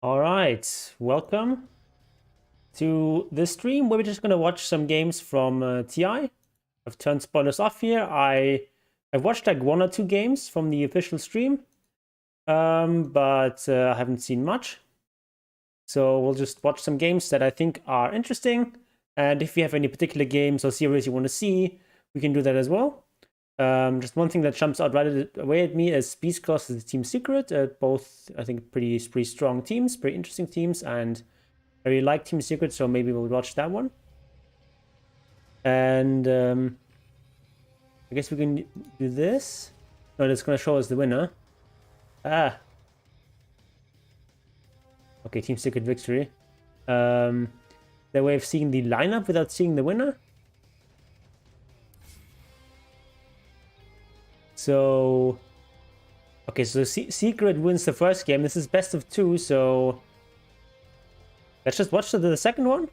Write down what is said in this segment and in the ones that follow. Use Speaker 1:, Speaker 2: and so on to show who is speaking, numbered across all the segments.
Speaker 1: All right, welcome to this stream where we're just gonna watch some games from TI. I've turned spoilers off here. I've watched like one or two games from the official stream, but I haven't seen much. So we'll just watch some games that I think are interesting. And if you have any particular games or series you want to see, we can do that as well. Just one thing that jumps out right away at me is Beast Class is Team Secret. Both, I think, pretty strong teams, pretty interesting teams, and I really like Team Secret, so maybe we'll watch that one. And I guess we can do this. No, that's gonna show us the winner. Ah. Okay, Team Secret victory. The way of seeing the lineup without seeing the winner. So, okay, so Secret wins the first game. This is best of two, so let's just watch the second one.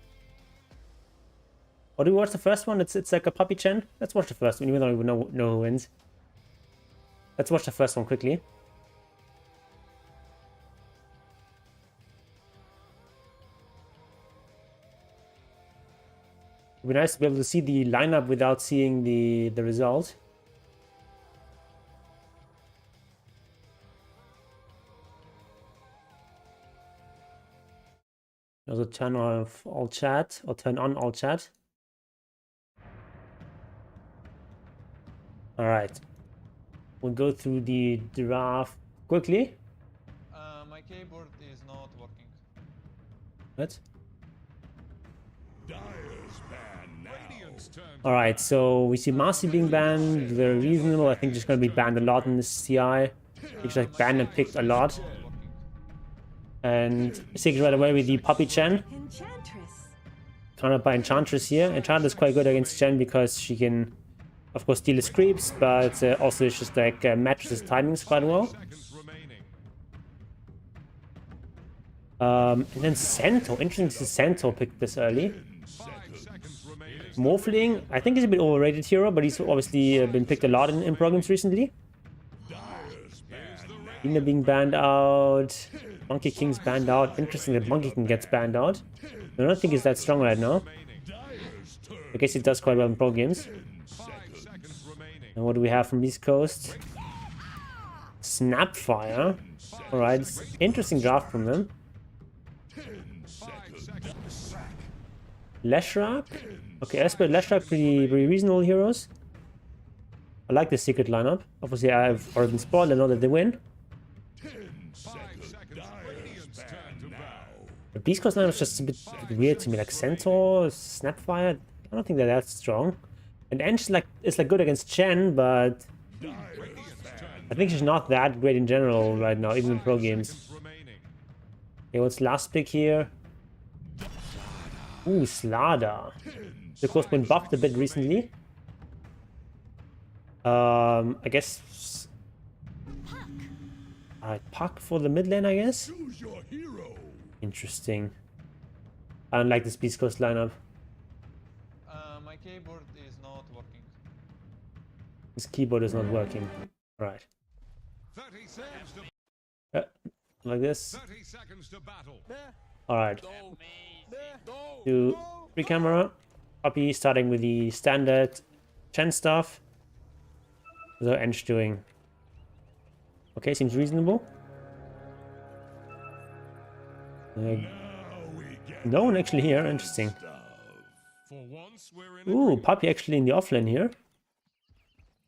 Speaker 1: Or do we watch the first one? It's like a puppy Chen. Let's watch the first one, even though we know who wins. Let's watch the first one quickly. It'd be nice to be able to see the lineup without seeing the result. Also turn off all chat or turn on all chat. All right, we'll go through the draft quickly.
Speaker 2: My keyboard is not working.
Speaker 1: What? All right, so we see Marcy being banned, very reasonable. I think she's gonna be banned a lot in this TI. She's like banned and picked a lot. And Secret right away with the Puppy Chen. Countered by Enchantress here. Enchantress is quite good against Chen because she can, of course, deal his creeps, but also it's just like matches his timings quite well. And then Centaur. Interesting to see Centaur picked this early. Morphling, I think he's a bit overrated hero, but he's obviously been picked a lot in programs recently. Lina being banned out. Monkey King's banned out. Interesting that Monkey King gets banned out. I don't think he's that strong right now. I guess he does quite well in pro games. And what do we have from East Coast? Snapfire. Alright, interesting draft from them. Leshrac. Okay, Esper, Leshrac, pretty reasonable heroes. I like the Secret lineup. Obviously, I've already been spoiled. I know that they win. The Beast Coast lineup is just a bit weird to me. Like Centaur, Snapfire. I don't think they're that strong. And Ench is like good against Chen, but I think she's not that great in general right now, even in pro games. Okay, what's last pick here? Ooh, Slada. The course been buffed a bit recently. I guess. Alright, Puck for the mid lane, I guess. Interesting. I don't like this Beast Coast lineup.
Speaker 2: My keyboard is not working.
Speaker 1: This keyboard is not working. Alright. Like this. Alright. Do free camera. Copy, starting with the standard Chen stuff. What's Ench doing? Okay, seems reasonable. No one actually here. Interesting. Ooh, Puppy actually in the offlane here.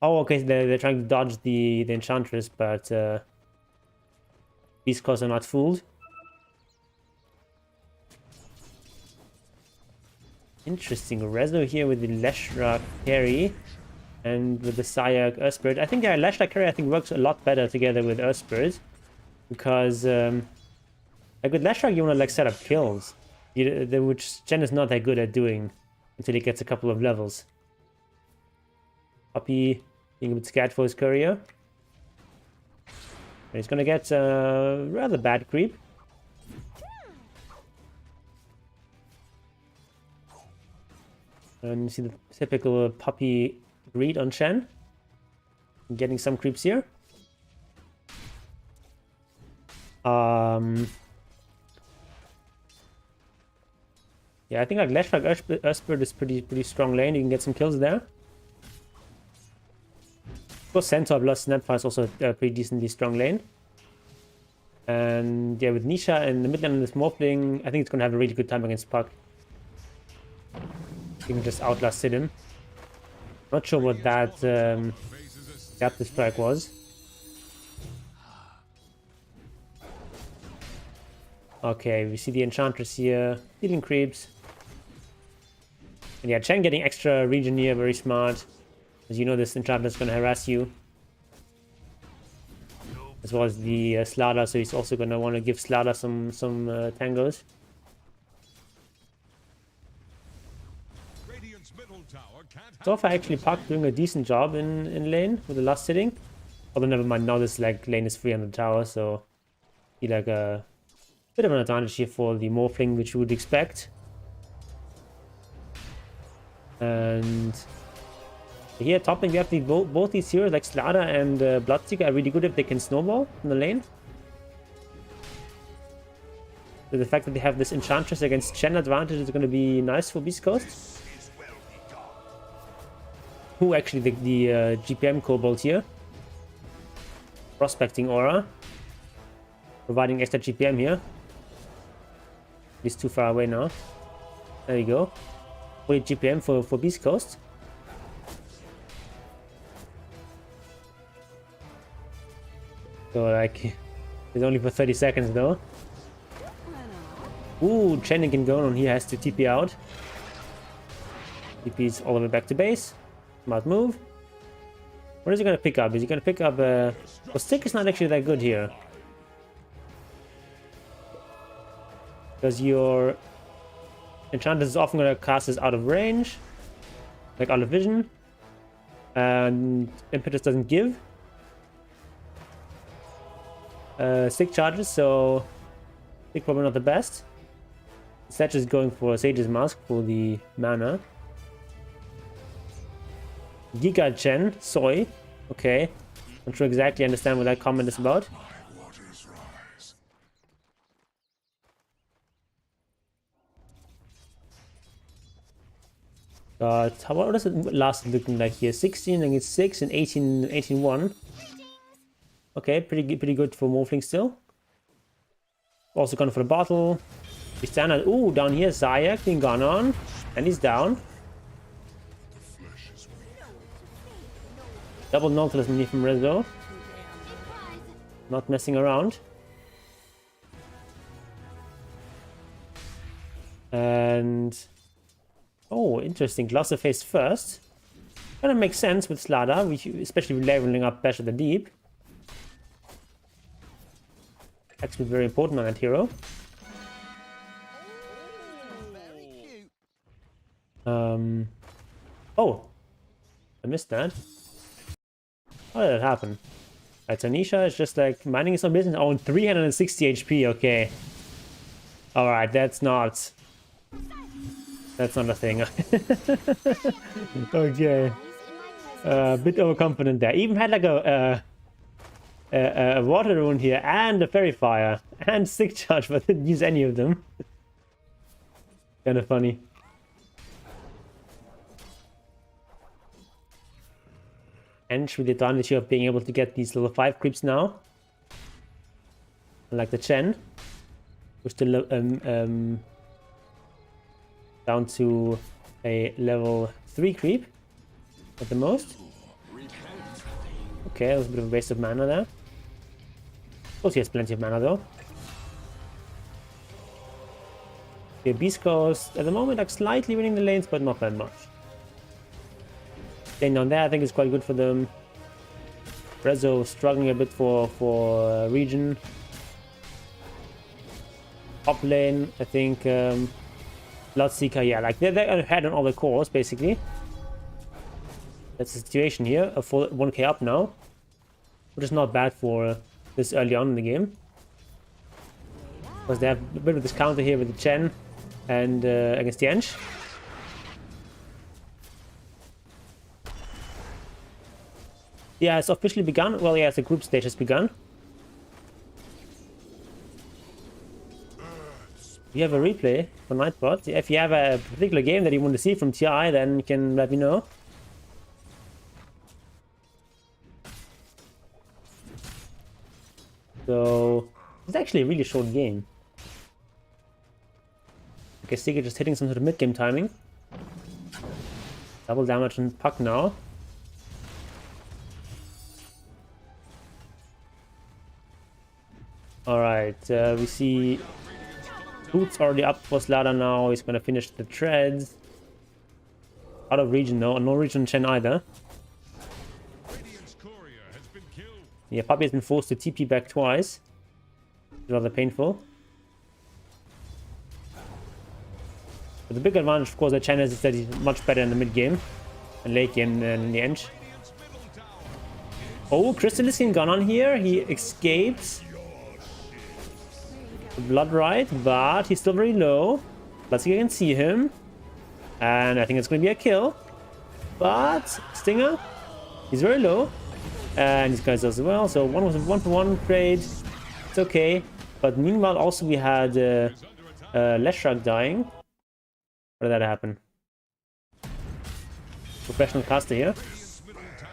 Speaker 1: Oh, okay, they're trying to dodge the Enchantress, but Beast Claws are not fooled. Interesting. Rezo here with the Leshrac carry and with the Sayak Earth Spirit. I think Leshrac carry works a lot better together with Earth Spirit because like with Leshrac you want to like set up kills, which Chen is not that good at doing until he gets a couple of levels. Puppy being a bit scared for his courier. And he's gonna get rather bad creep. And you see the typical Puppy greed on Chen. Getting some creeps here. Yeah, I think like Lashback Earthspirit is pretty strong lane. You can get some kills there. Of course, Centaur plus Snapfire is also a pretty decently strong lane. And yeah, with Nisha in the mid lane and this Morphling, I think it's going to have a really good time against Puck. You can just outlast him. Not sure what that Captive Strike was. Okay, we see the Enchantress here, dealing creeps. And yeah, Chen getting extra region here, very smart. As you know, this Enchantress is going to harass you. As well as the Slardar, so he's also going to want to give Slardar some tangos. So far, actually, Puck doing a decent job in lane with the last sitting. Although, never mind, now this like lane is free on the tower, so he like a bit of an advantage here for the Morphling, which you would expect. And here, top lane, we have both these heroes like Slardar and Bloodseeker are really good if they can snowball in the lane. So the fact that they have this Enchantress against Chen advantage is going to be nice for Beast Coast. Who actually the GPM Kobold here. Prospecting Aura. Providing extra GPM here. He's too far away now. There you go. 40 GPM for Beast Coast. So like, it's only for 30 seconds though. Ooh, Chen can go on. He has to TP out. TP's all the way back to base. Smart move. What is he going to pick up? Is he going to pick up well, Stick is not actually that good here. Because your Enchantress is often going to cast this out of range. Like out of vision. And Impetus doesn't give. Stick charges, so Stick probably not the best. Satch is going for Sage's Mask for the mana. Giga Chen, Soy. Okay. Not sure exactly understand what that comment is about. But what does it last looking like here? 16 against 6 and 18-1. Okay, pretty good for Morphling still. Also going for the bottle. We stand at down here, Zayak being gone on. And he's down. Double Nautilus mini from Rezo. Not messing around. And oh, interesting. Glossy face first. Kind of makes sense with Slardar, especially leveling up Bash of the Deep. Actually very important on that hero. Oh, I missed that. How did that happen? Right, so Nisha is just like minding his own business. Oh, and 360 HP. Okay. All right, that's not a thing. Okay. A bit overconfident there. Even had like a water rune here and a fairy fire and stick charge, but didn't use any of them. Kind of funny. And with the advantage of being able to get these level 5 creeps now. Like the Chen. We're still down to a level 3 creep at the most. Okay, that was a bit of a waste of mana there. Of course he has plenty of mana though. Okay, Beast Coast at the moment like slightly winning the lanes, but not that much. Staying down there I think is quite good for them. Rezo struggling a bit for region. Top lane, I think Bloodseeker, yeah, like they're ahead on all the cores basically. That's the situation here. A full 1k up now, which is not bad for this early on in the game. Because they have a bit of this counter here with the Chen and against the Ench. Yeah, it's officially begun. Well, yeah, the group stage has begun. you have a replay for Nightbot? If you have a particular game that you want to see from TI, then you can let me know. So it's actually a really short game. I guess Sega just hitting some sort of mid-game timing. Double damage on Puck now. Alright, we see Boots already up for Slada now. He's gonna finish the treads. Out of region though, no region Chen either. Yeah, Puppy has been forced to TP back twice. Rather painful. But the big advantage, of course, that Chen has is that he's much better in the mid game and late game than in the end. Oh, Crystal is getting gone on here. He escapes the Blood Rite, but he's still very low. Let's see if I can see him. And I think it's going to be a kill. But Stinger, he's very low. And these guys as well. So one was a 1-for-1 trade. It's okay. But meanwhile, also we had Leshrak dying. How did that happen? Professional caster here.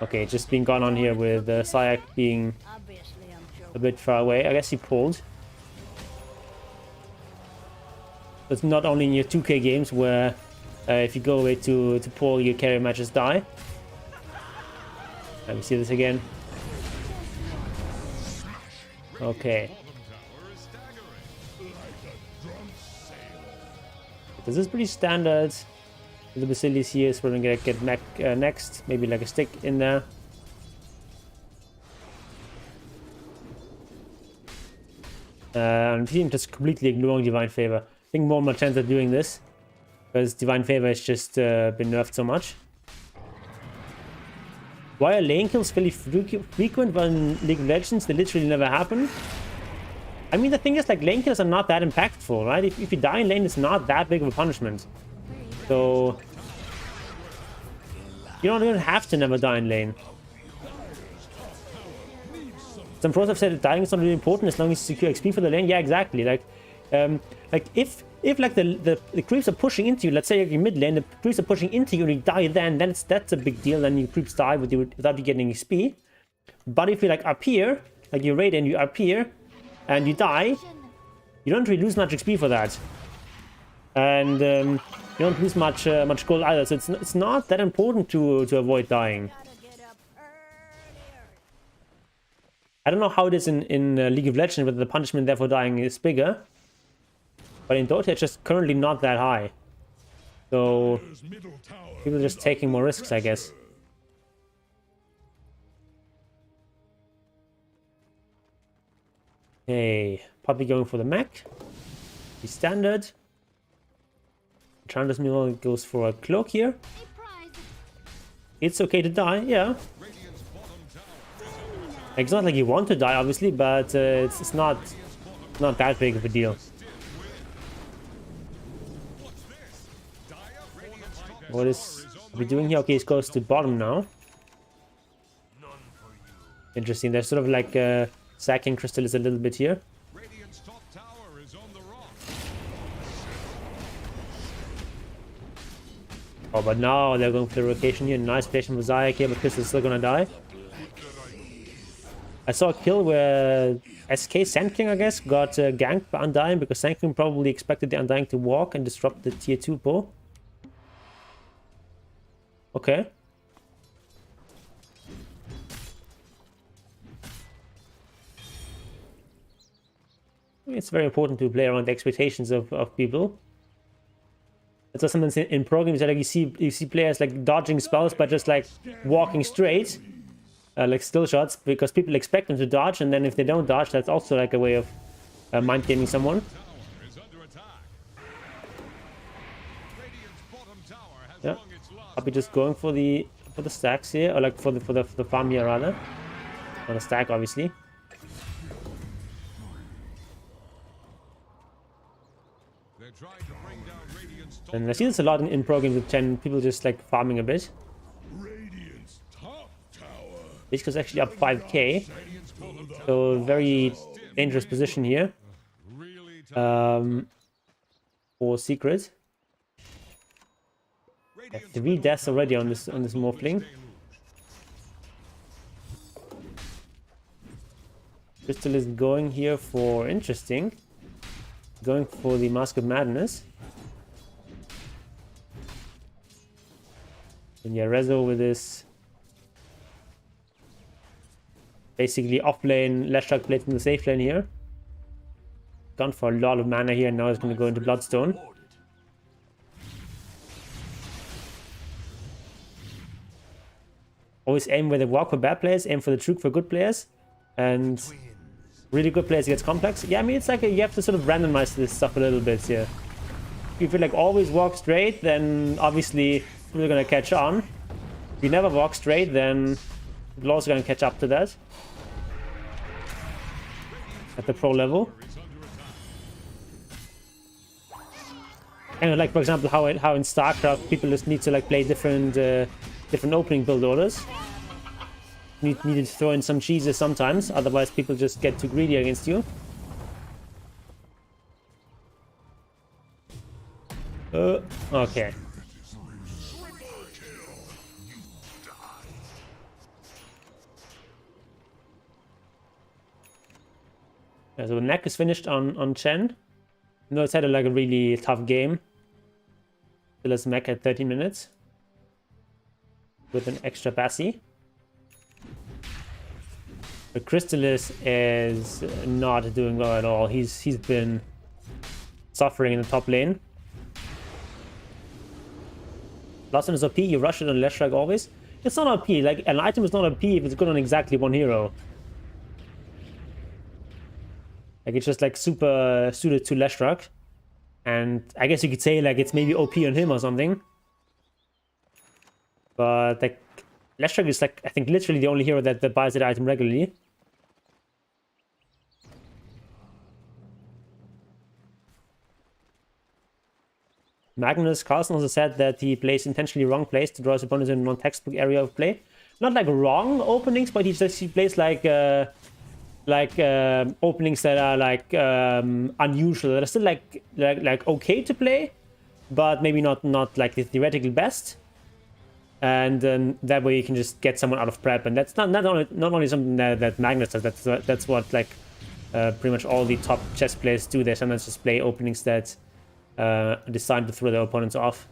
Speaker 1: Okay, just being gone on here with Syak being a bit far away. I guess he pulled. It's not only in your 2K games where if you go away to pull, your carry matches die. Let me see this again. Okay. This is pretty standard. The Basilius here is probably gonna get mech next. Maybe like a stick in there. I'm just completely ignoring Divine Favor. I think more and more chance of doing this. Because Divine Favor has just been nerfed so much. Why are lane kills fairly frequent when League of Legends? They literally never happen. I mean, the thing is, like, lane kills are not that impactful, right? If you die in lane, it's not that big of a punishment. So you don't even have to never die in lane. Some pros have said that dying is not really important as long as you secure XP for the lane. Yeah, exactly. Like if like the creeps are pushing into you, let's say you're mid lane, the creeps are pushing into you and you die, then that's a big deal. Then your creeps die without you getting XP. But if you're like up here, like you're raid and you up here, and you die, you don't really lose much XP for that, and you don't lose much gold either. So it's not that important to avoid dying. I don't know how it is in League of Legends, whether the punishment there for dying is bigger. But in Dota, it's just currently not that high. So people are just taking more risks, I guess. Hey, Puppy going for the mech. He's standard. Chandler's meanwhile goes for a cloak here. It's okay to die, yeah. It's not like you want to die, obviously, but it's not that big of a deal. What is we doing here? Okay, he's close to bottom now. Interesting. There's sort of like sacking Crystal is a little bit here. Oh, but now they're going for the rotation here. Nice patient with Zayak here, but Crystal's still gonna die. I saw a kill where SK Sand King, I guess, got ganked by Undying because Sand King probably expected the Undying to walk and disrupt the tier 2 pull. Okay. It's very important to play around the expectations of people. That's sometimes in programs that like you see players like dodging spells by just like walking straight, like still shots, because people expect them to dodge, and then if they don't dodge, that's also like a way of mind gaming someone. Yeah, I'll be just going for the stacks here, or like for the farm here rather, on a stack obviously. And I see this a lot in pro games with 10 people just like farming a bit. This was actually up 5k, so very dangerous position here. for secret. 3 deaths already on this Morphling. Crystal is going here for interesting. Going for the Mask of Madness. And yeah, Rezo with this basically off lane, Leshrac plays in the safe lane here. Gone for a lot of mana here, and now it's going to go into Bloodstone. Always aim where they walk for bad players, aim for the Truk for good players. And really good players gets complex. Yeah, I mean, it's like you have to sort of randomize this stuff a little bit here. If you like always walk straight, then obviously we're going to catch on. If you never walk straight, then we're also going to catch up to that. At the pro level. And like, for example, how in StarCraft people just need to like play different opening build orders. Need to throw in some cheeses sometimes, otherwise people just get too greedy against you. Okay. Yeah, so the neck is finished on Chen. No, it's had like a really tough game. Still has mech at 13 minutes. With an extra Bassi. But Crystalis is not doing well at all. He's been suffering in the top lane. Last one is OP, you rush it on Leshrac always. It's not OP, like an item is not OP if it's good on exactly one hero. Like it's just like super suited to Leshrac. And I guess you could say like it's maybe OP on him or something. But like Leshrac is like I think literally the only hero that buys that item regularly. Magnus Carlsen also said that he plays intentionally wrong place to draw his opponents in a non-textbook area of play. Not like wrong openings, but he plays like openings that are like unusual, that are still like okay to play, but maybe not like the theoretical best. And then that way you can just get someone out of prep, and that's not only something that Magnus does. That's what like pretty much all the top chess players do. They sometimes just play openings that are designed to throw their opponents off.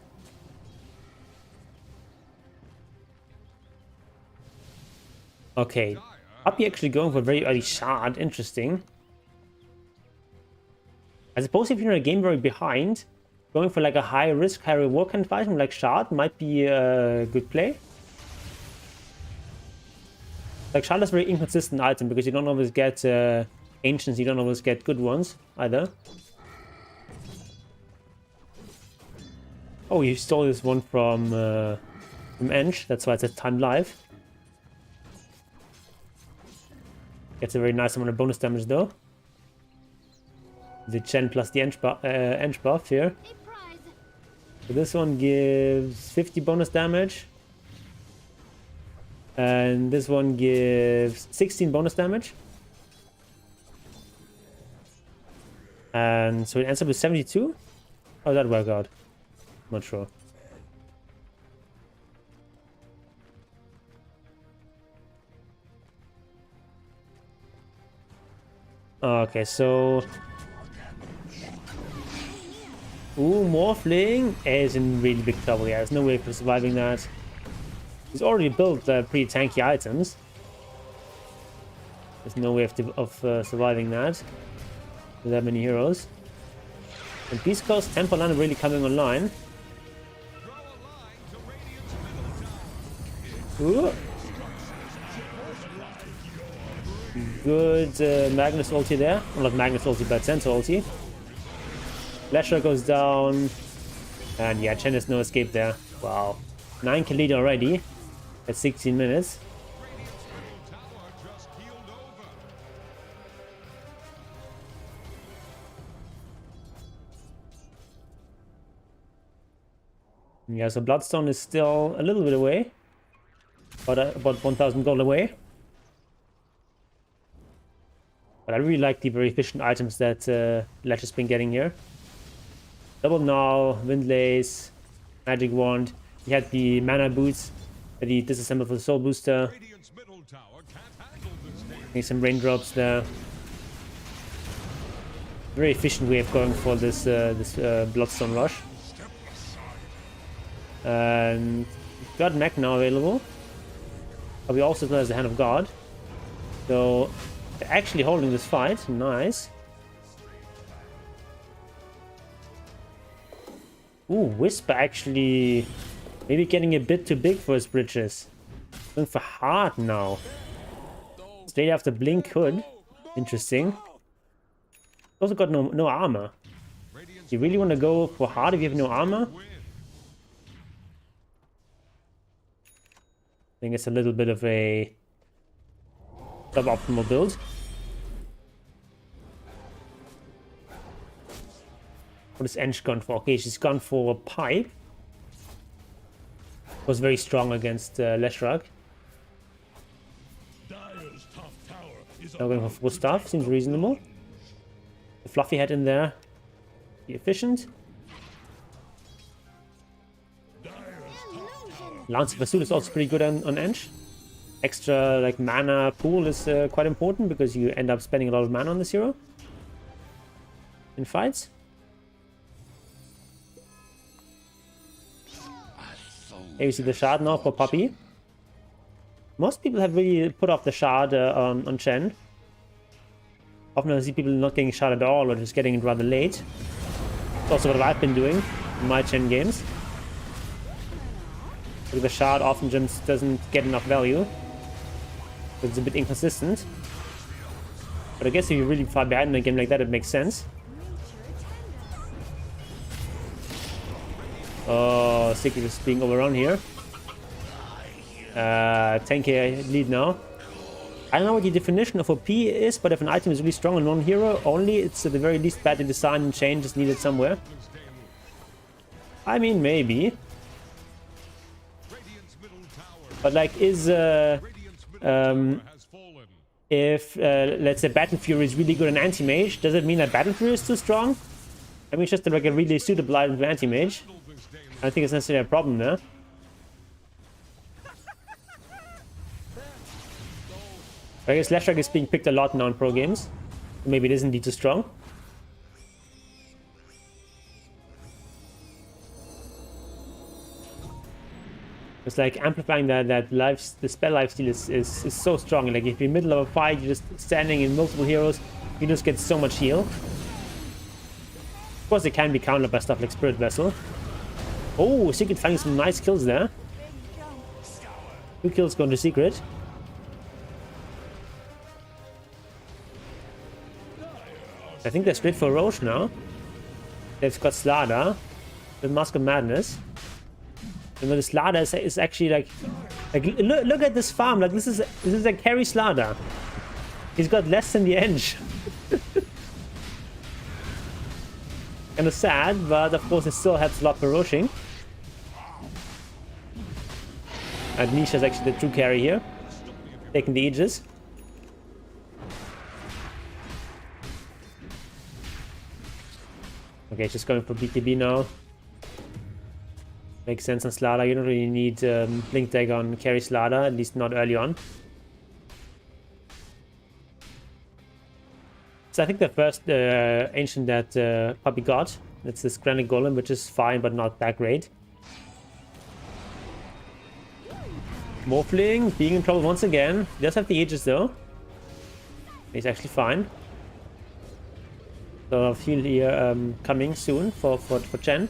Speaker 1: Okay, Uppy actually going for a very early shard. Interesting. I suppose if you're in a game very behind, going for like a high risk, high reward kind of item like shard might be a good play. Like shard is a very inconsistent item because you don't always get ancients, you don't always get good ones either. Oh, you stole this one from Ench, that's why it's at time live. Gets a very nice amount of bonus damage though. The Chen plus the Ench buff here. So this one gives 50 bonus damage. And this one gives 16 bonus damage. And so it ends up with 72? How did that work out? Not sure. Okay, so... Ooh, Morphling is in really big trouble. Yeah, there's no way for surviving that. He's already built pretty tanky items. There's no way of surviving that. With that many heroes. And Beast Coast Temple Land really coming online. Ooh. Good Magnus ulti there. Well, not Magnus ulti, but Centaur ulti. Lesher goes down. And yeah, Chen has no escape there. Wow. 9 kill lead already. At 16 minutes. Yeah, so Bloodstone is still a little bit away. About 1,000 gold away. But I really like the very efficient items that Lesh has been getting here. Double Null, Windlace, Magic Wand. He had the mana boots that he disassembled for the Soul Booster. Need some raindrops there. Very efficient way of going for this Bloodstone Rush. And we've got mech now available. But we also still has the Hand of God. So they're actually holding this fight. Nice. Ooh, Whisper actually maybe getting a bit too big for his bridges. Going for hard now. Straight after Blink Hood. Interesting. Also got no armor. You really want to go for hard if you have no armor? I think it's a little bit of a suboptimal build. What is Ench gone for? Okay, she's gone for Pipe. Was very strong against Leshrac. Now going for full staff, seems reasonable. The fluffy head in there, be efficient. Lance of Vasul is also pretty good on Ench. Extra like mana pool is quite important because you end up spending a lot of mana on this hero in fights. Here you see the shard now for Puppy. Most people have really put off the shard on Chen. Often I see people not getting shard at all or just getting it rather late. It's also what I've been doing in my Chen games. But the shard often just doesn't get enough value. It's a bit inconsistent. But I guess if you're really far behind in a game like that, it makes sense. Oh, Secret is being overrun here. 10k lead now. I don't know what the definition of OP is, but if an item is really strong on one hero only, it's at the very least badly designed and change is needed somewhere. I mean, maybe. But like, is if let's say Battle Fury is really good in anti-mage, does it mean that Battle Fury is too strong? I mean, it's just like a really suitable item for anti-mage. I don't think it's necessarily a problem there. I guess Leshrac is being picked a lot now in pro games. Maybe it isn't indeed too strong. It's like amplifying the spell lifesteal is so strong. Like if you're in the middle of a fight, you're just standing in multiple heroes, you just get so much heal. Of course, it can be countered by stuff like Spirit Vessel. Oh, Secret finding some nice kills there. 2 kills going to Secret. I think they're straight for Roche now. They've got Slada with Mask of Madness. And the Slada is actually like look at this farm. Like this is a carry Slada. He's got less than the Ench. Kind of sad, but of course it still helps a lot for Roshing. And Nisha's actually the true carry here, taking the Aegis. Okay, just going for BKB now. Makes sense on Slada. You don't really need Blink Dagger on carry Slada, at least not early on. So I think the first ancient that Puppy got, that's this Granite Golem, which is fine but not that great. Morphling being in trouble once again. He does have the Aegis though. He's actually fine. So I feel here coming soon for Chen.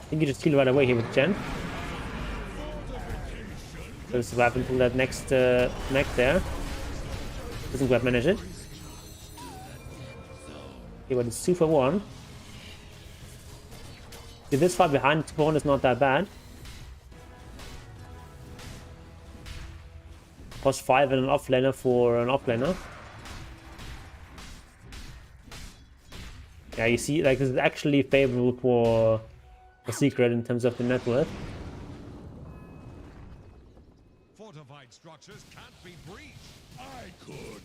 Speaker 1: I think you just heal right away here with Chen. So survive until that next mech there. Doesn't quite manage it. Okay, but it's 2 for 1. If this far behind, 2 for 1 is not that bad. Cost 5 and an offlaner for an offlaner. Yeah, you see, like this is actually favorable for Secret in terms of the net worth.
Speaker 3: Fortified structures can't be breached. I could.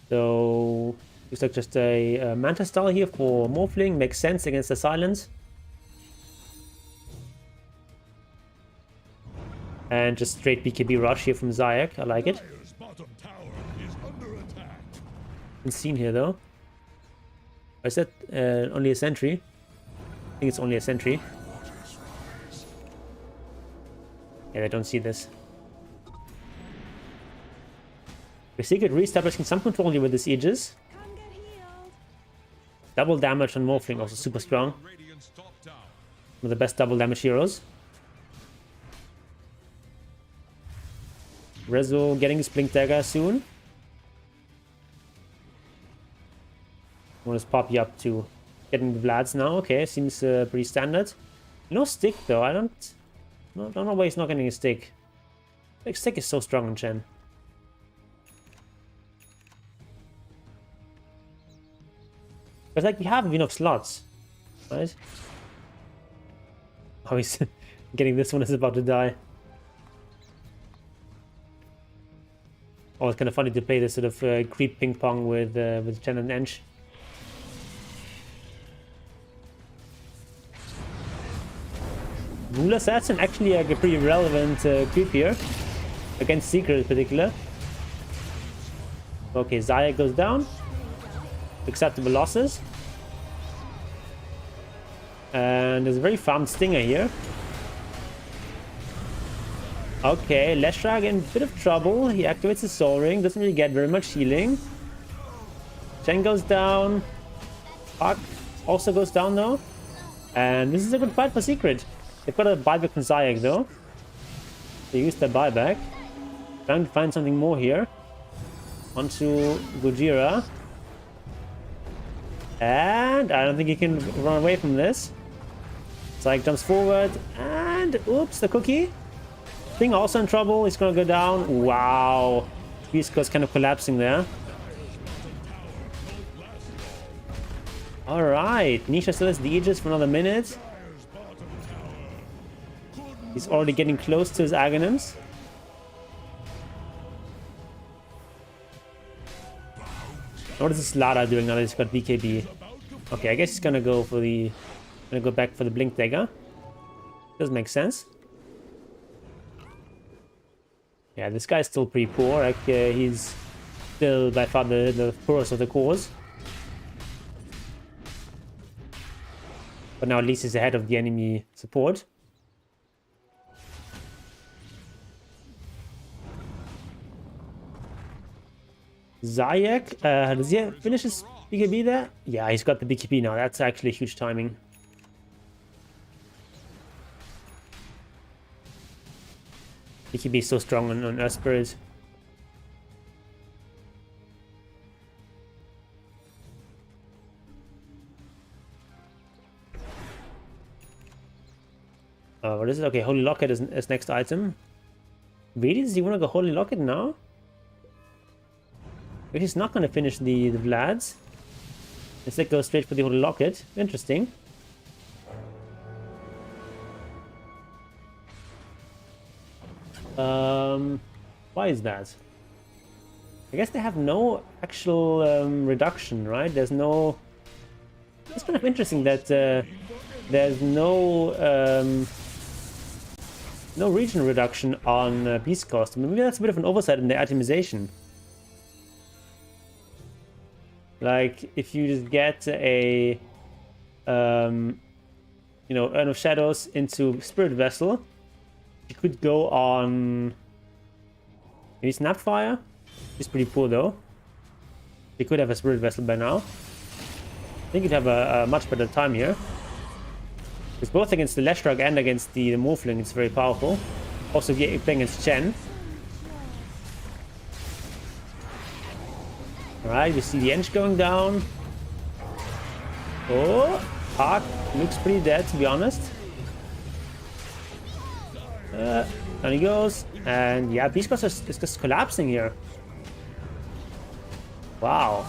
Speaker 1: So Looks like just a Manta style here for Morphling. Makes sense against the silence. And just straight BKB rush here from Zayak. I like it.
Speaker 3: Dire's bottom tower is under attack.
Speaker 1: Unseen here though. Or is that only a sentry? I think it's only a sentry. Yeah, I don't see this. The Secret re-establishing some control here with the sieges. Double damage on Morphling, also super strong.
Speaker 3: Radiant's top tower.
Speaker 1: One of the best double damage heroes. Rezo getting his Blink Dagger soon. I want to pop you up to getting the Vlads now. Okay, seems pretty standard. No stick though. I don't know why he's not getting a stick. Like stick is so strong on Chen. But like you have enough slots, right? Oh, he's getting this one is about to die. Oh, it's kind of funny to play this sort of creep ping pong with Chen and Ench. Ruler Assassin actually like a pretty relevant creep here against Secret in particular. Okay, Zaya goes down. Acceptable losses. And there's a very farmed Stinger here. Okay, Leshrac in a bit of trouble. He activates his Soul Ring, doesn't really get very much healing. Chen goes down. Puck also goes down though. And this is a good fight for Secret. They've got a buyback from Zayak though. They used their buyback. Trying to find something more here. Onto Gojira. And I don't think he can run away from this. Zayak jumps forward. And oops, the cookie. Thing also in trouble. He's gonna go down. Wow. Beast Coast kind of collapsing there. Alright. Nisha still has the Aegis for another minute. He's already getting close to his Aghanims. What is this Lara doing now that he's got BKB? Okay, I guess he's gonna go for the... Gonna go back for the Blink Dagger. Does make sense. Yeah, this guy's still pretty poor. Like, he's still by far the poorest of the cores. But now at least he's ahead of the enemy support. Zayak, does he finish his BKB there? Yeah, he's got the BKB now. That's actually huge timing. BKB is so strong on Earth Spirit. What is it? Okay, Holy Locket is next item. Really? Does he want to go Holy Locket now? But he's not going to finish the Vlads. Instead goes straight for the Holy Locket. Interesting. Why is that? I guess they have no actual reduction, right? There's no... It's kind of interesting that there's no no region reduction on Beast Cost. Maybe that's a bit of an oversight in the itemization. Like, if you just get a, you know, Urn of Shadows into Spirit Vessel, you could go on maybe Snapfire. It's pretty poor though. You could have a Spirit Vessel by now. I think you'd have a much better time here. Because both against the Leshrac and against the Morphling, it's very powerful. Also playing against Chen. Alright, we see the Ench going down. Oh, Park looks pretty dead, to be honest. Down he goes. And yeah, Beast Coast is just collapsing here. Wow.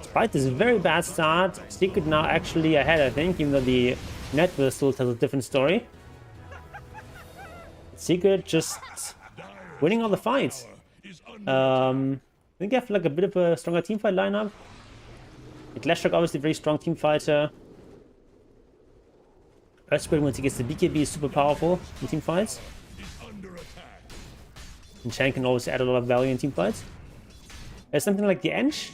Speaker 1: Despite this very bad start, Secret now actually ahead, I think, even though the Netverse still tells a different story. Secret just winning all the fights. This think they have like a bit of a stronger teamfight lineup. Glassrock obviously very strong team fighter. Earthspirit once he gets the BKB is super powerful in team fights. And Shan can always add a lot of value in team fights. There's something like the Ench.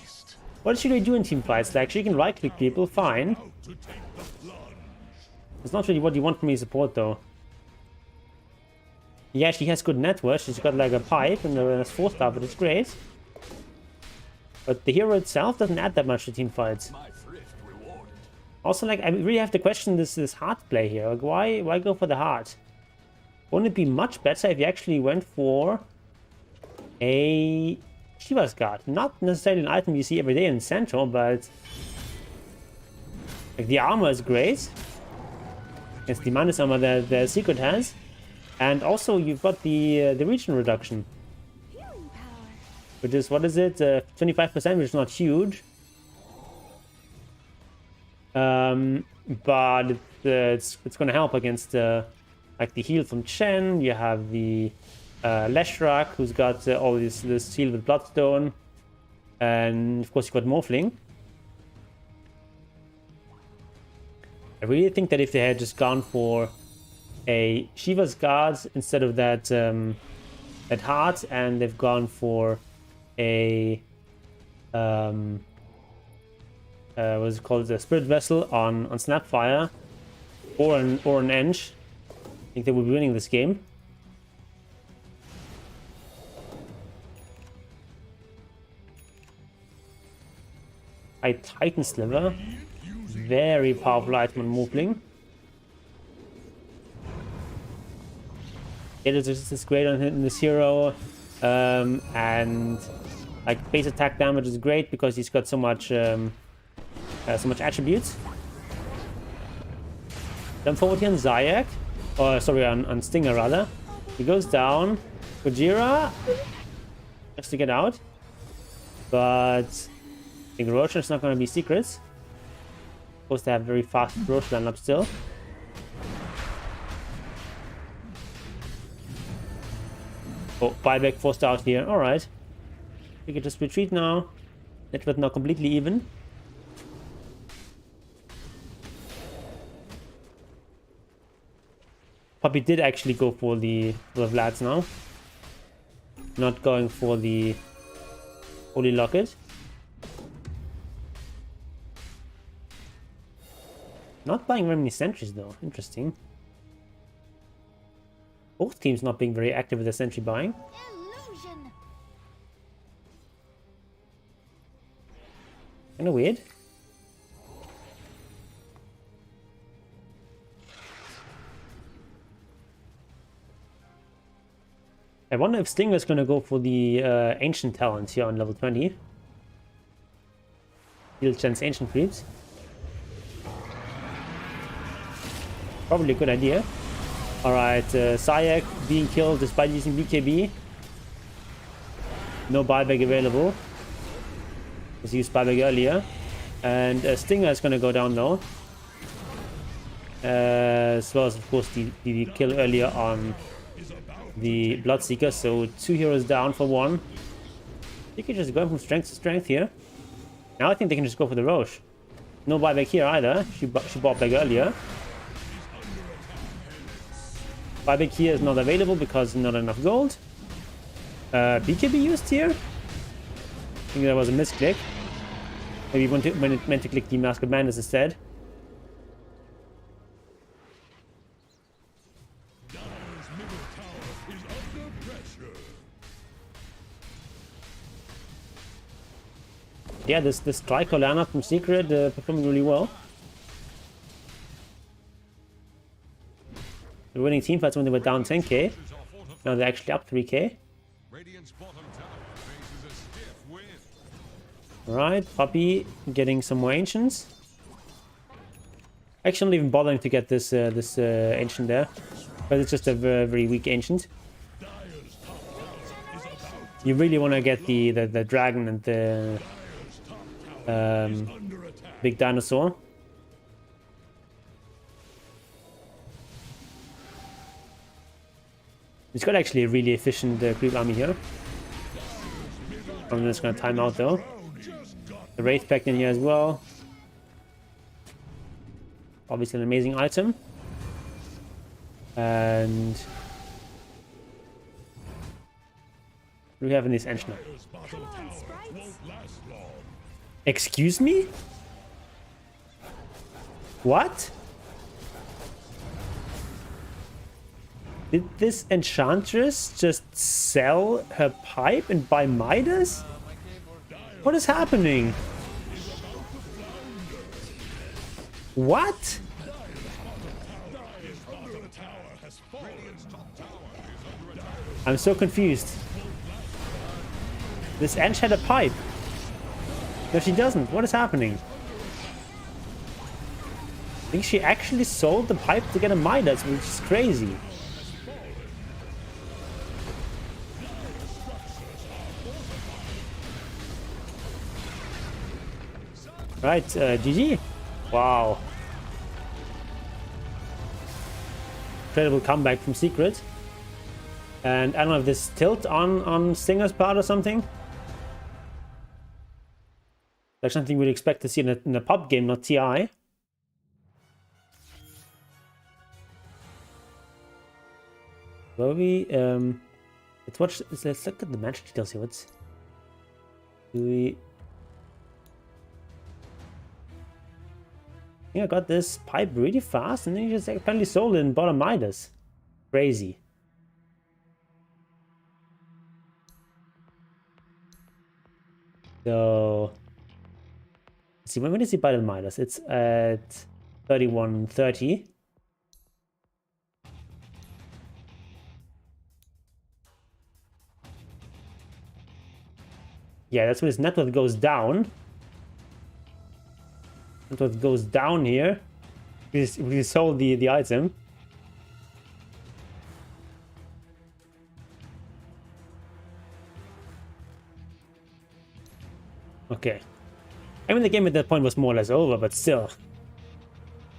Speaker 1: What should we do in team fights? Like, she can right-click people, fine. It's not really what you want from me support, though. Yeah, she has good network. She's got like a pipe and a 4-star, but it's great. But the hero itself doesn't add that much to team fights. Also, like, I really have to question this heart play here. Like, why go for the heart? Wouldn't it be much better if you actually went for a Shiva's Guard? Not necessarily an item you see every day in Central, but like the armor is great. It's the minus armor that the secret has, and also you've got the region reduction, which is, what is it, 25%, which is not huge. But it's going to help against like the heal from Chen. You have the Leshrak, who's got all this heal with Bloodstone, and of course you've got Morphling. I really think that if they had just gone for a Shiva's Guard instead of that that heart, and they've gone for a what's it called, the Spirit Vessel on Snapfire, or an Ench, I think they will be winning this game. A Titan Sliver, very powerful item on Morphling. It is great on this hero, and like base attack damage is great because he's got so much attributes. Jump forward here on Zayak, or sorry, on Stinger rather. He goes down. Gojira just to get out, but I think Roshan is not going to be secrets. Supposed to have very fast Roshan lineup still. Oh, buyback forced out here. Alright. We can just retreat now. Network now completely even. Puppy did actually go for the Vlads now. Not going for the Holy Locket. Not buying very many sentries though. Interesting. Both teams not being very active with the sentry buying.
Speaker 4: Illusion.
Speaker 1: Kinda weird. I wonder if Stinger's gonna go for the ancient talent here on level 20. He'll chance ancient creeps. Probably a good idea. Alright, Sayak being killed despite using BKB. No buyback available. Was used buyback earlier. And Stinger is gonna go down though. As well as of course the kill earlier on the Bloodseeker. So 2 heroes down for 1. They can just go from strength to strength here. Now I think they can just go for the Roche. No buyback here either. She bought back earlier. Buyback here is not available because not enough gold. BKB used here? I think that was a misclick. Maybe when it meant to click the Mask of Madness instead. Yeah, this Trico lineup from Secret performing really well. They're winning teamfights when they were down 10k. Now they're actually up 3k. Alright, Puppy getting some more ancients. Actually, I'm not even bothering to get this ancient there, but it's just a very weak ancient. You really want to get the dragon and the big dinosaur. He's got actually a really efficient creep army here. I'm just gonna time out though. The Wraith Pact in here as well. Obviously an amazing item. And what do we have in this engine? Excuse me? What? Did this enchantress just sell her pipe and buy Midas? What is happening? What? I'm so confused. This Ench had a pipe. No, she doesn't. What is happening? I think she actually sold the pipe to get a Midas, which is crazy. Right, GG. Wow. Incredible comeback from Secret. And I don't know if this tilt on Stinger's part or something. That's something we'd expect to see in a pub game, not TI. Well, let's watch. Let's look at the match details here. Do we? I think I got this pipe really fast, and then he just apparently sold it and bought a Midas. Crazy. So, let's see, when did he buy the Midas? It's at 31.30. Yeah, that's when his net worth goes down. Net worth goes down here. We sold the item. Okay. I mean, the game at that point was more or less over, but still.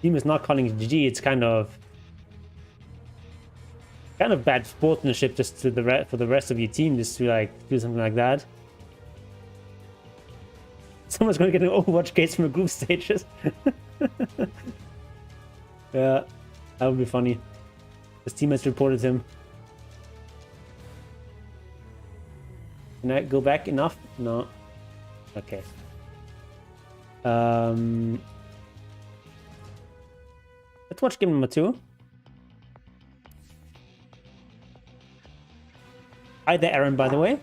Speaker 1: Team is not calling it GG. It's kind of bad sportsmanship just to for the rest of your team just to like do something like that. Someone's gonna get an Overwatch case from a group stages. Yeah, that would be funny. His teammates reported him. Can I go back enough? No. Okay. Let's watch game number 2. Hi there, Aaron, by the way.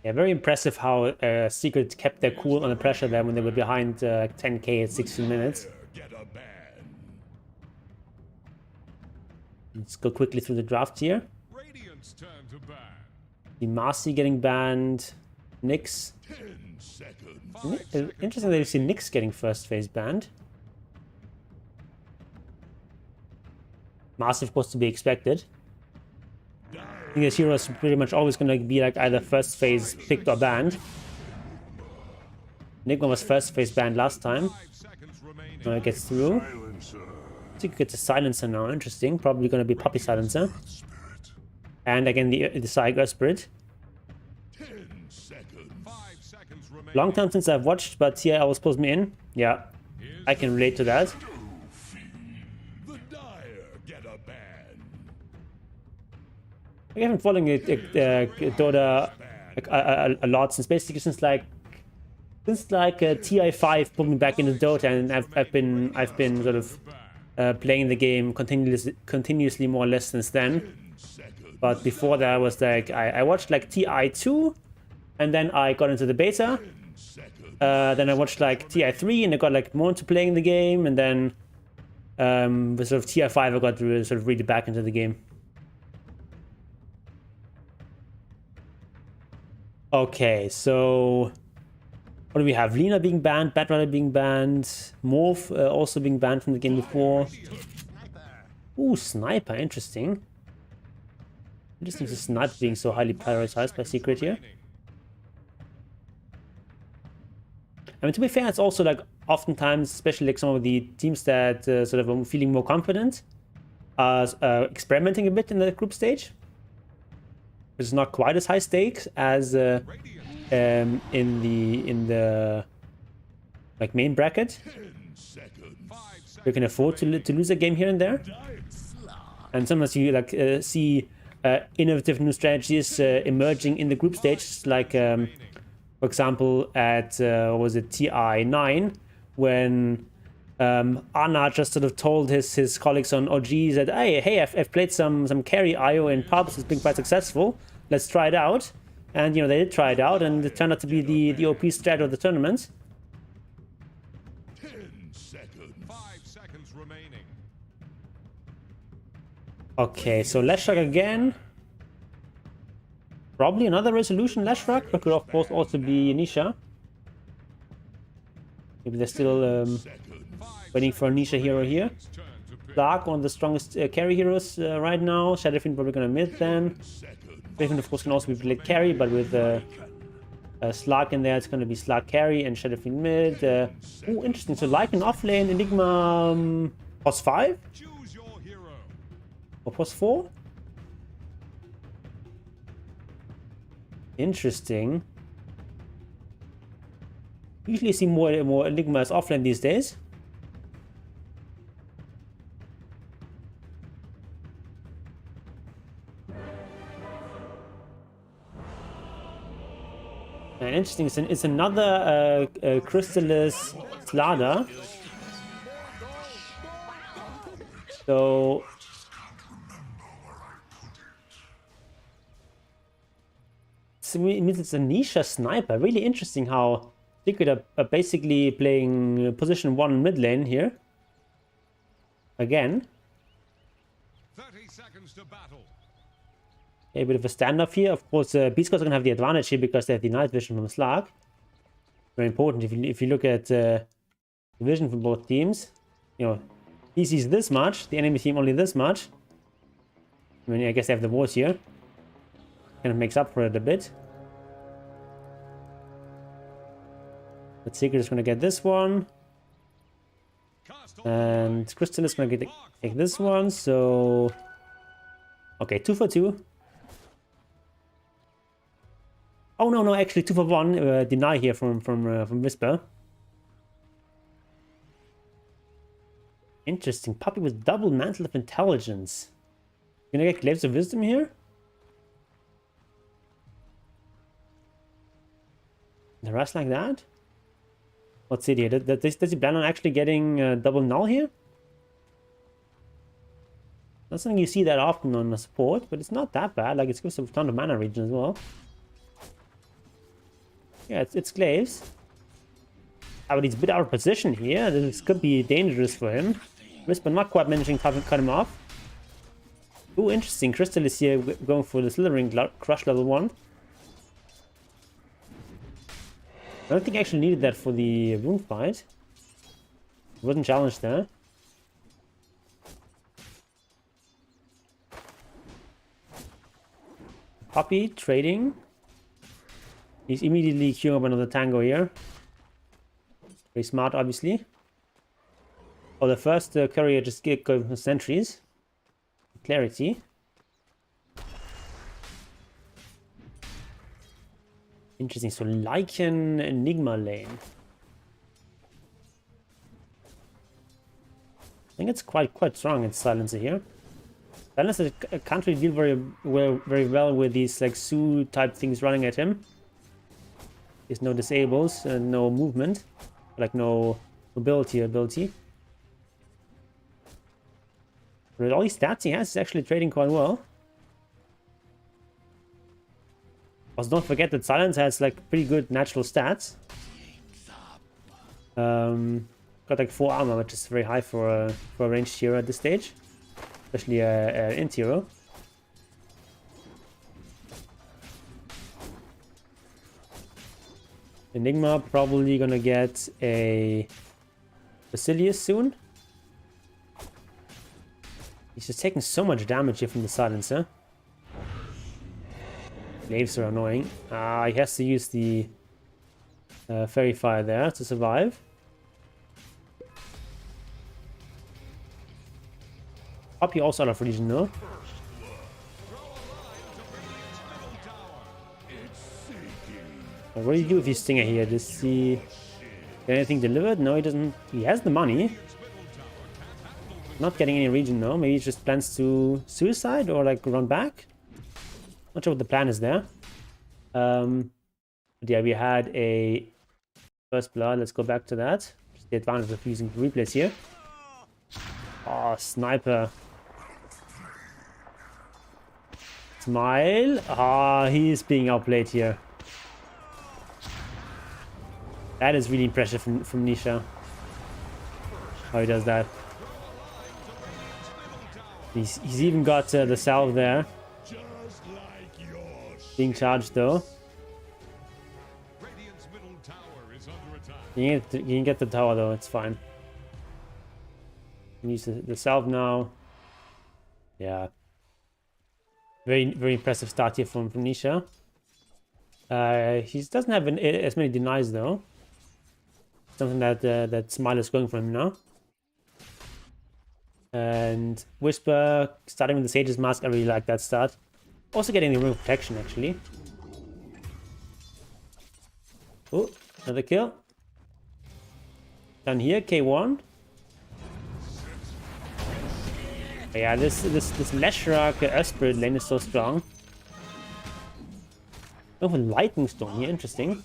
Speaker 1: Yeah, very impressive how Secret kept their cool under pressure there when they were behind 10k at 16 minutes. Let's go quickly through the draft here. The Marcy getting banned. Nyx. Interesting that you see Nyx getting first phase banned. Marcy, of course, to be expected. I think this hero is pretty much always going to be like either first phase picked or banned. Enigma was first phase banned last time. Now it gets through. I think it gets a silencer now. Interesting. Probably going to be Puppy Silencer. And again, the Psycho Spirit. Long time since I've watched, but here I was supposed to be in. Yeah, I can relate to that. I haven't following Dota a lot since basically since like TI5 put me back into Dota, and I've been sort of playing the game continuously more or less since then. But before that, I was like I watched like TI2, and then I got into the beta. Then I watched like TI3, and I got like more into playing the game, and then with sort of TI5, I got sort of really back into the game. Okay, so what do we have? Lina being banned, Batrider being banned, Morph also being banned from the game before. Ooh, Sniper, interesting. Interesting to Sniper being so highly prioritized by Secret here. I mean, to be fair, it's also like oftentimes, especially like some of the teams that sort of are feeling more confident, are experimenting a bit in the group stage. It's not quite as high stakes as in the like main bracket. You can afford to lose a game here and there, and sometimes you like see innovative new strategies emerging in the group stage, like for example at what was it, TI9, when Anna just sort of told his colleagues on OG that hey, I've played some carry IO in pubs, it's been quite successful, let's try it out. And you know, they did try it out, and it turned out to be the OP strat of the tournament.
Speaker 3: 10 seconds. 5 seconds remaining.
Speaker 1: Okay, so Leshrac again. Probably another resolution Leshrac, but could of course also be Nisha. Maybe they're still waiting for Nisha hero here. Dark, one of the strongest carry heroes right now. Shadowfiend probably gonna mid then. Raven of course can also be played carry, but with Slark in there, it's gonna be Slark carry and Shadowfiend mid. Oh, interesting. So Lycan offlane, Enigma pos 5? Or pos 4? Interesting. Usually see more Enigma as offlane these days. And interesting, it's another Crystallis Slada. So it means it's a Nisha sniper. Really interesting how Liquid are basically playing position 1 mid lane here. Again.
Speaker 3: 30 seconds to battle.
Speaker 1: A bit of a standoff here. Of course, Beast Gods are going to have the advantage here because they have the night vision from Slark. Very important. If you look at the vision from both teams, you know, he sees this much, the enemy team only this much. I mean, I guess they have the wars here. Kind of makes up for it a bit. But Secret is going to get this one. And Crystal is going to take this one. So, okay, 2 for 2. Oh no, actually 2 for 1. Deny here from Whisper. Interesting. Puppy with double Mantle of Intelligence. Gonna get Glaives of Wisdom here? The rest like that? What's it here? Does he plan on actually getting double null here? Not something you see that often on a support, but it's not that bad. Like, it gives a ton of mana regen as well. Yeah, it's Glaives. Oh, but he's a bit out of position here. This could be dangerous for him. Whisper not quite managing to cut him off. Ooh, interesting. Crystal is here going for the Slithering Crush level 1. I don't think I actually needed that for the rune fight. It wasn't challenged there. Puppy trading. He's immediately queuing up another tango here. Very smart, obviously. Oh, the first courier just going sentries. Clarity. Interesting. So Lycan Enigma lane. I think it's quite strong in Silencer here. Silencer can't really deal very well with these like Sue type things running at him. There's no disables and no movement, like no mobility ability. But with all these stats he has, he's actually trading quite well. Also, don't forget that Silence has like pretty good natural stats. Got like 4 armor, which is very high for a ranged hero at this stage, especially an int hero. Enigma probably gonna get a Basilius soon. He's just taking so much damage here from the Silencer. Glaives are annoying. He has to use the Fairy Fire there to survive. Poppy also out of region though. What do you do if you Stinger here? Does he get anything delivered? No, he doesn't. He has the money. Not getting any region though. Maybe he just plans to suicide or like run back. Not sure what the plan is there. But yeah, we had a first blood. Let's go back to that. Just the advantage of using replays here. Oh, sniper. Smile. Ah, he's being outplayed here. That is really impressive from Nisha. How he does that. He's even got the salve there. Being charged though. You can get the tower though, it's fine. Use the salve now. Yeah. Very impressive start here from Nisha. He doesn't have as many denies though. Something that Smile is going for him now. And Whisper starting with the Sage's Mask. I really like that start. Also getting the Ring of Protection actually. Oh, another kill. Down here, K1. Yeah, this Leshrac Spirit lane is so strong. Oh, a Lightning Storm here, interesting.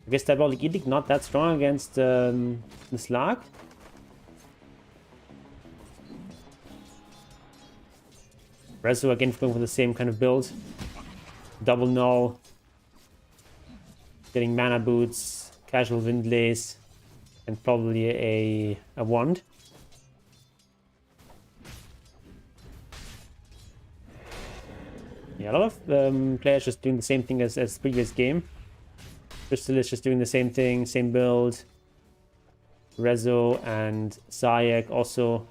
Speaker 1: I guess Diabolic Edict not that strong against the Slag. Rezo again going for the same kind of build. Double null. Getting mana boots, casual windlace, and probably a wand. Yeah, a lot of players just doing the same thing as the previous game. Crystal is just doing the same thing, same build. Rezo and Zayak also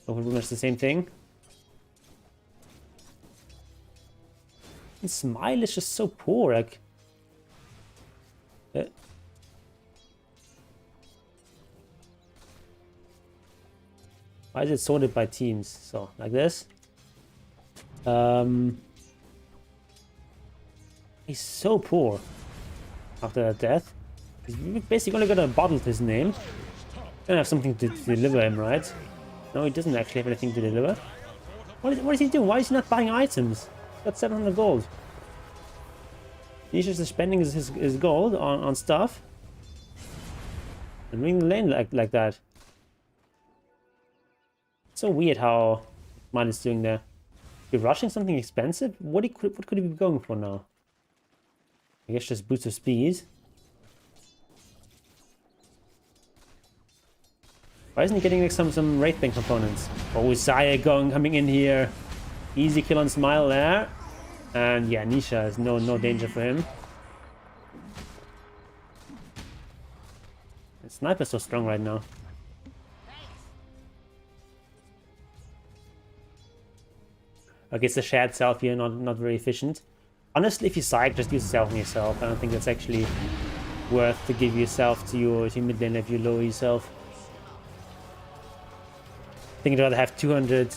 Speaker 1: pretty much the same thing. And Smile is just so poor, like... why is it sorted by teams? So, like this. He's so poor after that death. He's basically only got a bottle to his name. Gonna have something to deliver him, right? No, he doesn't actually have anything to deliver. What is he doing? Why is he not buying items? He's got 700 gold. He's just spending his gold on stuff. And ring the lane like that. It's so weird how Mine is doing there. You're rushing something expensive? What could he be going for now? I guess just boost of speed. Why isn't he getting like some Wraithbane components? Oh, Zayak coming in here. Easy kill on Smile there. And yeah, Nisha is no danger for him. The Sniper's so strong right now. Okay, it's a shared self here, not very efficient. Honestly, if you Zayak, just use self on yourself. I don't think it's actually worth to give yourself to your mid lane if you lower yourself. I think I'd rather have 200.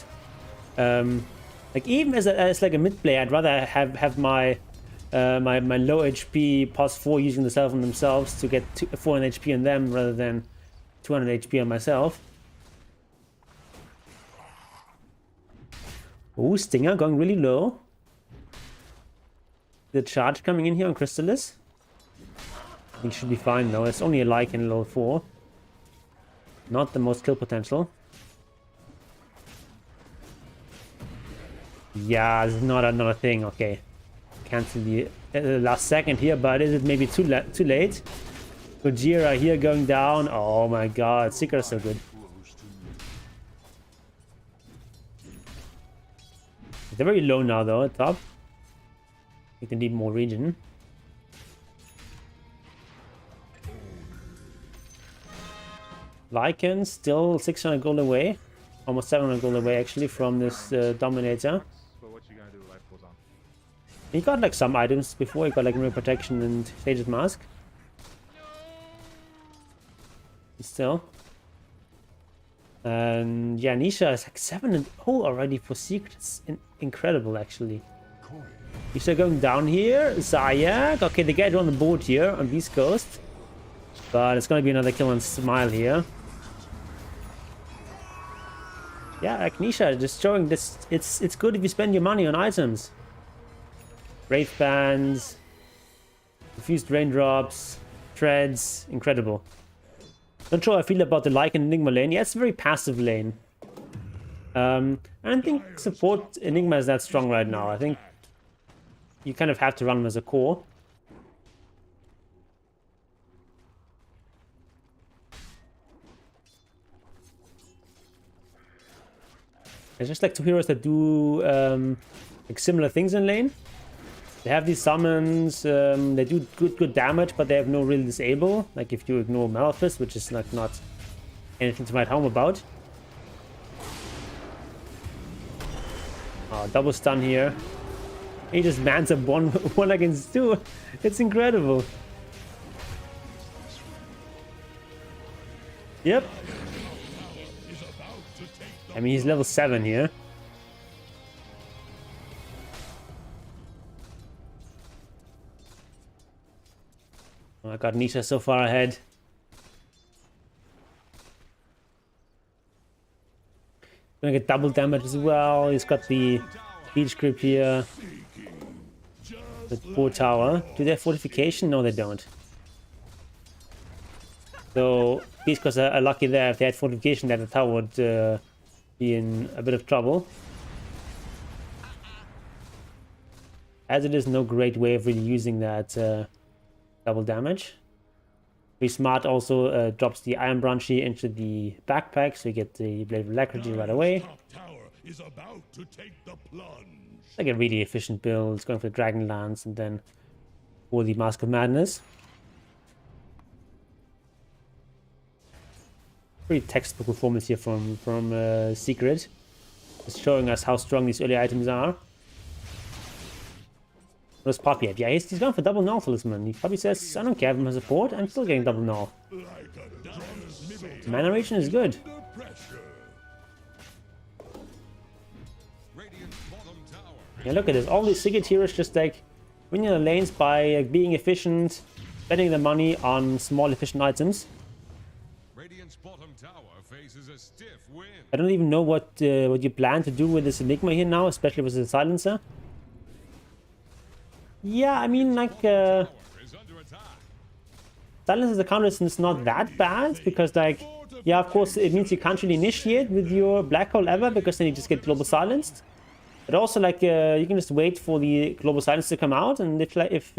Speaker 1: Like even as like a mid player, I'd rather have my my low HP plus 4 using the self on themselves to get 400 HP on them rather than 200 HP on myself. Oh, Stinger going really low. The charge coming in here on Crystalis. I think should be fine though. It's only a Lycan level 4. Not the most kill potential. Yeah, this is not another thing. Okay. Cancel the last second here, but is it maybe too late? Gojira here going down. Oh my god, Seeker is so good. They're very low now though at top. We can need more region. Lycan still 600 gold away. Almost 700 gold away actually from this Dominator.
Speaker 4: So what you gonna do? Life goes on.
Speaker 1: He got like some items before. He got like Mirror Protection and Faded Mask. Still. And yeah, Nisha is like 7-0 already for secrets. Incredible, actually. Nisha going down here. Zayak. Okay, they get on the board here on Beast Coast. But it's gonna be another kill on Smile here. Yeah, like Nisha just showing this. It's good if you spend your money on items. Wraith Bands. Diffused Raindrops. Treads. Incredible. Not sure how I feel about the Lycan Enigma lane. Yeah, it's a very passive lane. I don't think support Enigma is that strong right now. I think you kind of have to run him as a core. There's just like two heroes that do like similar things in lane. They have these summons, they do good damage, but they have no real disable. Like if you ignore Malphus, which is like not anything to write home about. Oh, double stun here. He just mans up one against two. It's incredible. Yep. I mean, he's level 7 here. Oh, I got Nisha so far ahead. Gonna get double damage as well. He's got the beach grip here. The poor tower. Do they have fortification? No, they don't. So Beast Coast are lucky there. If they had fortification, then the tower would be in a bit of trouble. As it is, no great way of really using that double damage. Very smart also drops the Iron Branchy into the backpack, so you get the Blade of Alacrity right away. Like a really efficient build. It's going for the Dragon Lance and then for the Mask of Madness. Pretty textbook performance here from Secret. Just showing us how strong these early items are. Where's Poppy at? Yeah, he's going for double null talisman. He probably says, I don't care if I'm a support, I'm still getting double null. Mana region is good. Yeah, look at this. All these Secret heroes just like winning the lanes by being efficient, spending the money on small efficient items. I don't even know what you plan to do with this Enigma here now, especially with the Silencer. Yeah, I mean, like, Silence as a counter is not that bad, because, like, yeah, of course, it means you can't really initiate with your Black Hole ever, because then you just get Global Silenced. But also, like, you can just wait for the Global Silence to come out, and if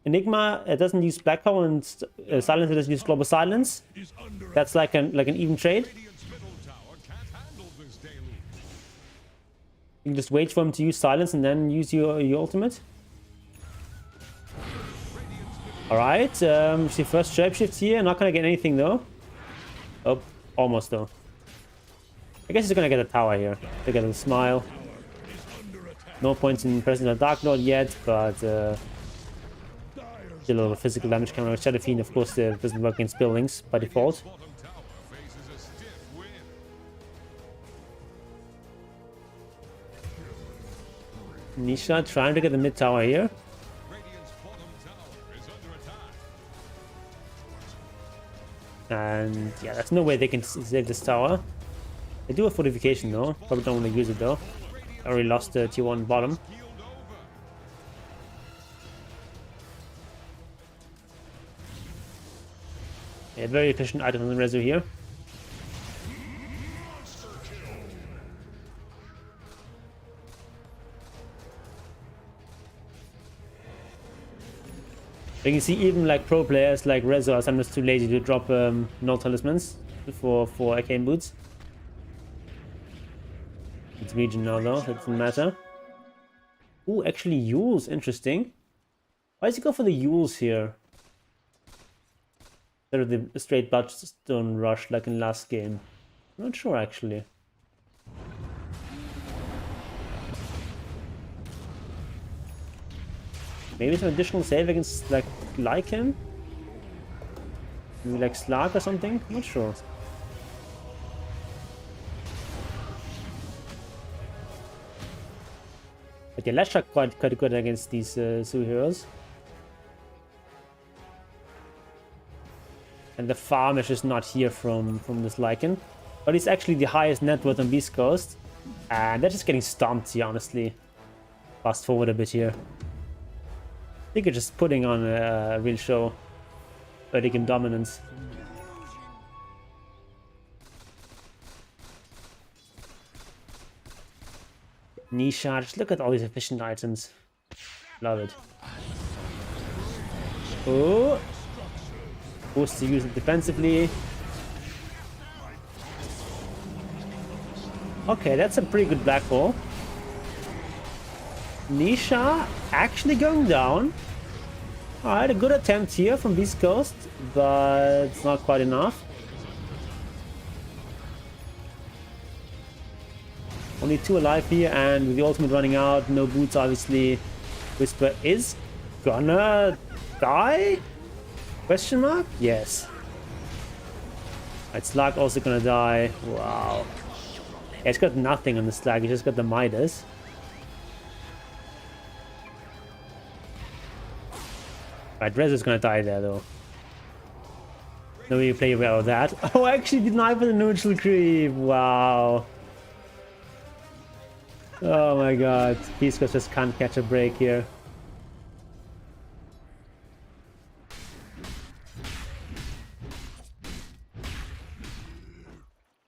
Speaker 1: Enigma doesn't use Black Hole and Silencer doesn't use Global Silence, that's like an even trade. You can just wait for him to use Silence and then use your ultimate. Alright, see first shapeshift here. Not gonna get anything though. Oh, almost though. I guess he's gonna get a tower here. They get a smile. No points in pressing the Dark Lord yet, but still a little physical damage coming out. Shadow Fiend, of course, doesn't work against buildings by default. Nisha trying to get the mid tower here. And yeah, there's no way they can save this tower. They do have fortification though. Probably don't want to use it though. Already lost the tier 1 bottom. Yeah, very efficient item on the reso here. You can see even like pro players like Rezo are sometimes too lazy to drop null talismans for arcane boots. It's region now though, so it doesn't matter. Ooh, actually Yules, interesting. Why does he go for the Yules here? Instead of the straight Bloodstone Rush like in last game. I'm not sure actually. Maybe some additional save against like him? Maybe like Slark or something? I'm not sure. But yeah, Leshrac quite good against these Su heroes. And the farm is just not here from this Lycan. But he's actually the highest net worth on Beast Coast. And they're just getting stomped here, honestly. Fast forward a bit here. I think it's just putting on a real show. Early game dominance. Nisha, just look at all these efficient items. Love it. Oh! Forced to use it defensively. Okay, that's a pretty good black hole. Nisha actually going down. Alright, a good attempt here from Beast Coast, but it's not quite enough. Only 2 alive here, and with the ultimate running out, no boots obviously. Whisper is gonna die? Question mark? Yes. Alright, Slag also gonna die. Wow. Yeah, it's got nothing on the Slag, it's just got the Midas. Right, Rez is gonna die there though. No way you play well with that. Oh, actually denied for the neutral creep. Wow. Oh my god. Beast Coast just can't catch a break here.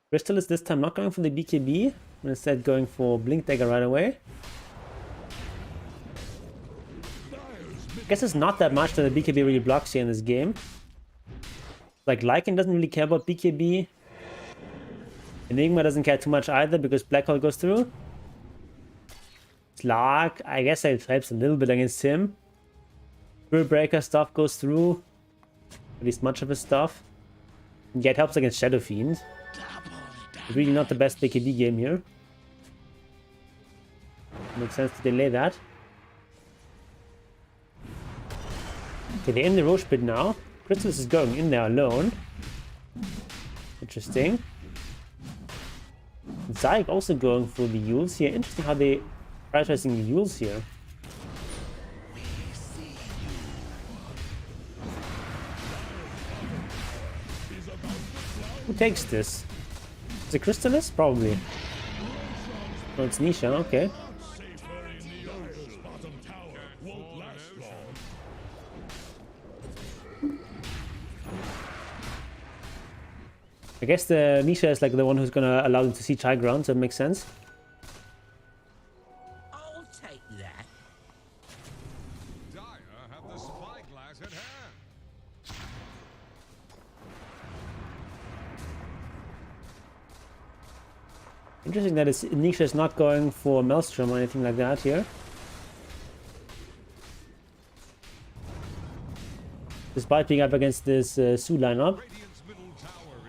Speaker 1: Crystal is this time not going for the BKB, but instead going for Blink Dagger right away. I guess it's not that much that the BKB really blocks here in this game. Like, Lycan doesn't really care about BKB. Enigma doesn't care too much either because Black Hole goes through. Slark, I guess it helps a little bit against him. Spirit Breaker stuff goes through. At least much of his stuff. And yeah, it helps against Shadow Fiend. It's really not the best BKB game here. Makes sense to delay that. Okay, they're in the Roche pit now. Crystallis is going in there alone. Interesting. Zyke also going for the Yules here. Interesting how they prioritizing the Yules here. Who takes this? Is it Crystallis? Probably. Oh, it's Nisha, okay. I guess the Nisha is like the one who's gonna allow them to see high ground, so it makes sense.
Speaker 4: I'll take that.
Speaker 3: Dire have the spyglass at hand.
Speaker 1: Interesting that Nisha is not going for Maelstrom or anything like that here. Despite being up against this Su lineup.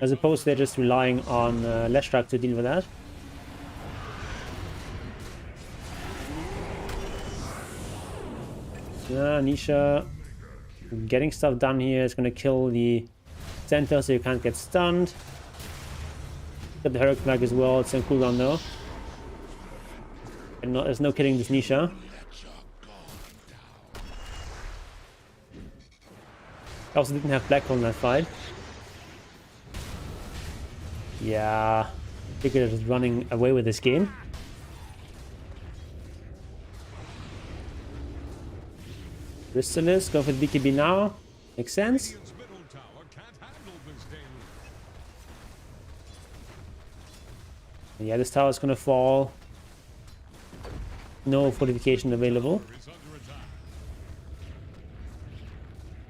Speaker 1: As opposed to they're just relying on Leshrac to deal with that. Yeah, Nisha getting stuff done here is going to kill the Centaur so you can't get stunned. Got the Hurricane back as well, it's on cooldown though. And there's no killing this Nisha. I also didn't have Black Hole in that fight. Yeah, Figure is running away with this game. Crystallis, go for the BKB now. Makes sense. Yeah, this tower is gonna fall. No fortification available.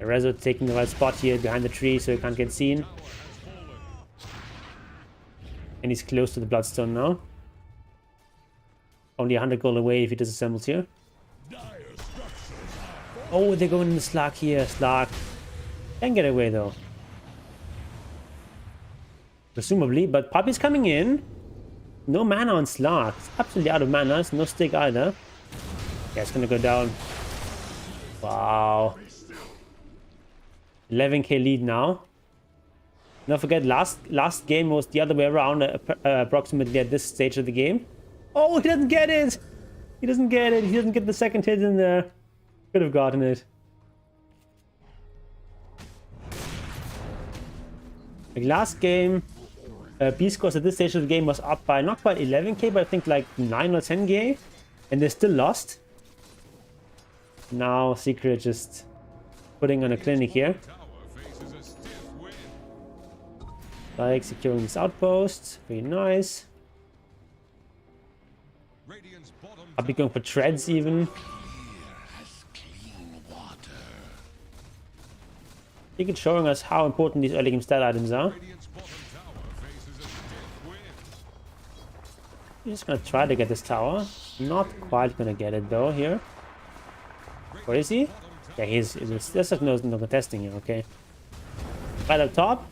Speaker 1: Rezo taking the right spot here behind the tree so he can't get seen. And he's close to the Bloodstone now. Only 100 gold away if he disassembles here. Oh, they're going in the Slark here. Slark can get away though. Presumably, but Poppy's coming in. No mana on Slark. It's absolutely out of mana. It's no stick either. Yeah, it's gonna go down. Wow. 11k lead now. Don't forget, last game was the other way around, approximately at this stage of the game. Oh, he doesn't get it! He doesn't get it. He doesn't get the second hit in there. Could have gotten it. Like last game, B-scores at this stage of the game was up by not quite 11k, but I think like 9 or 10k. And they still lost. Now Secret just putting on a clinic here. Like securing this outpost. Very nice. I'll be going for treads even. Secret showing us how important these early game stat items are. I'm just gonna try to get this tower. Not quite gonna get it though here. Where is he? Yeah, there's no contesting here, okay. Right up top.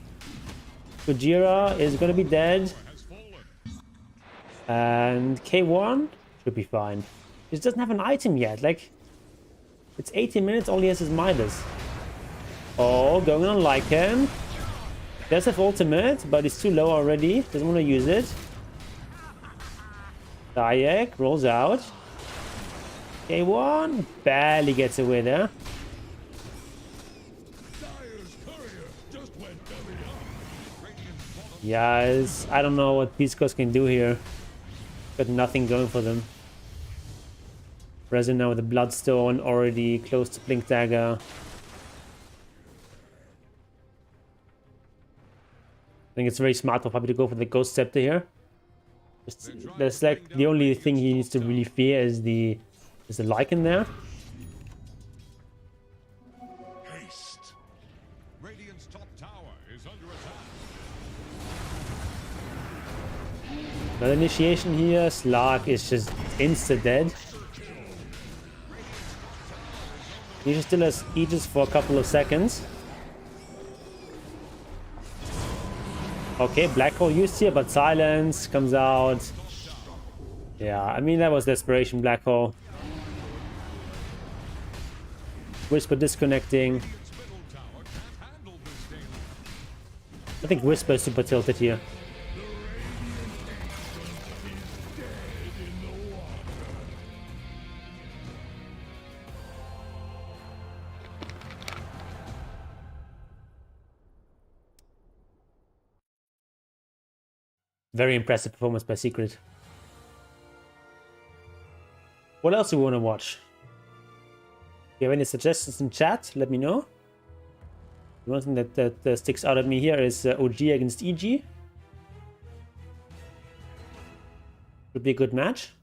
Speaker 1: Gojira is gonna be dead. And K1 should be fine. He doesn't have an item yet, like... It's 18 minutes, all he has is Midas. Oh, going on Lycan. Does have ultimate, but it's too low already. Doesn't want to use it. Dayek rolls out. K1 barely gets away there. Yes, I don't know what Piscos can do here. Got nothing going for them. Resin now with the Bloodstone, already close to Blink Dagger. I think it's very smart for Puppy to go for the Ghost Scepter here. That's like the only thing he needs to really fear is the Lycan there.
Speaker 3: Haste. Radiant's top tower is under attack.
Speaker 1: The initiation here, Slark is just insta dead. He just still has Aegis for a couple of seconds. Okay, Black Hole used here, but Silence comes out. Yeah, I mean, that was desperation, Black Hole. Whisper disconnecting. I think Whisper is super tilted here. Very impressive performance by Secret. What else do we want to watch? If you have any suggestions in chat, let me know. The one thing that sticks out at me here is OG against EG. Would be a good match.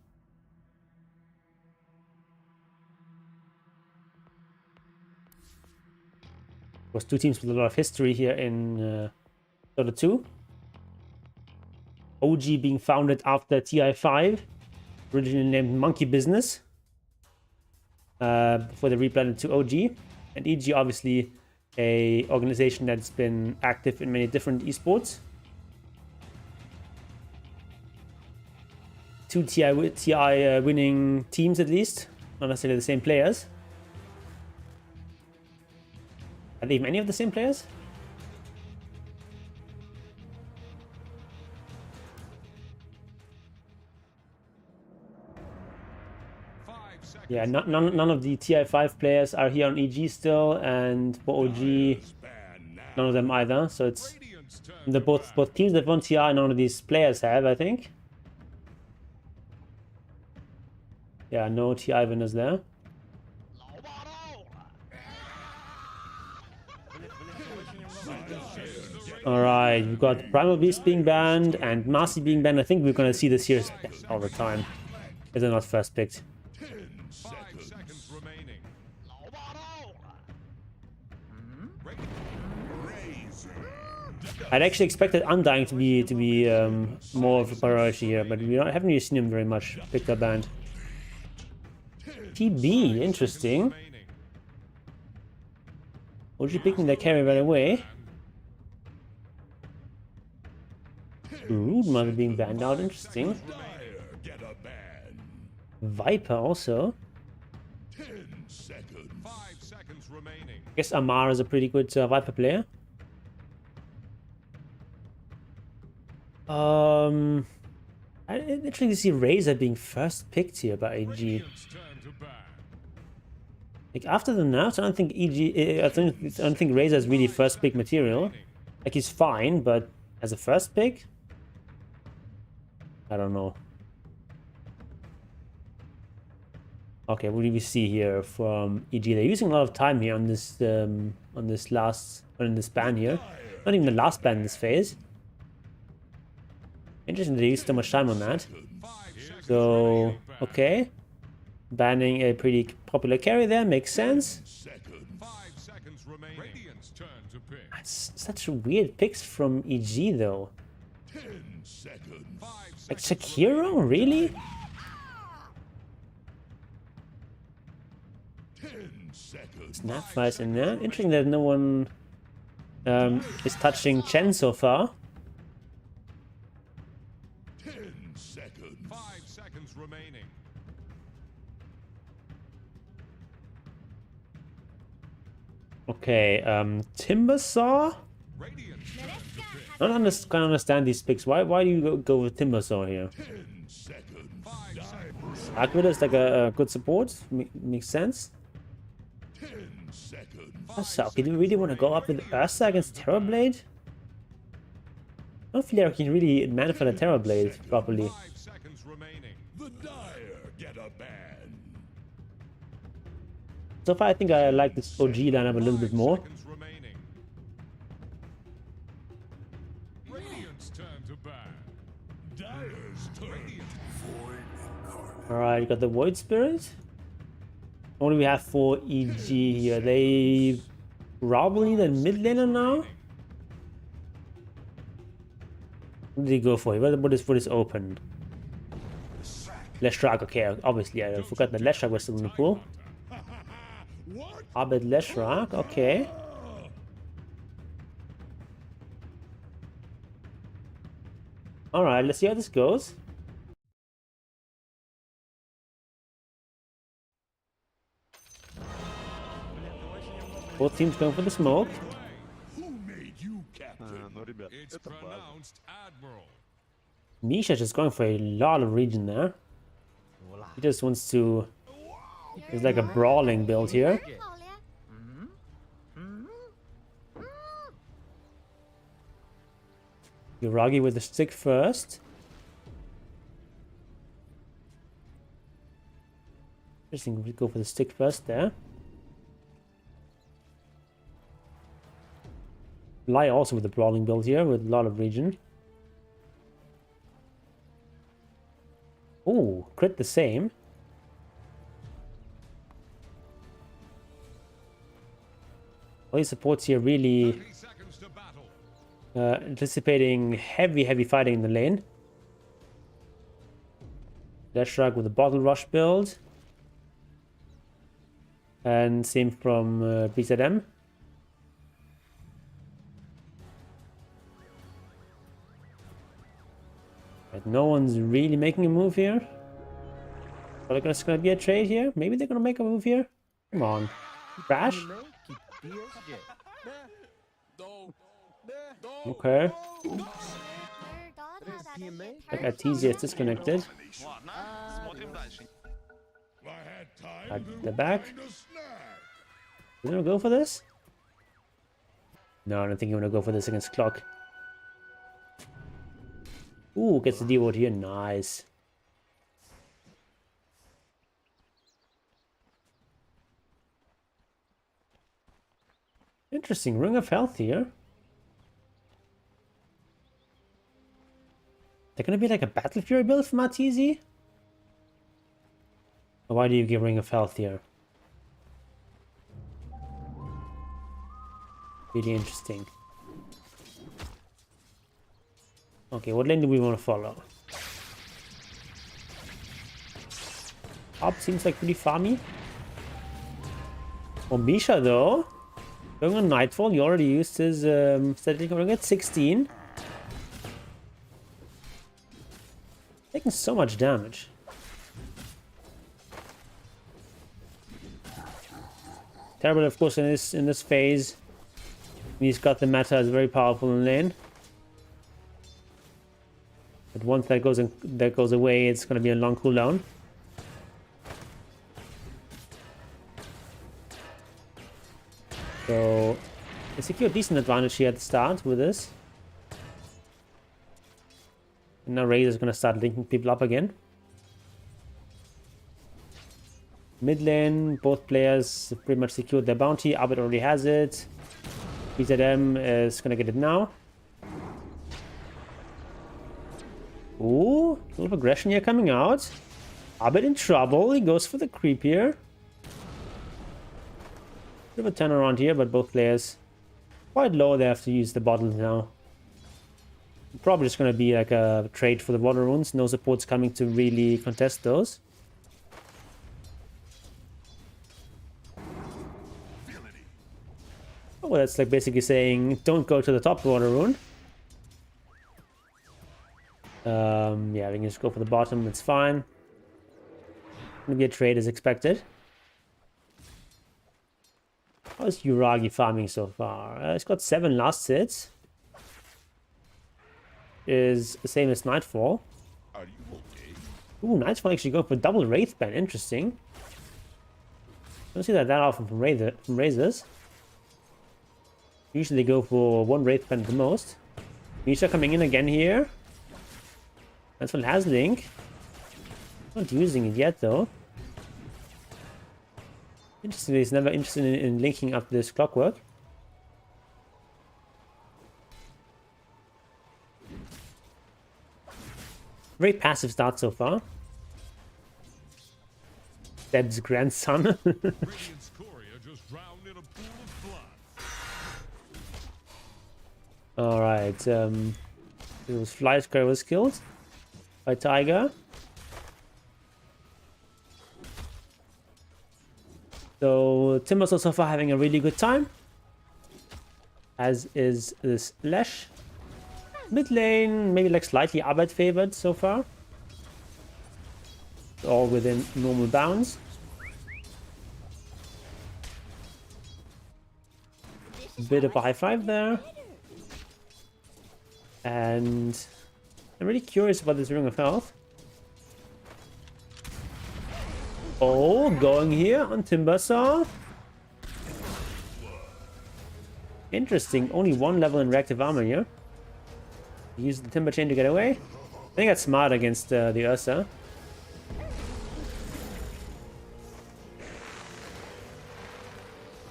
Speaker 1: Of course, two teams with a lot of history here in Dota 2. OG being founded after TI5, originally named Monkey Business, before they rebranded to OG. And EG, obviously, a organization that's been active in many different esports. Two TI winning teams at least, not necessarily the same players. Are they even any of the same players? Yeah, none of the TI5 players are here on EG still, and for OG, none of them either. So it's both teams that won TI, none of these players have, I think. Yeah, no TI winners there. Alright, we've got Primal Beast being banned and Marcy being banned. I think we're gonna see this here all the time, if they're not first picked. I'd actually expected Undying to be more of a priority here, but we haven't really seen him very much picked up band. TB, interesting. OG picking that carry right away. Rude Mother being banned out, interesting. Viper also.
Speaker 3: 10 seconds. 5 seconds remaining.
Speaker 1: I guess Amar is a pretty good Viper player. I interesting to see Razor being first picked here by AG.
Speaker 3: Radiant's turn to ban.
Speaker 1: Like after the nerfs, I don't think EG. I don't think Razor is really first pick material. Like he's fine, but as a first pick, I don't know. Okay, what do we see here from EG? They're using a lot of time here on this ban here. Not even the last ban in this phase. Interesting they used so much time on that. So okay, banning a pretty popular carry there makes sense.
Speaker 3: 5 seconds remaining. Radiant's turn to pick.
Speaker 1: That's such weird picks from EG though.
Speaker 3: 10 seconds. 5
Speaker 1: Like
Speaker 3: seconds.
Speaker 1: Shakiro, really?
Speaker 3: 10 seconds.
Speaker 1: Snapfires in there. Interesting that no one is touching Chen so far.
Speaker 3: 10 seconds. 5 seconds remaining.
Speaker 1: Okay, Timbersaw?
Speaker 3: Radiant's turn to pick.
Speaker 1: I don't can't understand these picks. Why do you go with Timbersaw here?
Speaker 3: 10 seconds. 5 seconds.
Speaker 1: Aquila is like a good support. Makes sense.
Speaker 3: 10 seconds.
Speaker 1: So, okay, do we really want to go up with Ursa against Terrorblade? I don't feel like we can really manipulate a Terrorblade properly.
Speaker 3: 5 seconds remaining. The Dire get a ban.
Speaker 1: So far, I think I like this OG lineup a little bit more.
Speaker 3: Seconds remaining. Radiant's turn to ban. Dire's turn.
Speaker 1: Alright, got the Void Spirit. What do we have for EG here? They probably need a mid laner now. What did he go for? What is open? Leshrac, okay, obviously I forgot that Leshrac was still in the pool.
Speaker 3: What?
Speaker 1: Abed Leshrac, okay. Alright, let's see how this goes. Both teams going for the smoke.
Speaker 3: Who made you captain?
Speaker 4: Ну, ребят,
Speaker 3: It's
Speaker 4: это база.
Speaker 3: pronounced admiral.
Speaker 1: Misha just going for a lot of region there. He just wants to... It's like a brawling build here. Yuragi with the stick first. Interesting, we go for the stick first there. Lai also with the brawling build here with a lot of region. Ooh, crit the same. All these supports here really
Speaker 3: 30 seconds to battle.
Speaker 1: anticipating heavy fighting in the lane. Leshrac with the bottle rush build. And same from BZM. But no one's really making a move here. Are there gonna be a trade here? Maybe they're gonna make a move here? Come on. Crash? Okay. Like Artesia is disconnected.
Speaker 4: Смотрим дальше.
Speaker 3: I had time
Speaker 1: At
Speaker 3: to
Speaker 1: the back.
Speaker 3: find a snack.
Speaker 1: Is gonna go for this? No, I don't think you wanna go for this against Clock. Ooh, gets the D-ward here. Nice. Interesting. Ring of Health here. They're gonna be like a Battle Fury build from Artesia? Or why do you give Ring of Health here? Really interesting. Okay, what lane do we want to follow? Up seems like pretty farmy. Oh, Misha though. Going on Nightfall, he already used his static ring at 16. Taking so much damage. Terrible, of course, in this phase. He's got the meta is very powerful in lane. But once that goes away, it's going to be a long cooldown. So they secure a decent advantage here at the start with this. And now Razor's going to start linking people up again. Mid lane, both players have pretty much secured their bounty. Abed already has it. BZM is going to get it now. Ooh, a little aggression here coming out. Abed in trouble. He goes for the creep here. Bit of a turnaround here, but both players quite low. They have to use the bottles now. Probably just going to be like a trade for the water runes. No supports coming to really contest those. Oh, well, that's like basically saying don't go to the top water rune. Yeah, we can just go for the bottom. It's fine. Maybe a trade is expected. How's Uragi farming so far? It's got 7 last hits. Is the same as Nightfall.
Speaker 3: Are you okay?
Speaker 1: Ooh, Nightfall actually going for double Wraith ban. Interesting. Don't see that often from Razors. Usually they go for 1 Wraith ban at the most. Misha coming in again here. Nightfall has Link. Not using it yet though. Interesting, he's never interested in linking up this clockwork. Very passive start so far. Deb's grandson.
Speaker 3: Radiant's courier just drowned in a pool of blood.
Speaker 1: Alright, it was Flyscare was killed by Tiger. So Timber's so far having a really good time. As is this Lesh. Mid lane, maybe like slightly Abed favored so far. All within normal bounds. Bit of a high five there. And I'm really curious about this Ring of Health. Oh, going here on Timbersaw. Interesting. Only 1 level in reactive armor here. Use the Timber Chain to get away. I think that's smart against the Ursa.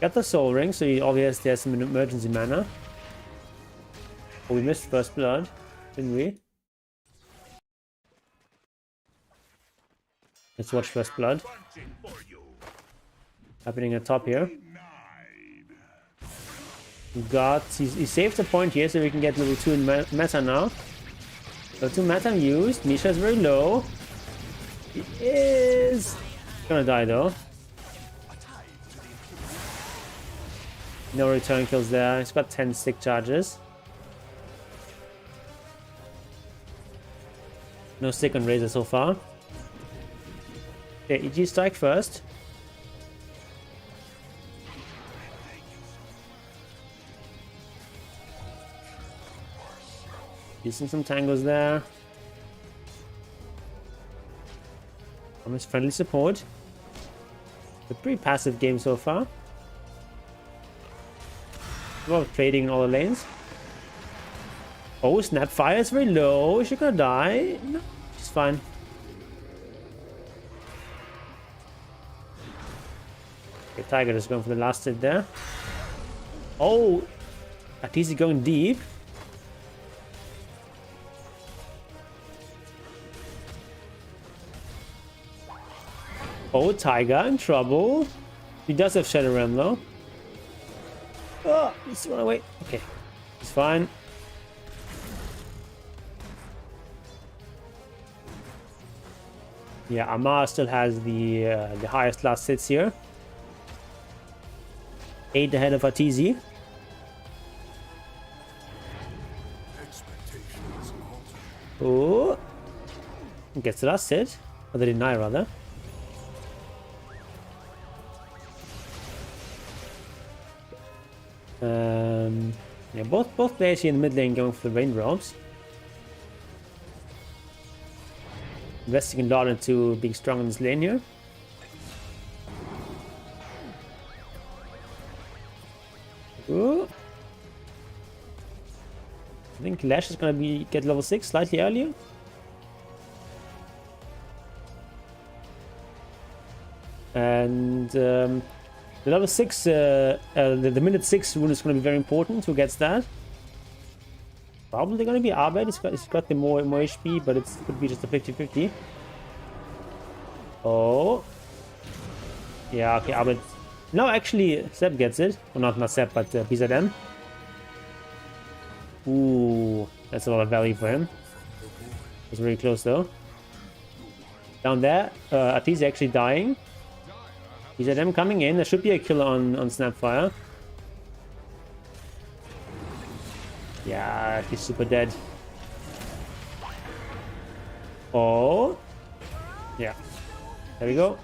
Speaker 1: Got the Soul Ring, so he obviously has some emergency mana. Oh, we missed First Blood, didn't we? Let's watch First Blood. Happening at top here. He saved a point here, so we can get level 2 in meta now. Level 2 meta used. Misha is very low. He is gonna die though. No return kills there. He's got 10 stick charges. No stick on Razor so far. Okay, EG strike first. Using some tangos there. Almost friendly support. A pretty passive game so far. A lot of trading in all the lanes. Oh, Snapfire is very low. Is she gonna die? No, she's fine. Okay, Tiger is going for the last hit there. Oh, Atizi going deep. Oh, Tiger in trouble. He does have Shadow Realm though. Oh, let's run away. Okay, it's fine. Yeah, Amar still has the highest last hits here. 8 ahead of Atizi. Oh, gets the last hit, or the deny rather. Yeah, both players here in the mid lane going for the raindrops. Investing a lot into being strong in this lane here. Ooh. I think Lash is gonna get level 6 slightly earlier. And the level 6, the minute 6 rune is gonna be very important. Who gets that? Probably gonna be Abed. He's got the more HP, but it could be just a 50-50. Oh. Yeah, okay, Abed. No, actually, Seb gets it. Well, not Seb, but BZM. Ooh, that's a lot of value for him. It's very close, though. Down there, Atiz actually dying. BZM coming in. There should be a killer on Snapfire. Yeah, he's super dead. Oh. Yeah. There we go.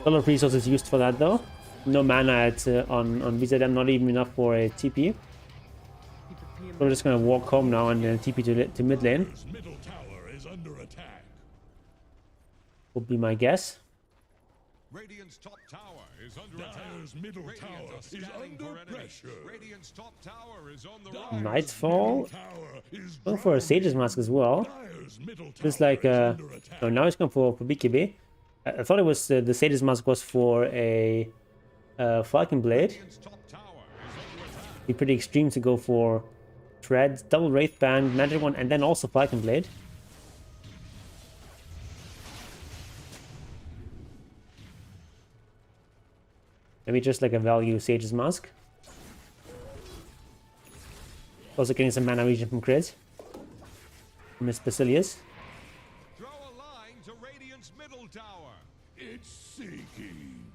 Speaker 1: A lot of resources used for that though. No mana on BZM, not even enough for a TP. So we're just gonna walk home now and TP to mid lane.
Speaker 3: Middle tower is under attack.
Speaker 1: Would be my guess.
Speaker 3: Radiant's top tower is under attack. Dyer's middle tower is under pressure. Radiant's top tower is on the rise.
Speaker 1: Nightfall. Going for a Sage's Mask as well. Just like no, now he's going for BKB. I thought it was the Sage's Mask was for a Falcon Blade. Be pretty extreme to go for Tread, double Wraith Band, Magic One, and then also Falcon Blade. Maybe just like a value Sage's Mask. Also getting some mana regen from Crit. Miss Basilius.
Speaker 3: Throw a line to Radiant's middle tower. It's seeking.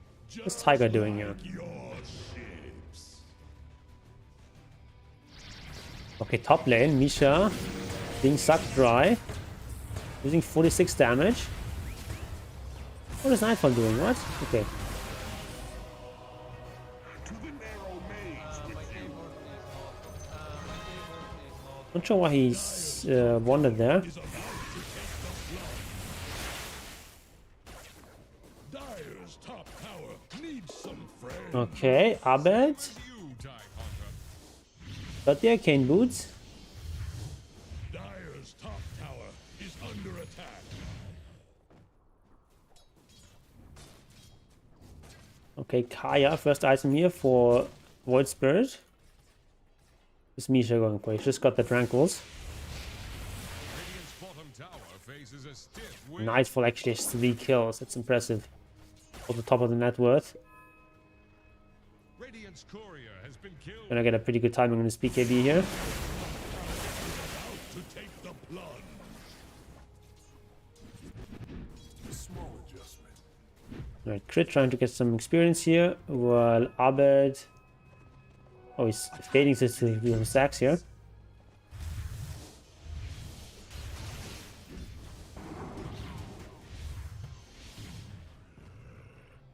Speaker 1: What's Tiger doing here?
Speaker 3: Your ships.
Speaker 1: Okay, top lane, Misha being sucked dry. Using 46 damage. What is Nightfall doing? What? Okay. Not sure why he's wandered there.
Speaker 3: Dyer's top tower needs some friends.
Speaker 1: Okay, Abed. Got the arcane boots.
Speaker 3: Dyer's top tower is under attack.
Speaker 1: Okay, Kaya, first item here for Void Spirit. Is Misha going for? He's just got the Tranquils. Nightfall actually has 3 kills. That's impressive. On the top of the net worth. Gonna get a pretty good timing on this BKB here. Alright, Crit trying to get some experience here, while Abed... Oh, he's fading to stacks here.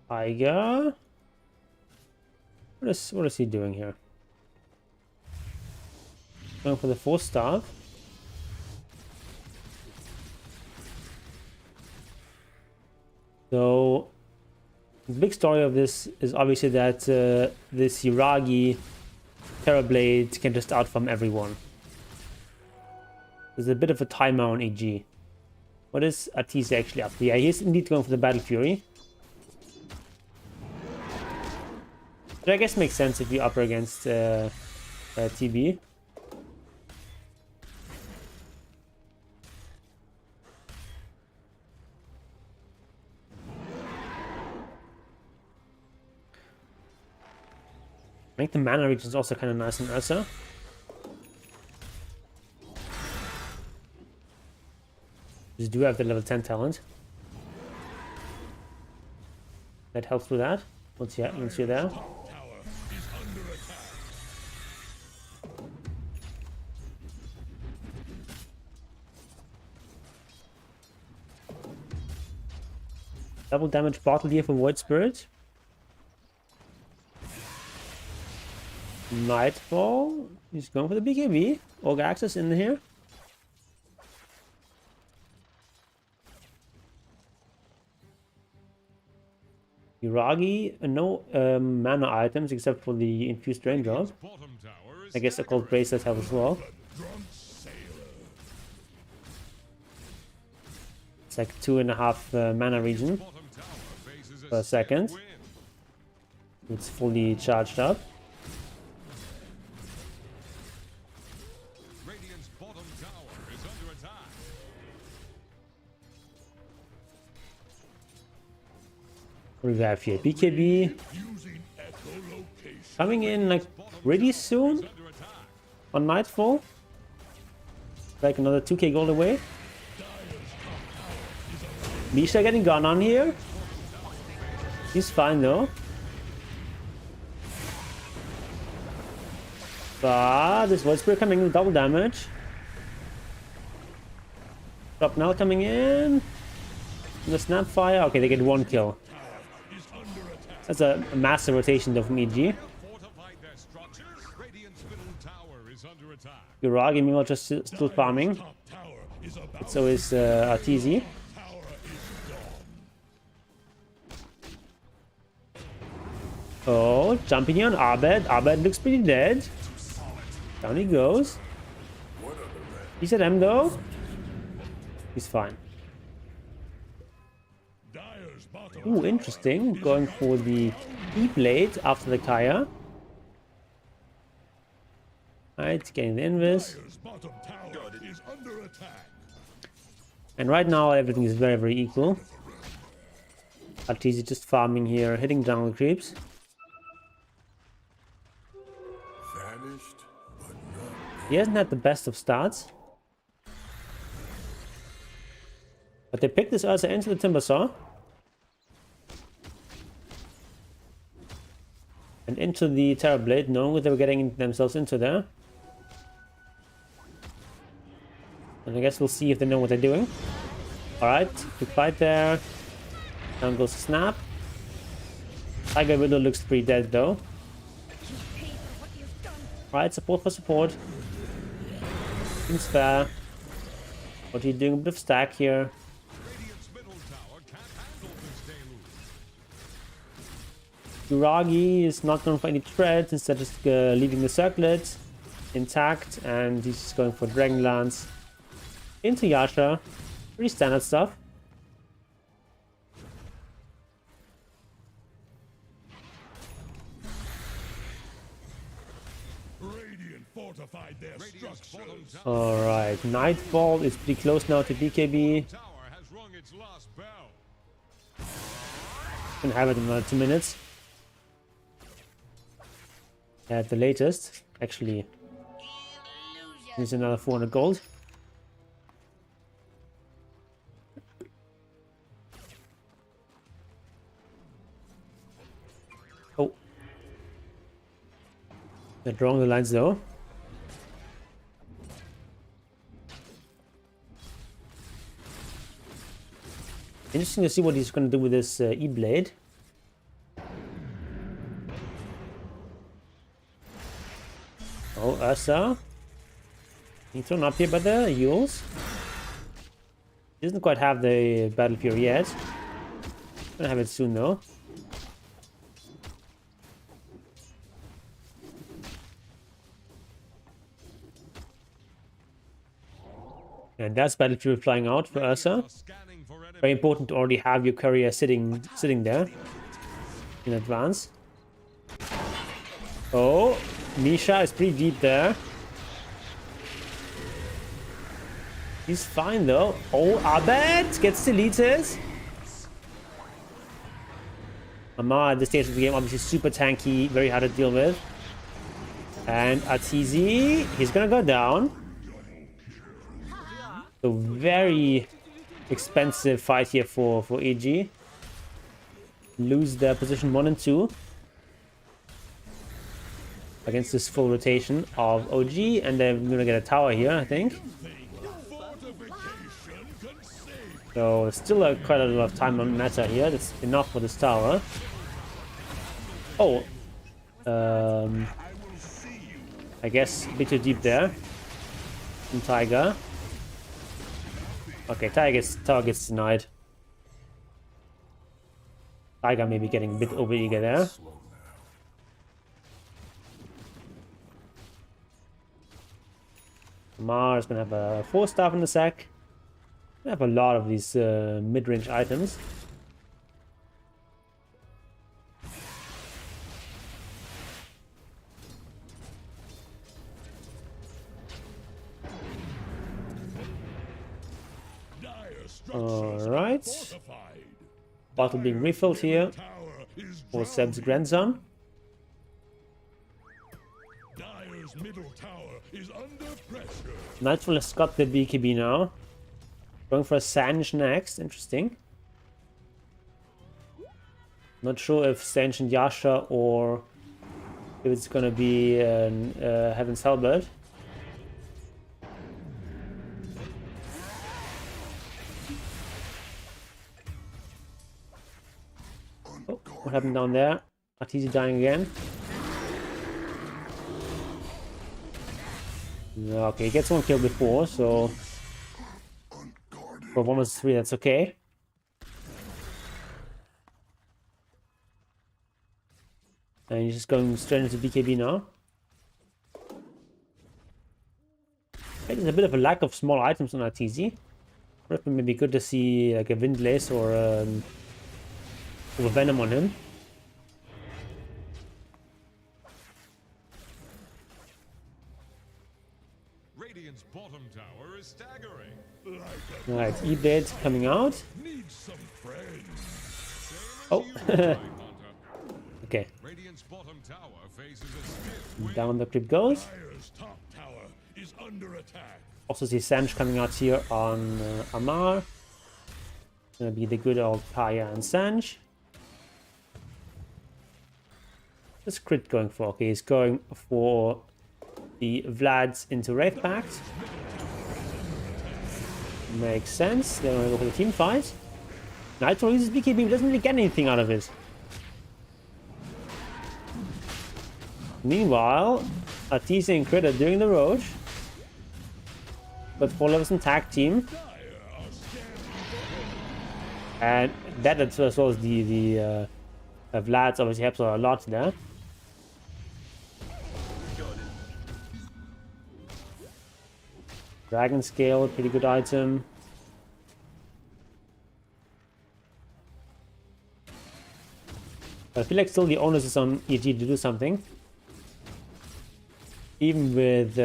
Speaker 1: Aiga. What is he doing here? Going for the 4th staff. So the big story of this is obviously that this Yuragi Terrorblade can just outfarm everyone. There's a bit of a timer on EG. What is Atiz actually up to? Yeah, he's indeed going for the Battle Fury. But I guess makes sense if you upper against TB. I think the mana region is also kind of nice in Ursa. Just do have the level 10 talent. That helps with that. Once you're there. Double damage bottle here for Void Spirit. Nightfall. He's going for the BKB. Org Axis in here. Yuragi, no mana items except for the infused raindrop. I guess the cold bracelets have as well. It's like 2.5 mana region per second. It's fully charged up.
Speaker 3: Radiant's bottom tower is under attack.
Speaker 1: What do we have here? BKB coming in like really soon on Nightfall. Like another 2k gold away. Misha getting gone on here. He's fine though. But this Void Spirit coming in with double damage. Drop now coming in. And the Snapfire. Okay, they get 1 kill. That's a massive rotation though from EG. Yuragi meanwhile just still farming. So is Arteezy. Oh, jumping in on Abed. Abed looks pretty dead. Down he goes. He's at M though. He's fine. Ooh, interesting. Going for the E-Blade after the Kaya. Alright, getting the invis. And right now everything is very, very equal. Arteezy just farming here, hitting jungle creeps. He hasn't had the best of starts. But they picked this Ursa into the Timber Saw. And into the Terror Blade, knowing what they were getting themselves into there. And I guess we'll see if they know what they're doing. Alright, good fight there. Down goes Snap. Tiger Widow looks pretty dead though. Alright, support for support. Seems fair. What are you doing? A bit of stack here. Yuragi is not going for any threat, instead just leaving the circlet intact, and he's just going for Dragon Lance into Yasha. Pretty standard stuff. Alright, Nightfall is pretty close now to BKB. Can have it in another 2 minutes. At the latest. Actually, here's another 400 gold. Oh. They're drawing the lines though. Interesting to see what he's going to do with this E-Blade. Oh, Ursa. Being thrown up here by the Yules. He doesn't quite have the Battle Fury yet. Gonna have it soon though. And that's Battle Fury flying out for Ursa. Very important to already have your courier sitting there in advance. Oh, Misha is pretty deep there. He's fine though. Oh, Abed gets deleted. Amar at this stage of the game, obviously super tanky, very hard to deal with. And Arteezy, he's gonna go down. So very expensive fight here for AG. Lose their position 1 and 2 against this full rotation of OG, and they're gonna get a tower here, I think. So still quite a lot of time on matter here. That's enough for this tower. Oh, I guess a bit too deep there. From Tiger. Okay, tower gets denied. Tiger maybe getting a bit overeager there. Mars gonna have a 4-star in the sack. We have a lot of these mid-range items. Alright. Bottle being refilled here for Seb's grandson. Nightfall has got the BKB now. Going for a Sange next. Interesting. Not sure if Sange and Yasha or if it's gonna be Heaven's Halberd. Oh, what happened down there? Arteezy dying again. Okay, he gets one kill before, so for 1 vs 3, that's okay. And he's just going straight into BKB now. There's a bit of a lack of small items on Arteezy. Would have been maybe good to see like a Windlace or a Venom on him.
Speaker 3: Radiant's bottom tower is staggering.
Speaker 1: Alright, E-Blade coming out. Oh, okay.
Speaker 3: Radiant's bottom tower faces a stiff
Speaker 1: Down the creep goes.
Speaker 3: top tower is under attack.
Speaker 1: Also see Sange coming out here on Amar. Gonna be the good old Kaya and Sange. What's crit going for? Okay, he's going for the Vlads into Wraith Pact. Makes sense. Then we're gonna go for the team fight. Nitro uses BKB, doesn't really get anything out of it. Meanwhile, Arteezy and Crit are doing the Roach. But 4 levels in tag team. And that as well as the Vlads obviously helps a lot there. Dragon Scale, pretty good item. But I feel like still the onus is on EG to do something. Even with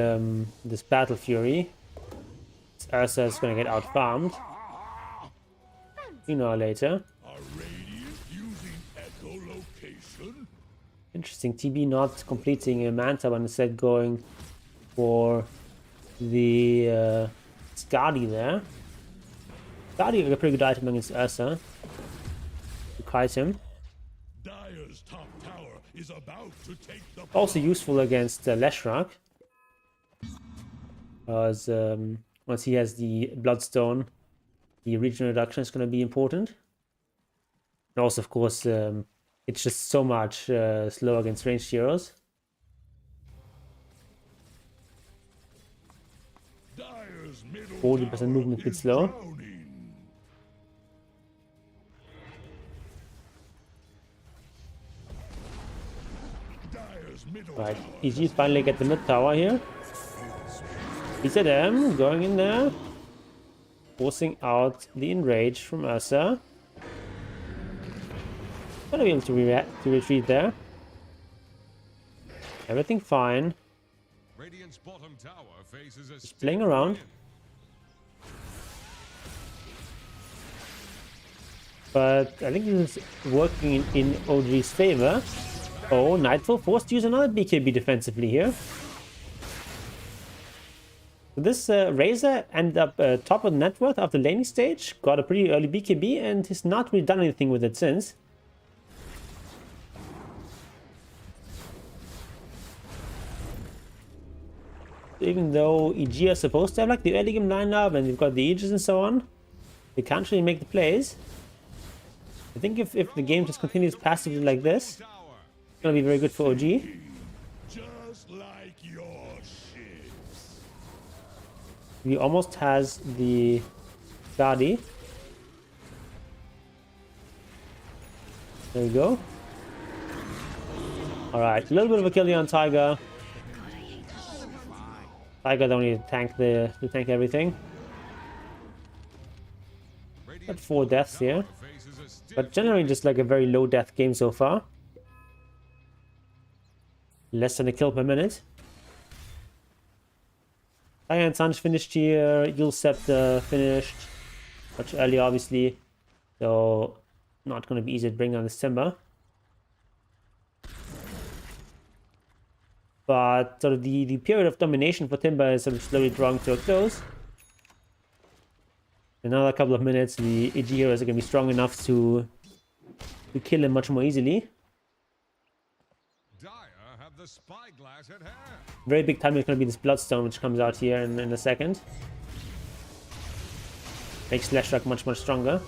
Speaker 1: this Battle Fury, Ursa is going to get out-farmed. Sooner or later. Interesting, TB not completing a Manta, but instead going for the Skadi there. Skadi is a pretty good item against Ursa. To kite him. Also useful against Leshrac. Because once he has the Bloodstone, the regional reduction is going to be important. And also, of course, it's just so much slow against ranged heroes. 40% movement, a bit slow. Right, EG finally get the mid tower here. EZM going in there, forcing out the enrage from Ursa. Gonna be able to retreat there. Everything fine.
Speaker 3: Radiant's bottom tower faces a
Speaker 1: Just playing around. But I think this is working in OG's favor. Oh, Nightfall forced to use another BKB defensively here. This Razor ended up top of the net worth after laning stage. Got a pretty early BKB and has not really done anything with it since. Even though EG are supposed to have like the early game lineup and they've got the Aegis and so on, they can't really make the plays. I think if the game just continues passively like this, it's gonna be very good for OG.
Speaker 3: just like yours.
Speaker 1: He almost has the Guardi. There we go. Alright, a little bit of a kill here on Tiger. Tiger don't need to tank everything. Got 4 deaths here. But generally just like a very low death game so far. Less than a kill per minute. Tiger and Sanj finished here. Yule Scepter finished. Much earlier obviously. So not going to be easy to bring down this Timber. But sort of the period of domination for Timber is sort of slowly drawing to a close. In another couple of minutes, the AG heroes are going to be strong enough to kill him much more easily.
Speaker 3: Dire have the spyglass at hand.
Speaker 1: Very big time is going to be this Bloodstone, which comes out here in a second. Makes Leshrac much, much stronger.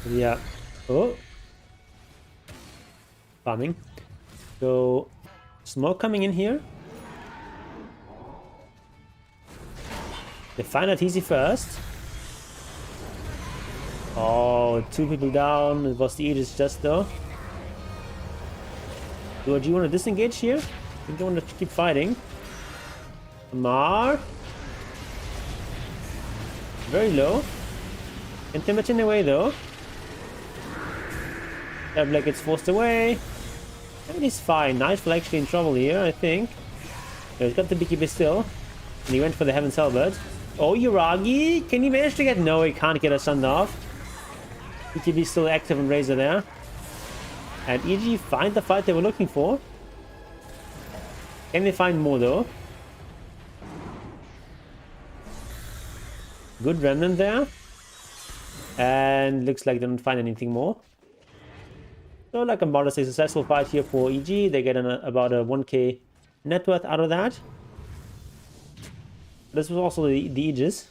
Speaker 1: Yeah. Oh. Farming. So, smoke coming in here. They find out easy first. Oh, 2 people down. It was the Aegis just though. Do you want to disengage here? I think you want to keep fighting. Mar. Very low. Intimidating away though. Black gets forced away. And he's fine. Nightfall actually in trouble here, I think. He's got the BKB still. And he went for the Heaven's Halberd. Oh, Yuragi! Can he manage to get... No, he can't get a Sun off. BKB still active on Razor there. And EG find the fight they were looking for. Can they find more though? Good Remnant there. And looks like they don't find anything more. So like a modestly successful fight here for EG. They get about a 1k net worth out of that. This was also the Aegis.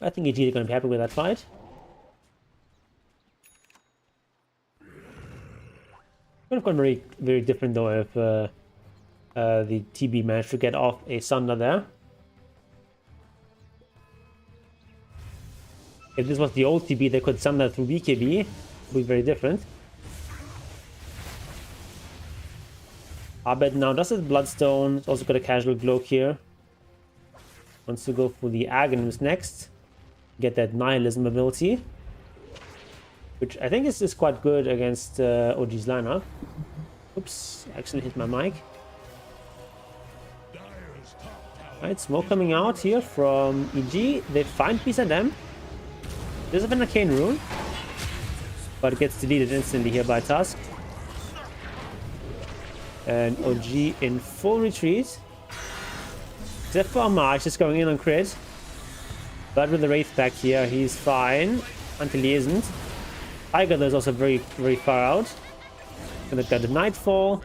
Speaker 1: I think EG are going to be happy with that fight. Would have gone very, very different though if the TB managed to get off a Sunder there. If this was the old TB, they could Sunder through BKB. It would be very different. Abed now does his Bloodstone. It's also got a casual Glow here. Wants to go for the Aghanim's next. Get that Nihilism ability. Which I think is quite good against OG's lineup. Oops, actually hit my mic. Alright, smoke coming out here from EG. They find PSM. There's an Arcane Rune. But it gets deleted instantly here by Tusk. And OG in full retreat. Except for March just going in on crit. But with the Wraith back here, he's fine. Until he isn't. Tiger is also very, very far out. And they've got the Nightfall.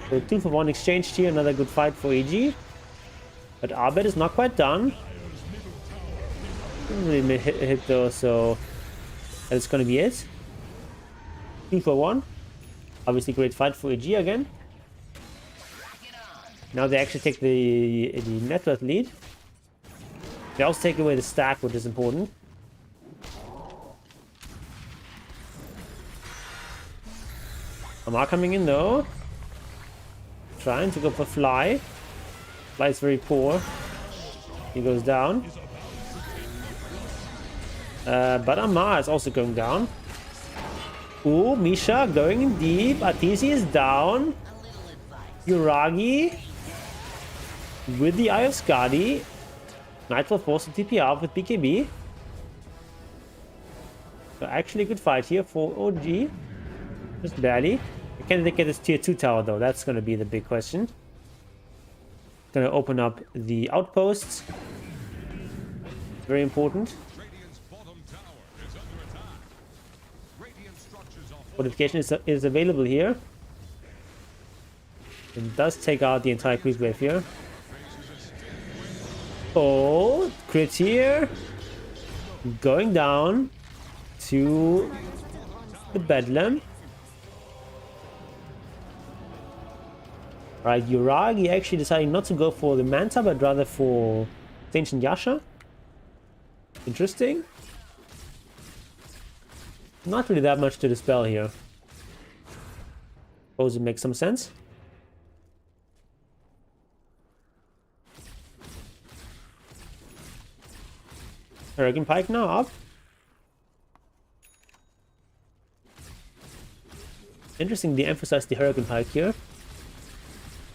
Speaker 1: So 2 for 1 exchanged here. Another good fight for EG. But Abed is not quite done. Didn't really hit though, so that's gonna be it. 2 for 1. Obviously great fight for EG again. Now they actually take the net worth lead. They also take away the stack, which is important. Amar coming in though. Trying to go for Fly. Fly is very poor. He goes down. But Amar is also going down. Ooh, Misha going in deep. Atisi is down. Yuragi with the Eye of Skadi. Nightfall forced to TP out with BKB. So actually a good fight here for OG. Just barely. Can they get this tier 2 tower though? That's going to be the big question. Going to open up the outposts. Very important. Fortification is available here. It does take out the entire creep wave here. Oh, crit here. Going down to the Bedlam. Right, Yuragi actually deciding not to go for the Manta, but rather for Ancient Yasha. Interesting. Not really that much to dispel here. Suppose it makes some sense. Hurricane Pike now up. Interesting, they emphasize the Hurricane Pike here.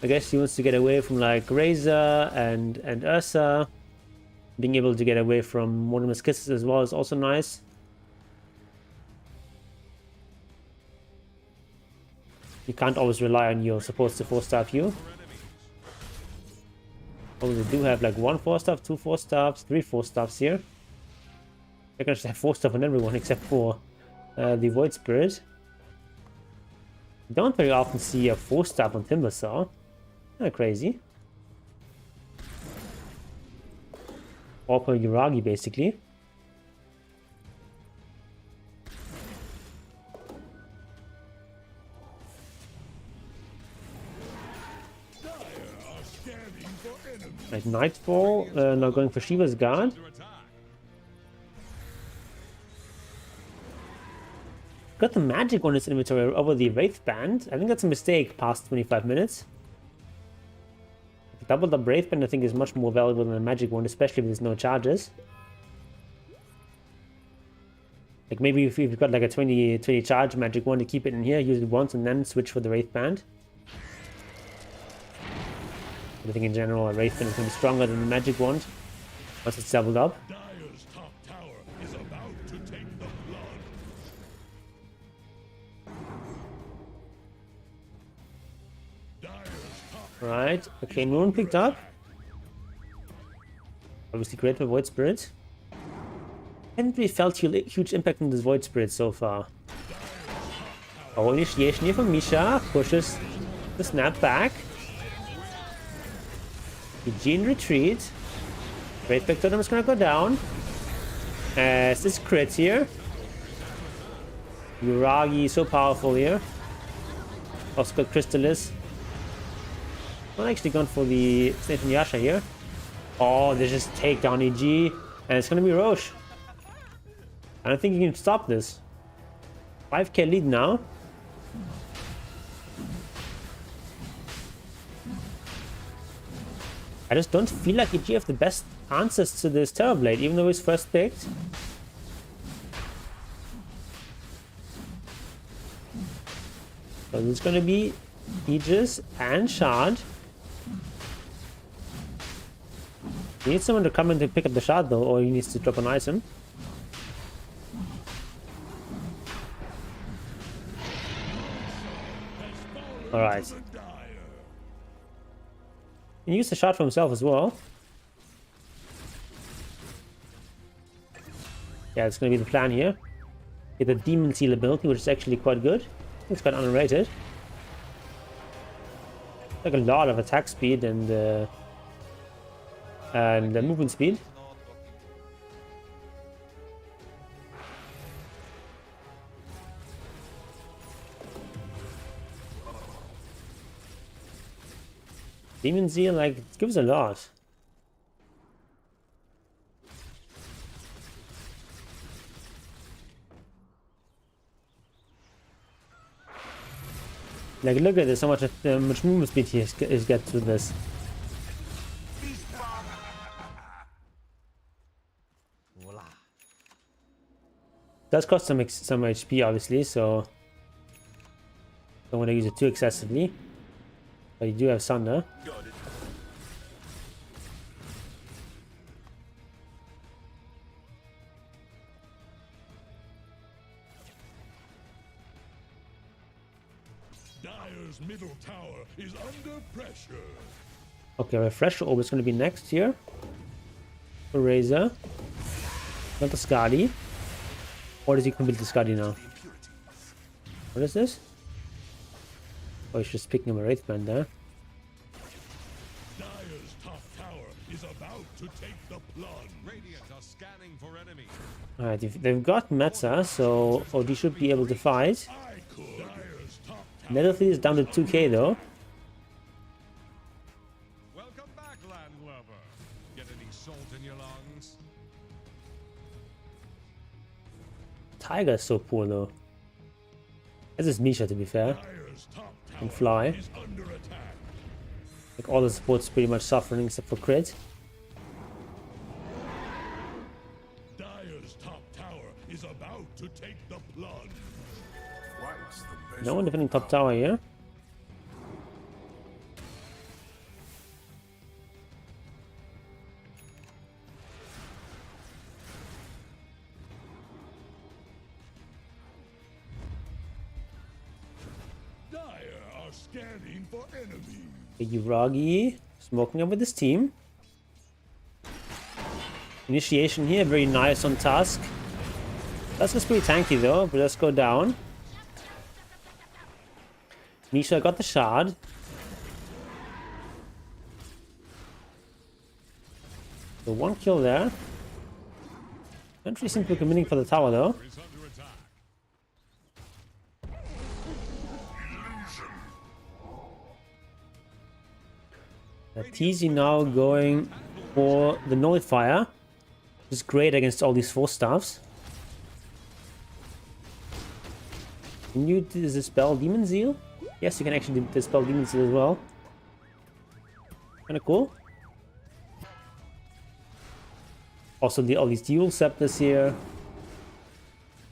Speaker 1: I guess he wants to get away from like Razor and Ursa. Being able to get away from Mortimer's Kisses as well is also nice. You can't always rely on your supports to 4-star you. Oh, they do have like 1 4-star, 2 4-stars, 3 4-stars here. They're gonna just have 4-star on everyone except for the Void Spirit. You don't very often see a 4-star on Timbersaw. Kind of crazy. Or per Yuragi, basically. Like Nightfall, now going for Shiva's Guard. Got the magic on his inventory over the Wraith Band. I think that's a mistake past 25 minutes. Doubled up Wraith Band I think is much more valuable than a magic one, especially if there's no charges. Like maybe if you've got like a 20 charge magic one to keep it in here, use it once and then switch for the Wraith Band. I think in general a Wraith Band is going to be stronger than the magic wand once it's doubled up.
Speaker 3: Dire's top tower is about to take the blood.
Speaker 1: Right, okay, Moon picked up. Obviously great for Void Spirit. Haven't really felt huge impact on this Void Spirit so far. Oh, initiation here from Misha. Pushes the snap back. Eugene retreat. Great Back Totem is gonna go down. As this crit here. Yuragi so powerful here. Also got Crystalis. Not actually gone for the Snake and Yasha here. Oh, they just take down EG. And it's gonna be Roche. I don't think you can stop this. 5k lead now. I just don't feel like EG have the best answers to this Terrorblade, even though he's first picked. So this is gonna be Aegis and Shard. He needs someone to come in to pick up the Shard though, or he needs to drop an item. Alright. He can use the Shard for himself as well. Yeah, it's gonna be the plan here. Get the Demon Seal ability, which is actually quite good. It's quite underrated. Like a lot of attack speed and movement speed. Demon Seal, like, it gives a lot. Like, look at this, how much movement speed he is get to this. Does cost some HP, obviously, so don't want to use it too excessively. But you do have Sunder.
Speaker 3: Dire's middle tower is under pressure.
Speaker 1: Okay, Refresh Orb is going to be next here. For Razor. Not the Skadi. Or does he complete the Skadi now? What is this? Oh, he's just picking up a Wraith Band there.
Speaker 3: Dire's top tower is about to take the plunge. Radiant are scanning for enemies.
Speaker 1: Alright, they've got Meta, so OD should be able to fight. Netherfield is down to 2k though.
Speaker 3: Welcome back, landlubber. Get any salt in your lungs?
Speaker 1: Tiger's so poor though. This is Misha, to be fair. Can fly. Like all the supports pretty much suffering except for crit.
Speaker 3: Dire's top tower is about to take the plunge.
Speaker 1: No one defending top tower here.
Speaker 3: Dire are scanning for enemies.
Speaker 1: Yuragi smoking up with his team. Initiation here, very nice on task. That's just pretty tanky though, but let's go down. Misha got the shard. So 1 kill there. Country seems to be committing for the tower though.
Speaker 3: Is under attack.
Speaker 1: TZ now going for the nullifier, which is great against all these 4-staffs. Can you dispel Demon Zeal? Yes, you can actually dispel Demon Zeal as well. Kinda cool. Also, all these dual scepters here.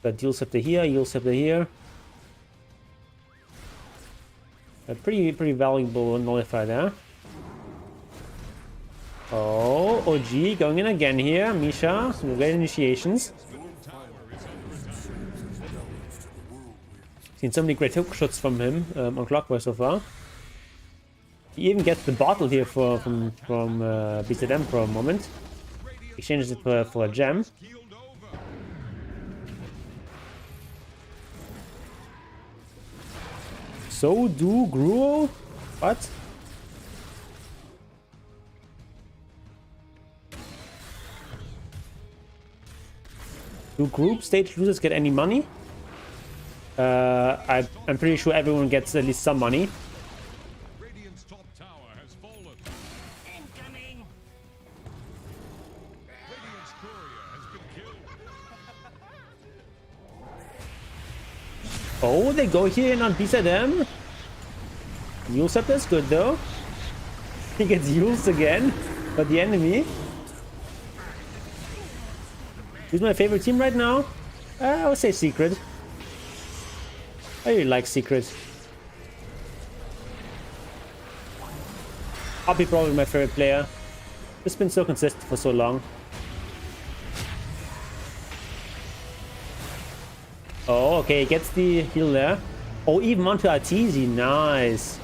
Speaker 1: Got dual scepter here, dual scepter here. A pretty valuable nullifier there. Oh, OG going in again here. Misha, some great initiations. Seen so many great hook shots from him on Clockwise so far. He even gets the bottle here from BZM for a moment. Exchanges it for a gem. So do Gruel. What? Do group stage losers get any money? I'm pretty sure everyone gets at least some money.
Speaker 3: Radiant's top tower has fallen.
Speaker 4: Incoming!
Speaker 3: Radiant's courier has been killed.
Speaker 1: Oh, they go here and on BZM. Yule Scepter is good though. He gets used again, but the enemy. Who's my favorite team right now? I would say Secret. I really like Secret. Poppy probably my favorite player. It's been so consistent for so long. Oh, okay, he gets the heal there. Oh, even onto Arteezy, nice.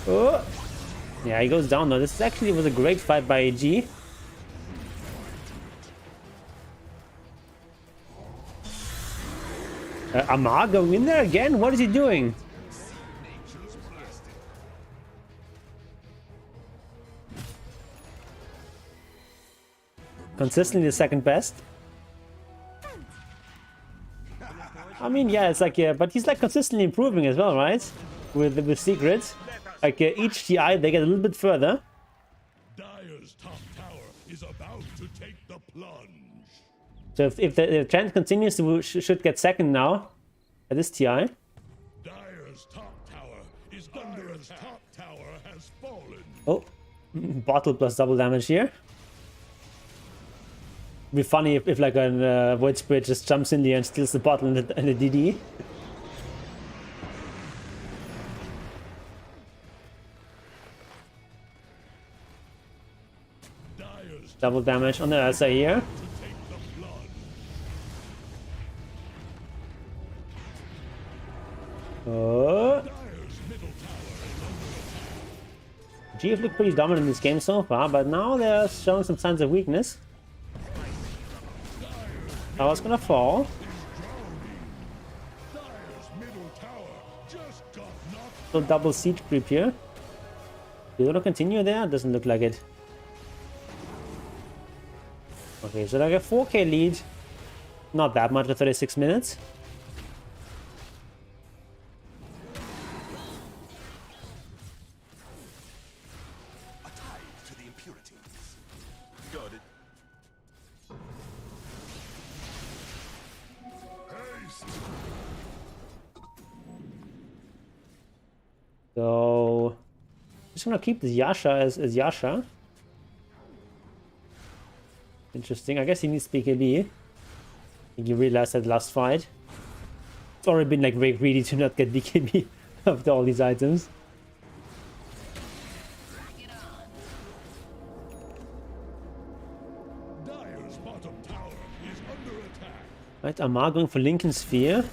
Speaker 1: Oh, yeah, he goes down though. This actually was a great fight by AG. Amar going in there again? What is he doing? Consistently the second best. I mean, yeah, it's like, but he's like consistently improving as well, right? With secrets. Like each TI, they get a little bit further.
Speaker 3: Dire's top tower is about to take the plunge.
Speaker 1: So if the trend continues, we should get second now at this TI.
Speaker 3: Dire's top tower is under attack. Top tower has fallen.
Speaker 1: Oh, bottle plus double damage here. It'd be funny if like a Void Spirit just jumps in there and steals the bottle and the DD. Double damage on the other side here. Oh. GF looked pretty dominant in this game so far, but now they're showing some signs of weakness. Tower's gonna fall. So double siege creep here. You gonna continue there? Doesn't look like it. Okay, so like a 4K lead. Not that much at 36 minutes.
Speaker 5: A tide to the impurities. Got it.
Speaker 3: Haste!
Speaker 1: So just gonna keep this Yasha as Yasha. Interesting. I guess he needs BKB. I think you realized that last fight. It's already been like very greedy to not get BKB after all these items.
Speaker 3: Dire's bottom tower is under attack.
Speaker 1: Right, Amar going for Lincoln Sphere.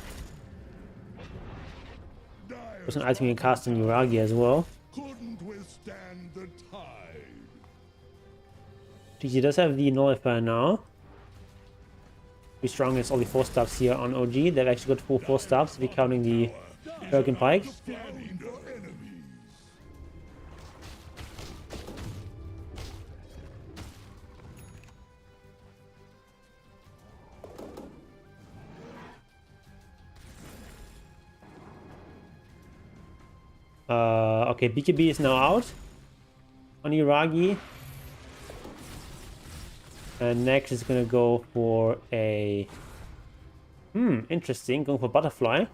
Speaker 3: Dire's
Speaker 1: There's an item you can cast on Yuragi as well.
Speaker 3: couldn't withstand the tide.
Speaker 1: GG does have the nullifier now. Be strong against all the 4-stars here on OG. They've actually got full 4-stars if you're counting the Hurricane Pike.
Speaker 3: Scanning for enemies.
Speaker 1: Okay, BKB is now out on Yuragi. And next is gonna go for a... interesting. Going for Butterfly.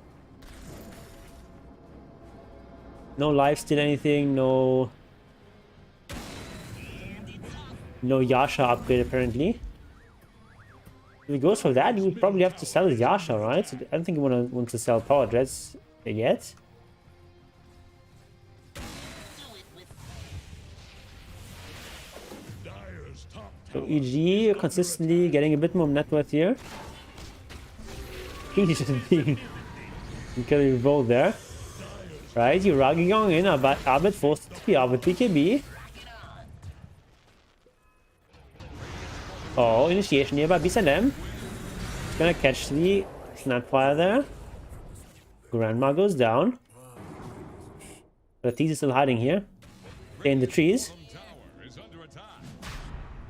Speaker 1: No lifesteal anything, no Yasha upgrade apparently. If he goes for that, you would probably have to sell Yasha, right? So I don't think you want to sell Power Jets yet.
Speaker 3: Dire's top
Speaker 1: So
Speaker 3: tower.
Speaker 1: EG consistently getting a bit more net worth here. He's just being incredibly bold there. Right, Yuragi going in, Abed forced to be out with BKB. Oh, initiation here by BSLM. Gonna catch the Snapfire there. Grandma goes down. But Tease is still hiding here. In the trees.
Speaker 3: Tower is under attack.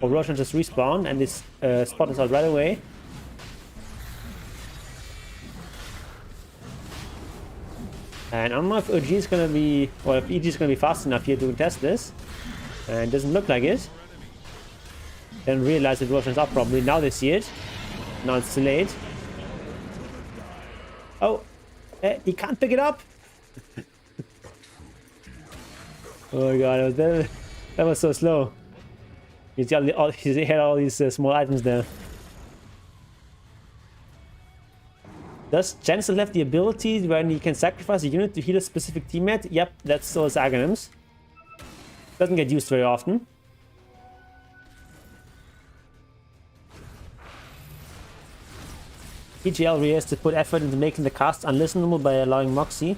Speaker 1: Oh, Roshan just respawned and this spot is out right away. And I don't know if OG is gonna be, or if EG is gonna be fast enough here to test this. And it doesn't look like it. Then realize that Roshan's up probably. Now they see it. Now it's too late. Oh, he can't pick it up. Oh my god, that was so slow. He had all these small items there. Does Jen still have the ability when he can sacrifice a unit to heal a specific teammate? Yep, that's still his Aghanims. Doesn't get used very often. PGL really has to put effort into making the cast unlistenable by allowing Moxie.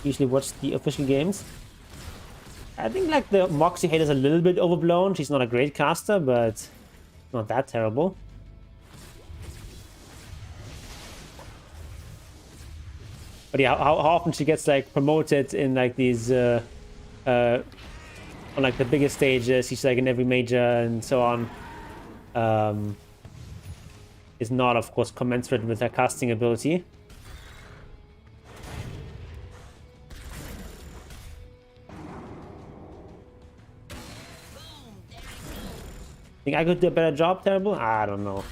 Speaker 1: Usually watch the official games. I think like the Moxie hate is a little bit overblown. She's not a great caster, but not that terrible. But yeah, how often she gets like promoted in like these on like the biggest stages, she's like in every major and so on. Is not of course commensurate with her casting ability. Think I could do a better job, Terrible? I don't know.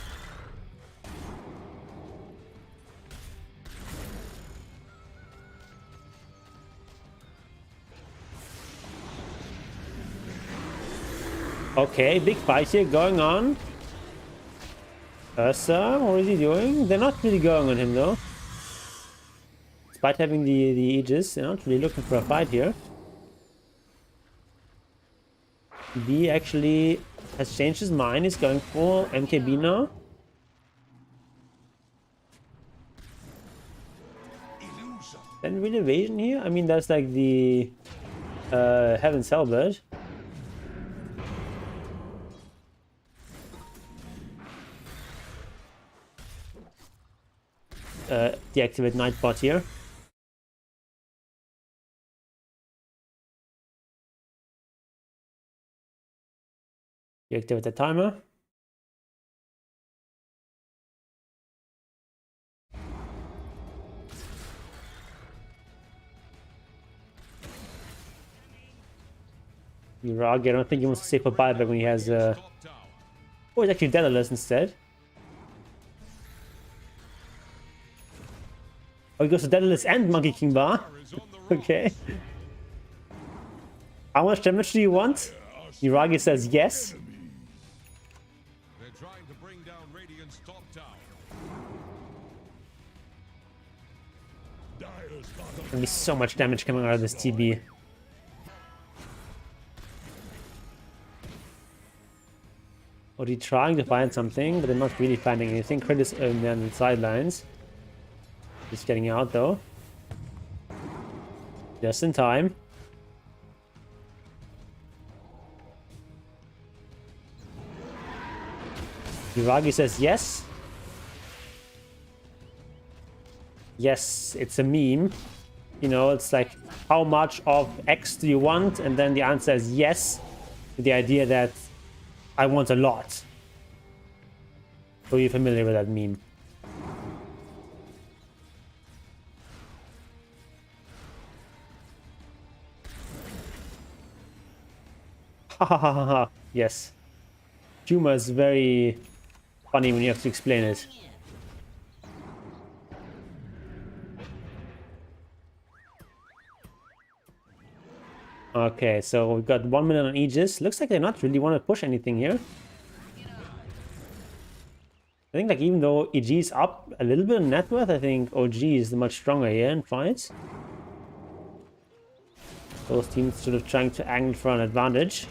Speaker 1: Okay, big fight here going on. Ursa, what is he doing? They're not really going on him though. Despite having the Aegis, they're not really looking for a fight here. B actually has changed his mind. He's going for MKB now.
Speaker 5: Illusion.
Speaker 1: Then real evasion here? I mean, that's like the Heaven's Hellbird. Deactivate Nightbot here. Deactivate the timer. Uragi, I don't think he wants to save for buyback when he has oh, he's actually Daedalus instead. Oh, he goes to Daedalus and Monkey King Bar. Okay. How much damage do you want? Uragi says yes.
Speaker 3: They're trying to bring down Radiant's top tower.
Speaker 1: There's gonna be so much damage coming out of this TB. Or they're trying to find something, but they're not really finding anything. Crit is on the sidelines. Just getting out though. Just in time. Uragi says yes. Yes, it's a meme. You know, it's like, how much of X do you want? And then the answer is yes. With the idea that I want a lot. So you're familiar with that meme. Ha ha ha ha ha. Yes. Humor is very funny when you have to explain it. Okay, so we've got 1 minute on Aegis. Looks like they're not really want to push anything here. I think like even though EG is up a little bit in net worth, I think OG is much stronger here in fights. Both teams sort of trying to angle for an advantage.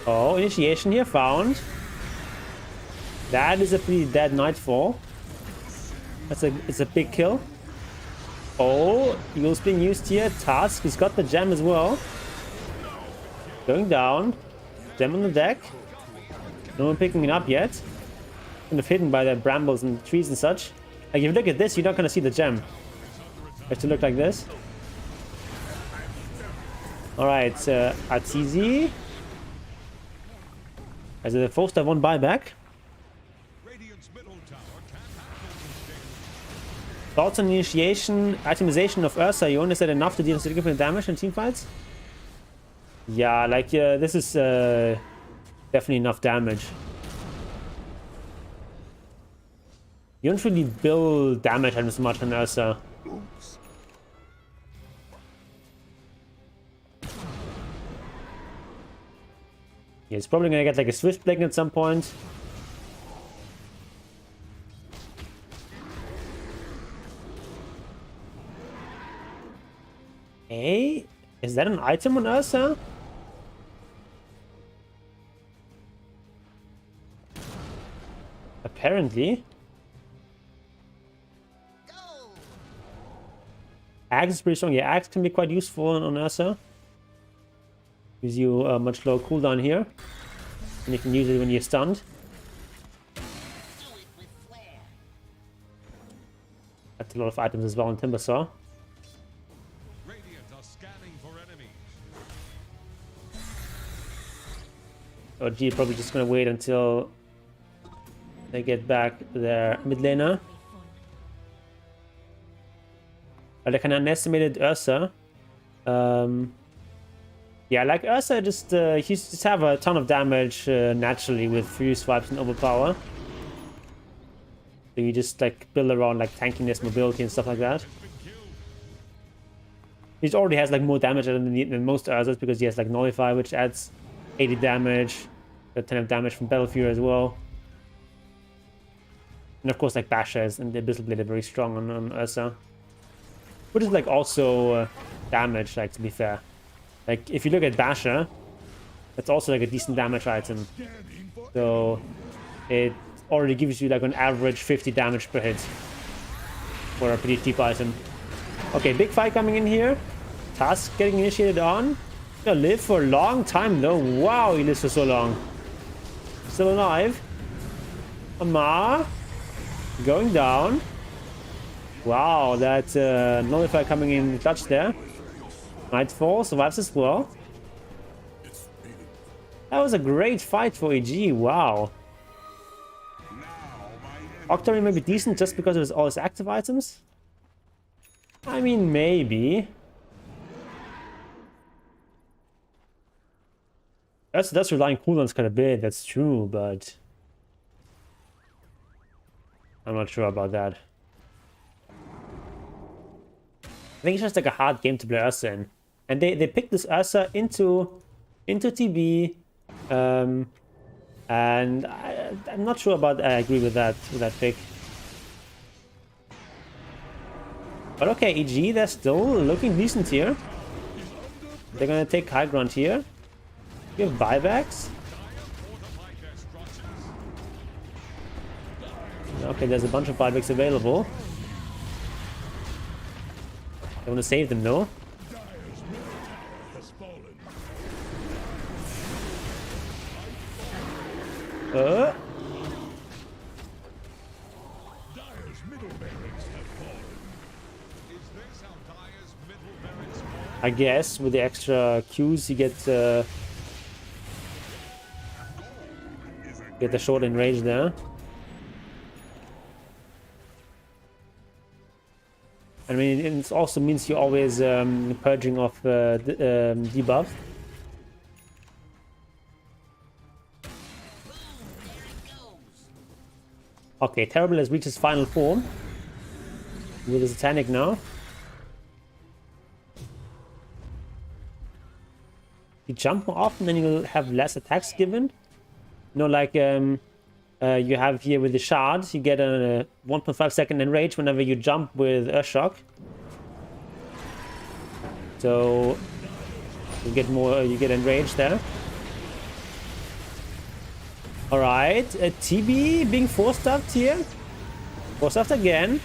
Speaker 1: Oh, initiation here found. That is a pretty dead Nightfall. It's a big kill. Oh, Eagle's being used here. Task, he's got the gem as well. Going down. Gem on the deck. No one picking it up yet. Kind of hidden by the brambles and trees and such. Like if you look at this, you're not gonna see the gem. It has to look like this. Alright, Atizi. As a forced have one buyback. Thoughts on initiation, itemization of Ursa Ion, is that enough to deal significant damage in teamfights? Yeah, like this is definitely enough damage. You don't really build damage as much on Ursa. Yeah, it's probably gonna get like a Swift Blade at some point. Hey, is that an item on Ursa? Apparently. Axe is pretty strong. Yeah, Axe can be quite useful on Ursa. Gives you a much lower cooldown here. And you can use it when you're stunned. That's a lot of items as well in Timbersaw. OG probably just gonna wait until they get back their mid laner. But I kind of underestimated Ursa. Yeah, like Ursa just he just have a ton of damage naturally with Furious Vibes and Overpower. So you just like build around like tankiness, mobility and stuff like that. He already has like more damage than most Ursas because he has like Nullify, which adds 80 damage, a ton of damage from Battle Fury as well. And of course like Bashas and the Abyssal Blade are very strong on Ursa. Which is like also damage, like to be fair. Like if you look at Basher, that's also like a decent damage item. So it already gives you like an average 50 damage per hit for a pretty cheap item. Okay, big fight coming in here. Task getting initiated on. Gonna live for a long time though. Wow, he lives for so long. Still alive. Amar going down. Wow, that Nullify coming in clutch there. Nightfall survives as well. That was a great fight for EG. Wow. Octary may be decent just because of all his active items. I mean, maybe. That's relying cooldowns quite a bit, that's true, but I'm not sure about that. I think it's just like a hard game to play Ursa in. And they picked this Ursa into TB. And I'm not sure about I agree with that pick. But okay, EG, they're still looking decent here. They're gonna take high ground here. You have buybacks. Okay, there's a bunch of buybacks available. I want to save them though. I guess with the extra Qs you get the short in range there. I mean, it also means you're always purging off debuff. Okay, Terrible has reached his final form with his Satanic now. You jump more often, then you'll have less attacks given. You know, like you have here with the shards, you get a 1.5 second enrage whenever you jump with Earthshock. So you get enraged there. Alright, TB being force-stuffed here. Force-stuffed again.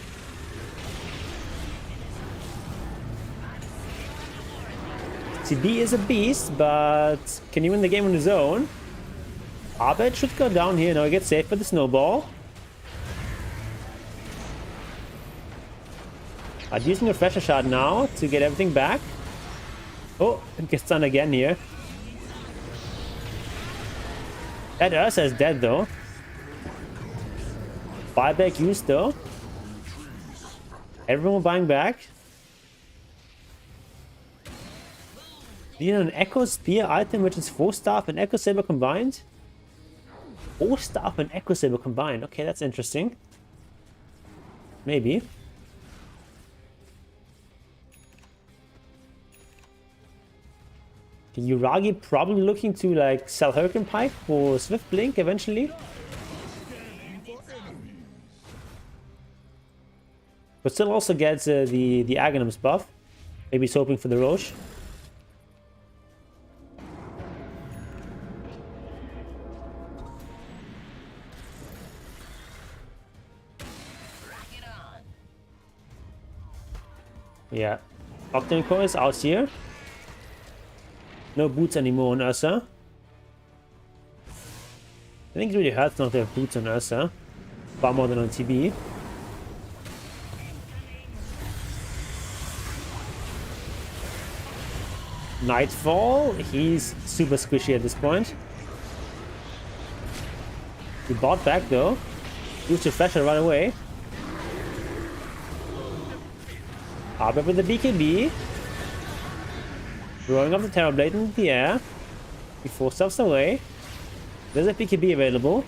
Speaker 1: TB is a beast, but can he win the game on his own? Abed should go down here. Now he gets saved by the snowball. Using a Refresher Shard now to get everything back. Oh, it gets done again here. That Ursa is dead though. Buyback used though. Everyone buying back. You know, an Echo Spear item which is 4 Staff and Echo Saber combined? 4 Staff and Echo Saber combined. Okay, that's interesting. Maybe. Yuragi probably looking to like sell Hurricane Pike for Swift Blink eventually. But still also gets the Aghanim's buff. Maybe he's hoping for the Roche. Yeah. Octane Core is out here. No boots anymore on Ursa. I think it really hurts not to have boots on Ursa. Far more than on TB. Nightfall, he's super squishy at this point. He bought back though. Used to flash right away. Arbor with the BKB. Throwing off the Terrorblade in the air. Before stuffs away. There's a BKB available.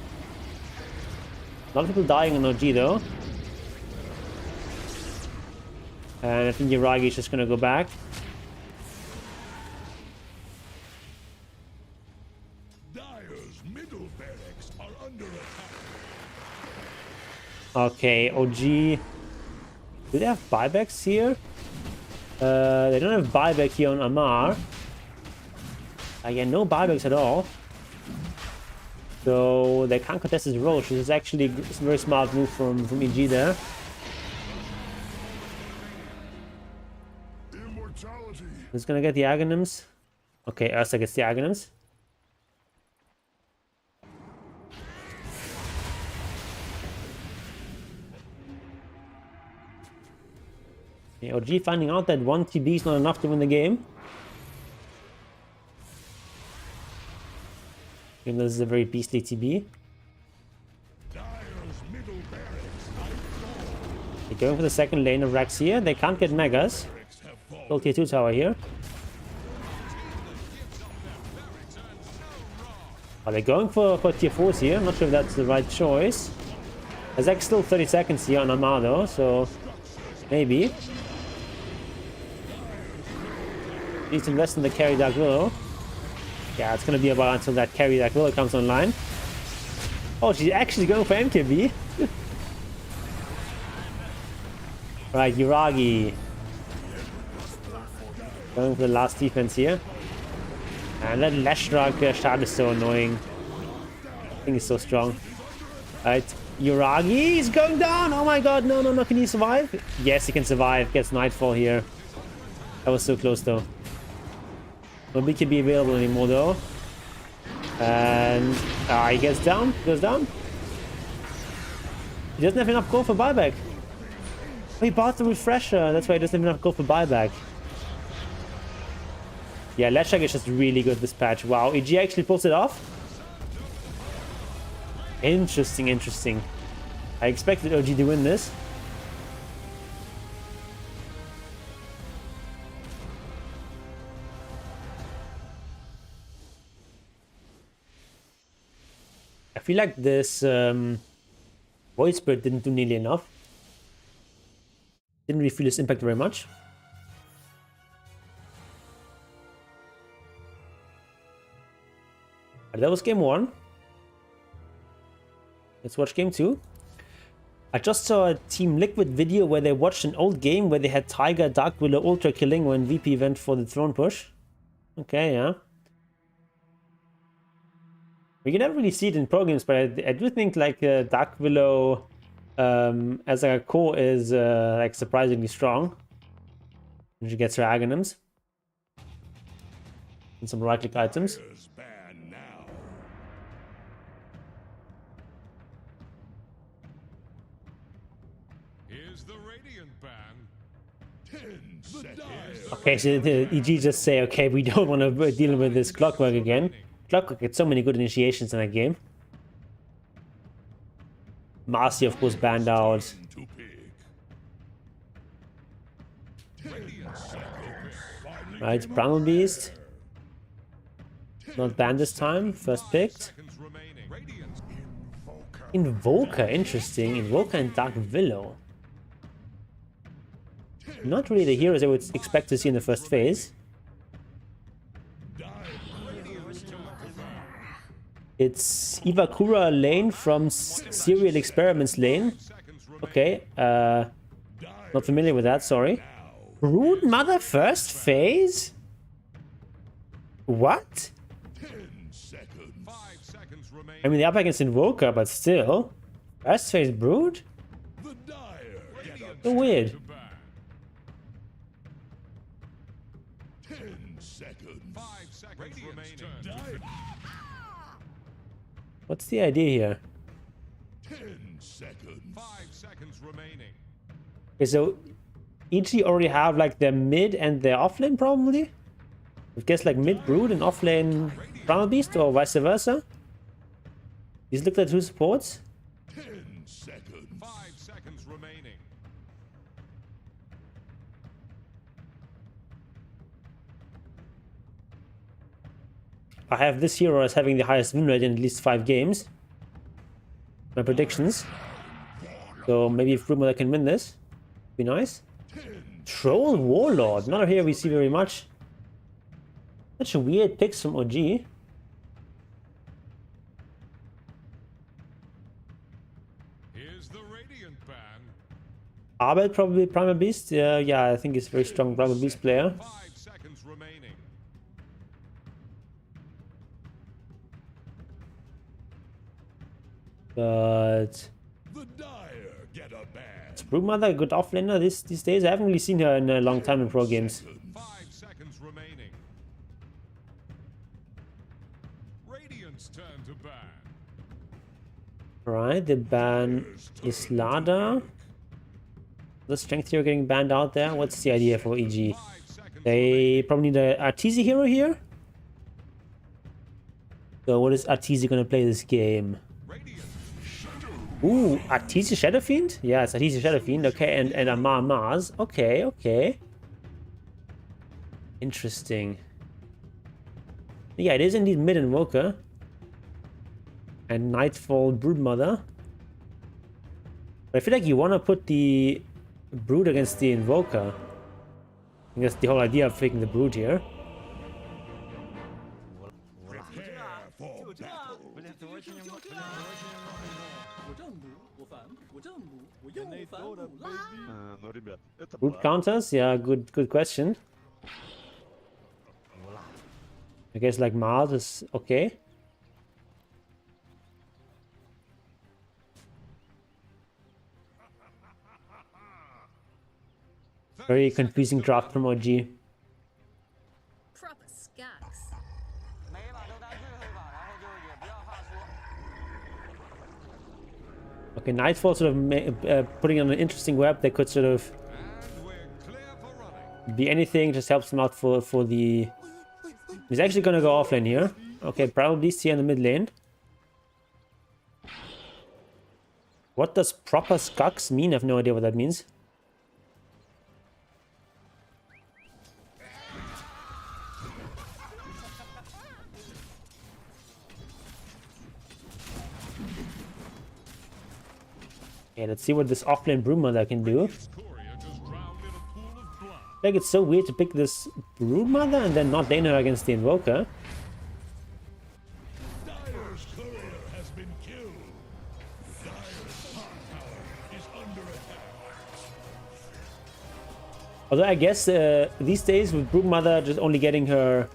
Speaker 1: A lot of people dying on OG though. And I think Yuragi is just gonna go back.
Speaker 3: Dyer's middle barracks are under attack.
Speaker 1: Okay, OG. Do they have buybacks here? They don't have buyback here on Amar. Yeah, no buybacks at all. So they can't contest his Roche, which is actually a very smart move from EG there. Who's gonna get the Aghanims? Okay, Ursa gets the Aghanims. Okay, OG finding out that 1 TB is not enough to win the game. Even though this is a very beastly TB. Going for the second lane of Rex here. They can't get Megas. Still tier 2 tower here. Are they going for tier 4s here? I'm not sure if that's the right choice. There's actually still 30 seconds here on Armado, so maybe. Needs to invest in the carry Dark Willow. Yeah, it's gonna be a while until that carry Dark Willow comes online. Oh, she's actually going for MKB. Right, Yuragi. Going for the last defense here. And that Leshrac shard is so annoying. I think it's so strong. Right, Yuragi is going down. Oh my god, no, no, no. Can he survive? Yes, he can survive. Gets Nightfall here. That was so close though. No BKB available anymore though. And he gets down. Goes down. He doesn't have enough gold for buyback. Oh, he bought the refresher. That's why he doesn't have enough gold for buyback. Yeah, Leshrac is just really good this patch. Wow, EG actually pulls it off. Interesting, interesting. I expected OG to win this. I feel like this Void Spirit didn't do nearly enough. Didn't really feel its impact very much. But that was game 1. Let's watch game 2. I just saw a Team Liquid video where they watched an old game where they had Tiger Dark Willow ultra killing when VP went for the throne push. Okay, yeah. We can never really see it in pro games, but I do think like Dark Willow as a core is like surprisingly strong. And she gets her Aghanims and some right click items. Okay, so the EG just say, okay, we don't want to deal with this Clockwork again. Clockwork gets so many good initiations in that game. Marcy, of course, banned out. Right, Primal Beast. Not banned this time. First picked. Invoker, interesting. Invoker and Dark Willow. Not really the heroes I would expect to see in the first phase. It's Iwakura lane from Serial Experiments lane. Okay, not familiar with that, sorry. Brood Mother first phase? What? I mean, they're up against Invoker, but still. First phase Brood? So weird. What's the idea here?
Speaker 3: 10 seconds. 5 seconds remaining.
Speaker 1: Okay, so EG already have like their mid and their offlane probably? I guess like mid Brood and offlane Primal Beast or vice versa? These look like 2 supports?
Speaker 3: 10 seconds. 5 seconds remaining.
Speaker 1: I have this hero as having the highest win rate in at least 5 games. My predictions. So maybe if Broodmother can win this, be nice. Troll Warlord, not a hero we see very much. Such a weird picks from OG.
Speaker 3: Here's the Radiant ban.
Speaker 1: Arbel probably Primal Beast. Yeah, I think he's a very strong Primal Beast player.
Speaker 3: 5 seconds remaining.
Speaker 1: But
Speaker 3: The Dire get a ban.
Speaker 1: is Broodmother a good offlaner these days? I haven't really seen her in a long time in pro games.
Speaker 3: 5 seconds remaining. Radiant's turn to ban.
Speaker 1: Alright, the ban is Lada. The strength hero getting banned out there. What's the idea for EG?
Speaker 3: 5 seconds.
Speaker 1: They probably need an Arteezy hero here. So what is Arteezy gonna play this game?
Speaker 3: Radiant.
Speaker 1: Ooh, Artesia Shadow Fiend? Yeah, it's Artesia Shadow Fiend. Okay, and Amar Mars. Okay, okay. Interesting. Yeah, it is indeed Mid Invoker. And Nightfall Broodmother. But I feel like you want to put the Brood against the Invoker. I think that's the whole idea of taking the Brood here.
Speaker 3: Prepare for battle.
Speaker 6: Ну, ребят, это
Speaker 1: Brood counters? Yeah, good question. I guess like Mars is okay. Very confusing draft from OG.
Speaker 7: Proper skacks.
Speaker 2: 每一把都当最后一把，然后就也不要怕输。
Speaker 1: Okay, Nightfall sort of putting on an interesting web that could sort of
Speaker 3: And we're clear for running.
Speaker 1: be anything, just helps him out for the... He's actually gonna go offlane here. Okay, probably stay in the mid lane. What does proper Skux mean? I have no idea what that means. Okay, let's see what this offlane Broodmother can do.
Speaker 3: Courier just drowned in a pool of blood.
Speaker 1: Like, it's so weird to pick this Broodmother and then not lane her against the Invoker.
Speaker 3: Dire's courier has been killed. Dire's top tower is under attack.
Speaker 1: Although I guess these days with Broodmother just only getting her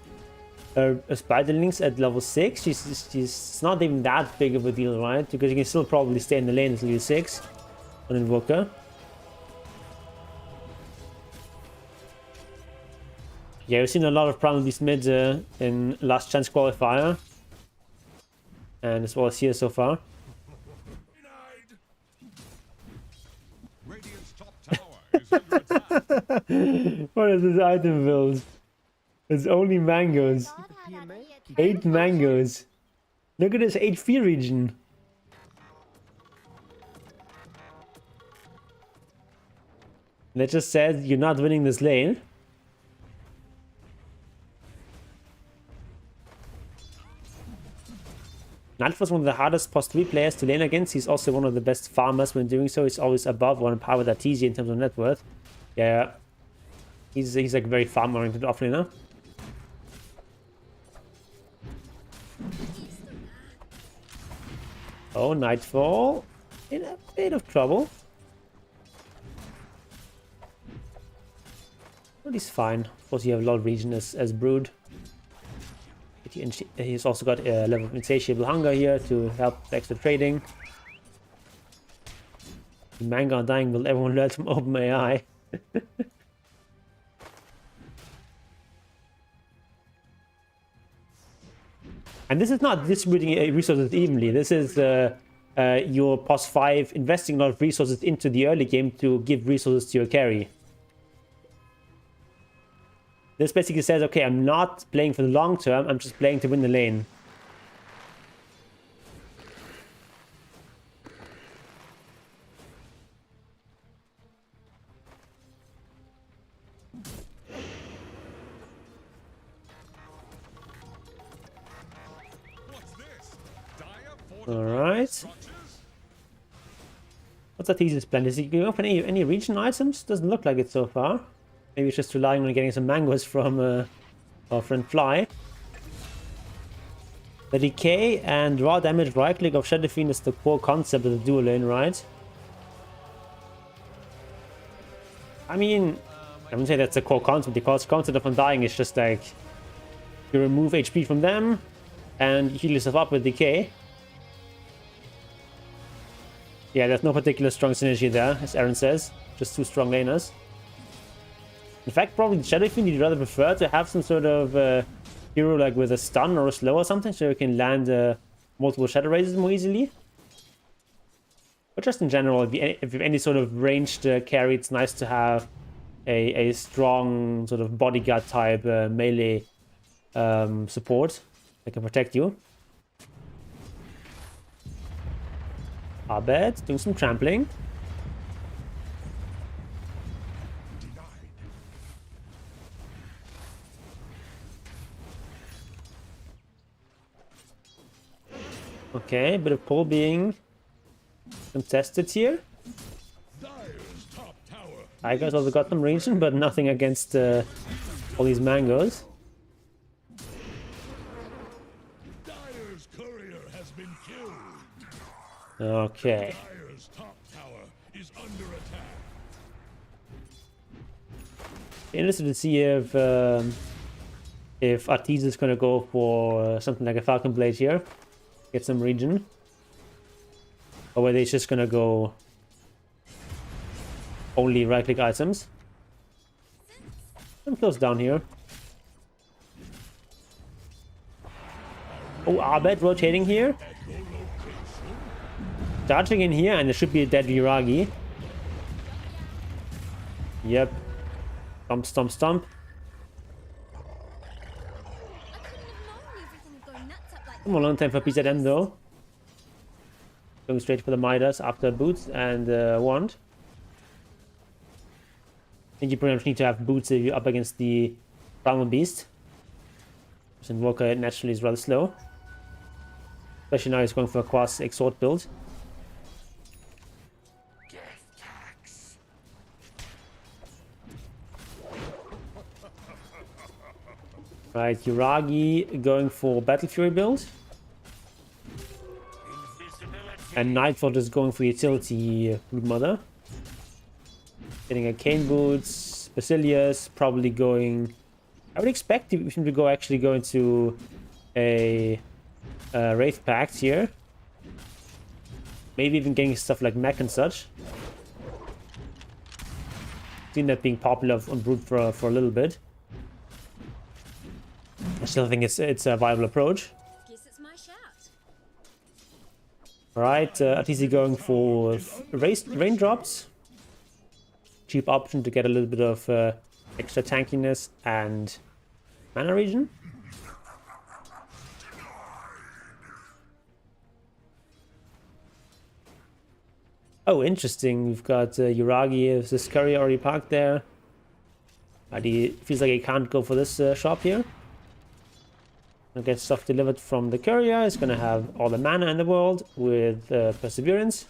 Speaker 1: Spiderlings at level 6, she's not even that big of a deal, right? Because you can still probably stay in the lane until you're 6 on Invoker. Yeah, we've seen a lot of Primal Beast mid in Last Chance Qualifier. And as well as here so far.
Speaker 3: Denied. Radiant's top tower is under attack.
Speaker 1: What is this item build? It's only mangoes. 8 mangoes. Look at this HP region. That just says you're not winning this lane. Nightfall's one of the hardest post 3 players to lane against. He's also one of the best farmers when doing so. He's always above or on par with Artesia in terms of net worth. Yeah. He's like very farm oriented offlaner. Oh, Nightfall in a bit of trouble. But he's fine. Of course, you have a lot of region as Brood. He's also got a level of Insatiable Hunger here to help the extra trading. Manga dying, will everyone learn from OpenAI? And this is not distributing resources evenly. This is your POS 5 investing a lot of resources into the early game to give resources to your carry. This basically says, okay, I'm not playing for the long term, I'm just playing to win the lane.
Speaker 3: What's this? Dire
Speaker 1: Alright.
Speaker 3: structures?
Speaker 1: What's that thesis plan? Is he going for any region items? Doesn't look like it so far. Maybe it's just relying on getting some mangoes from our friend Fly. The decay and raw damage right click of Shadow Fiend is the core concept of the dual lane, right? I mean, I wouldn't say that's the core concept. The core concept of Undying is just like you remove HP from them and you heal yourself up with decay. Yeah, there's no particular strong synergy there, as Aaron says. Just two strong laners. In fact, probably the Shadow Fiend you'd rather prefer to have some sort of hero like with a stun or a slow or something, so you can land multiple Shadow Razors more easily. But just in general, if you have any sort of ranged carry, it's nice to have a strong sort of bodyguard type melee support that can protect you. Abed doing some trampling. Okay, bit of pull being contested here. Tigers also got some range, but nothing against all these mangoes.
Speaker 3: Dyer's courier has been killed.
Speaker 1: Okay.
Speaker 3: Dyer's top tower is under attack.
Speaker 1: Interested to see if Arteezy is gonna go for something like a Falcon Blade here, get some region, or whether he's just gonna go only right-click items. I'm close down here. Oh, Abed rotating here. Charging in here, and there should be a dead Yuragi. Yep. Stomp, stomp, stomp. Come on, long time for PZM though. Going straight for the Midas after boots and wand. I think you pretty much need to have boots if you're up against the Primal Beast. Because Invoker naturally is rather slow. Especially now he's going for a Quas Exhort build. Right, Yuragi going for Battle Fury build. And Nightfall is going for utility Broodmother. Getting a Cane Boots, Basilius, probably going... I would expect him to go actually go into a Wraith Pact here. Maybe even getting stuff like Mech and such. Seen that being popular on Brood for a little bit. I still think it's a viable approach.
Speaker 7: Guess it's my shout.
Speaker 1: Alright, Arteezy going for raindrops. Cheap option to get a little bit of extra tankiness and mana regen. Oh, interesting. We've got Yuragi as this courier already parked there. But he feels like he can't go for this shop here. Gonna get stuff delivered from the courier. He's gonna have all the mana in the world with Perseverance.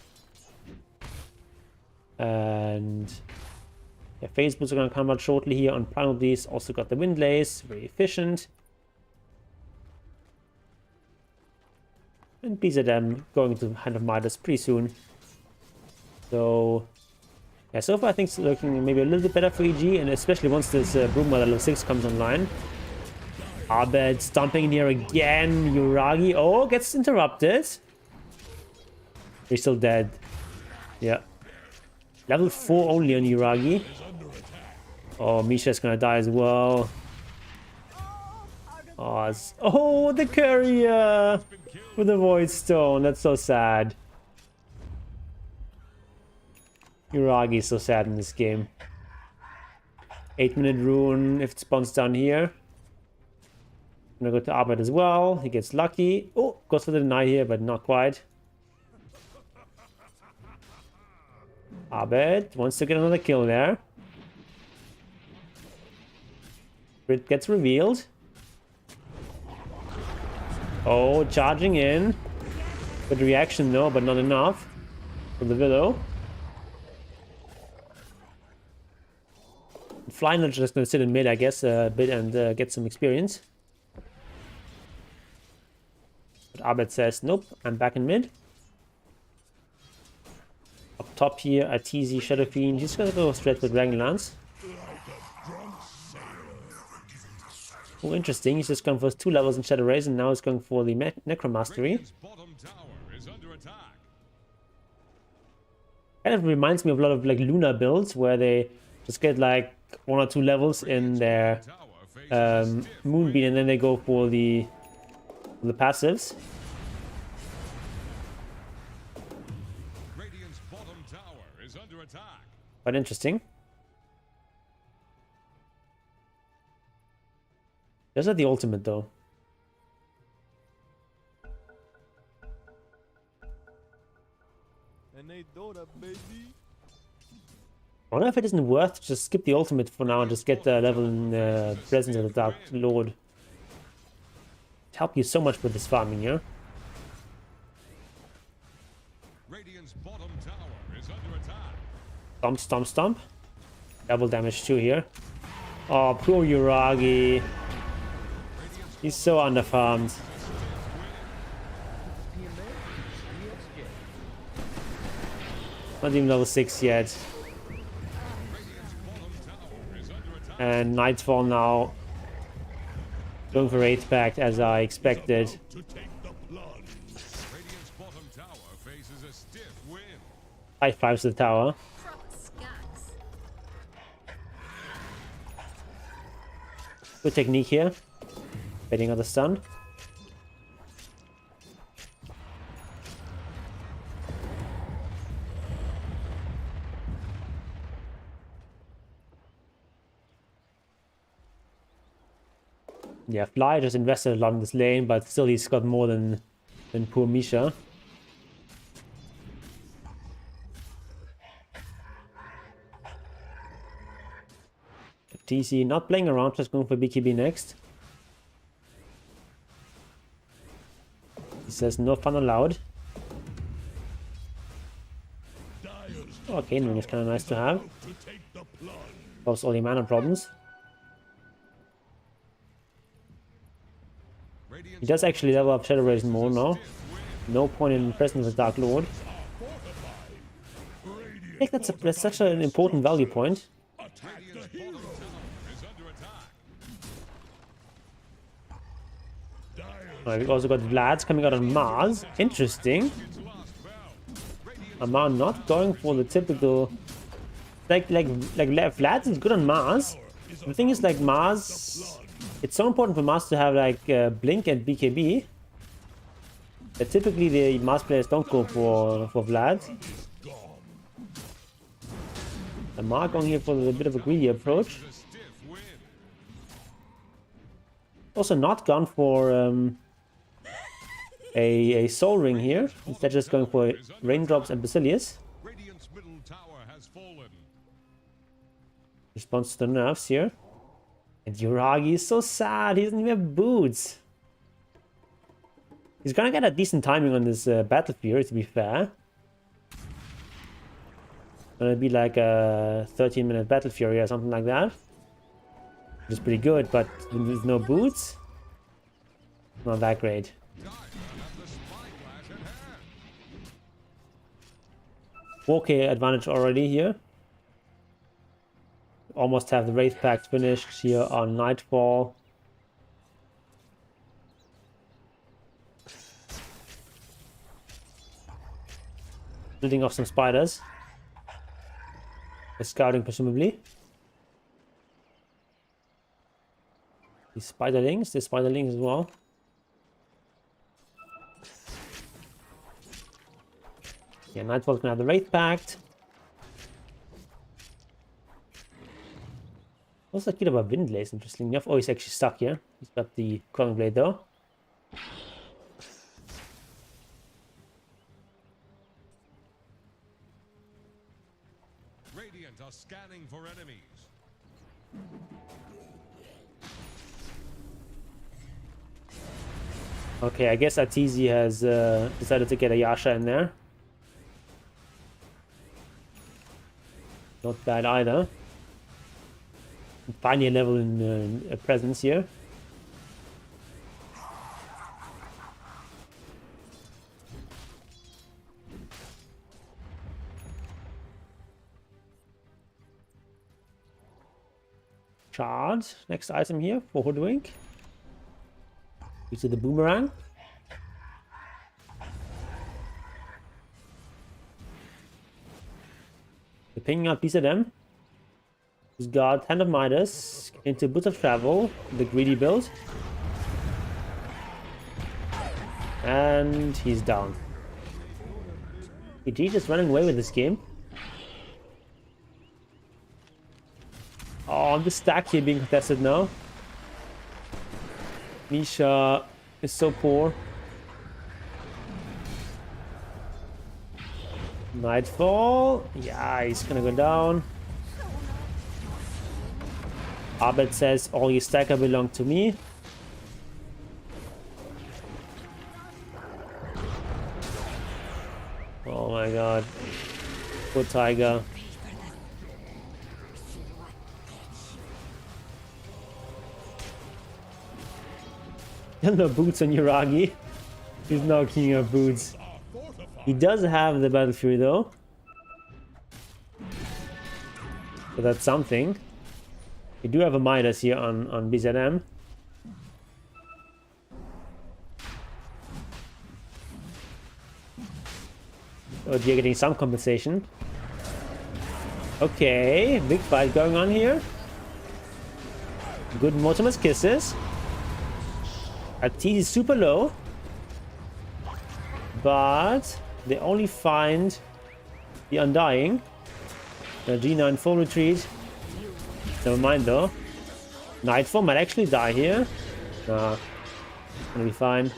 Speaker 1: And yeah, phase boots are gonna come out shortly here on Primal Beast. Also got the Windlace, very efficient. And BZM going to Hand of Midas pretty soon. So yeah, so far I think it's looking maybe a little bit better for EG, and especially once this Broodmother level 6 comes online. Abed stomping in here again. Yuragi. Oh, gets interrupted. He's still dead. Yeah. Level 4 only on Yuragi. Oh, Misha's gonna die as well. Oh, the courier with the Void Stone. That's so sad. Yuragi is so sad in this game. 8-minute rune if it spawns down here. I'm gonna go to Abed as well. He gets lucky. Oh, goes for the deny here, but not quite. Abed wants to get another kill there. It gets revealed. Oh, charging in. Good reaction though, but not enough for the Willow. Flying just gonna sit in mid, I guess, a bit and get some experience. But Abed says, nope, I'm back in mid. Up top here, Arteezy, Shadow Fiend. He's gonna go straight with Dragonlance. Oh, interesting. He's just gone for 2 levels in Shadow Rays, and now he's going for the Necromastery. Kind of reminds me of a lot of like Luna builds, where they just get like 1 or 2 levels in their Moonbeam, and then they go for the passives. Quite interesting. Those are the ultimate though. I wonder if it isn't worth to just skip the ultimate for now and just get the level in Presence of the Dark Lord. It'd help you so much with this farming, yeah?
Speaker 3: Radiant's bottom tower is under attack.
Speaker 1: Stomp, stomp, stomp. Double damage too here. Oh, poor Uragi. He's so underfarmed. Not even level 6 yet. And Nightfall now. Going for 8 pact as I expected.
Speaker 3: Radiant's bottom tower faces a stiff wind.
Speaker 1: 5 to the tower.
Speaker 7: Proper skaks.
Speaker 1: Good technique here. Betting on the stun. Yeah, Fly just invested a lot in this lane, but still he's got more than poor Misha. TC not playing around, just going for BKB next. He says no fun allowed. Okay, Ring is kind of nice to have. Solves all the mana problems. He does actually level up Shadow Razen more now. No point in Presence of the Dark Lord. I think that's such an important value point. Alright, we've also got Vlad's coming out on Mars. Interesting. Amar not going for the typical... Like Vlad's is good on Mars. The thing is, like, Mars... It's so important for Mars to have, like, Blink and BKB. That typically the Mars players don't go for Vlad. Amar going here for a bit of a greedy approach. Also not gone for a Soul Ring here. Instead just going for Raindrops and Basilius.
Speaker 3: Radiant's middle tower has fallen.
Speaker 1: Response to the nerfs here. And Uragi is so sad. He doesn't even have boots. He's gonna get a decent timing on this Battle Fury, to be fair. Gonna be like a 13-minute Battle Fury or something like that. Which is pretty good, but with no boots, not that great. 4k advantage already here. Almost have the Wraith Pact finished here on Nightfall. Building off some spiders. Scouting presumably. These spiderlings, there's spiderlings as well. Yeah, Nightfall's gonna have the Wraith Pact. What's that kid about Windlace? Interesting enough. Oh, he's actually stuck here. He's got the Quelling Blade though.
Speaker 3: Radiant are scanning for enemies.
Speaker 1: Okay, I guess Atizi has decided to get a Yasha in there. Not bad either. Finally a level in presence here. Charge. Next item here for Hoodwink. Use the boomerang. We're picking out piece of them. He's got Hand of Midas into Boot of Travel, the greedy build. And he's down. PG just running away with this game. Oh, the stack here being contested now. Misha is so poor. Nightfall. Yeah, he's gonna go down. Abed says all your stacker belong to me. Oh my god. Poor Tiger. No boots on Yuragi. He's now king of boots. He does have the Battle Fury though. So that's something. We do have a Midas here on BZM. Oh, you're getting some compensation. Okay, big fight going on here. Good Mortimer's kisses. Artis is super low. But they only find the Undying. The G9 full retreat. Never mind though. Nightfall might actually die here. Nah, gonna be fine.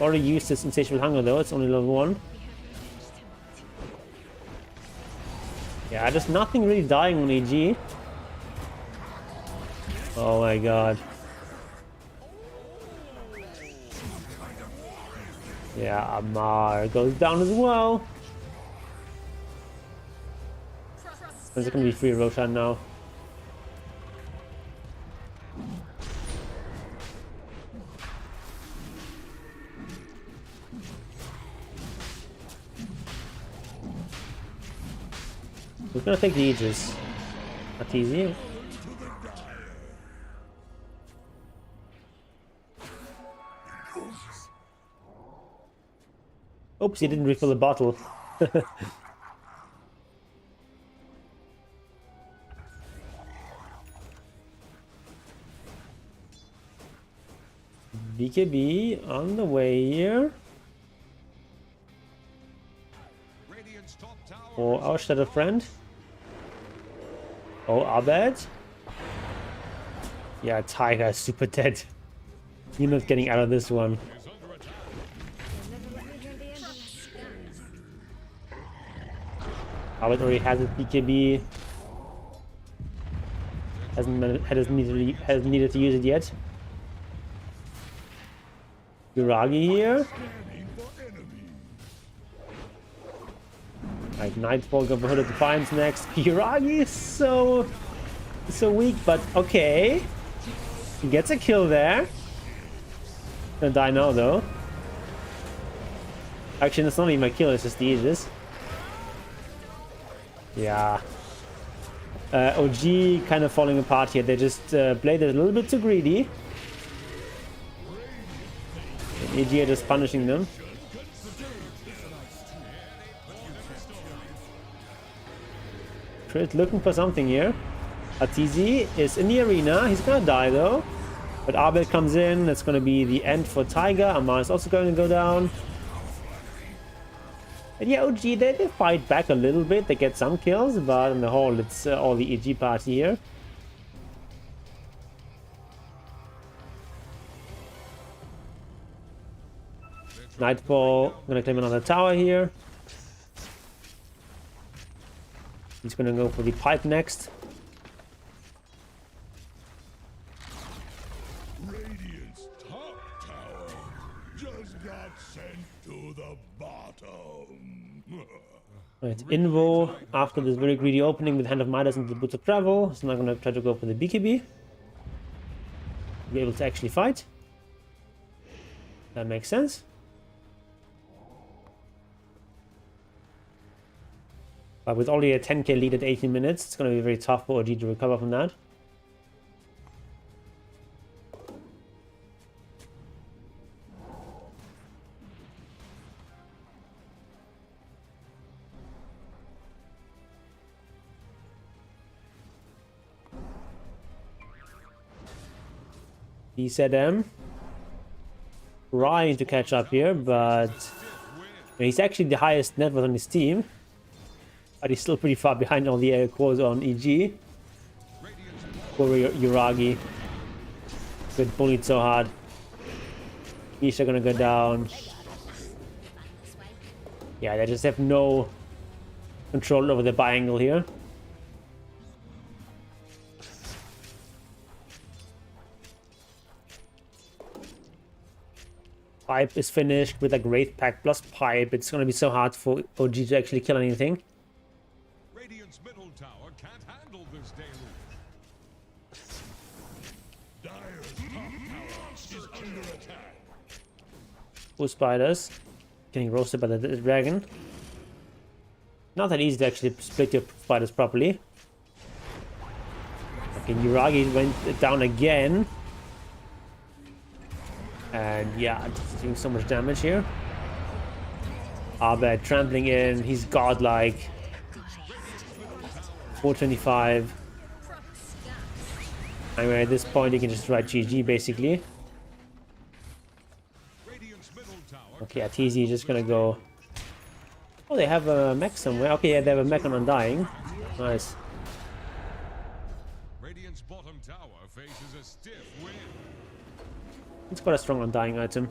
Speaker 1: Already used this insatiable hunger though, it's only level 1. Yeah, there's nothing really dying on EG. Oh my god. Yeah, Amar goes down as well. There's gonna be free Roshan now. We're gonna take the Aegis. Not easy. Oops, he didn't refill the bottle. BKB on the way here. Oh, Ausstatter friend. Oh, Abed. Yeah, Tiger is super dead. You're not getting out of this one. Abed already has his BKB. Hasn't needed to use it yet. Yuragi here. Like Nightfall going for Hood of Defiance next. Yuragi is so weak, but okay. He gets a kill there. Gonna die now though. Actually, that's not even my kill, it's just the Aegis. Yeah. OG kind of falling apart here. They just played it a little bit too greedy. And EG are just punishing them. Crit looking for something here. Atizi is in the arena. He's gonna die though. But Abel comes in. That's gonna be the end for Tiger. Amar is also going to go down. And yeah, OG, they fight back a little bit. They get some kills, but on the whole, it's all the EG party here. Nightfall, gonna claim another tower here. He's gonna go for the pipe next.
Speaker 3: Radiant's top tower just got sent to the bottom.
Speaker 1: Right, Invo, after this very greedy opening with Hand of Midas into the Boots of Travel, is now gonna try to go for the BKB. Be able to actually fight. That makes sense. But with only a 10k lead at 18 minutes, it's going to be very tough for OG to recover from that. BZM trying to catch up here, but he's actually the highest net worth on his team. But he's still pretty far behind all the air cores on EG. Poor Yuragi. Get bullied so hard. Isha gonna go down. Yeah, they just have no control over the buy angle here. Pipe is finished with a Wraith Pack plus Pipe. It's going to be so hard for OG to actually kill anything.
Speaker 3: Radiant's middle tower can't handle this deluge. Dire's top tower is under attack.
Speaker 1: Two spiders getting roasted by the dragon. Not that easy to actually split your spiders properly. Okay, Nuragi went down again. And yeah, just doing so much damage here. Abed trampling in. He's godlike. 425. Anyway, at this point, you can just write GG basically. Okay, Atizi just gonna go. Oh, they have a mech somewhere. Okay, yeah, they have a mech on Undying. Nice.
Speaker 3: Radiant's bottom tower faces a stiff wind.
Speaker 1: It's quite a strong Undying item.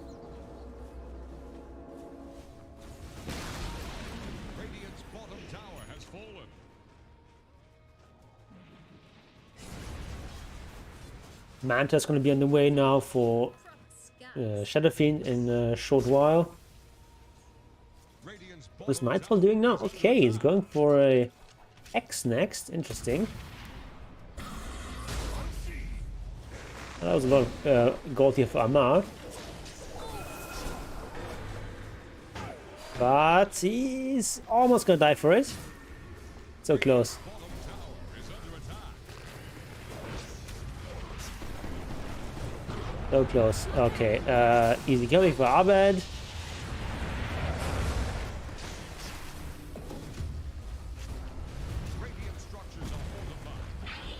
Speaker 3: Radiant's bottom tower has fallen.
Speaker 1: Manta's gonna be on the way now for Shadow Fiend in a short while.
Speaker 3: Radiant's
Speaker 1: What's Nightfall doing now? Okay, he's going for a X next. Interesting. That was a lot of gold here for Amar. But he's almost gonna die for it. So close. So close. Okay, easy killing for Abed.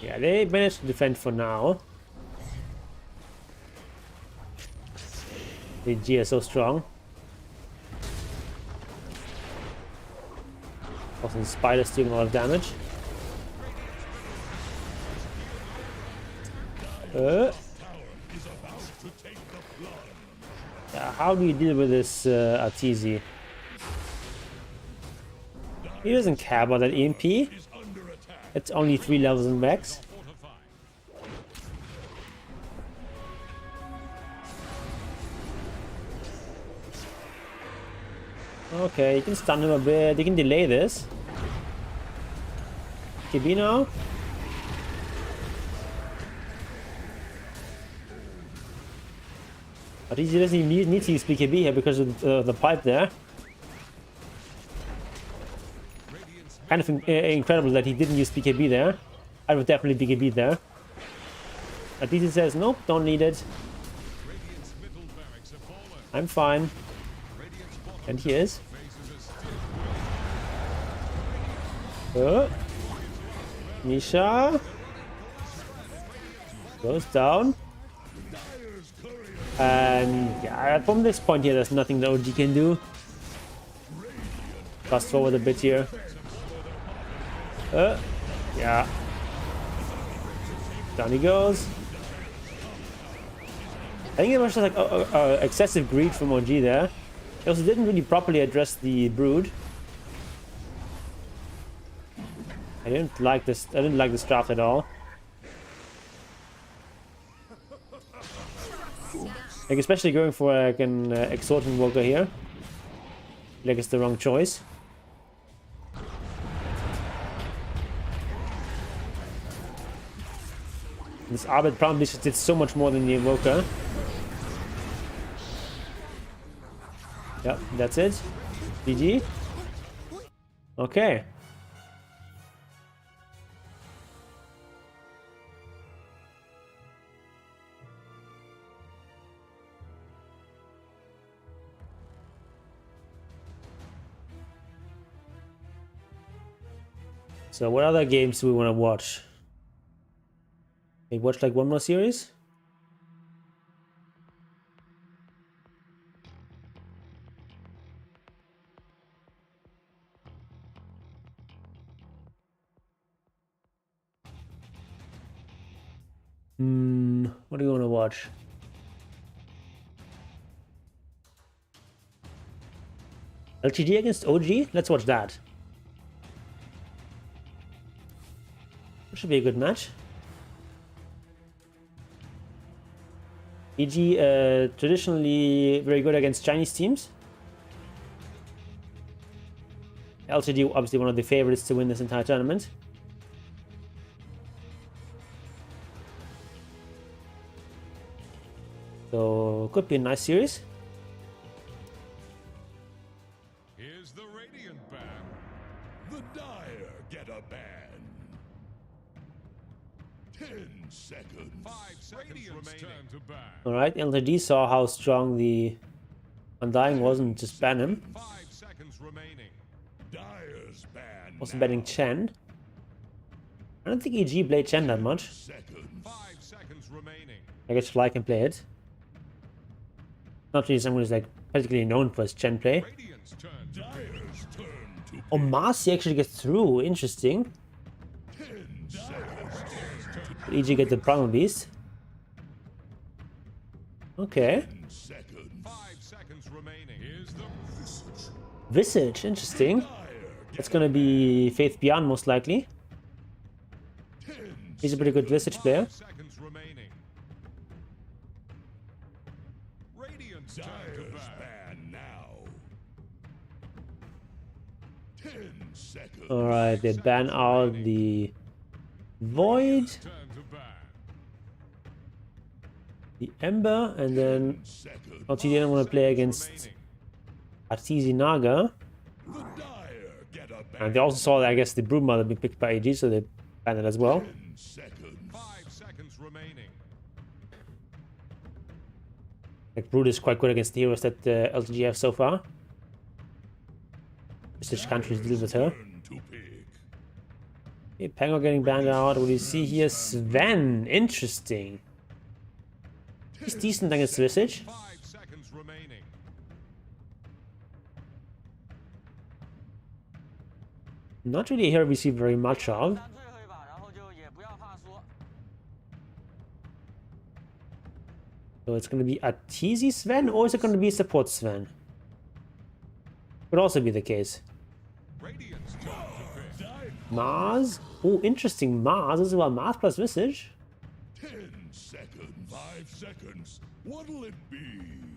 Speaker 1: Yeah, they managed to defend for now. The G is so strong. Also, the spider's doing a lot of damage. Yeah, how do you deal with this Arteezy? He doesn't care about that EMP. It's only 3 levels in max. Okay, you can stun him a bit. You can delay this. KB now. But he doesn't even need to use BKB here because of the pipe there. Kind of incredible that he didn't use BKB there. I would definitely BKB there. But DC says, nope, don't need it. I'm fine. And he is. Misha goes down. And yeah, from this point here, there's nothing that OG can do. Fast forward a bit here. Yeah. Down he goes. I think it was just like excessive greed from OG there. He also didn't really properly address the brood. I didn't like this. I didn't like this draft at all. Like especially going for like an Exhort Invoker here. Like it's the wrong choice. This Arbit probably just did so much more than the Invoker. Yep, that's it. GG. Okay. So what other games do we want to watch? Maybe watch like one more series? What do you want to watch? LTD against OG? Let's watch that. It should be a good match. EG traditionally very good against Chinese teams. LTD obviously one of the favorites to win this entire tournament. So could be a nice series.
Speaker 3: Here's the Radiant ban. The Dire get a ban. 10 seconds. 5 seconds Radiant's remaining. Turn to ban.
Speaker 1: Alright, LTD saw how strong the Undying was and just ban him.
Speaker 3: 5 seconds remaining. Dire's ban.
Speaker 1: Also banning Chen. I don't think EG played Chen that much.
Speaker 3: 5 seconds remaining.
Speaker 1: I guess Fly can play it. Not really someone who's like particularly known for his Chen play.
Speaker 3: Radiant's turn. Dire's turn to
Speaker 1: Oh, Marcy actually gets through. Interesting.
Speaker 3: 10 seconds.
Speaker 1: But EG get the Primal Beast. Okay.
Speaker 3: 10 seconds. 5 seconds remaining. Here's the
Speaker 1: Visage, interesting.
Speaker 3: Dire.
Speaker 1: That's gonna be Faith Beyond most likely.
Speaker 3: 10
Speaker 1: He's a pretty good Visage player.
Speaker 3: 5 seconds remaining. Radiant's turn to ban now. 10 seconds.
Speaker 1: Alright, they ban out the Void,
Speaker 3: Turn to ban.
Speaker 1: the Ember, and then
Speaker 3: Seconds.
Speaker 1: LTD didn't want to play against
Speaker 3: Remaining.
Speaker 1: Arteezy Naga.
Speaker 3: The Dire get a ban.
Speaker 1: And they also saw, I guess, the Broodmother being picked by AG, so they banned it as well.
Speaker 3: 10 seconds. 5 seconds remaining.
Speaker 1: Like, Brood is quite good against the heroes that LTG have so far. Visage can't really deal with her.
Speaker 3: Turn to pick.
Speaker 1: Okay, Pango getting banned out. What do you see here? Sven. Interesting. He's decent against Visage.
Speaker 3: 5 seconds remaining.
Speaker 1: Not really a hero we see very much of.
Speaker 4: 干脆喝一把，然后就也不要怕输。
Speaker 1: So it's going to be Arteezy Sven, or is it going to be support Sven? Could also be the case.
Speaker 3: Radiant's turn to pick.
Speaker 1: Mars? Oh, interesting. Mars as well. Mars plus Visage.
Speaker 3: 10 seconds. 5 seconds. What'll it be?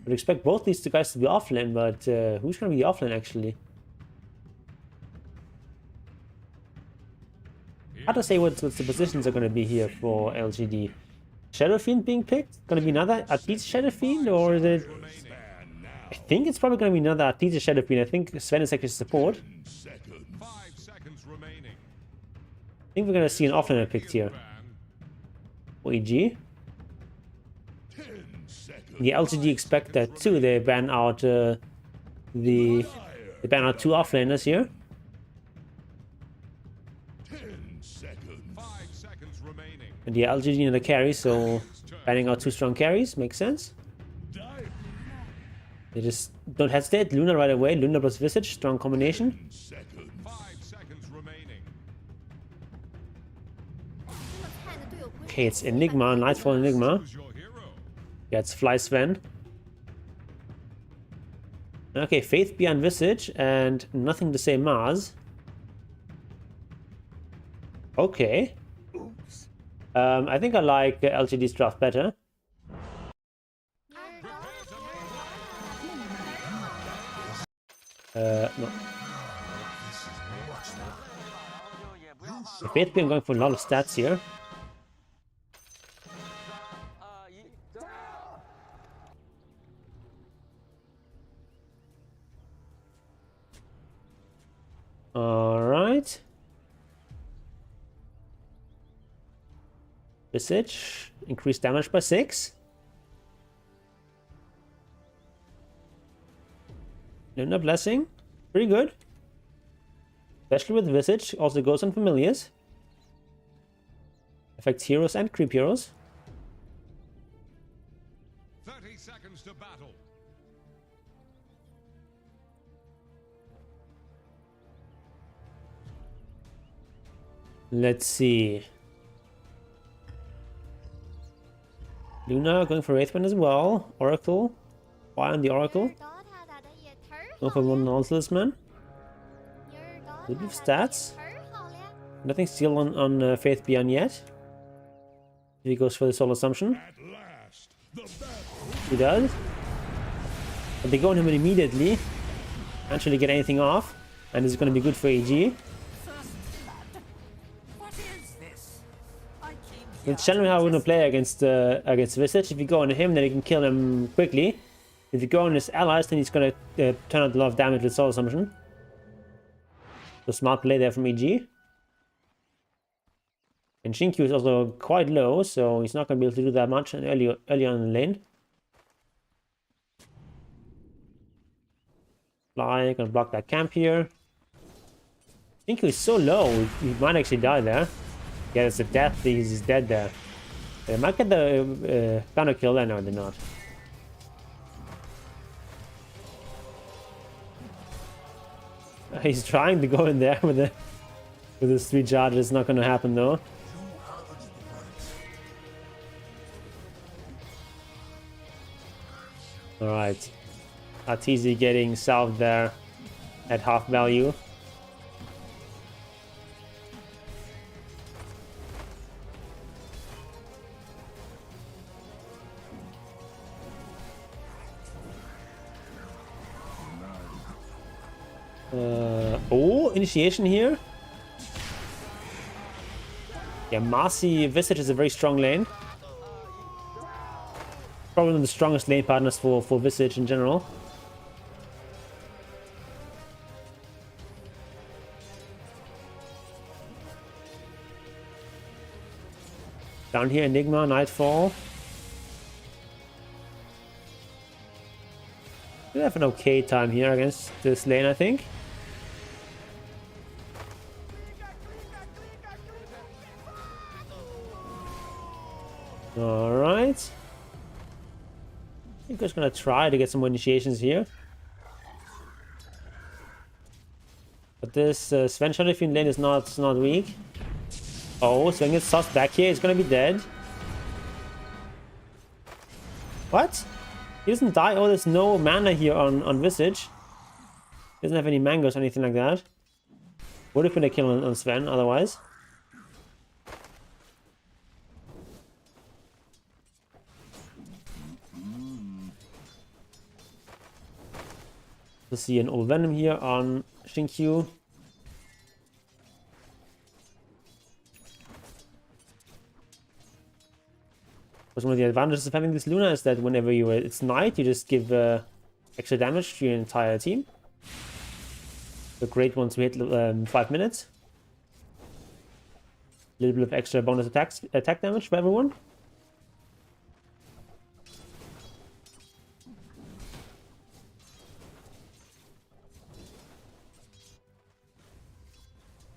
Speaker 1: Would expect both these two guys to be offlane, but who's going to be offlane actually? Hard to say what the positions are going to be here for LGD. Shadow Fiend being picked? Going to be another Arteezy Shadow Fiend, or is it?
Speaker 3: Ban now.
Speaker 1: I think it's probably going to be another Arteezy Shadow Fiend. I think Sven is actually support.
Speaker 3: 10 seconds. 5 seconds remaining.
Speaker 1: I think we're going to see an offlaner picked here.
Speaker 3: Ban.
Speaker 1: For EG.
Speaker 3: 10 seconds.
Speaker 1: The LGD expect that too. They ban out they ban out two offlaners here.
Speaker 3: 10 seconds. 5 seconds remaining.
Speaker 1: And the LGD in the carry, so banning out two strong carries makes sense.
Speaker 3: Dire.
Speaker 1: They just don't hesitate. Luna right away. Luna plus Visage, strong combination.
Speaker 3: 10 seconds. 5 seconds remaining.
Speaker 7: 这么菜的队友不会
Speaker 1: Okay, it's Enigma, Nightfall Enigma.
Speaker 3: Who's your hero?
Speaker 1: Yeah, it's Fly Sven. Okay, Faith Beyond Visage and nothing to say Mars. Okay. I think I like LGD's draft better. No. Faith Beyond going for a lot of stats here. Alright. Visage. Increased damage by 6. Luna Blessing. Pretty good. Especially with Visage. Also goes on Familiars. Affects heroes and creep heroes.
Speaker 3: 30 seconds to battle.
Speaker 1: Let's see. Luna going for Wraithbane as well. Oracle. Why on the Oracle?
Speaker 7: 打打的也忒儿
Speaker 1: Go for one also this man.
Speaker 7: 妮儿
Speaker 1: Little
Speaker 7: 刚
Speaker 1: stats.
Speaker 7: 词儿好了呀。
Speaker 1: Nothing still on Faith Beyond yet. He goes for the Soul Assumption.
Speaker 3: At last, the battle.
Speaker 1: He does. But they go on him immediately. Can't really get anything off. And it's going to be good for AG.
Speaker 6: What is this? I came
Speaker 1: Let's tell him how we're going to play against Visage. If you go on him, then you can kill him quickly. If you go on his allies, then he's going to turn out a lot of damage with Soul Assumption. So smart play there from EG. And Shinkyu is also quite low, so he's not going to be able to do that much early on in the lane. Fly, gonna block that camp here. Shinkyu is so low, he might actually die there. Yeah, it's a death, he's dead there. They might get the counter kill there, no they're not. He's trying to go in there with his 3 charges, it's not gonna happen though. Alright. Arteezy getting salved there at half value. Oh, initiation here. Yeah, Marcy Visage is a very strong lane. Probably one of the strongest lane partners for Visage in general. Down here, Enigma, Nightfall. We have an okay time here against this lane, I think. Alright. I think we're just gonna try to get some more initiations here. But this Sven Shadowfiend lane is not weak. Oh, Sven gets tossed back here, he's gonna be dead. What? He doesn't die? Oh, there's no mana here on Visage. He doesn't have any mangoes or anything like that. Would have been a kill on Sven otherwise. We'll see an old Venom here on Shinkyu. Because one of the advantages of having this Luna is that whenever it's night, you just give extra damage to your entire team. So great once we hit 5 minutes. A little bit of extra bonus attack damage for everyone.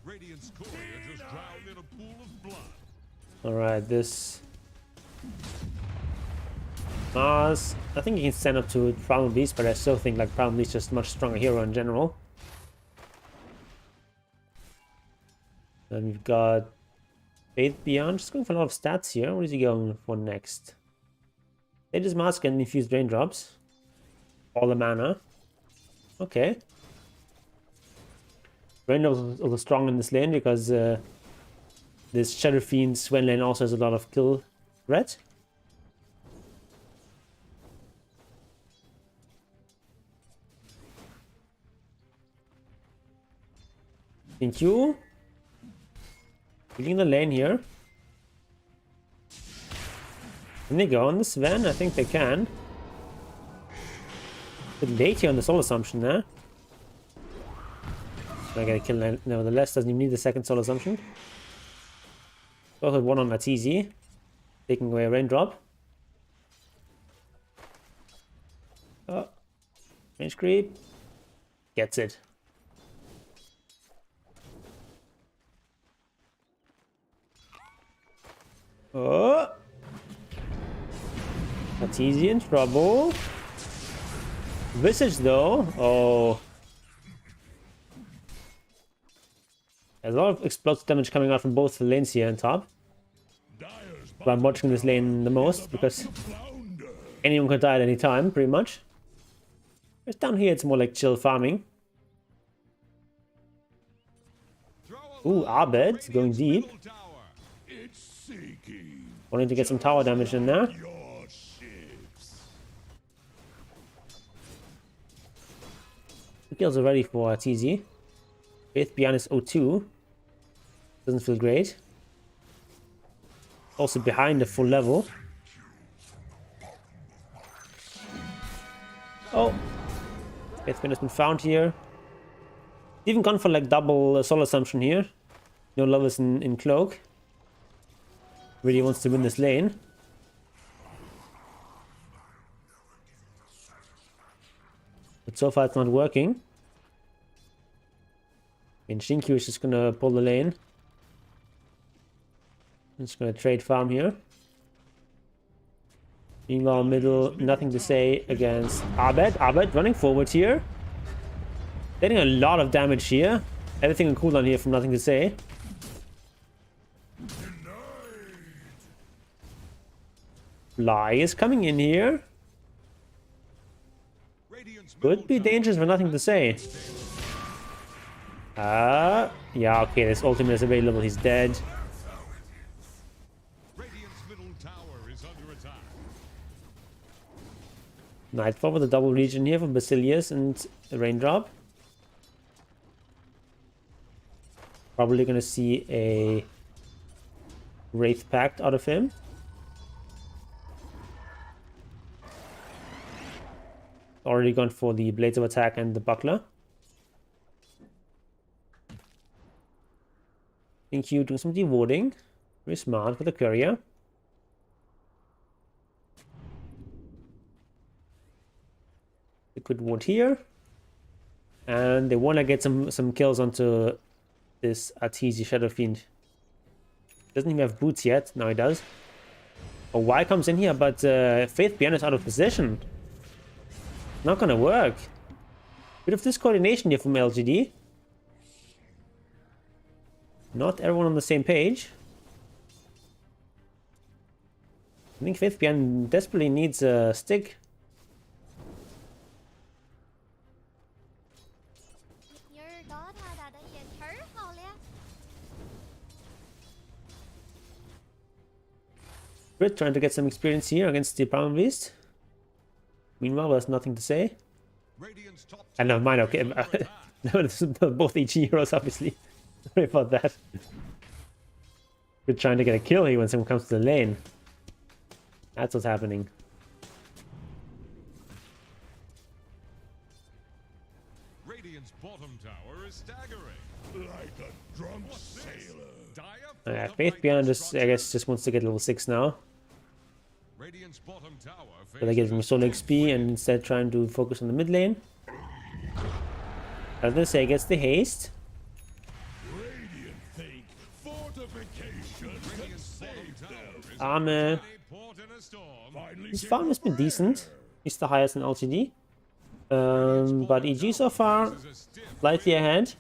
Speaker 3: Radiant's courier just drowned in a pool of blood.
Speaker 1: Alright, this Mars. I think he can stand up to Primal Beast, but I still think like Primal Beast is just a much stronger hero in general. Then we've got Faith Beyond, just going for a lot of stats here. What is he going for next? Aegis Mask and Infused Raindrops. All the mana. Okay. Raindrops is also strong in this lane because this Shadow Fiend Sven lane also has a lot of kill threat. Thank you. Killing the lane here. Can they go on the Sven? I think they can. A bit late here on the Soul Assumption there. I gotta kill him nevertheless, doesn't even need the second Soul Assumption. Also one on Arteezy. Taking away a Raindrop. Oh. Range creep. Gets it. Oh! Arteezy in trouble. Visage though. Oh. There's a lot of explosive damage coming out from both the lanes here on top. But I'm watching this lane the most because anyone can die at any time, pretty much. Whereas down here it's more like chill farming. Ooh, Abed going deep. Wanting to get some tower damage in there. The kills are ready for TZ. Faith Beyond is 0-2. Doesn't feel great. Also behind the full level. Oh, Faith Beyond has been found here. Even gone for like double soul assumption here. No levels in cloak. Really wants to win this lane. But so far it's not working. And Shinkyu is just gonna pull the lane. I'm just gonna trade farm here. Meanwhile, middle, nothing to say against Abed. Abed running forward here. Getting a lot of damage here. Everything on cooldown here from nothing to say. Fly is coming in here. Could be dangerous for nothing to say. Yeah, okay, this ultimate is available. He's dead. Nightfall with a double region here from Basilius and Raindrop. Probably gonna see a Wraith Pact out of him. Already gone for the Blades of Attack and the Buckler. Think you doing some dewarding. Very smart for the courier. A good ward here. And they want to get some kills onto this Arteezy Shadow Fiend. Doesn't even have boots yet. Now he does. Oh, Y comes in here, but Faith Beyond is out of position. Not gonna work. Bit of discoordination here from LGD. Not everyone on the same page. I think Faith Beyond desperately needs a stick. Brit trying to get some experience here against the Primal Beast. Meanwhile, there's nothing to say. And never mind, okay. Both HE heroes, obviously. Sorry about that. We're trying to get a kill here when someone comes to the lane. That's what's happening.
Speaker 3: Radiant's bottom tower is staggering. Like a drunk sailor.
Speaker 1: Faith Beyond just, I guess, just wants to get level 6 now.
Speaker 3: Radiant's bottom tower
Speaker 1: So they give him solo XP and instead trying to focus on the mid lane. As they say, gets the haste. Armor. His farm has been decent. He's the highest in LCD. But EG so far, slightly ahead.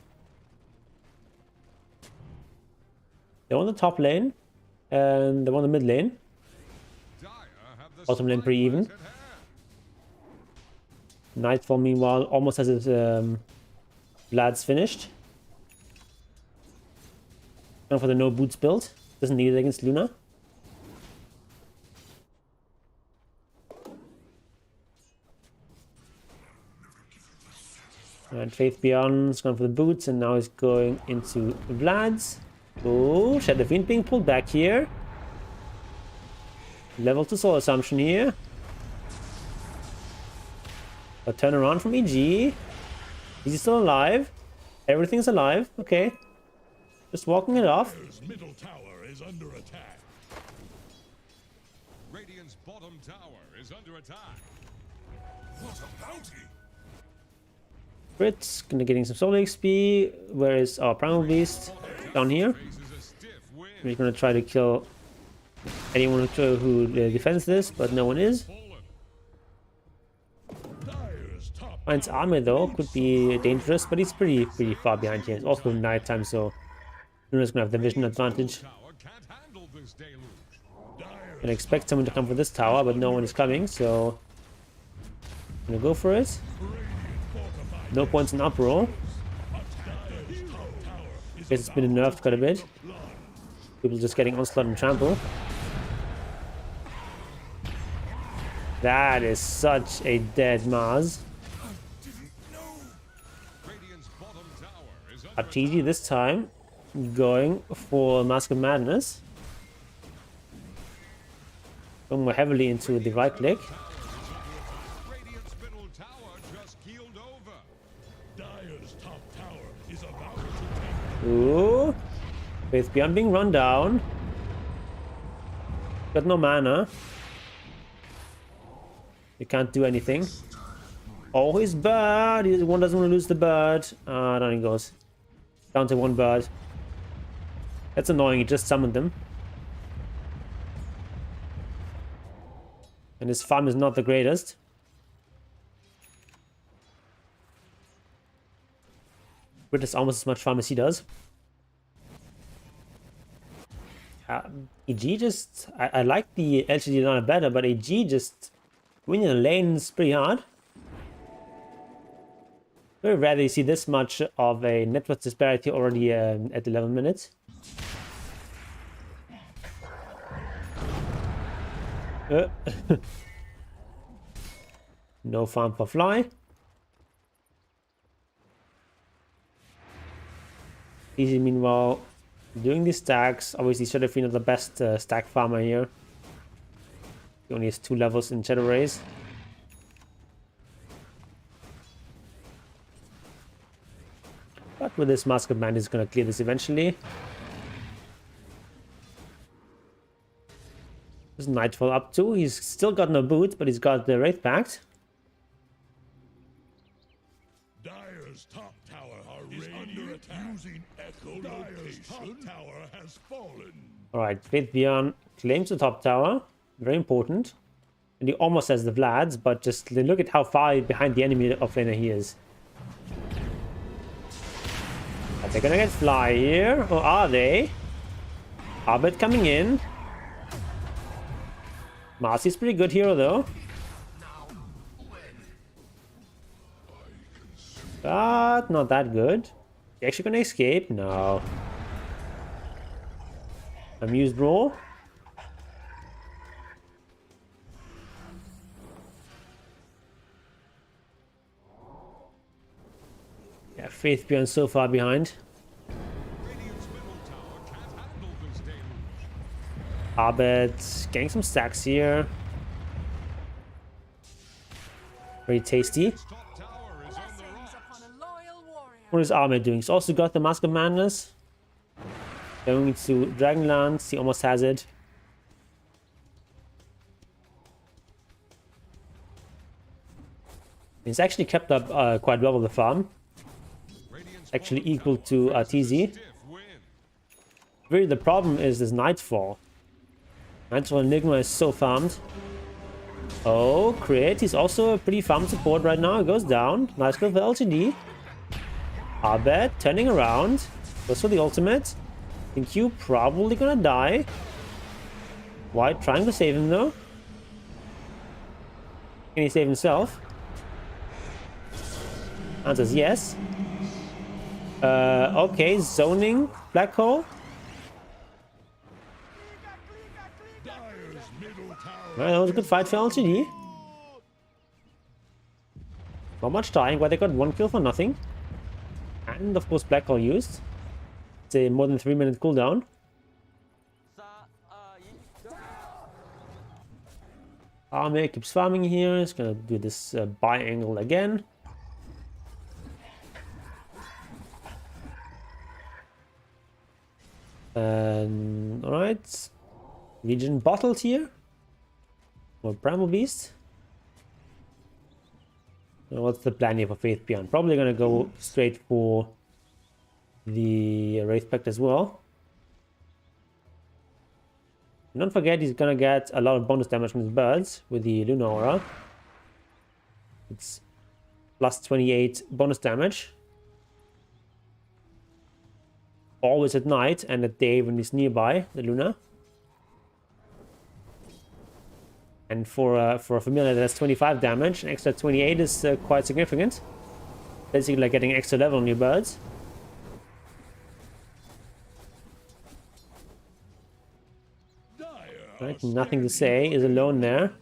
Speaker 1: They're on the top lane, and they're on the mid lane. Bottom lane pretty even. Nightfall, meanwhile, almost has his Vlad's finished. Going for the no boots build. Doesn't need it against Luna. And Faith Beyond's gone for the boots, and now he's going into Vlad's. Oh, Shadow Fiend being pulled back here. Level 2 soul assumption here. A turnaround from EG. Is he still alive? Everything's alive. Okay. Just walking it off.
Speaker 3: middle tower is under attack. Radiant's bottom tower is under attack. What a bounty!
Speaker 1: Brit's gonna getting some solo XP. Where is our Primal Beast? Down here. We're gonna try to kill anyone who defends this, but no one is. Finds armor though, could be dangerous, but he's pretty far behind here. It's also nighttime, so Luna's gonna have the vision advantage. And expect someone to come for this tower, but no one is coming, so Gonna go for it. No points in uproar. Guess it's been nerfed quite a bit. People just getting onslaught and trample. That is such a dead Mars. RTG this time going for Mask of Madness. Going more heavily into the right click. Ooh. Faith Beyond being run down. Got no mana. You can't do anything. Oh, his bird! One doesn't want to lose the bird. Down he goes. Down to one bird. That's annoying, he just summoned them. And his farm is not the greatest. Brit is almost as much farm as he does. EG just... I like the LGD Lana better, but AG just... winning the lane is pretty hard. Very rarely see this much of a network disparity already at 11 minutes. No farm for fly. Easy meanwhile doing these stacks. Obviously Shadowfiend is the best stack farmer here. He only has 2 levels in Shadow Rays. But with this Mask of Madness, he's gonna clear this eventually. There's Nightfall up too. He's still got no boot, but he's got the Wraith Pact.
Speaker 3: Dire's top tower is under attack. Using Dire's top tower has fallen.
Speaker 1: Alright, Faith Beyond claims the top tower. Very important. And he almost has the Vlads, but just look at how far behind the enemy offlaner he is. Are they gonna get fly here? Or are they? Arbet coming in. Marcy's pretty good hero though. But not that good. You actually gonna escape? No. Amused roll. Yeah, Faith Beyond so far behind. Arbet getting some stacks here. Very tasty. What is Arbet doing? He's also got the Mask of Madness. Going to Dragonlance. He almost has it. He's actually kept up quite well with the farm. Actually equal to TZ. Really, the problem is this Nightfall. Nightfall Enigma is so farmed. Oh, Crit. He's also a pretty farm support right now. It goes down. Nice kill for LGD. Arbet turning around. Goes for the ultimate. Think you probably gonna die. White trying to save him though. Can he save himself? Answers yes. Okay, zoning black hole. Well, that was a good fight for LGD. Not much dying, but they got 1 kill for nothing. And of course black hole used. It's a more than 3-minute cooldown. Army keeps farming here. It's gonna do this buy angle again. Alright. Region bottled here. More Primal Beast. Now what's the plan here for Faith Beyond? Probably gonna go straight for the Wraith Pact as well. And don't forget he's gonna get a lot of bonus damage from his birds with the Luna Aura. It's plus 28 bonus damage. Always at night and at day when he's nearby, the Luna. And for a familiar that's 25 damage, an extra 28 is quite significant. Basically like getting extra level on your birds. Right, nothing to say, is alone there.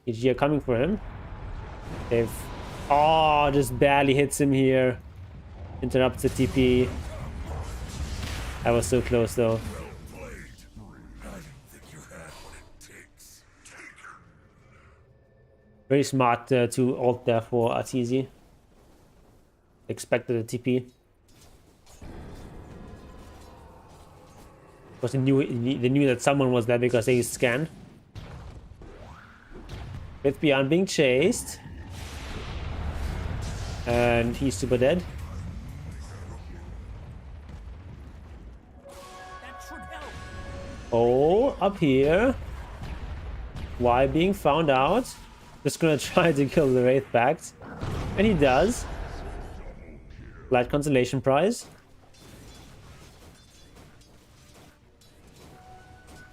Speaker 1: EG are coming for him. They've... Oh, just barely hits him here. Interrupts the TP. That was so close though. Very smart to ult there for Arteezy. Expected a TP. Because they knew that someone was there because they used scan. With Beyond being chased. And he's super dead. Oh, up here. Why being found out? Just gonna try to kill the Wraith Pact. And he does. Light consolation prize.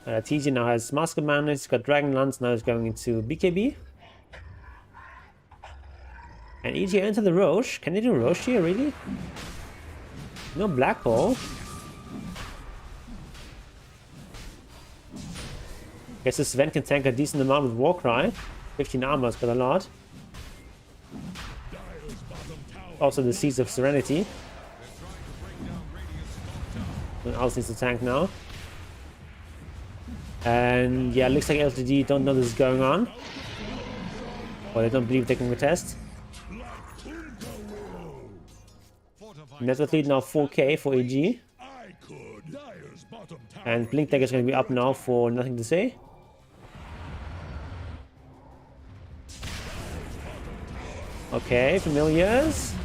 Speaker 1: TG now has Mask of Mana, he's got Dragon Lance, now he's going into BKB. And EG enter the Roche. Can they do Roche here, really? No Black Hole. Guess this Sven can tank a decent amount with Warcry. 15 armor is got a lot. Also the Seeds of Serenity. Someone else needs to tank now. And yeah, looks like LTD don't know this is going on. Or they don't believe they can contest. Network lead now 4k for AG. And Blink Dagger is going to be up now for nothing to say. Okay, Familiars.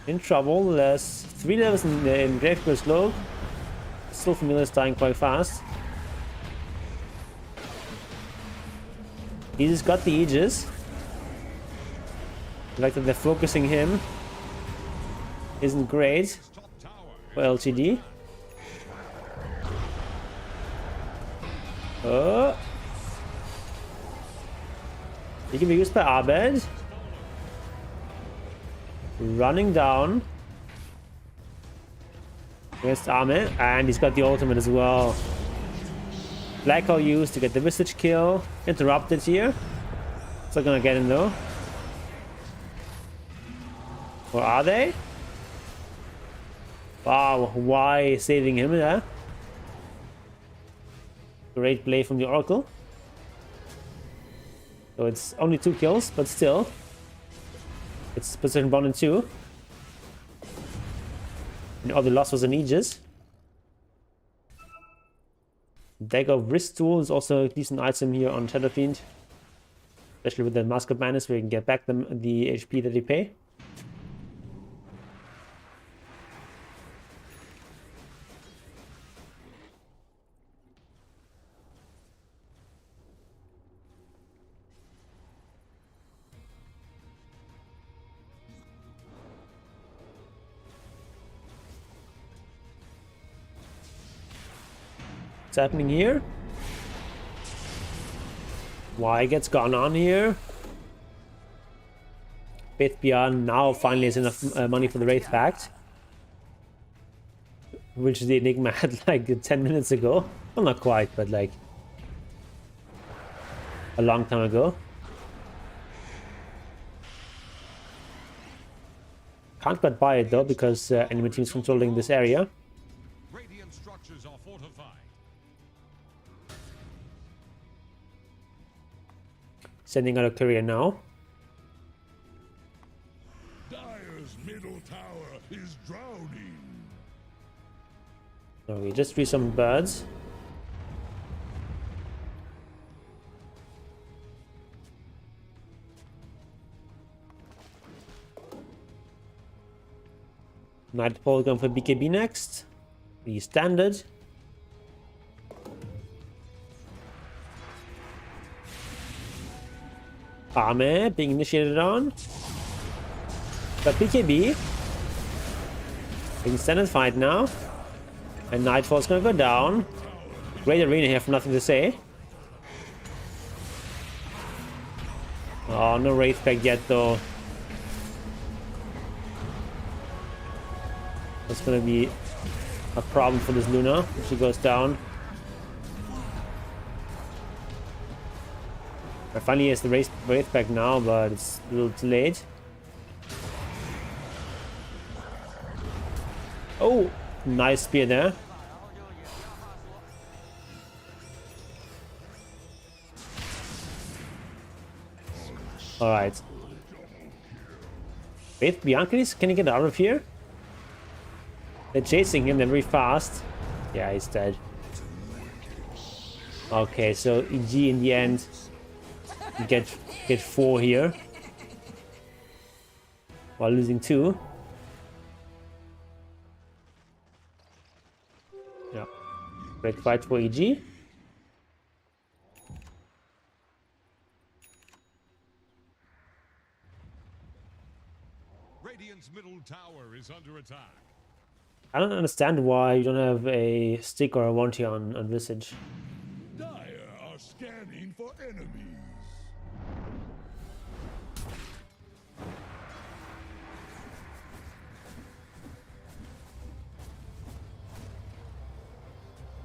Speaker 1: In trouble. There's 3 levels in Gravecure's Cloak. Still Familiars dying quite fast. He just got the Aegis. The fact that they're focusing him isn't great for LTD. Oh. He can be used by Abed. Running down against Arme, and he's got the ultimate as well. Black Hole used to get the Visage kill. Interrupted here. It's not gonna get him though. Or are they? Wow, why saving him there? Great play from the Oracle. So it's only 2 kills, but still. It's position 1 and 2. And all the loss was an Aegis. Dagger of Wrist Tool is also a decent item here on Shadow Fiend. Especially with the Mask of Madness where you can get back the HP that they pay. What's happening here? Why gets gone on here? Faith Beyond now finally has enough money for the Wraith Pact. Which the Enigma had like 10 minutes ago. Well, not quite, but like a long time ago. Can't quite buy it though because enemy team's controlling this area.
Speaker 3: Radiant structures are fortified.
Speaker 1: Sending out a courier now.
Speaker 3: Dire's middle tower is drowning.
Speaker 1: So we just free some birds. Nightfall going for BKB next. The standard. Arme being initiated on. But BKB. Being standard fight now. And Nightfall's gonna go down. Great arena here for nothing to say. Oh, no Wraith Pack yet though. That's gonna be a problem for this Luna if she goes down. I finally has the Wraith Pack now, but it's a little too late. Oh, nice spear there. Alright. Wait, Bianca, can he get out of here? They're chasing him, they're very fast. Yeah, he's dead. Okay, so EG in the end get 4 here. While losing 2. Yeah. Great fight for EG.
Speaker 3: Radiant's middle tower is under attack.
Speaker 1: I don't understand why you don't have a stick or a wanty on Visage.
Speaker 3: Dire are scanning for enemies.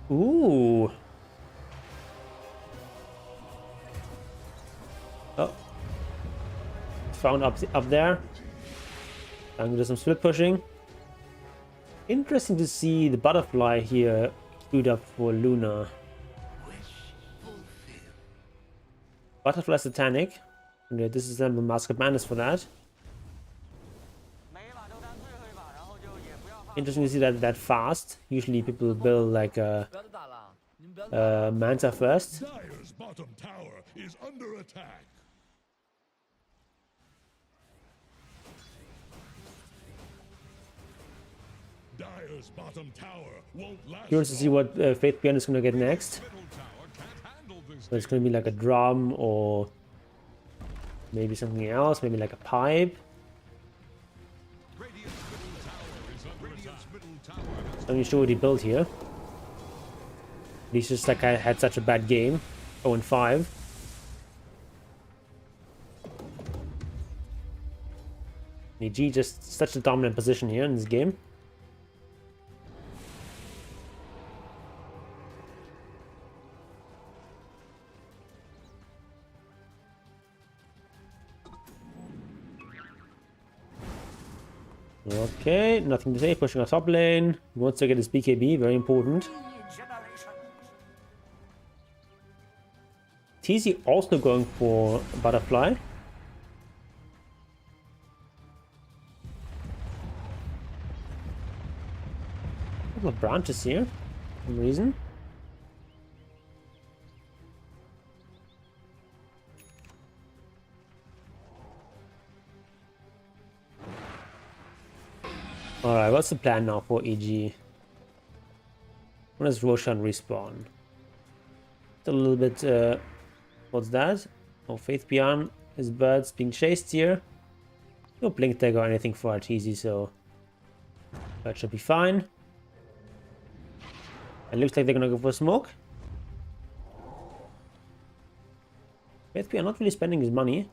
Speaker 1: Ooh. Oh. Found up there. I'm gonna do some split pushing. Interesting to see the butterfly here queued up for Luna. Butterfly Satanic. Okay, this is the Mask of Madness for that. Interesting to see that fast. Usually people build like a Manta first.
Speaker 3: Dire's bottom tower is under attack. Dire's bottom tower won't last.
Speaker 1: Curious to see what Faith Beyond is gonna get next. So it's gonna be like a drum or maybe something else, maybe like a pipe. I'm not sure what he built here. He's just like I had such a bad game. 0-5. EG just such a dominant position here in this game. Okay, nothing to say. Pushing our top lane. He wants to get his BKB, very important. TZ also going for butterfly. A couple of branches here, for some reason. Alright, what's the plan now for EG? When does Roshan respawn? It's a little bit, what's that? Oh, Faith Beyond, his birds being chased here. No blink tag or anything for Arteezy, so that should be fine. It looks like they're gonna go for smoke. Faith Beyond not really spending his money.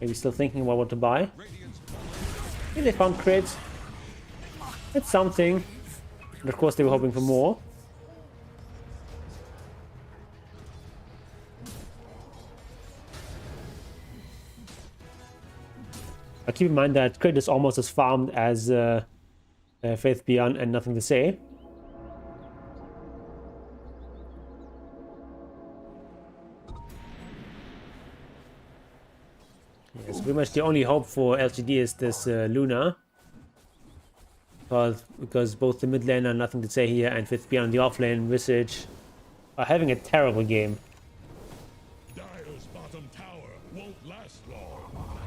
Speaker 1: Maybe still thinking about what to buy. Maybe they found crits. It's something. And of course they were hoping for more. I keep in mind that crit is almost as farmed as Faith Beyond and Nothing to Say. Yes, pretty much the only hope for LGD is this Luna. Because both the mid lane and Nothing to Say here and Faith Beyond the off lane, Visage, are having a terrible game.
Speaker 3: Dire's bottom tower won't last long.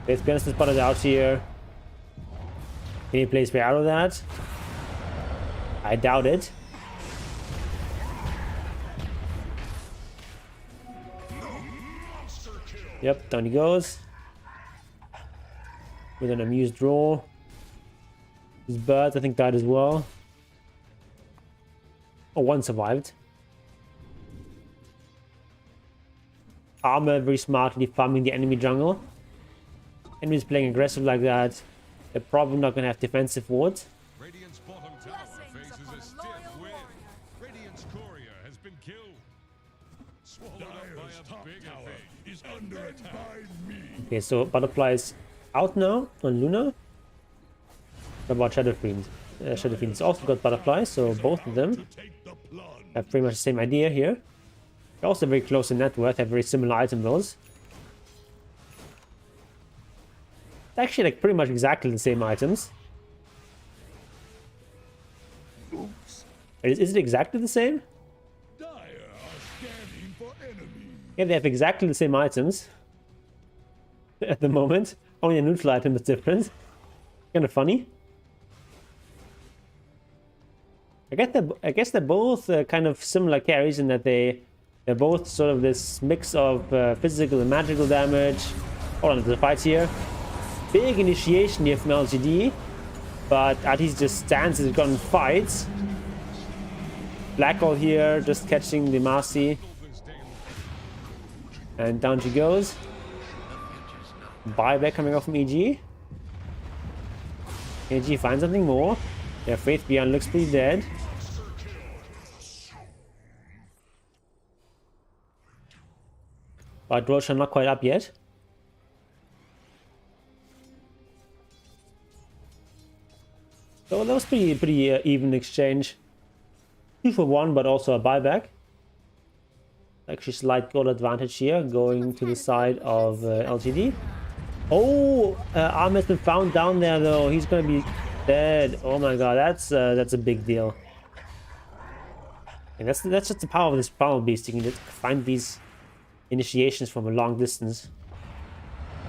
Speaker 1: Faith Beyond is spotted out here. Can he play his way out of that? I doubt it. Yep, down he goes. With an amused roar. His birds, I think, died as well. Oh, one survived. Armor very smartly farming the enemy jungle. Enemies playing aggressive like that, they're probably not going to have defensive wards.
Speaker 3: Radiant's bottom tower faces a stiff wind. Radiant's courier has been killed. Swallowed up by a bigger thing. Is under attack.
Speaker 1: Okay, so Butterfly is out now on Luna. What about Shadow Fiend? Shadow Fiend's also got Butterfly, so both of them have pretty much the same idea here. They're also very close in net worth, have very similar item builds. Actually, like pretty much exactly the same items. Is it exactly the same? Yeah, they have exactly the same items at the moment. Only a neutral item is different. Kind of funny. I guess they're both kind of similar carries in that they're both sort of this mix of physical and magical damage. Hold on, there's a fight here. Big initiation here from LGD, but Artis just stands as it got in fights. Blackhole here, just catching the Marcy. And down she goes. Buyback coming off from EG. EG finds something more. Their Faith Beyond looks pretty dead. But Roshan not quite up yet. So that was pretty even exchange. 2 for 1, but also a buyback. Actually, slight goal advantage here, going to the side of LGD. Oh, Ahmed's been found down there though. He's gonna be dead. Oh my god, that's a big deal. And that's just the power of this Primal Beast. You can just find these initiations from a long distance.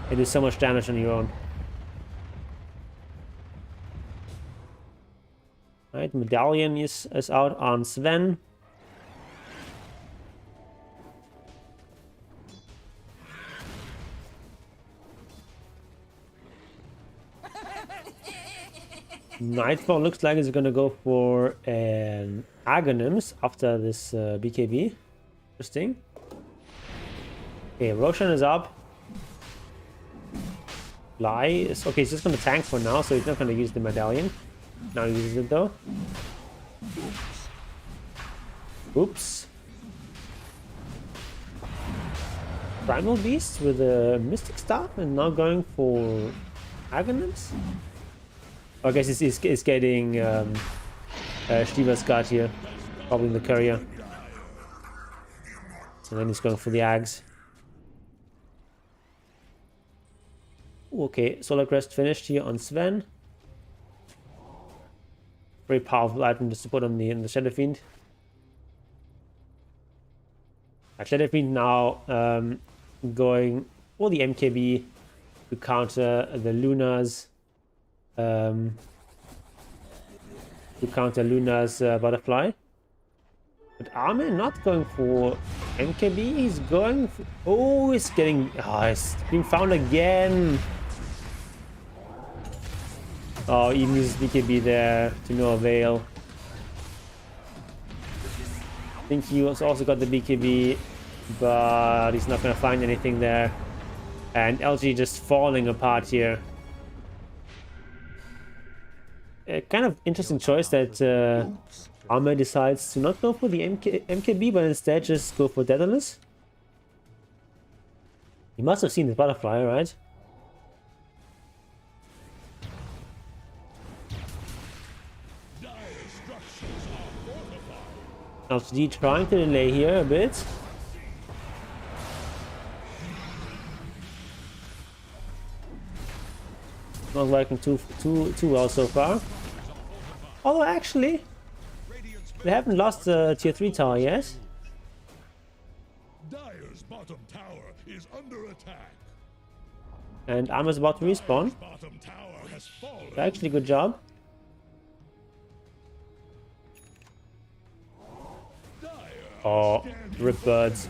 Speaker 1: They do so much damage on your own. Right, Medallion is out on Sven. Nightfall looks like it's gonna go for an Aghanim's after this BKB. Interesting. Okay, Roshan is up. Fly is okay. He's just gonna tank for now, so he's not gonna use the medallion. Now he uses it though. Oops. Primal Beast with a Mystic Staff and now going for Aghanim's. I guess it's getting Shiva's guard here, probably in the courier. And then he's going for the Ags. Okay, Solar Crest finished here on Sven. Very powerful item just to put on the Shadow Fiend. Shadow Fiend now going for the MKB to counter the Luna's. To counter Luna's butterfly. But Armin not going for MKB, he's going for... Oh, he's getting... Oh, he's being found again. Oh, even uses BKB there to no avail. I think he also got the BKB, but he's not going to find anything there. And LG just falling apart here. A kind of interesting choice that Armor decides to not go for the MKB, but instead just go for Daedalus. He must have seen the butterfly, right? LCD trying to delay here a bit. Not working too well so far. Although actually, they haven't lost the tier 3 tower yet.
Speaker 3: Dire's bottom tower is under attack.
Speaker 1: And Armor's about to respawn.
Speaker 3: Bottom tower has fallen.
Speaker 1: Actually, good job. Oh, rip birds.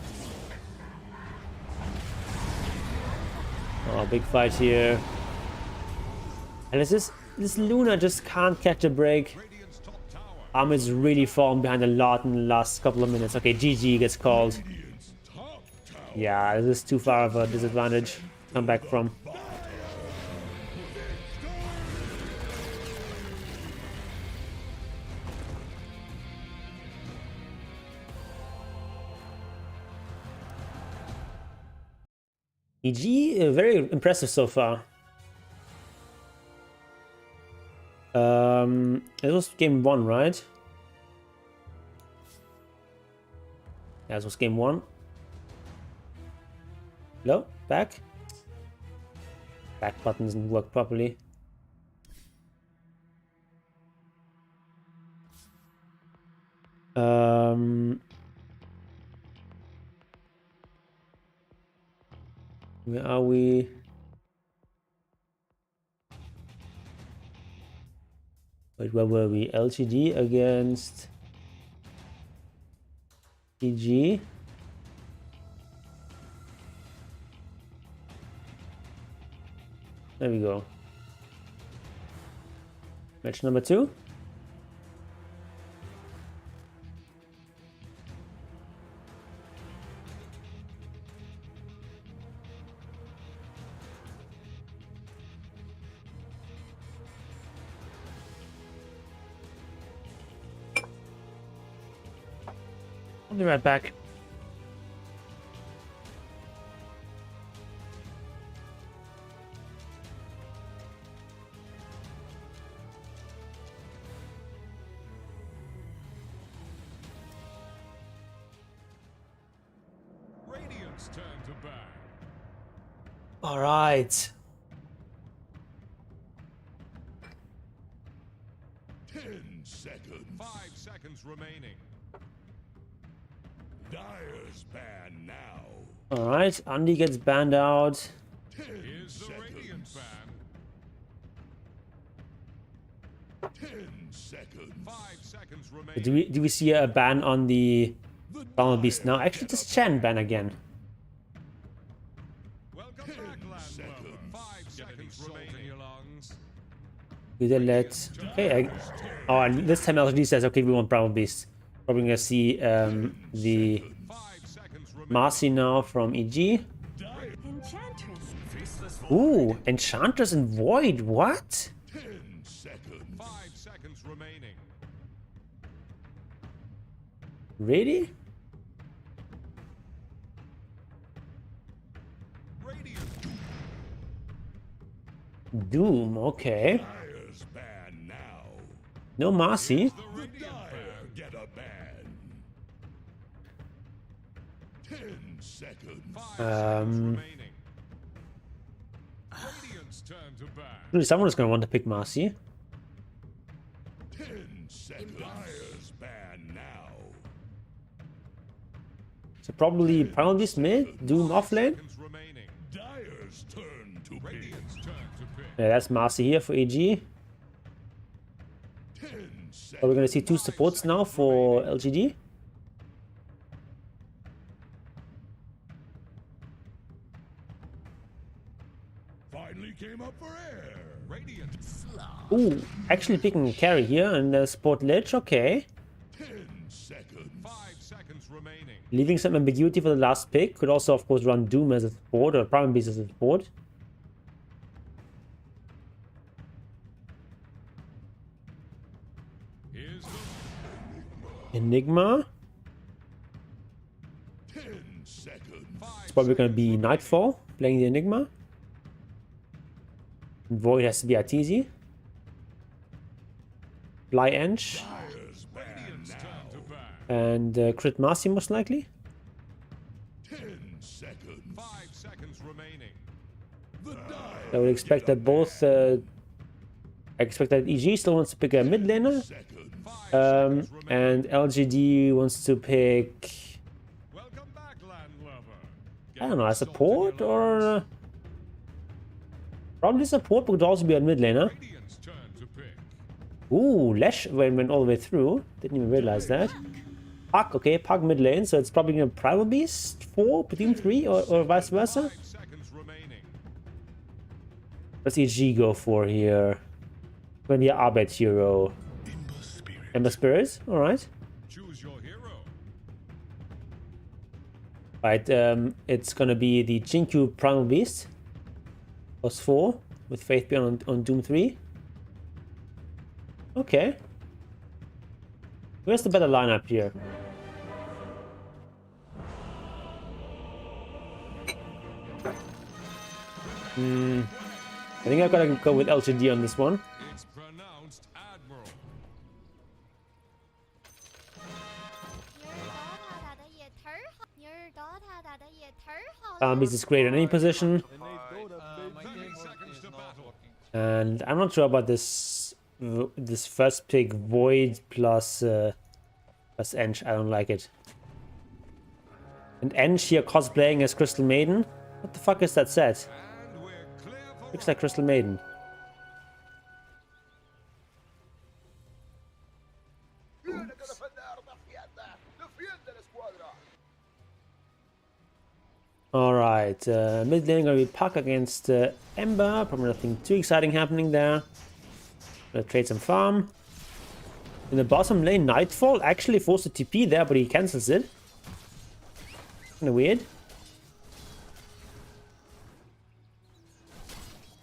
Speaker 1: Oh, big fight here. And it's just, this Luna just can't catch a break. Armor's really fallen behind a lot in the last couple of minutes. Okay, GG gets called.
Speaker 3: Top tower
Speaker 1: Yeah, this is too far of a disadvantage to come back from. EG, very impressive so far. It was game 1, right? Yeah, this was game 1. Hello? Back? Back button doesn't work properly. Where are we? Wait, where were we? LGD against EG. There we go. Match number 2. I'll be right back.
Speaker 3: Radiant's turn to ban.
Speaker 1: All right.
Speaker 3: 10 seconds. 5 seconds remaining. Dire's ban now.
Speaker 1: All right. Andy gets banned out.
Speaker 3: 10 Here's the Radiant ban. 10 seconds. 5 seconds remaining.
Speaker 1: Do we see a ban on the Balmer Beast now? Actually, it's Chen ban again.
Speaker 3: Welcome back, landlubber. 5 seconds remaining. Your lungs.
Speaker 1: Do they let? Okay. Oh, and this time LGD says, okay, we want Balmer Beast. Probably gonna see the
Speaker 3: 5 seconds remaining.
Speaker 1: Marcy now from EG.
Speaker 6: Enchantress.
Speaker 1: Ooh, Enchantress and Void. What?
Speaker 3: 10 seconds. 5 seconds remaining.
Speaker 1: Really?
Speaker 3: Radiant.
Speaker 1: Doom. Okay.
Speaker 3: Dire's ban now.
Speaker 1: No Marcy.
Speaker 3: The Radiant Dire get a ban. 10 seconds. 5 seconds remaining. Radiant's turn to ban.
Speaker 1: Really, someone's gonna want to pick Marcy.
Speaker 3: 10 seconds. Dire's ban now.
Speaker 1: So probably Primal Beast mid, Doom offlane.
Speaker 3: Seconds remaining. Dire's turn to Radiant's turn to pick.
Speaker 1: Yeah, that's Marcy here for EG.
Speaker 3: 10
Speaker 1: So we're gonna
Speaker 3: seconds.
Speaker 1: see 2 supports now for LGD.
Speaker 3: Finally came up for air. Radiant.
Speaker 1: Ooh, actually picking a carry here and support ledge. Okay.
Speaker 3: 10 seconds. 5 seconds remaining.
Speaker 1: Leaving some ambiguity for the last pick. Could also, of course, run Doom as a support or Primal Beast as a support.
Speaker 3: Here's the
Speaker 1: Enigma.
Speaker 3: 10 seconds.
Speaker 1: It's probably gonna be Nightfall playing the Enigma. And Void has to be Arteezy. Fly Ench.
Speaker 3: Dire's ban now.
Speaker 1: And Crit Marcy most likely.
Speaker 3: 10 seconds. 5 seconds remaining. The
Speaker 1: I would expect that both. I expect that EG still wants to pick a mid laner.
Speaker 3: seconds.
Speaker 1: And LGD wants to pick.
Speaker 3: Welcome back, landlubber.
Speaker 1: I don't know, a support or. Probably support, but could also be a mid laner.
Speaker 3: Radiant's turn to pick.
Speaker 1: Ooh, Lash went all the way through. Didn't even realize that. Puck, okay, Puck mid lane, so it's probably gonna Primal Beast 4, between 3, or vice versa.
Speaker 3: 5 seconds remaining.
Speaker 1: What's EG go for here? When the Arbeit hero. Ember Spirit, alright.
Speaker 3: Choose your hero.
Speaker 1: Right, it's gonna be the Jinku Primal Beast. +4 with Faith Beyond on Doom 3. Okay. Where's the better lineup here? I think I've got to go with LGD on this one.
Speaker 3: It's pronounced Admiral.
Speaker 1: Beast is great in any position.
Speaker 2: My keyboard is not working.
Speaker 1: And I'm not sure about this first pick, Void plus Ench. I don't like it. And Ench here cosplaying as Crystal Maiden. What the fuck is that set?
Speaker 3: And we're clear for
Speaker 1: Looks like Crystal Maiden. Alright, mid lane gonna be Puck against Ember. Probably nothing too exciting happening there. Gonna trade some farm. In the bottom lane, Nightfall actually forced a TP there, but he cancels it. Kinda weird.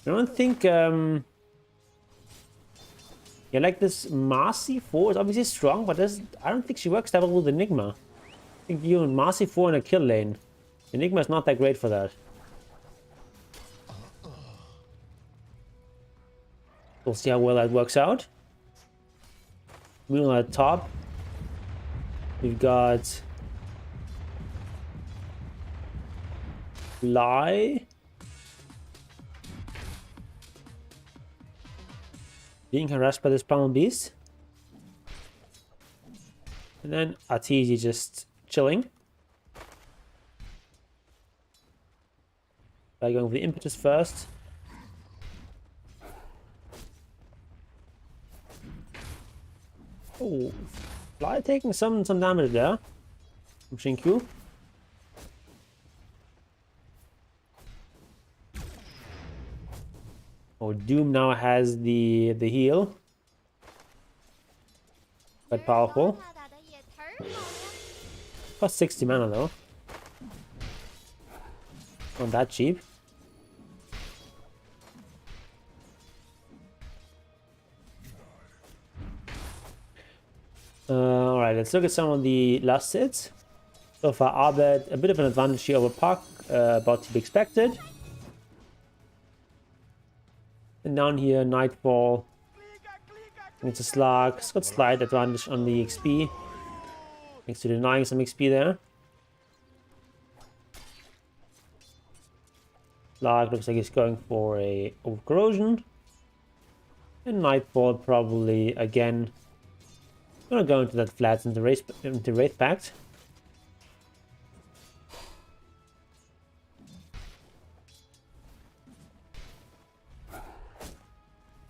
Speaker 1: I don't think, yeah, like this Marcy 4 is obviously strong, but I don't think she works that well with Enigma. I think you and Marcy 4 in a kill lane. Enigma is not that great for that. We'll see how well that works out. Moving on at top. We've got Fly. Being harassed by this Primal Beast. And then Arteezy just chilling. By going for the impetus first. Oh, Fly taking some damage there from Shinku. Oh, Doom now has the heal. Quite powerful. Cost 60 mana though. Not that cheap. Alright, let's look at some of the last hits. So far, Abed, a bit of an advantage here over Puck, about to be expected. And down here, Nightfall. It's a Slug. It's got slight advantage on the XP. Thanks to denying some XP there. Slug looks like he's going for a Overcorrosion. And Nightfall probably, again, gonna go into that flats into Wraith Pact.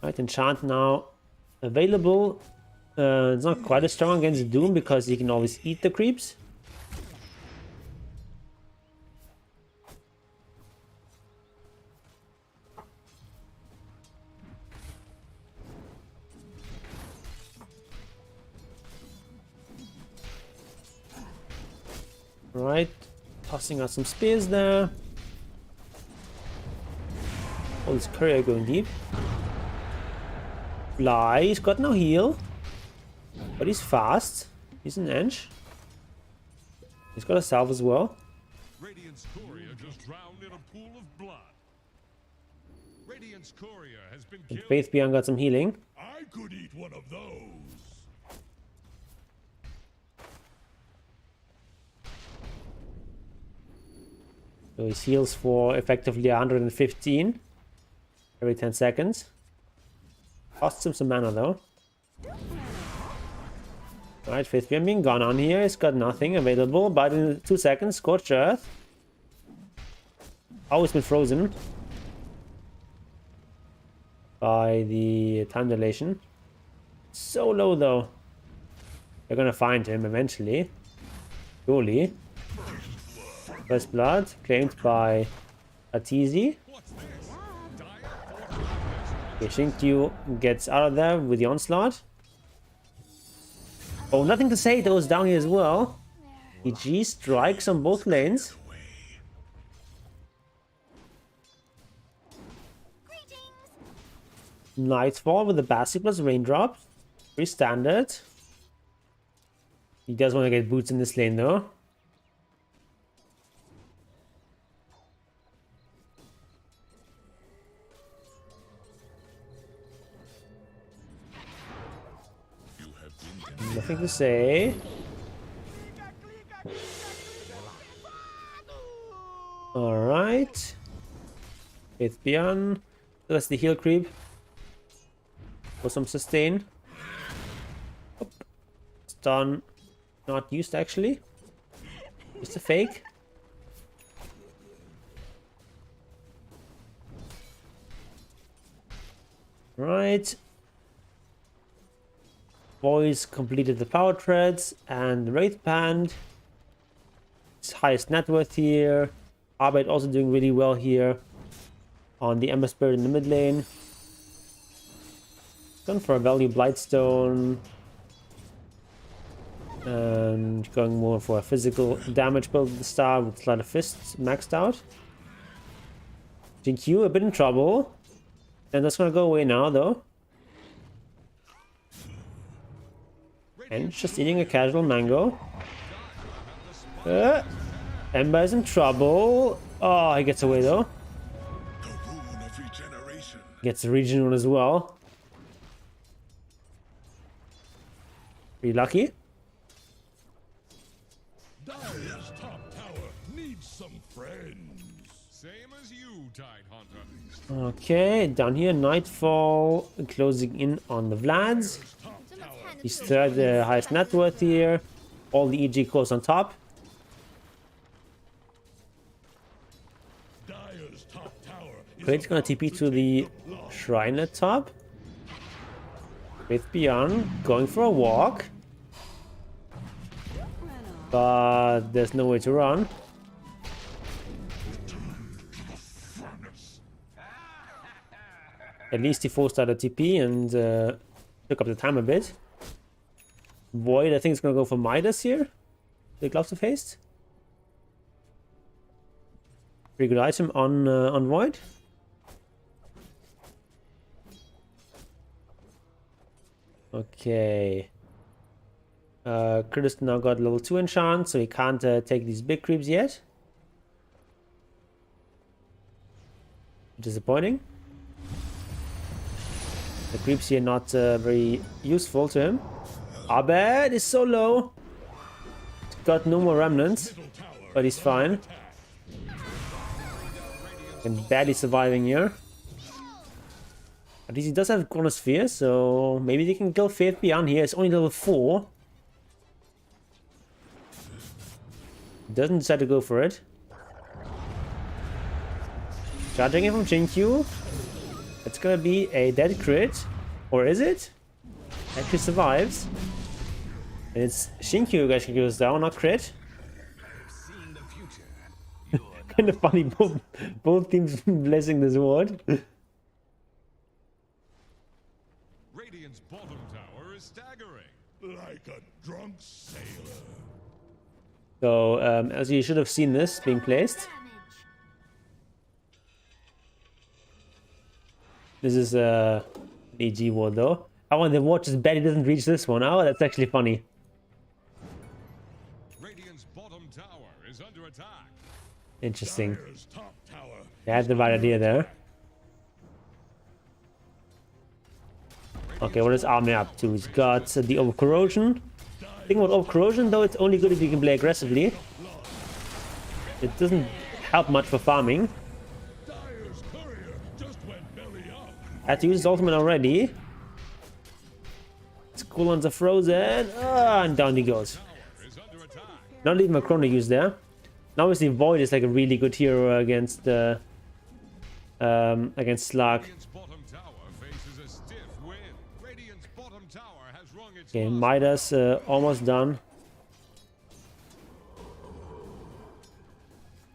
Speaker 1: Right, Enchant now available. It's not quite as strong against Doom because he can always eat the creeps. Right, tossing out some spears there. Oh, this courier going deep. Fly, he's got no heal. But he's fast. He's an Ench. He's got a salve as well.
Speaker 3: Radiant's courier just drowned in a pool of blood. Radiant's courier has been
Speaker 1: And
Speaker 3: killed.
Speaker 1: Faith Beyond got some healing.
Speaker 3: I could eat one of those.
Speaker 1: So he heals for effectively 115 every 10 seconds. Costs him some mana though. Alright, Faith Beyond being gone on here. He's got nothing available, but in 2 seconds, Scorched Earth. Always been frozen by the time dilation. So low though. They're gonna find him eventually. Surely. First blood claimed by Arteezy. Okay, Shinkyu gets out of there with the onslaught. Oh, nothing to say, those down here as well. EG strikes on both lanes. Nightfall with the Basi plus Raindrops. Pretty standard. He does want to get boots in this lane though. Nothing to say. Alright. It's beyond. That's the heal creep. For some sustain. Stun. Not used actually. Just a fake. Right. Boys completed the power treads and the Wraith Band. His highest net worth here. Arbeit also doing really well here on the Ember Spirit in the mid lane. Gone for a value Blightstone. And going more for a physical damage build at the start with Sleight of Fists maxed out. GQ a bit in trouble. And that's gonna go away now though. And just eating a casual mango. Ember is in trouble. Oh, he gets away though. Gets a region one as well. Pretty lucky.
Speaker 3: Dire's top tower needs some friends. Same as you, Tidehunter.
Speaker 1: Okay, down here, Nightfall closing in on the Vlads. He's third highest net worth here. All the EG cores on top. Krait's gonna TP to the shrine at top. With Beyond going for a walk. But there's no way to run. At least he forced out a TP and took up the time a bit. Void, I think, is gonna go for Midas here. The Gloves of Haste. Pretty good item on Void. Okay. Curtis now got level 2 enchant, so he can't take these big creeps yet. Disappointing. The creeps here not very useful to him. Abed is so low. Got no more remnants, but he's fine. And barely surviving here. At least he does have Chronosphere, so maybe they can kill Faith Beyond here. It's only level 4. Doesn't decide to go for it. Charging it from Jinkyu. It's gonna be a dead crit. Or is it? Actually survives. And it's Shinkyu who actually goes down, not crit. Kind of funny, both teams blessing this ward.
Speaker 3: Radiant's bottom tower is staggering. Like a drunk sailor.
Speaker 1: So, as you should have seen this being placed. This is an EG ward though. I want the watch is bad he doesn't reach this one. Oh, that's actually funny.
Speaker 3: Radiant's bottom tower is under attack.
Speaker 1: Interesting.
Speaker 3: Dire's top tower
Speaker 1: They had the right idea there. Okay, what is Army up to? He's got the Orb of Corrosion. Thing about Orb of Corrosion though, it's only good if you can play aggressively. It doesn't help much for farming.
Speaker 3: Dire's courier just went belly up.
Speaker 1: Had to use his ultimate already. His cooldowns are frozen. Ah, and down he goes.
Speaker 3: Is under attack.
Speaker 1: Not even a chrono use there. Now obviously Void is like a really good hero against Slug.
Speaker 3: Radiant's bottom tower faces a stiff wind. Radiant's bottom tower has rung its
Speaker 1: Okay,
Speaker 3: last
Speaker 1: Midas almost done.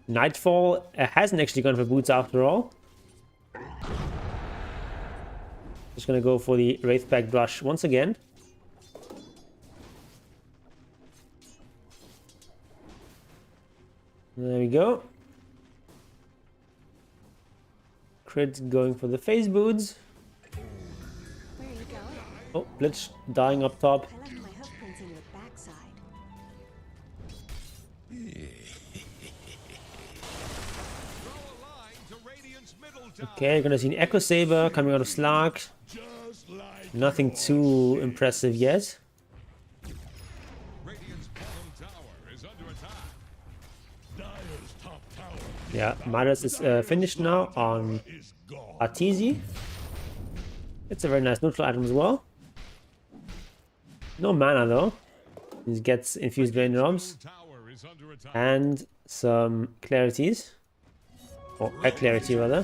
Speaker 1: Nightfall hasn't actually gone for boots after all. Just gonna go for the Wraithback Brush once again. There we go. Crit going for the face boots. Oh, Blitz dying up top.
Speaker 6: I left my hoof prints in your backside.
Speaker 3: Throw a line to Radiant's middle tower.
Speaker 1: Okay, gonna see an Echo Saber coming out of Slag.
Speaker 3: Just like
Speaker 1: Nothing too impressive yet.
Speaker 3: Radiant's bottom tower is under attack. Dire's top tower
Speaker 1: Yeah, Midas is finished now on
Speaker 3: is gone.
Speaker 1: Arteezy. It's a very nice neutral item as well. No mana though. He gets infused brain drums
Speaker 3: Tower is under attack.
Speaker 1: and some clarities. Or a clarity rather.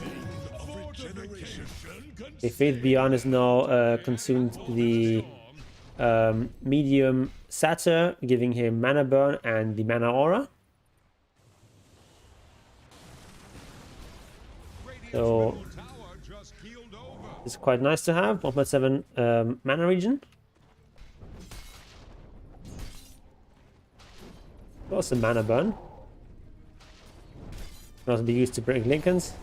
Speaker 1: The Faith Beyond is now consumed the medium Satyr, giving him mana burn and the mana aura. So
Speaker 3: Tower just keeled over.
Speaker 1: it's quite nice to have. 1.7 mana regen. Also mana burn. Can also be used to break Lincolns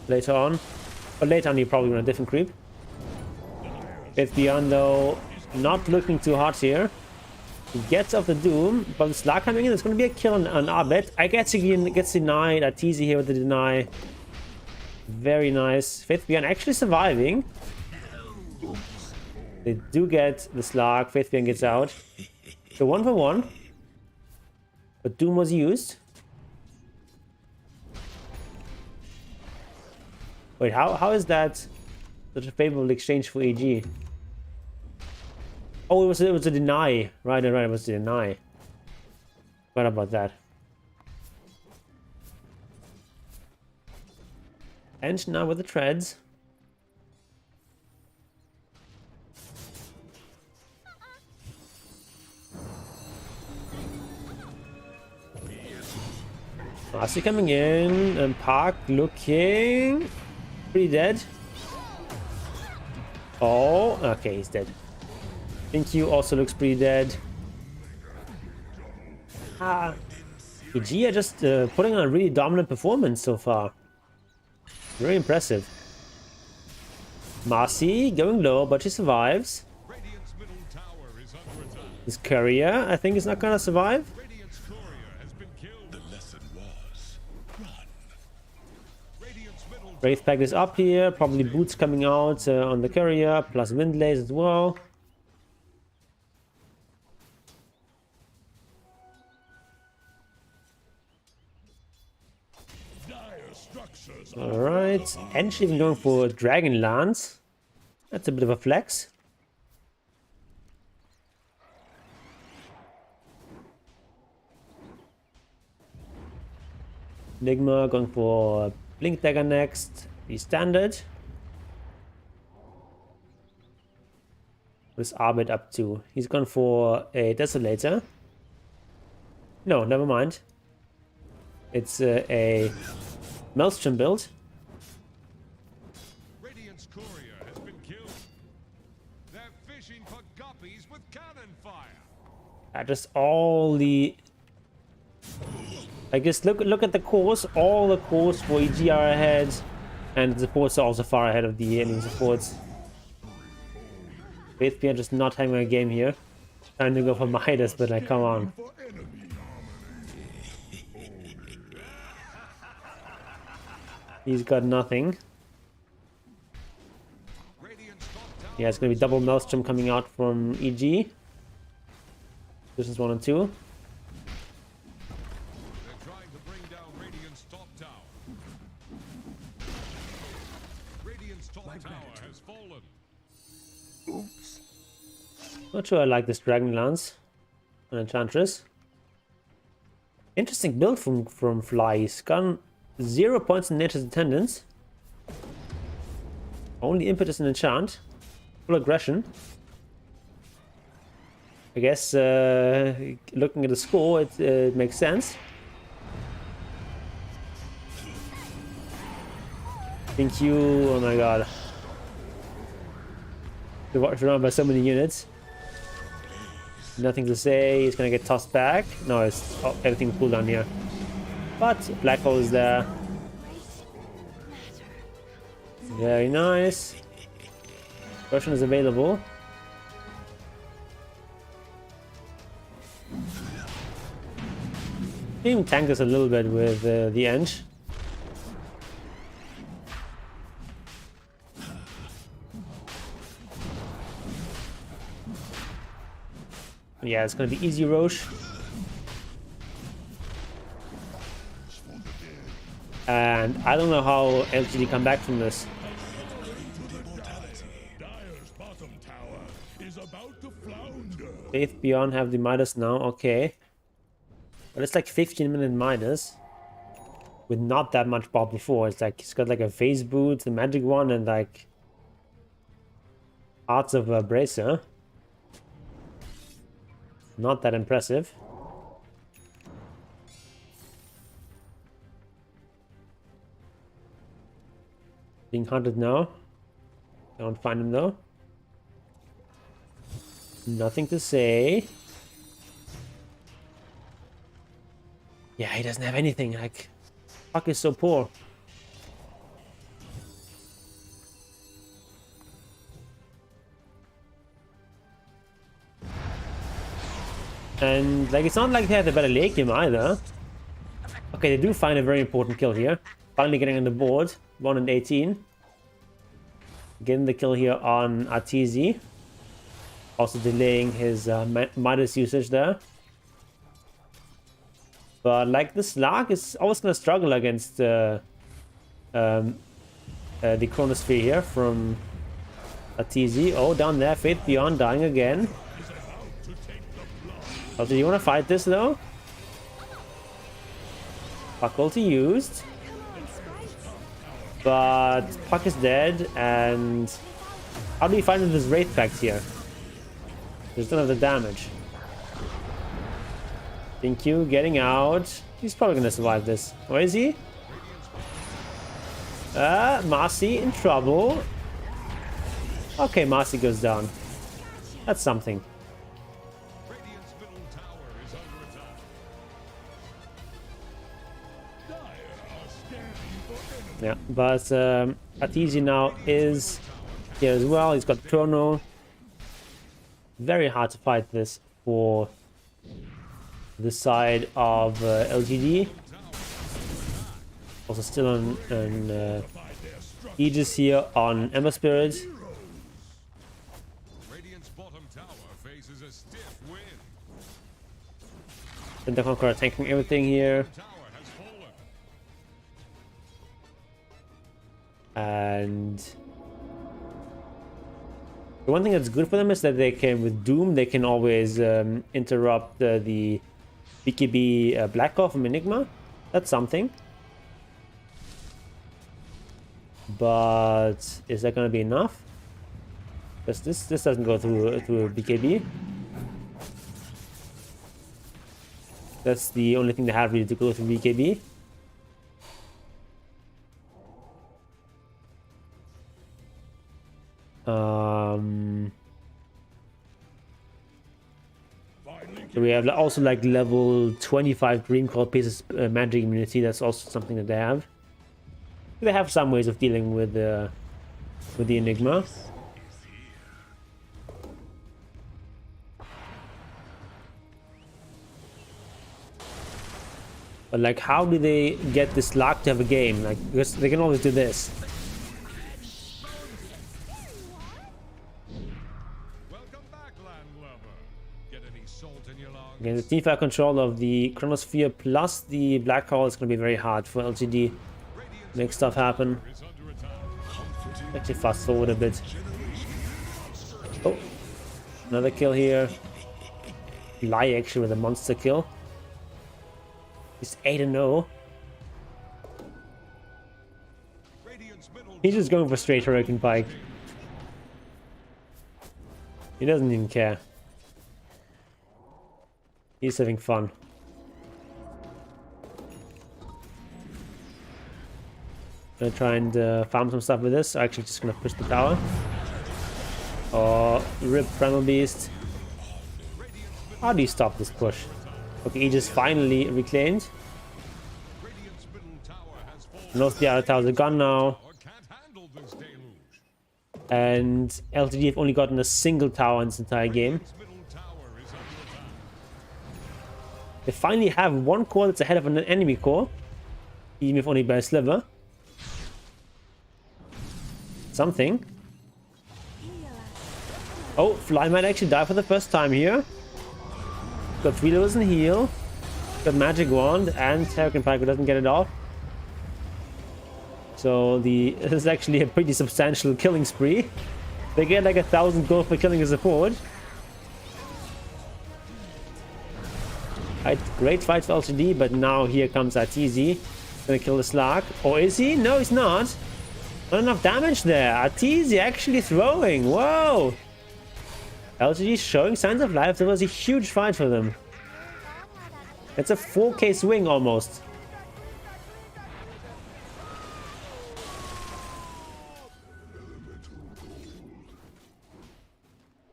Speaker 1: later on. But later on you probably want a different creep. Faith Beyond though, not looking too hot here. He gets off the Doom, but the Slag coming in, there's going to be a kill on Abed. I guess he gets denied. Arteezy here with the deny. Very nice. Faith Beyond actually surviving. They do get the Slag. Faith Beyond gets out. So 1 for 1. But Doom was used. Wait, how is that such a favorable exchange for AG? Oh, it was a deny. Right, it was a deny. What about that? And now with the treads. Marcy coming in, and Park looking pretty dead. Oh, okay, he's dead. Think also looks pretty dead. EG are just putting on a really dominant performance so far. Very impressive. Marcy going low, but she survives.
Speaker 3: Radiant's middle tower is under attack.
Speaker 1: This courier, I think, is not gonna survive.
Speaker 3: Radiant's courier has been killed. The lesson was run. Radiant's middle
Speaker 1: Wraith Pact is up here. Probably boots coming out on the courier, plus Windlays as well.
Speaker 3: dire structures
Speaker 1: Alright, and she's even going for Dragon Lance. That's a bit of a flex. Enigma going for Blink Dagger next. The standard. What is Arbit up to? He's gone for a Desolator. No, never mind. It's a Maelstrom build.
Speaker 3: Radiant's courier has been killed. They're fishing for guppies with cannon fire.
Speaker 1: Just all the... I guess look at the course. All the course for EG are ahead. And the supports are also far ahead of the enemy supports. Faith Beyond just not having a game here. Trying to go for Midas, but like, come on. He's got nothing.
Speaker 3: Radiant's top tower
Speaker 1: Yeah, it's gonna be double Maelstrom coming out from EG. Positions 1 and 2.
Speaker 3: They're trying to bring down Radiant's top tower. Radiant's top tower has fallen.
Speaker 1: Not sure I like this Dragon Lance on Enchantress. Interesting build from Fly. He's gone 0 points in Nature's Attendance. Only impetus and enchant. Full aggression. I guess looking at the score, it makes sense. Thank you. Oh my god. Surrounded by so many units. Nothing to say. He's gonna get tossed back. No, it's everything cool down here. But Black Hole is there. Very nice. Version is available. Even tank this a little bit with the Eng. Yeah, it's gonna be easy Roche. And I don't know how LGD come back from this.
Speaker 3: Dyer's bottom tower is about to flounder.
Speaker 1: Faith Beyond have the Midas now, okay. But it's like 15-minute Midas. With not that much bot before. It's like it's got like a phase boot, the magic one, and like Arts of Bracer. Not that impressive. Being hunted now. Don't find him though. Nothing to say. Yeah, he doesn't have anything. Like, fuck is so poor. And like, it's not like they have a better late game either. Okay, they do find a very important kill here. Finally getting on the board. 1 and 18. Getting the kill here on Arteezy. Also delaying his Midas usage there. But like this Lark is always going to struggle against the Chronosphere here from Arteezy. Oh, down there, Faith Beyond dying again. Oh, do you want to fight this though? Faculty used. But Puck is dead, and how do you fight with this Wraith Pact here? There's none of the damage. Thank you, getting out. He's probably gonna survive this. Where is he? Marcy in trouble. Okay, Marcy goes down. That's something.
Speaker 3: Radiant's middle tower is under attack. Dire are scanning for enemy.
Speaker 1: Yeah, but Arteezy now is here as well. He's got Chrono. Very hard to fight this for the side of LGD. Also still on Aegis here on Ember Spirit.
Speaker 3: Radiant's bottom tower faces a stiff wind.
Speaker 1: Then the Conqueror tanking everything here.
Speaker 3: Tower has fallen.
Speaker 1: And the one thing that's good for them is that they can, with Doom, they can always interrupt the BKB Black Hole from Enigma. That's something. But is that going to be enough? Because this doesn't go through BKB. That's the only thing they have really to go through BKB. So we have also like level 25 Dream Call pieces magic immunity. That's also something that they have. They have some ways of dealing with the Enigma. But like, how do they get this Lark to have a game? Like, because they can always do this.
Speaker 3: Welcome back, landlubber. Get any salt in your lungs?
Speaker 1: Again, the teamfight control of the Chronosphere plus the Black Hole is going to be very hard for LGD to make stuff happen.
Speaker 3: Is under attack.
Speaker 1: Actually, fast forward a bit. Oh, another kill here. Lie actually with a monster kill. He's 8-0.
Speaker 3: Radiant's middle
Speaker 1: He's just going for straight Hurricane Pike. He doesn't even care. He's having fun. Gonna try and farm some stuff with this. Actually, just gonna push the tower. Oh, rip Primal Beast. How do you stop this push? Okay, Aegis finally reclaimed.
Speaker 3: Radiant's middle tower has fallen.
Speaker 1: Knows the other towers are gone now.
Speaker 3: Or can't handle this deluge.
Speaker 1: And LTD have only gotten a single tower in this entire game.
Speaker 3: Its middle tower is under
Speaker 1: They finally have one core that's ahead of an enemy core, even if only by a sliver. Something. Oh, Fly might actually die for the first time here. Got 3 levels in heal. Got Magic Wand and Hurricane Pike who doesn't get it off. So this is actually a pretty substantial killing spree. They get like 1,000 gold for killing a support. Right, great fight for LCD, but now here comes Arteezy. Gonna kill the Slark. Or is he? No, he's not. Not enough damage there. Arteezy actually throwing. Whoa! LCD showing signs of life. That was a huge fight for them. It's a 4k swing almost.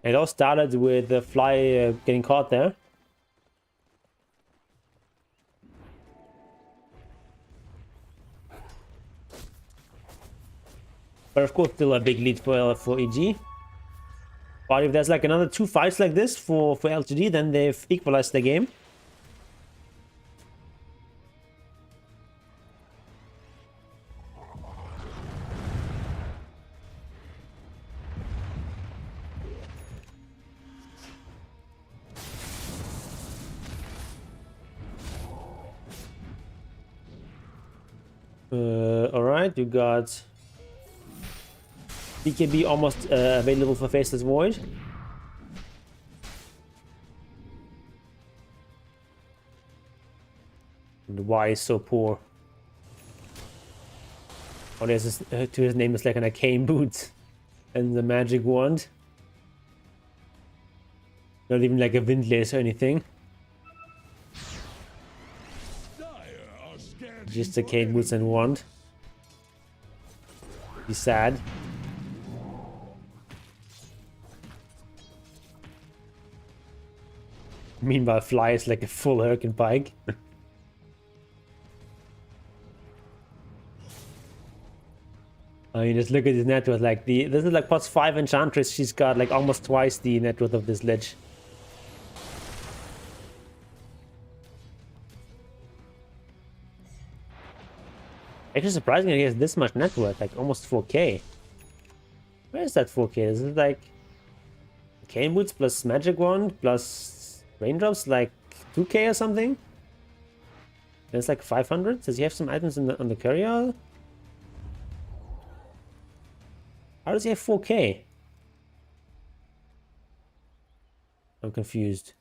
Speaker 1: It all started with the Fly getting caught there. But of course, still a big lead for EG. But if there's like another 2 fights like this for LGD, then they've equalized the game. Alright, you got BKB almost available for Faceless Void. And why is so poor? Oh, there's this, to his name is like an arcane boot and the magic wand. Not even like a windlass or anything. Just arcane boots and wand. He's sad. Meanwhile, Fly is like a full Hurricane Pike. I mean, just look at his net worth. Like this is like +5 Enchantress. She's got like almost twice the net worth of this Lich. Actually, surprisingly, he has this much net worth, like almost 4k. Where is that 4k? Is it like Cane Boots plus Magic Wand plus Raindrops, like 2k or something? There's like 500. Does he have some items on the courier? How does he have 4k? I'm confused.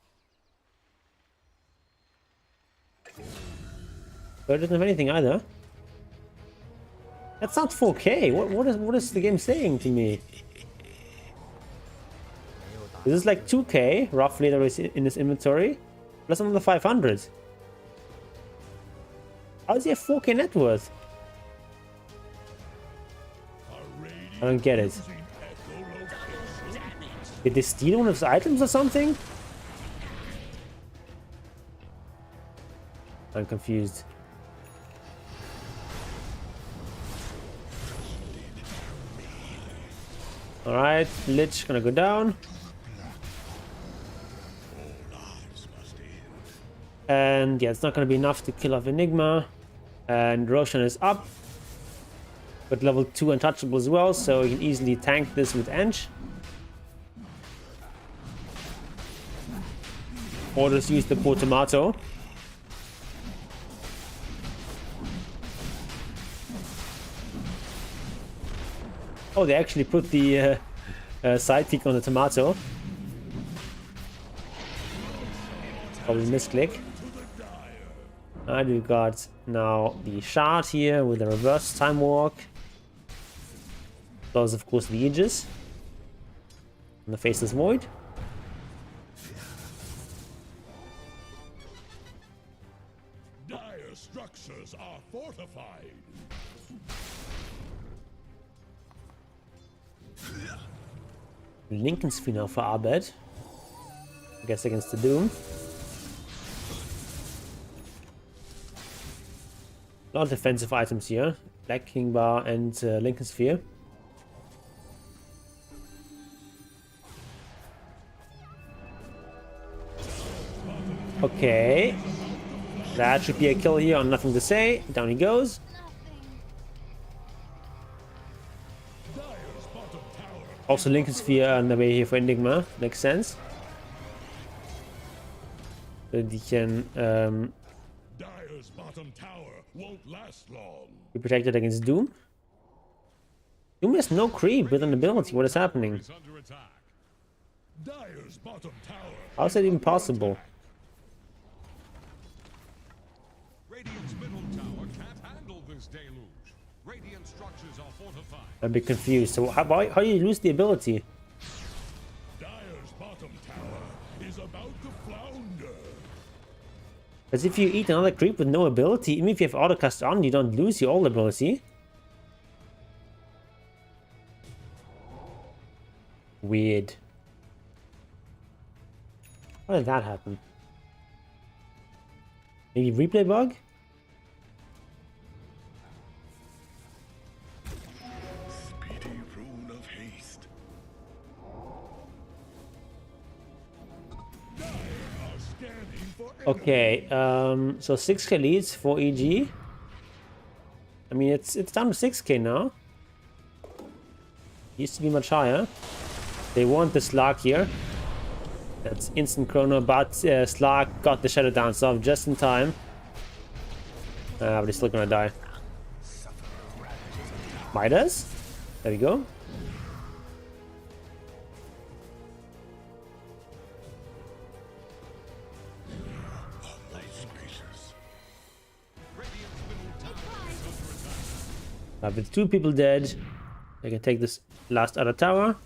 Speaker 1: But it doesn't have anything either. That's not 4k. What is the game saying to me? This is like 2k roughly that is in his inventory, plus another 500. How does he have 4k net worth? I don't get it. Did they steal one of his items or something? I'm confused. Alright, Lich gonna go down. And yeah, it's not gonna be enough to kill off Enigma. And Roshan is up. But level 2 untouchable as well, so you can easily tank this with Ench. Or just use the poor tomato. Oh, they actually put the sidekick on the tomato. Probably misclick. And we've got now the shard here with the reverse time walk. Plus, of course, the Aegis. And the Faceless Void.
Speaker 3: Dire structures are fortified.
Speaker 1: Lincoln's Sphere now for Abed. I guess against the Doom. A lot of defensive items here. Black King Bar and Lincoln Sphere. Okay. That should be a kill here on Nothing to Say. Down he goes. Also Lincoln Sphere on the way here for Enigma. Makes sense. So he can
Speaker 3: Dire's bottom tower won't last long.
Speaker 1: be protected against Doom. Doom has no creep with an ability. What is happening?
Speaker 3: Is under attack. Dire's bottom tower.
Speaker 1: How is that even possible?
Speaker 3: Radiant's middle tower can't handle this deluge. Radiant structures are fortified.
Speaker 1: I'm a bit confused. So how do you lose the ability?
Speaker 3: Dire's bottom tower is about to flounder.
Speaker 1: As if you eat another creep with no ability, even if you have autocast on, you don't lose your old ability. Weird. How did that happen? Maybe replay bug?
Speaker 3: Speedy rune of haste. Dire are scanning for
Speaker 1: Okay, so 6k leads for EG. I mean, it's down to 6k now. Used to be much higher. They want the Slark here. That's instant chrono, but Slark got the Shadow Dance off just in time. But he's still gonna die. Midas? There we go. With 2 people dead, I can take this last other tower.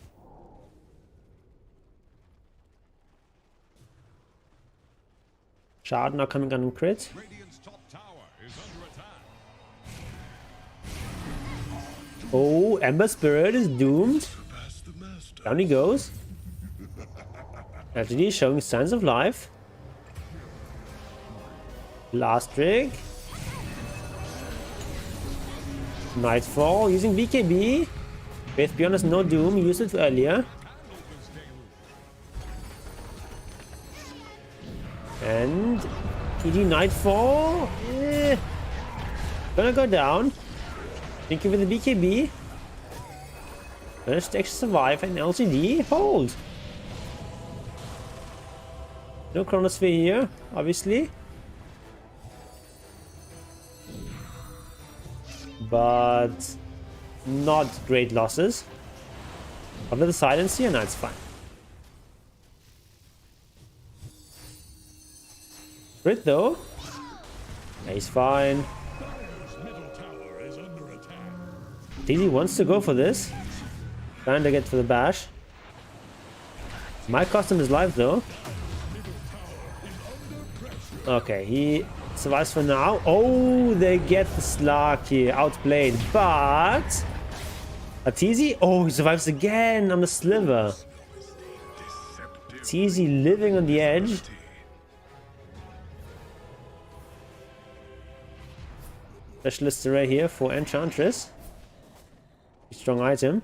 Speaker 1: Shard now coming on in crit.
Speaker 3: Radiant's top tower is under attack.
Speaker 1: Oh, Ember Spirit is doomed.
Speaker 3: Pass the master.
Speaker 1: Down he goes. Actually showing signs of life. Last rig. Nightfall using BKB. With be honest, no Doom. He used it earlier. And ED Nightfall. Gonna go down. Thank you for the BKB. Managed to actually survive and LCD hold. No Chronosphere here, obviously. But not great losses. Under the silence here, no, it's fine. Crit though. Yeah, he's fine.
Speaker 3: Dire's middle tower is under attack.
Speaker 1: DD wants to go for this. Trying to get for the bash. Might cost him his life though. Okay, he survives for now. Oh, they get the Slark here. Outplayed. But Atizi, oh, he survives again on the sliver. Atizi living on the edge. Specialist array here for Enchantress. Strong item.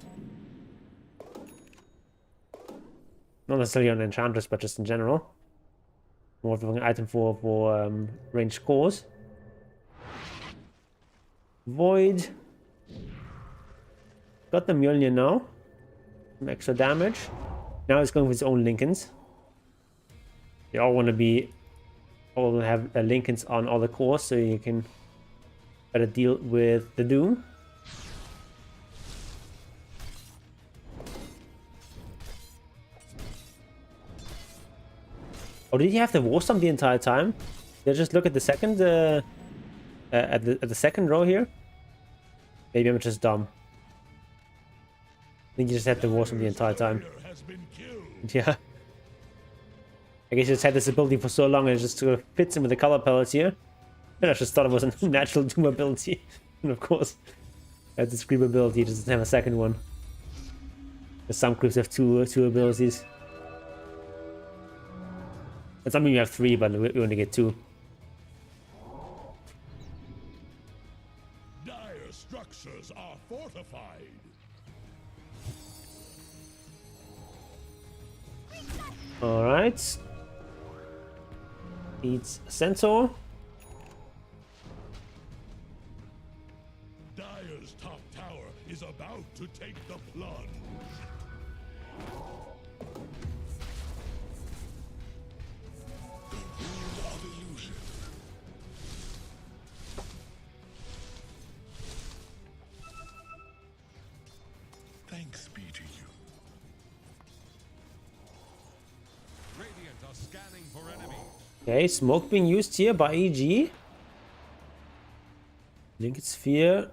Speaker 1: Not necessarily on Enchantress, but just in general. More of an item for ranged cores. Void. Got the Mjolnir now. Some extra damage. Now he's going with his own Lincolns. They all want to be... all have Lincolns on all the cores, so you can better deal with the Doom. Oh, did he have the war stomp the entire time? Did I just look at the second at the second row here? Maybe I'm just dumb. I think he just had the war stomp the entire time. Yeah. I guess he just had this ability for so long and it just sort of fits in with the color palettes here. And I just thought it was a natural Doom ability. And of course, that's a Scream ability, it doesn't have a second one. Some creeps have two abilities. And some of you have 3, but we only get 2.
Speaker 3: Dire structures are fortified.
Speaker 1: Alright. Eats Centaur. Okay, smoke being used here by EG. Linked Sphere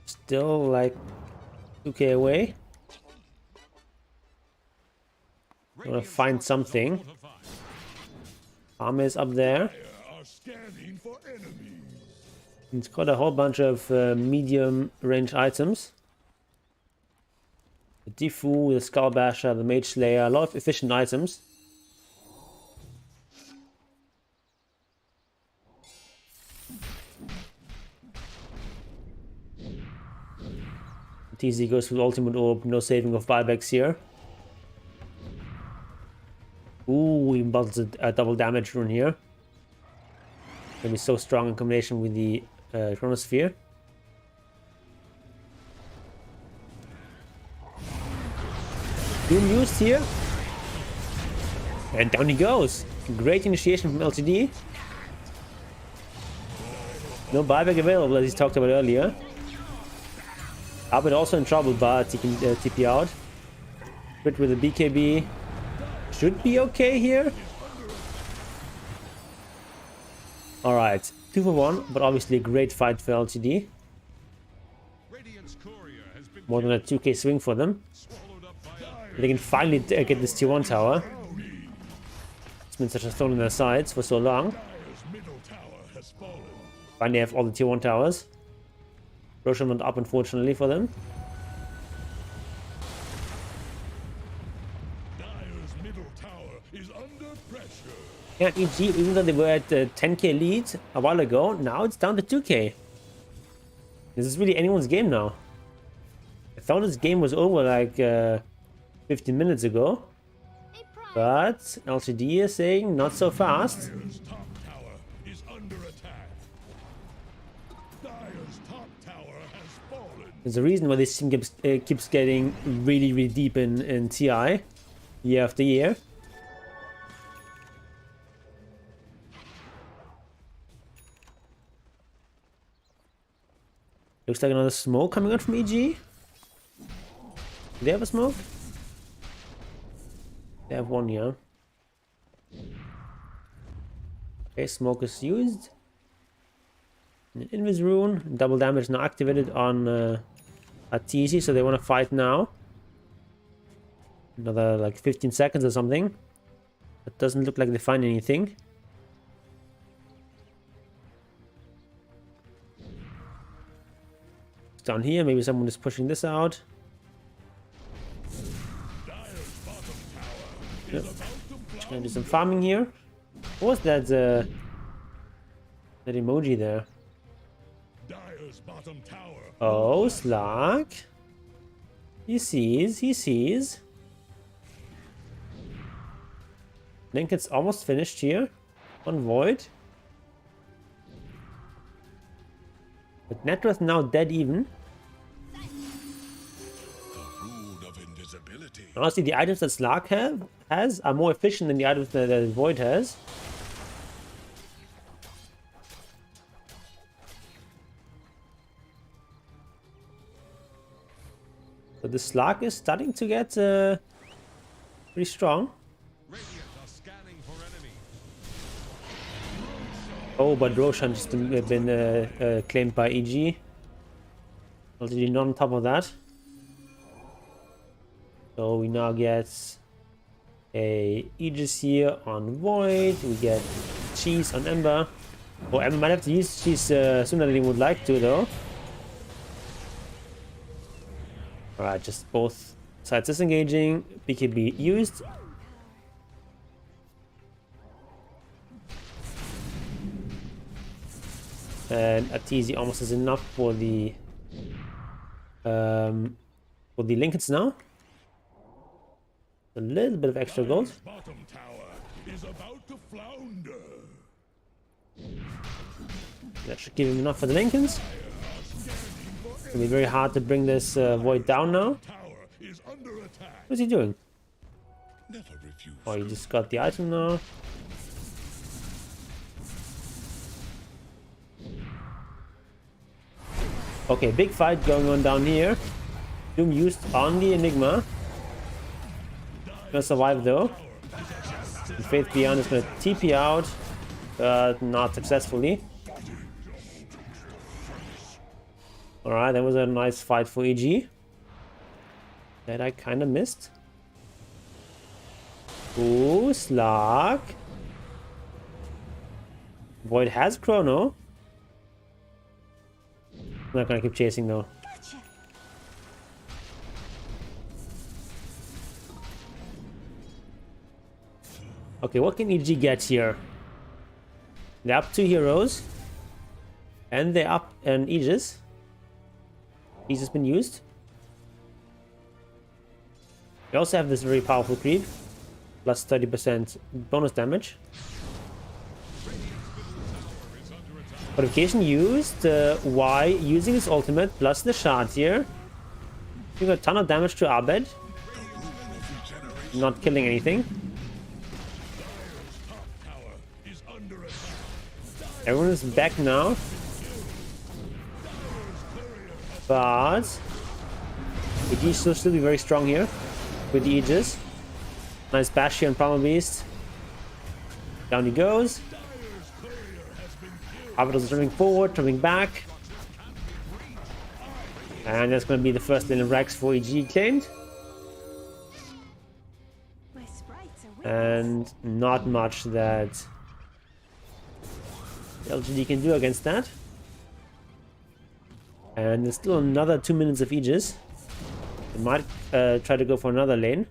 Speaker 1: still like 2k away. I'm gonna find something. Armor is up there. It's got a whole bunch of medium range items. The Difu, the Skull Basher, the Mage Slayer, a lot of efficient items. TZ goes with Ultimate Orb, no saving of buybacks here. Ooh, he builds a double damage rune here. Gonna be so strong in combination with the Chronosphere. Doom used here. And down he goes. Great initiation from LTD. No buyback available as he talked about earlier. Abed also in trouble, but he can TP out. Crit with the BKB. Should be okay here. Alright, 2 for 1, but obviously a great fight for LTD. More than a 2k swing for them. They can finally get this tier 1 tower. It's been such a thorn in their sides for so long. Finally have all the tier 1 towers. Roshan went up, unfortunately, for them. Yeah, EG, even though they were at 10k lead a while ago, now it's down to 2k. This is really anyone's game now. I thought this game was over like 15 minutes ago. But LTD is saying not so fast. There's a reason why this team keeps getting really deep in TI year after year. Looks like another smoke coming out from EG. Do they have a smoke? They have one, yeah. Okay, smoke is used. An Invis rune. Double damage now activated on Atisi, so they want to fight now. Another like 15 seconds or something. It doesn't look like they find anything. It's down here, maybe someone is pushing this out. Yep. Just gonna do some farming here. What was that that emoji there? Oh, Slack. He sees. Lincoln's almost finished here. On Void. But Netrath now dead even. Honestly, the items that Slack has are more efficient than the items that Void has. But the Slack is starting to get pretty strong. Oh, but Roshan just been claimed by EG. Already not on top of that. So we now get a Aegis here on Void. We get Cheese on Ember. Oh, Ember might have to use Cheese sooner than he would like to, though. Alright, just both sides disengaging. BKB used. And Atizi almost is enough for the Lincolns now. A little bit of extra gold. That should give him enough for the Lincolns. It's gonna be very hard to bring this Void down now. What is he doing? Oh, he just got the item now. Okay, big fight going on down here. Doom used on the Enigma. Gonna survive though. And Faith Beyond is gonna TP out. but not successfully. Alright, that was a nice fight for EG. That I kind of missed. Ooh, Slug. Void has Chrono. I'm not gonna keep chasing though.
Speaker 6: Gotcha.
Speaker 1: Okay, what can EG get here? They're up 2 heroes. And they're up an Aegis. Aegis has been used. We also have this very powerful creep. Plus 30% bonus damage. Modification used. Y using his ultimate plus the shard here. Doing a ton of damage to Abed. Not killing anything. Everyone is back now. But EG should still be very strong here with the Aegis. Nice bash here on Primal Beast. Down he goes. Abaddon is jumping forward, jumping back. And that's going to be the first lane of Rex for EG claimed.
Speaker 6: My sprites are with
Speaker 1: And not much that LGD can do against that. And there's still another 2 minutes of Aegis. They might try to go for another lane.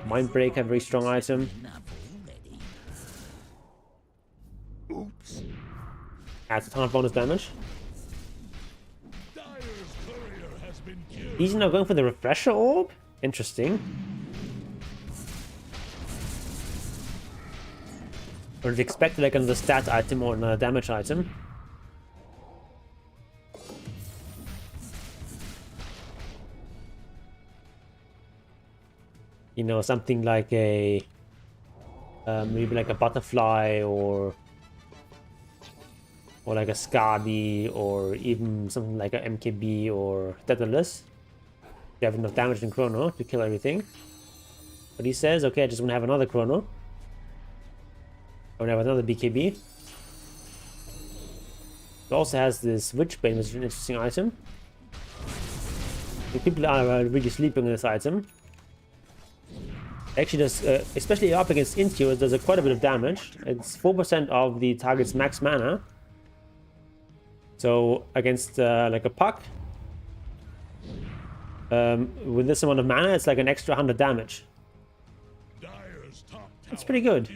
Speaker 1: Mind Break, a very strong item. Adds a ton of bonus damage. He's now going for the Refresher Orb? Interesting. Or is expected like another stat item or another damage item. You know, something like a maybe like a butterfly or like a Scarby or even something like a MKB or Daedalus. You have enough damage in Chrono to kill everything. But he says, okay, I just want to have another Chrono. I want to have another BKB. He also has this Witchbane, which is an interesting item. The people are really sleeping on this item. Actually does, especially up against Intio, it does quite a bit of damage. It's 4% of the target's max mana. So against like a puck, with this amount of mana, it's like an extra 100 damage. That's pretty good.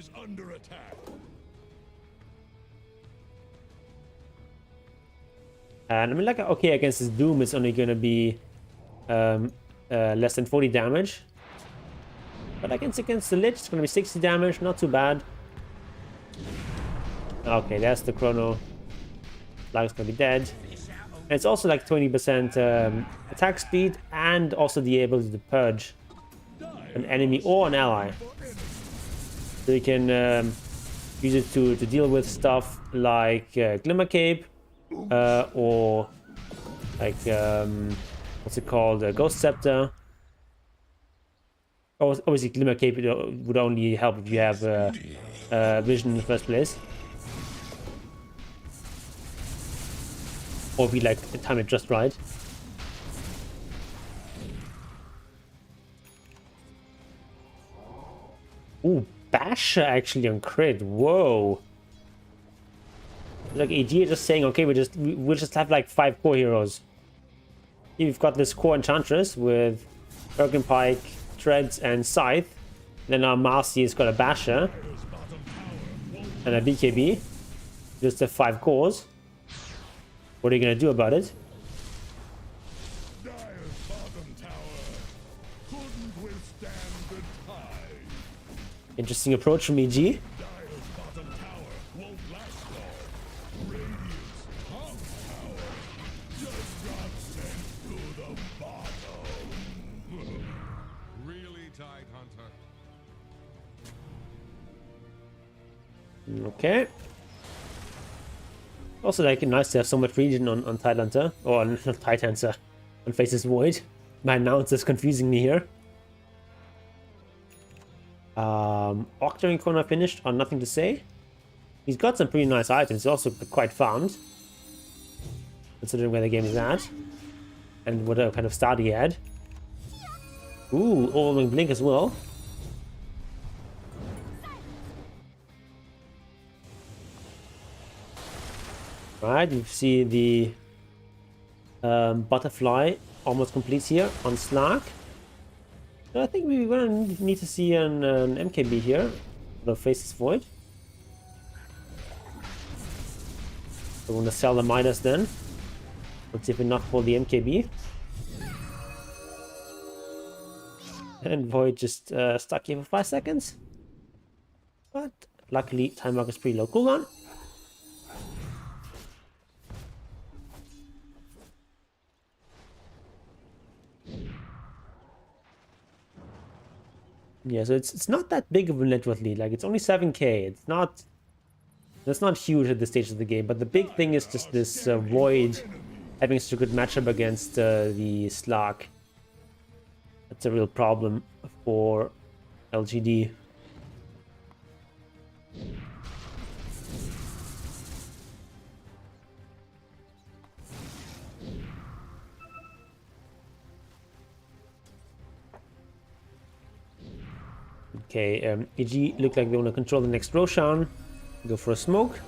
Speaker 1: And I mean, like, okay, against his Doom, it's only going to be less than 40 damage. But against the Lich, it's going to be 60 damage, not too bad. Okay, that's the Chrono. Flag's going to be dead. And it's also like 20% attack speed and also the ability to purge an enemy or an ally. So you can use it to deal with stuff like Glimmer Cape or like, what's it called, Ghost Scepter. Obviously, Glimmer Cape would only help if you have vision in the first place. Or be like time it just right. Ooh, Basher actually on crit. Whoa. Like AG just saying, okay, we'll just have like 5 core heroes. Here we've got this core Enchantress with Erkin Pike, Treads, and Scythe. Then our Marcy has got a Basher and a BKB. Just have 5 cores. What are you gonna do about it? Interesting approach from EG.
Speaker 3: Really tight, Hunter.
Speaker 1: Okay. Also, like, nice to have so much region on Tidehunter, or not Tidehunter, on Faces Void. My announcer's confusing me here. Octarine corner finished on nothing to say. He's got some pretty nice items. He's also quite farmed, considering where the game is at and what kind of start he had. Ooh, overwhelming blink as well. Right, you see the butterfly almost completes here on Slark. So I think we're gonna need to see an MKB here. The Faceless Void. So we're gonna sell the Midas then. Let's see if we not pull the MKB. And Void just stuck here for 5 seconds. But luckily, time mark is pretty low cooldown. Yeah, so it's not that big of a net worth lead. Like, it's only 7k. It's not... That's not huge at this stage of the game. But the big thing is just this Void having such a good matchup against the Slark. That's a real problem for LGD. Okay, EG look like they want to control the next Roshan. Go for a smoke.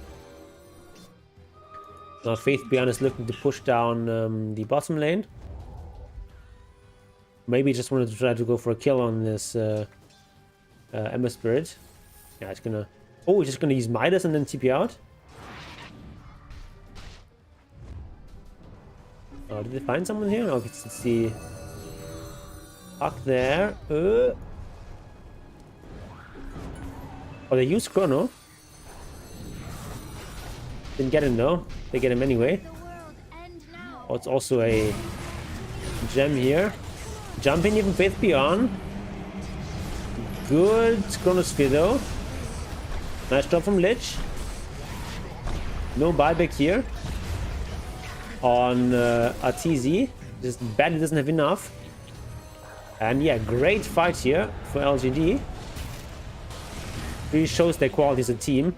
Speaker 1: Now Faith Beyond is looking to push down the bottom lane. Maybe just wanted to try to go for a kill on this Ember Spirit. Yeah, it's gonna... Oh, he's just gonna use Midas and then TP out. Oh, did they find someone here? Okay, let's see. Up there. Oh, they used Chrono. Didn't get him though. They get him anyway. Oh, it's also a gem here. Jumping even Faith Beyond. Good Chronosphere though. Nice job from Lich. No buyback here on RTZ. Just badly doesn't have enough. And yeah, great fight here for LGD. Really shows their quality as a team.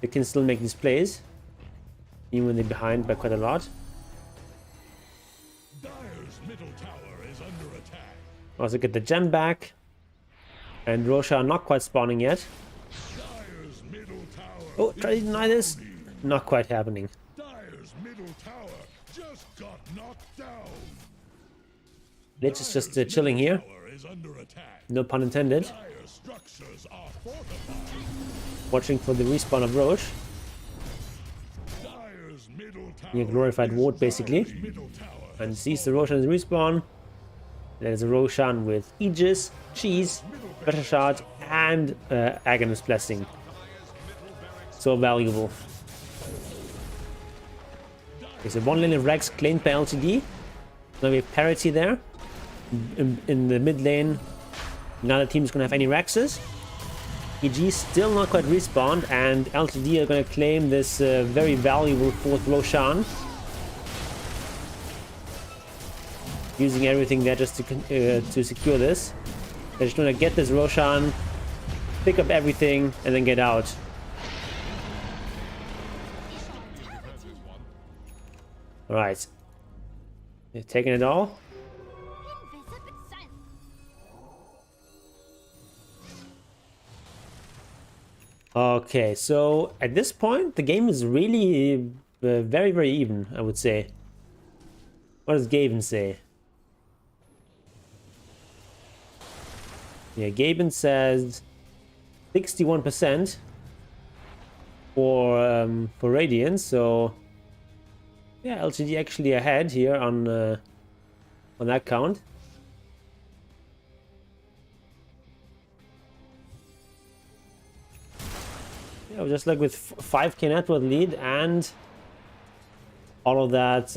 Speaker 1: They can still make these plays, even when they're behind by quite a lot.
Speaker 3: Dire's middle tower is under attack.
Speaker 1: Also get the gem back. And Roshan not quite spawning yet.
Speaker 3: Dire's middle tower.
Speaker 1: Oh, try to deny this. Not quite happening.
Speaker 3: Dire's middle tower just got knocked down.
Speaker 1: Lich is just chilling here.
Speaker 3: Tower is under attack.
Speaker 1: No pun intended.
Speaker 3: Dire structures are fortified.
Speaker 1: Watching for the respawn of Roche.
Speaker 3: Dire's middle tower.
Speaker 1: Near glorified ward basically.
Speaker 3: Middle tower.
Speaker 1: And sees the Roshan's respawn. There's a Roshan with Aegis, Cheese, Pressure Shard, and Aghanim Blessing. So valuable. There's a one lane of Rex claimed by LTD. Now we have parity there. In the mid lane, neither team is going to have any Rexes. EG still not quite respawned, and LTD are going to claim this very valuable 4th Roshan. Using everything there just to secure this. They're just going to get this Roshan, pick up everything, and then get out. Alright. They're taking it all. Okay, so at this point, the game is really very, very even, I would say. What does Gaben say? Yeah, Gaben says 61% for Radiant, so yeah, LGD actually ahead here on that count. Yeah, just like with 5k net worth lead and all of that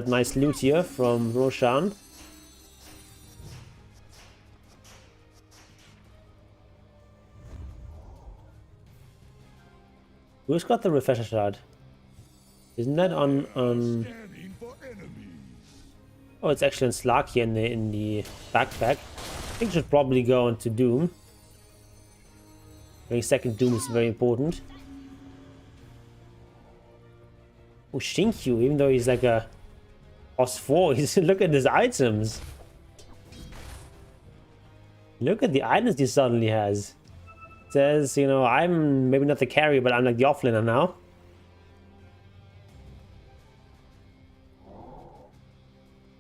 Speaker 1: nice loot here from Roshan. Who's got the refresher shard? Isn't that on
Speaker 3: Scanning for enemies.
Speaker 1: Oh, it's actually on Slark here in the backpack. think should probably go into Doom. Getting second Doom is very important. Oh, Shinkyu, even though he's like a plus 4, he's look at his items. Look at the items he suddenly has. It says, you know, I'm maybe not the carry, but I'm like the offlaner now.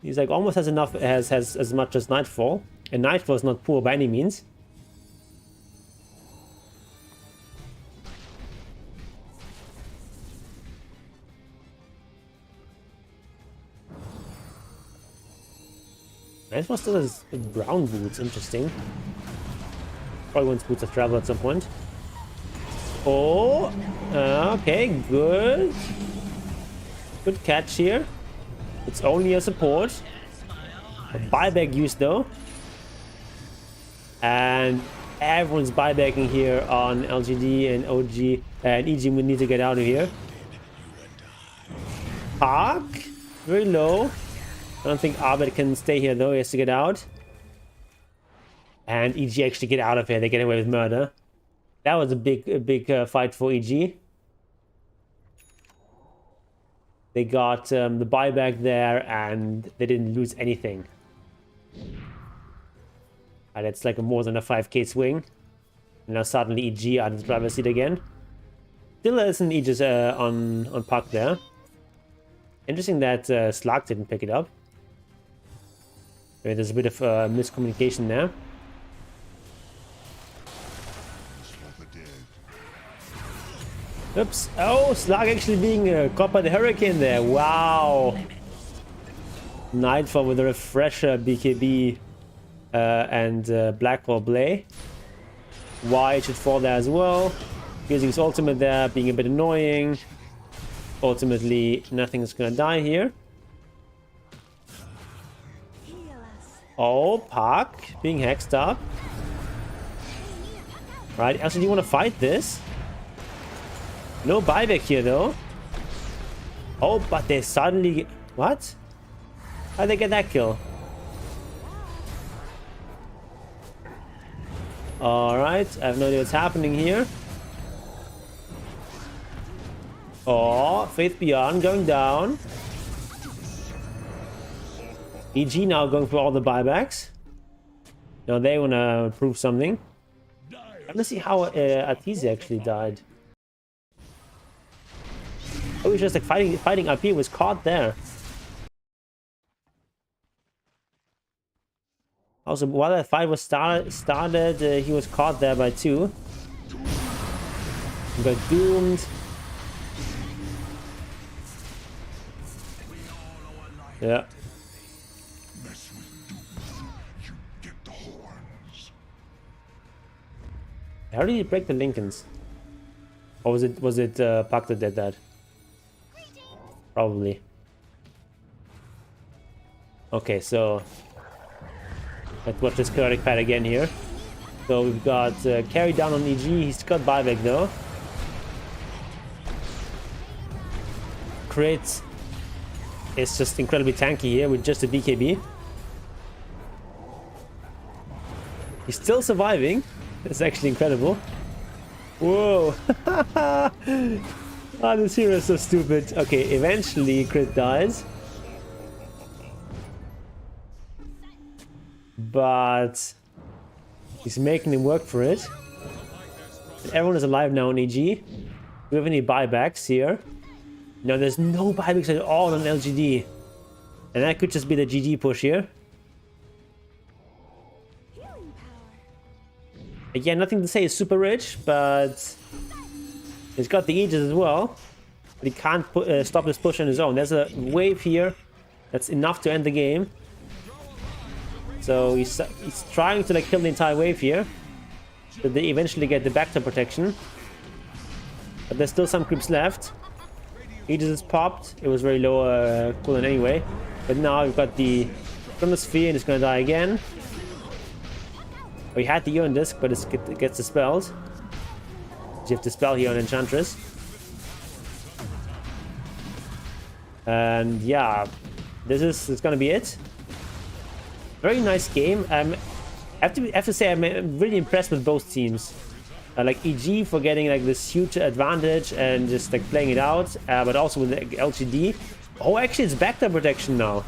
Speaker 1: He's like almost has enough, has as much as Nightfall. And Nightfall is not poor by any means. Nightfall still has brown boots, interesting. Probably wants boots of travel at some point. Oh, okay, good. Good catch here. It's only a support. A buyback use though. And everyone's buybacking here on LGD and OG, and EG would need to get out of here. Park, very low. I don't think Abed can stay here though, he has to get out. And EG actually get out of here, they get away with murder. That was a big fight for EG. They got the buyback there and they didn't lose anything. And it's like a more than a 5k swing. And now suddenly EG out of the driver's seat again. Still isn't EG's on puck there. Interesting that Slug didn't pick it up. Maybe there's a bit of miscommunication there. Oops. Oh, Slug actually being caught by the Hurricane there. Wow. Nightfall with a refresher, BKB and Blackwall Blade. Y should fall there as well. Using his ultimate there, being a bit annoying. Ultimately, nothing's gonna die here. Oh, Park being hexed up. Right, Elsa, do you want to fight this? No buyback here though. Oh, but they suddenly... What? How'd they get that kill? Alright, I have no idea what's happening here. Oh, Faith Beyond going down. EG now going for all the buybacks. Now they want to prove something. I want to see how Arteezy actually died. Oh, he's just like fighting up here, was caught there. Also, while that fight was started, he was caught there by 2. He got doomed. Yeah. How did he break the Lincolns? Or was it Puck that did that? Probably. Okay, so let's watch this chaotic pad again here. So we've got carry down on EG. He's got buyback though. Crit is just incredibly tanky here with just a BKB. He's still surviving. It's actually incredible. Whoa. Oh, this hero is so stupid. Okay, eventually Crit dies. But he's making him work for it. Everyone is alive now on EG. Do we have any buybacks here? No, there's no buybacks at all on LGD. And that could just be the GG push here. Again, nothing to say is super rich, but he's got the Aegis as well. But he can't stop this push on his own. There's a wave here that's enough to end the game. So he's trying to like kill the entire wave here. So they eventually get the back to protection. But there's still some creeps left. Aegis is popped. It was very low cooldown anyway. But now we've got the Chronosphere and it's gonna die again. We had the Eon Disc, but it gets dispelled. So you have to spell here on Enchantress. And yeah, this is gonna be it. Very nice game. I have to say, I'm really impressed with both teams. Like EG for getting like this huge advantage and just like playing it out, but also with like, LGD. Oh, actually, it's backdoor protection now.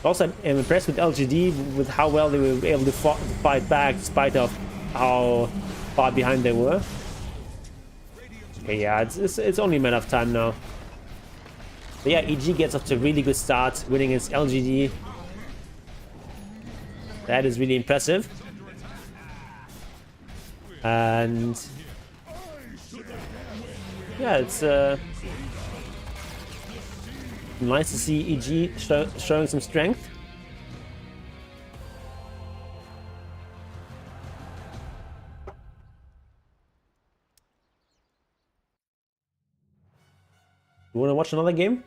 Speaker 1: Also, I'm impressed with LGD with how well they were able to fight back despite of how far behind they were. Okay, yeah, it's only a matter of time now. But yeah, EG gets off to a really good start, winning against LGD. That is really impressive. And yeah, it's nice to see EG showing some strength. You want to watch another game?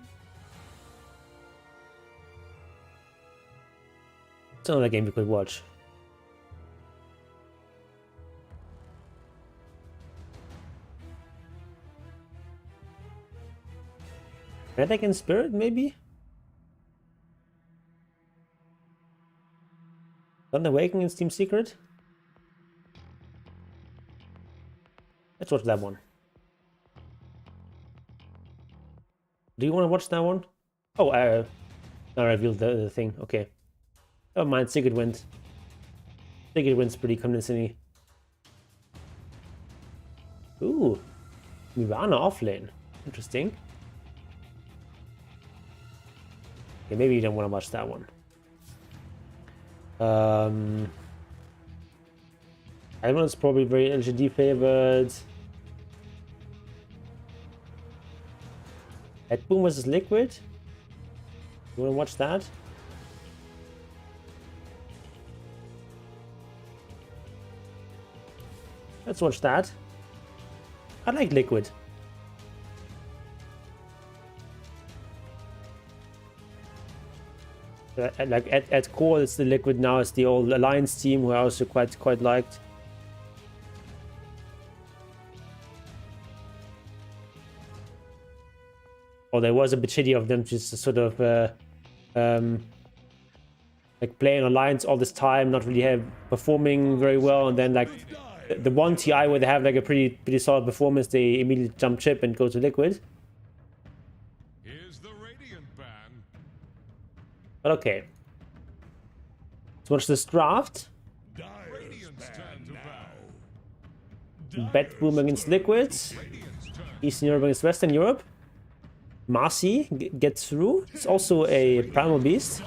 Speaker 1: It's another game we could watch. Red Egg and Spirit, maybe? Thunder Awakening and Steam Secret? Let's watch that one. Do you want to watch that one? Oh, I revealed the thing. Okay. Never mind, Secret wins. Secret wins pretty convincingly. Ooh. Mirana offlane. Interesting. Okay, maybe you don't want to watch that one. That one's probably very LGD favored. Red Boom versus Liquid. You want to watch that? Let's watch that. I like Liquid. Like at core, it's the Liquid now. It's the old Alliance team who I also quite liked. Or there was a bit shitty of them just to sort of like playing Alliance all this time, not really performing very well, and then like the one TI where they have like a pretty solid performance, they immediately jump ship and go to Liquid.
Speaker 3: Here's the Radiant ban.
Speaker 1: But okay. Let's watch this draft.
Speaker 3: Radiant's turn to ban.
Speaker 1: Bet Boom against Liquids. Eastern Europe against Western Europe. Marcy gets through. It's also a Primal Beast.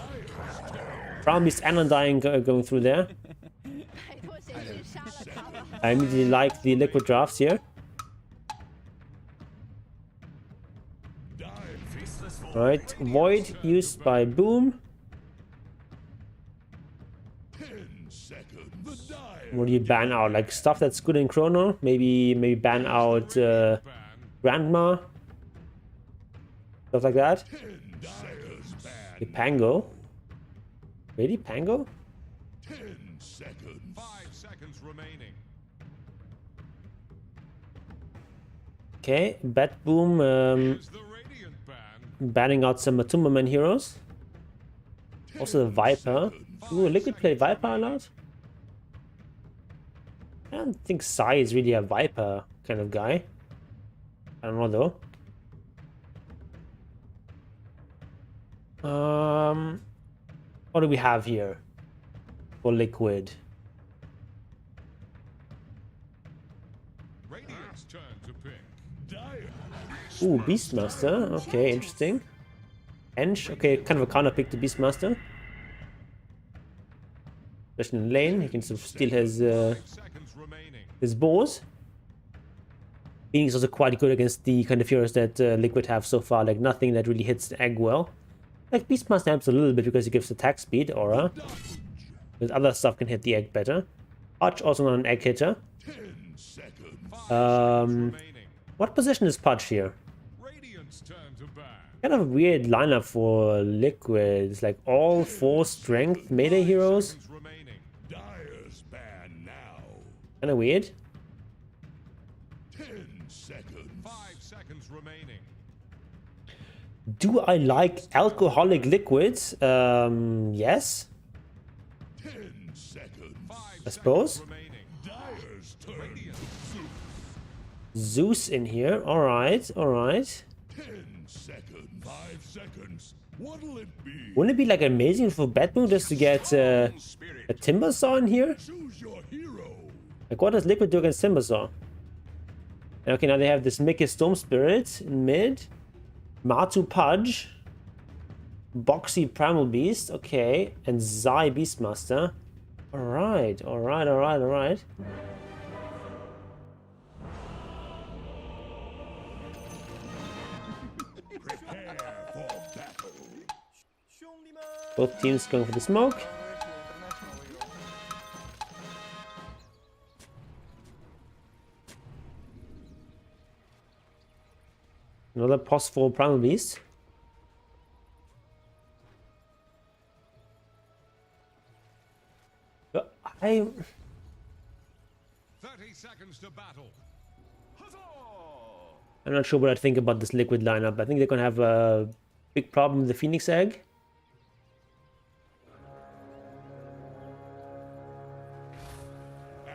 Speaker 1: Primal Beast and Undying going through there. I immediately like the Liquid drafts here. Alright, Void used by Boom. What do you ban out? Like stuff that's good in Chrono? Maybe ban out Grandma. Stuff like that. Okay, Pango. Really? Pango?
Speaker 3: 5 seconds remaining.
Speaker 1: Okay, Bet Boom
Speaker 3: Here's the Radiant ban.
Speaker 1: banning out some Matumbaman heroes. Also the Viper. Ooh, Liquid play Viper a lot? I don't think Sai is really a Viper kind of guy. I don't know though. What do we have here for Liquid?
Speaker 3: Radiant's turn to pick.
Speaker 1: Ooh, Beastmaster. Okay, interesting. Ench. Okay, kind of a counter pick to Beastmaster. Especially in lane, he can sort of steal his
Speaker 3: 5 seconds remaining.
Speaker 1: bows. Being is also quite good against the kind of heroes that Liquid have so far. Like nothing that really hits the egg well. Like Beastmaster helps a little bit because he gives attack speed, aura. But other stuff can hit the egg better. Pudge also not an egg hitter. What position is Pudge here?
Speaker 3: Radiant's turn to ban.
Speaker 1: Kind of a weird lineup for Liquid. It's like all 4 strength melee heroes.
Speaker 3: Seconds remaining.
Speaker 5: Dyer's ban now.
Speaker 1: Kind of weird.
Speaker 5: 10 seconds.
Speaker 3: 5 seconds remaining.
Speaker 1: Do I like alcoholic liquids? Yes.
Speaker 5: 10 seconds.
Speaker 1: I suppose.
Speaker 3: remaining. Dyer's turn. Radiant.
Speaker 1: Zeus in here. Alright, alright.
Speaker 3: 10 seconds. 5 seconds. What'll it be?
Speaker 1: Wouldn't it be like amazing for Batmoon just to get a Timbersaw in here?
Speaker 3: Choose your hero.
Speaker 1: Like, what does Liquid do against Timbersaw? Okay, now they have this Mickey Storm Spirit in mid. Matu Pudge. Boxy Primal Beast. Okay. And Zai Beastmaster. Alright, alright, alright, alright.
Speaker 3: Prepare for battle.
Speaker 1: Both teams going for the smoke. Another possible Primal Beast. But
Speaker 3: 30 seconds to battle.
Speaker 1: I'm not sure what I think about this Liquid lineup. I think they're gonna have a big problem with the Phoenix Egg.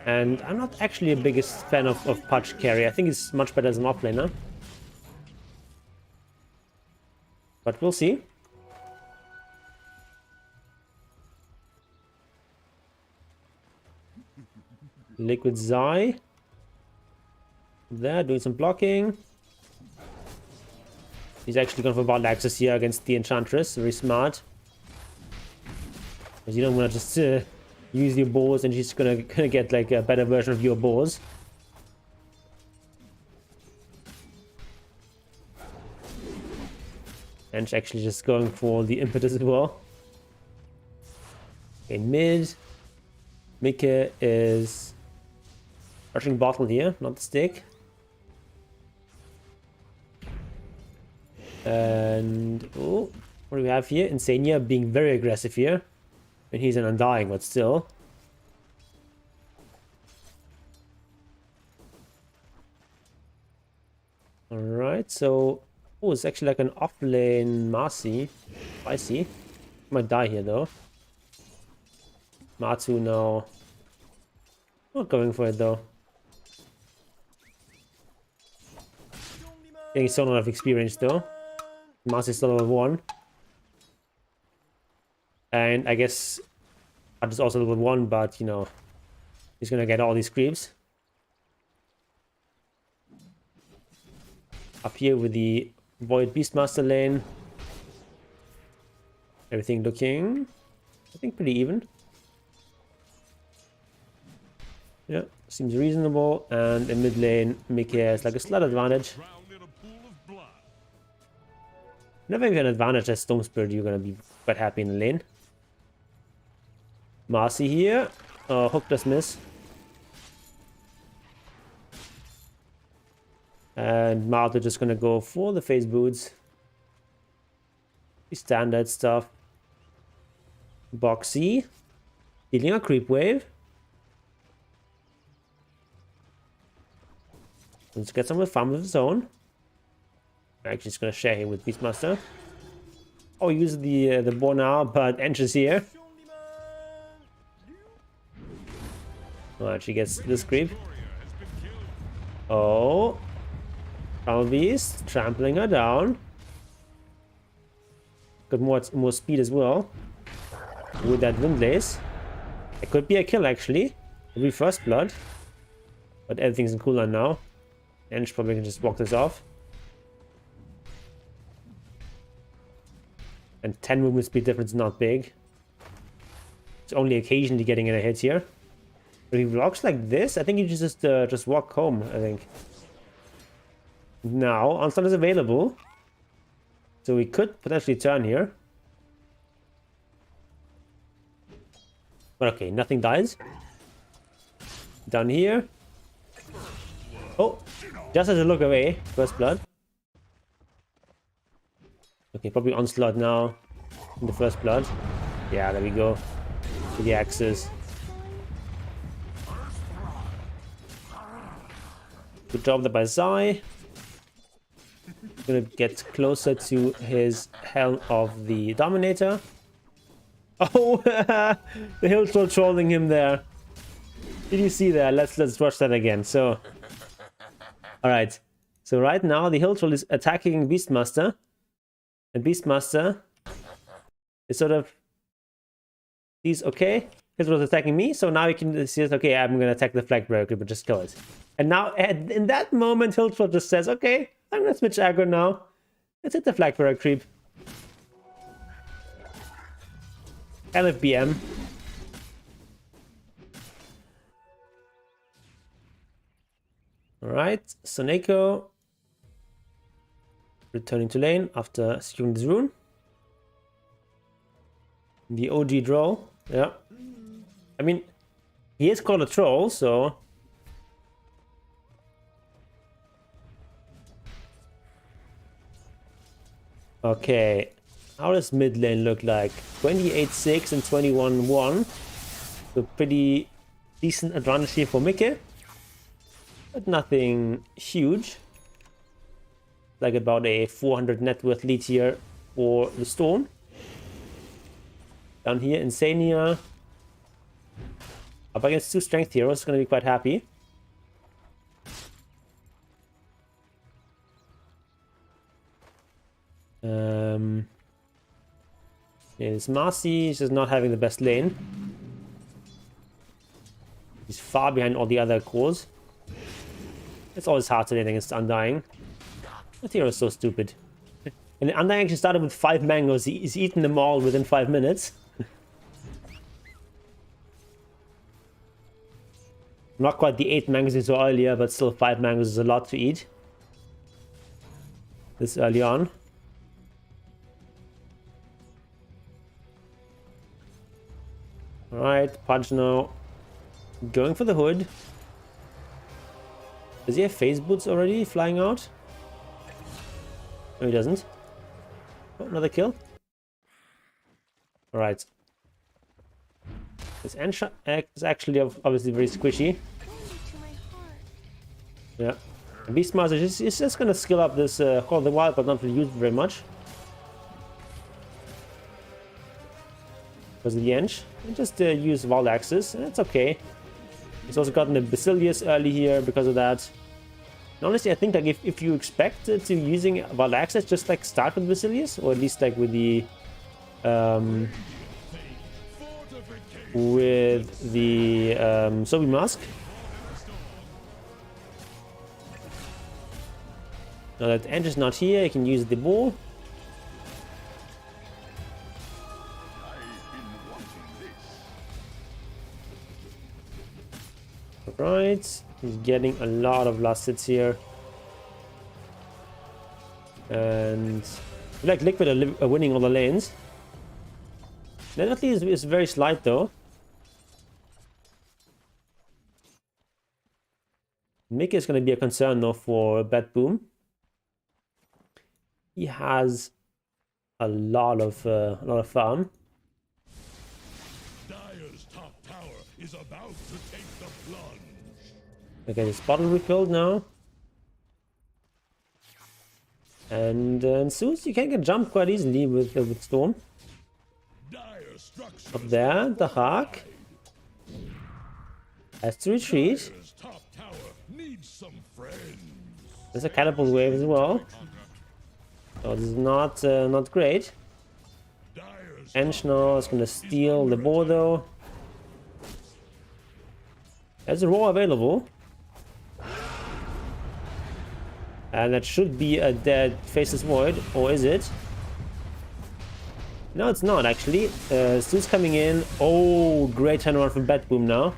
Speaker 1: And I'm not actually the biggest fan of Pudge carry. I think it's much better as an offlaner. But we'll see. Liquid Zai. There, doing some blocking. He's actually going for bottle access here against the Enchantress. Very smart. Because you don't want to just use your boars and she's gonna get like a better version of your boars. And she's actually just going for the impetus as well. Okay, mid. Mika is rushing bottle here, not the stick. And oh, what do we have here? Insania being very aggressive here. And he's an Undying, but still. Alright, so oh, it's actually like an off-lane Marcy. I see. Might die here though. Matsu now. Not going for it though. Getting so lot of experience though. Marcy's still level 1. And I guess Art is also level 1, but you know, he's gonna get all these creeps. Up here with the Void Beastmaster lane. Everything looking, I think, pretty even. Yeah, seems reasonable. And in mid lane, Mickey has like a slight advantage. Whenever you have an advantage as Storm Spirit, you're gonna be quite happy in the lane. Marcy here. Hook does miss. And Martha just gonna go for the phase boots. The standard stuff. Boxy. Dealing a creep wave. Let's get some farm of his own. Actually, just gonna share here with Beastmaster. Oh, use the bow now, but Ench here. Alright, she gets this creep. Oh. Primal Beast, trampling her down. Got more speed as well. With that Windlace. It could be a kill actually. It'll be first blood. But everything's in cooldown now. Ench probably can just walk this off. And 10 movement speed difference is not big. It's only occasionally getting in a hit here. But if he walks like this, I think you just walk home, I think. Now, Onslaught is available. So we could potentially turn here. But okay, nothing dies. Down here. Oh, just as a look away. First blood. Okay, probably Onslaught now. In the first blood. Yeah, there we go. With the axes. Good job there by Zai. Gonna get closer to his helm of the Dominator. Oh, the hill troll trolling him there. Did you see that? Let's watch that again. So, all right. So right now the hill troll is attacking Beastmaster, and Beastmaster is sort of, he's okay. Hill troll is attacking me, so now he can see, okay, I'm gonna attack the flag breaker, but just kill it. And now in that moment, hill troll just says, okay, I'm gonna switch aggro now. Let's hit the flag breaker creep. LFBM. Alright, Soneko returning to lane after securing this rune. The OG draw, yeah. I mean, he is called a troll, so... Okay, how does mid lane look like? 28-6 and 21-1. So pretty decent advantage here for Mikke. But nothing huge. Like about a 400 net worth lead here for the Storm. Down here, Insania. Up against 2 strength heroes, gonna be quite happy. Is Marcy, he's just not having the best lane. He's far behind all the other cores. It's always hard to lane against Undying. That hero is so stupid. And Undying actually started with 5 mangoes. He's eaten them all within 5 minutes. Not quite the 8 mangoes he saw earlier, but still 5 mangoes is a lot to eat. This early on. Alright, Punch now going for the hood. Does he have phase boots already flying out? No, he doesn't. Oh, another kill. Alright. This end shot is actually obviously very squishy. Yeah. Beastmaster is just gonna skill up this Call of the Wild, but not really use it very much. Because of the Ench. And just use Wild Axes, and it's okay. He's also gotten a Basilius early here because of that. And honestly, I think like if you expect to using Wild Axes, just like start with Basilius, or at least like with the Sobi Mask. Now that Ench is not here, you can use the ball. Right, he's getting a lot of last hits here. And like Liquid are winning all the lanes. Penalty is very slight though. Mikke is going to be a concern though for Bat Boom. He has a lot of farm.
Speaker 3: Dire's top tower is about to take the plunge.
Speaker 1: Okay, his bottle refilled now. And Zeus, you can get jumped quite easily with Storm. Up there, the Hawk has to retreat. There's a catapult wave as well. So this is not great. Ench now is gonna steal the board though. There's a roar available. And that should be a dead Faceless Void, or is it? No, it's not actually. Stu's coming in. Oh, great turnaround from Bat Boom now.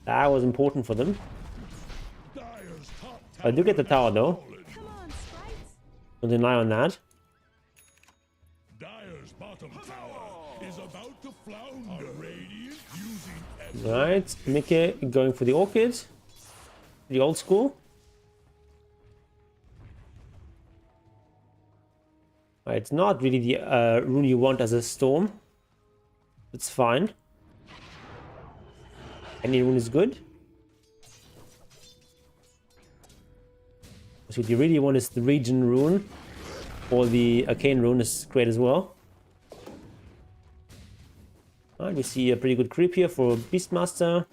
Speaker 1: That was important for them. I do get the tower though. Don't deny on that.
Speaker 3: Dire's bottom tower is about to flounder.
Speaker 1: Right, Mikke going for the Orchid. The old school. Right, it's not really the rune you want as a Storm. It's fine. Any rune is good. So what you really want is the Regen rune, or the Arcane rune is great as well. Alright, we see a pretty good creep here for Beastmaster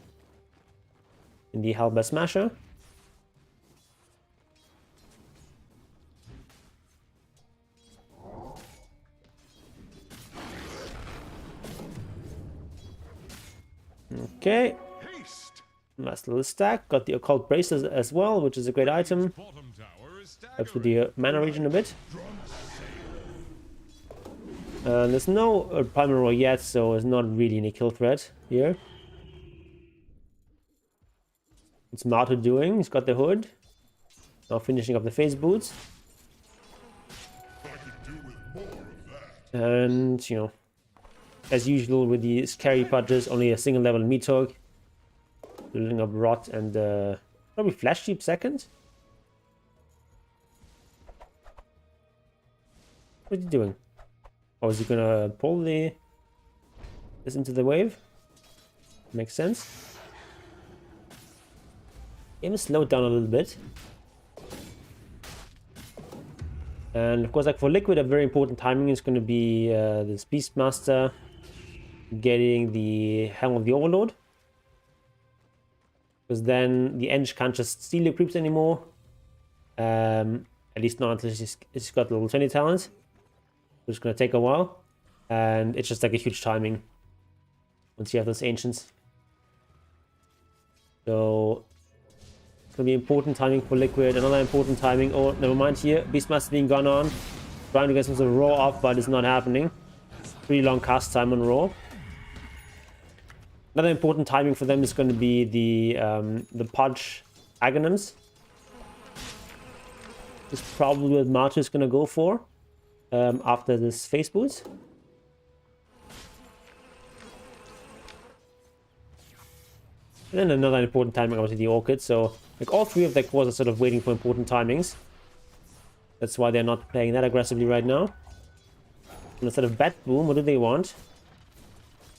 Speaker 1: in the Hellbear Smasher. Okay,
Speaker 3: Haste.
Speaker 1: nice little stack. Got the Occult Bracelets as well, which is a great item.
Speaker 3: Bottom tower is
Speaker 1: Helps with
Speaker 3: staggering.
Speaker 1: the mana region a bit. There's no primary roar yet, so it's not really any kill threat here. What's Martu doing? He's got the hood. Now finishing up the phase boots. And, you know, as usual with the scary pudges, only a single level meat hog. Building up Rot and probably Flash Sheep second. What's he doing? Oh, is he gonna pull this into the wave? Makes sense. Game is slowed down a little bit. And of course, like for Liquid, a very important timing is going to be this Beastmaster getting the Helm of the Overlord. Because then the Eng can't just steal your creeps anymore. At least not until it's got level 20 talent. Which is going to take a while. And it's just like a huge timing once you have those Ancients. So it's going to be important timing for Liquid. Another important timing. Oh, never mind here. Beastmaster being gone on. Trying to get some sort of Roar off, but it's not happening. Pretty long cast time on Roar. Another important timing for them is going to be the Pudge Aghanims. This is probably what Martu is going to go for after this phase boost. And then another important timing obviously the Orchid. So like all three of their cores are sort of waiting for important timings. That's why they're not playing that aggressively right now. And instead of Bat Boom, what do they want?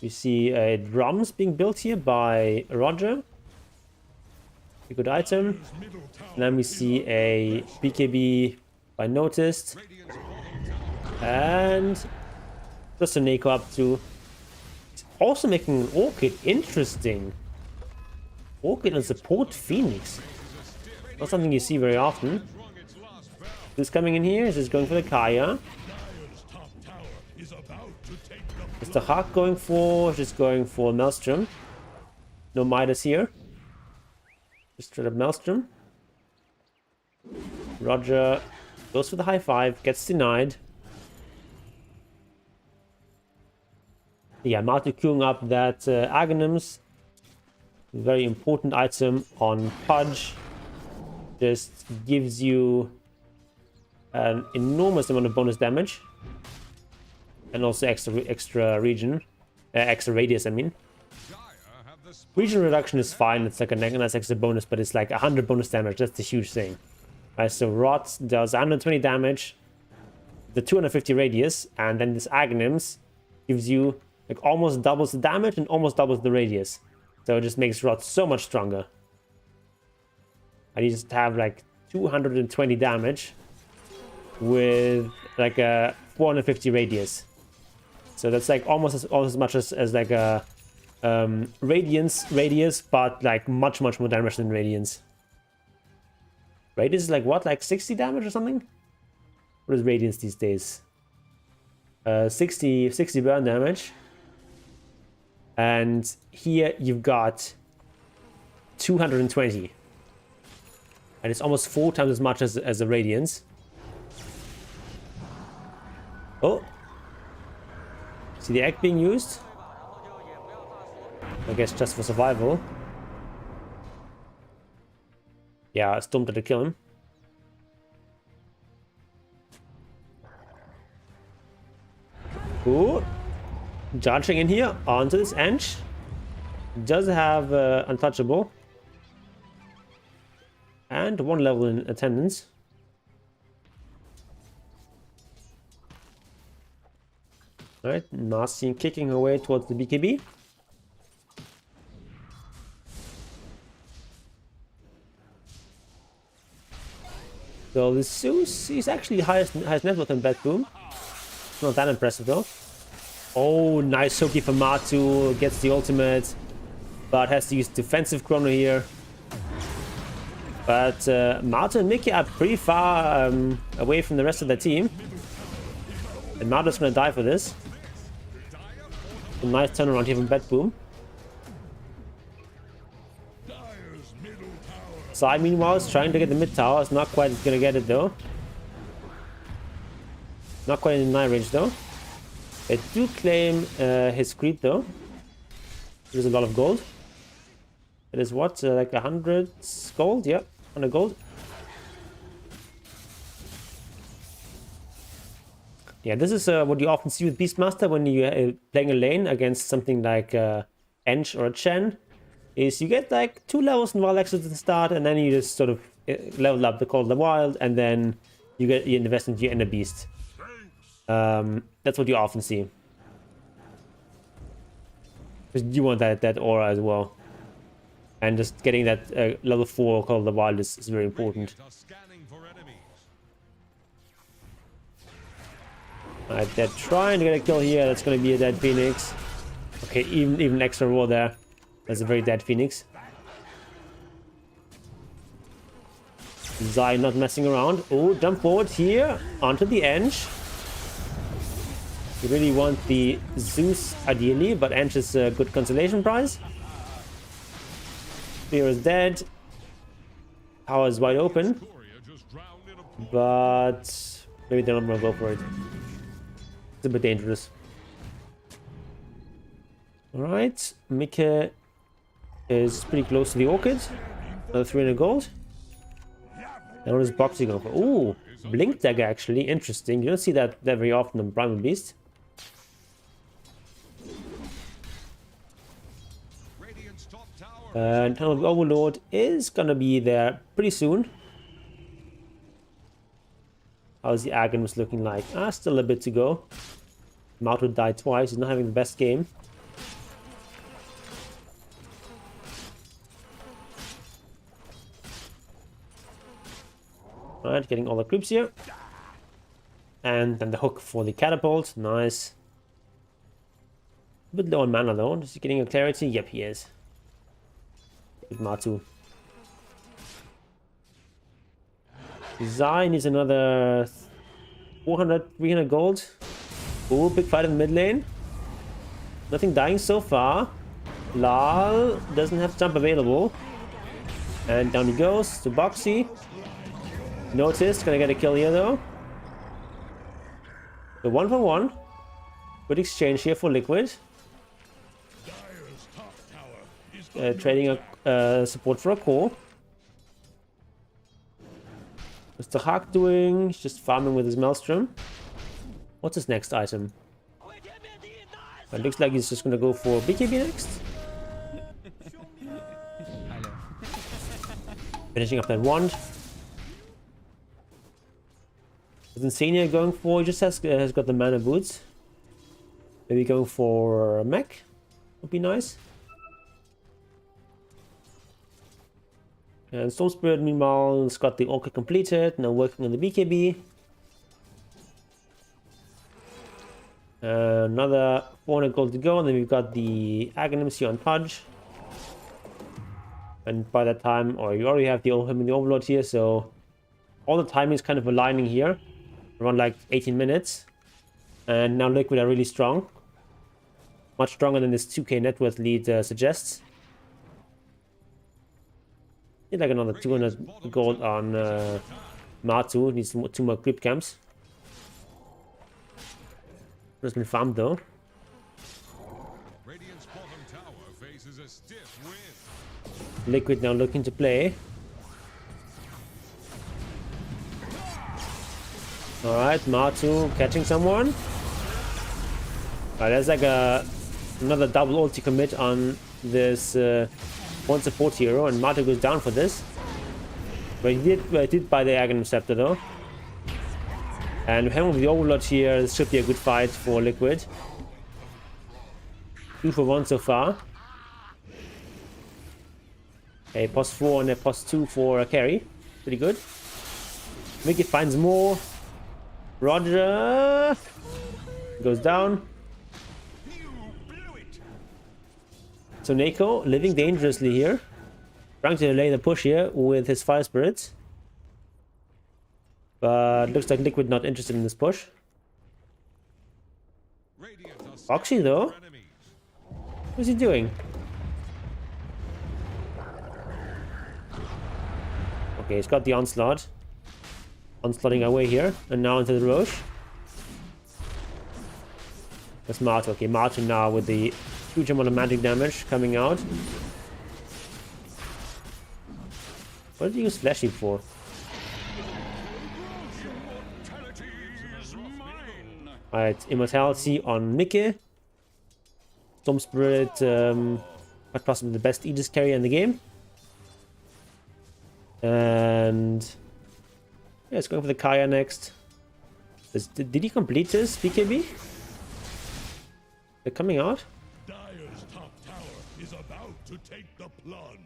Speaker 1: You see drums being built here by Roger. A good item. And then we see a BKB by Noticed. And just a Neko up to. It's also making an Orchid interesting. Orchid and support Phoenix. Not something you see very often. This coming in here, is this going for the Kaya? Is the Hawk going for? Just going for Maelstrom. No Midas here. Just straight up Maelstrom. Roger goes for the high five, gets denied. Yeah, Martu queuing up that Aghanims. Very important item on Pudge. Just gives you an enormous amount of bonus damage. And also extra region. Extra radius, I mean. Region reduction is fine. It's like a nice extra bonus, but it's like 100 bonus damage. That's the huge thing. Right, so Rot does 120 damage. The 250 radius. And then this Aghanims gives you like almost doubles the damage and almost doubles the radius. So it just makes Rot so much stronger. And you just have like 220 damage with like a 450 radius. So that's like almost as much as like a Radiance radius, but like much more damage than Radiance. Radius is like what? Like 60 damage or something? What is Radiance these days? 60 burn damage. And here you've got 220. And it's almost 4 times as much as a Radiance. Oh. See the egg being used? I guess just for survival. Yeah, Storm to kill him. Ooh. Charging in here onto this Eng. Does have Untouchable. And 1 level in attendance. Alright, Marcin kicking her way towards the BKB. So this Zeus is actually highest net worth in Bat Boom. Not that impressive though. Oh, nice hooky from Matu. Gets the ultimate, but has to use defensive chrono here. But Matu and Mickey are pretty far away from the rest of the team. And Matu's gonna die for this. A nice turnaround here from Bet Boom. Sai, meanwhile, is trying to get the mid tower. It's not quite gonna get it though. Not quite in 9 range though. They do claim his creep though. There's a lot of gold. It is what? Like 100 gold? Yep, 100 gold. Yeah, this is what you often see with Beastmaster when you're playing a lane against something like Ench or a Chen. Is you get like 2 levels in Wild Access at the start, and then you just sort of level up the Call of the Wild, and then you invest into your Inner Beast. That's what you often see. Because you want that aura as well. And just getting that level 4 Call of the Wild is very important. Alright, they're trying to get a kill here. That's going to be a dead Phoenix. Okay, even extra roll there. That's a very dead Phoenix. Zai not messing around. Oh, jump forward here onto the Ench. You really want the Zeus ideally, but Ench is a good consolation prize. Spear is dead. Tower is wide open. But maybe they're not gonna go for it. It's a bit dangerous. Alright, Mika is pretty close to the Orchid. Another 300 gold. And what is Boxy going for? Ooh, Blink Dagger actually. Interesting. You don't see that very often on Primal Beast. And Tunnel of the Overlord is gonna be there pretty soon. How's the Aghanim looking like? Still a bit to go. Mauto died twice. He's not having the best game. Alright, getting all the creeps here. And then the hook for the catapult. Nice. A bit low on mana though. Is he getting a clarity? Yep, he is. With Matu. Zai needs another 400, 300 gold. Ooh, big fight in the mid lane. Nothing dying so far. Lal doesn't have jump available. And down he goes to Boxy. Noticed, gonna get a kill here though. The 1-for-1. Good exchange here for Liquid. Trading a support for a core. What's the Hawk doing? He's just farming with his Maelstrom. What's his next item? It looks like he's just gonna go for BKB next. Finishing up that wand. Is Insania going for? He just has got the mana boots. Maybe going for a mech would be nice. And Storm Spirit meanwhile has got the Orca completed. Now working on the BKB. Another 400 gold to go, and then we've got the Aghanims here on Pudge. And by that time, or you already have him in the Overlord here, so all the timing is kind of aligning here. Around like 18 minutes. And now Liquid are really strong. Much stronger than this 2k net worth lead suggests. Need like another 200 gold on Matu. Needs 2 more creep camps. Just been farmed though. Liquid now looking to play. Alright, Matu catching someone. There's like another double ulti commit on this one support hero, and Matu goes down for this. But he did buy the Aghanim Scepter though. And hanging with the Overlord here, this should be a good fight for Liquid. 2 for 1 so far. A plus 4 and a plus 2 for a carry. Pretty good. Mickey finds more. Roger goes down. Toneko living dangerously here. Trying to delay the push here with his fire spirits. But looks like Liquid not interested in this push. Foxy though? What's he doing? Okay, he's got the onslaught. Onslaughting our way here. And now into the Roche. That's Martin. Okay, Martin now with the huge amount of magic damage coming out. What did you use Flash Heap for? Alright, Immortality on Mickey. Storm Spirit, quite possibly the best Aegis carrier in the game. And yeah, it's going for the Kaya next. Did he complete his BKB? They're coming out.
Speaker 3: Dire's top tower is about to take the plunge.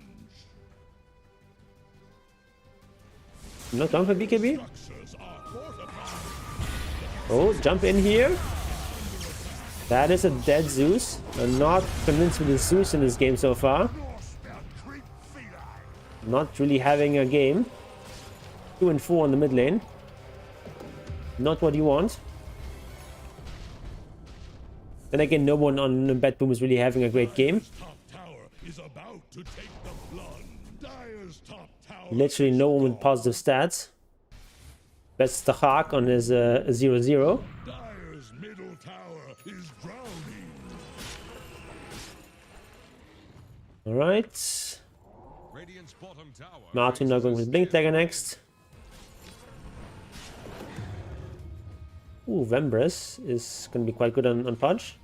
Speaker 1: Not going for BKB?
Speaker 3: Structures are fortified.
Speaker 1: Oh, jump in here. That is a dead Zeus. I'm not convinced with the Zeus in this game so far. Not really having a game. 2 and 4 on the mid lane. Not what you want. Then again, no one on Bad Boom is really having a great game.
Speaker 3: Top tower is about to take the plunge. Dire's top tower.
Speaker 1: Literally no one with positive stats. Best the Hawk on his 0-0.
Speaker 3: Dire's middle tower is drowning.
Speaker 1: Alright.
Speaker 3: Radiant's bottom tower.
Speaker 1: Martin now going with Blink Dagger next. Ooh, Vembress is going to be quite good on Punch.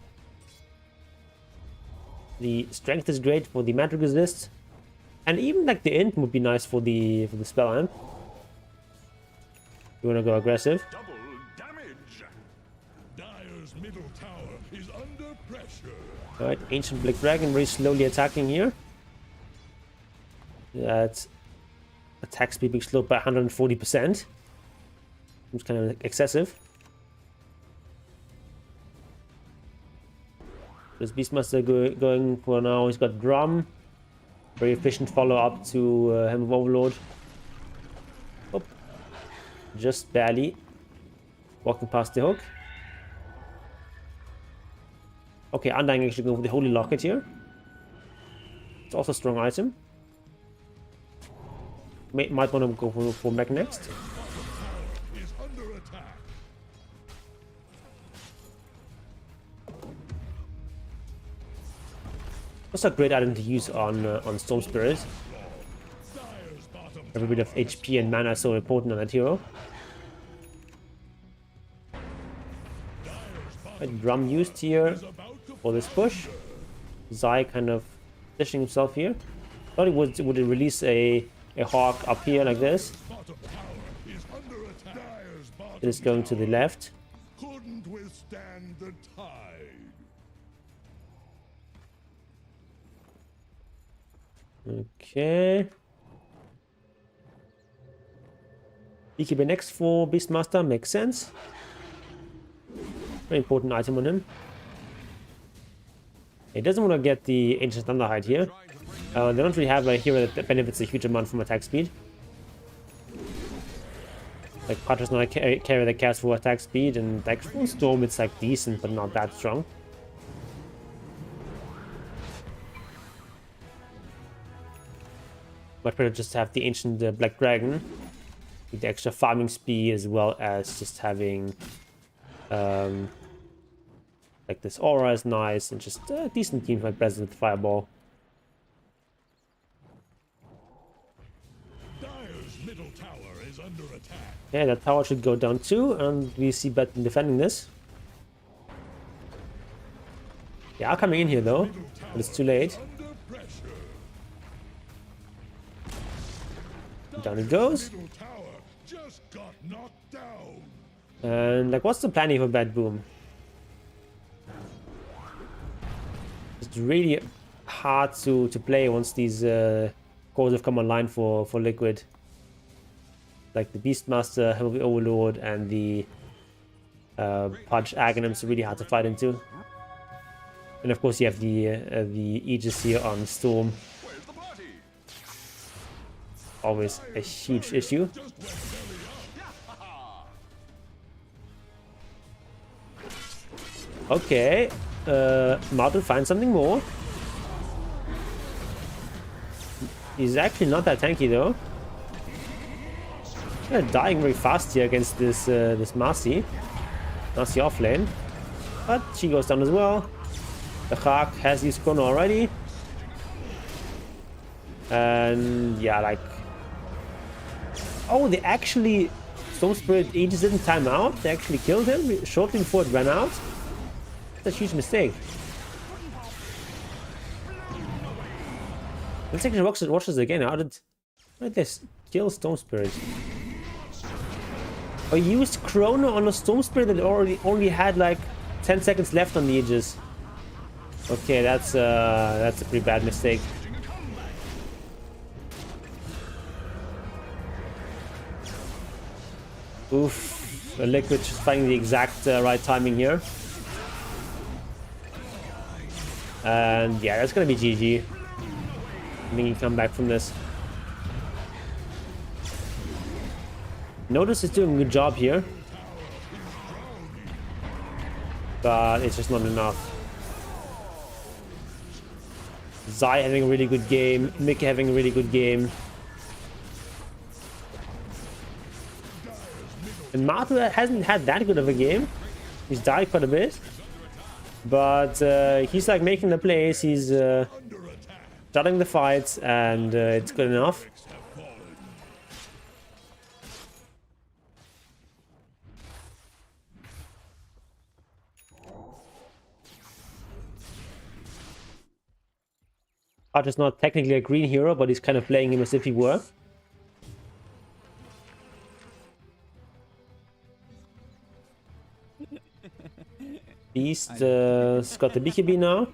Speaker 1: The strength is great for the magic resist. And even like the int would be nice for the spell amp. You want to go aggressive.
Speaker 3: Double damage. Dire's middle tower is under pressure.
Speaker 1: Alright, Ancient Black Dragon very slowly attacking here. That attack speed being slowed by 140%. Seems kind of excessive. This Beastmaster going for now. He's got Drum. Very efficient follow up to Helm of Overlord. Oh, just barely walking past the hook. Okay, Undying actually going for the Holy Locket here. It's also a strong item. Might want to go for Mech next.
Speaker 3: Is under attack.
Speaker 1: That's a great item to use on Storm Spirit.
Speaker 3: Dire's bottom
Speaker 1: Every bit of HP and mana is so important on that hero. A Drum used here for this push. Zai kind of positioning himself here. Thought he would release a Hawk up here like this.
Speaker 3: bottom tower is under attack. Dire's bottom
Speaker 1: It is going to the left.
Speaker 3: couldn't withstand the tide.
Speaker 1: Okay. BKB next for Beastmaster makes sense. Very important item on him. He doesn't want to get the Ancient Thunderhide here. They don't really have a hero that benefits a huge amount from attack speed. Like Patra's not a carrier that cares for attack speed, and like Full Storm it's like decent but not that strong. Much better just have the Ancient Black Dragon with the extra farming speed, as well as just having like this aura is nice, and just a decent team fight presence with Fireball.
Speaker 3: Dire's middle tower is under attack.
Speaker 1: Yeah, that tower should go down too, and we see Batman defending this. They are coming in here though, but it's too late.
Speaker 3: Under pressure.
Speaker 1: Down it goes.
Speaker 3: Middle tower just got knocked down.
Speaker 1: And like, what's the plan here for Bad Boom? It's really hard to play once these cores have come online for Liquid. Like the Beastmaster, Heavy Overlord, and the Punch Aghanims are really hard to fight into. And of course you have the Aegis here on Storm.
Speaker 5: Where's the party?
Speaker 1: Always a huge issue. Okay, Martin finds something more. He's actually not that tanky though. Dying very fast here against this this Marcy. Marcy off lane. But she goes down as well. The Hawk has used Chrono already. And yeah, like... Oh, they actually... Storm Spirit Aegis didn't time out. They actually killed him shortly before it ran out. That's a huge mistake. Let's actually watch this again. How did they kill Storm Spirit? I used Chrono on a Storm Spirit that only had like 10 seconds left on the Aegis. Okay, that's a pretty bad mistake. Oof, a Liquid just finding the exact right timing here. And yeah, that's gonna be GG. I think he can come back from this. Notice is doing a good job here. But it's just not enough. Zai having a really good game. Mickey having a really good game. And Matu hasn't had that good of a game. He's died quite a bit. But he's like making the plays. He's starting the fights. And it's good enough. Art is not technically a green hero, but he's kind of playing him as if he were. Beast has got the BKB now.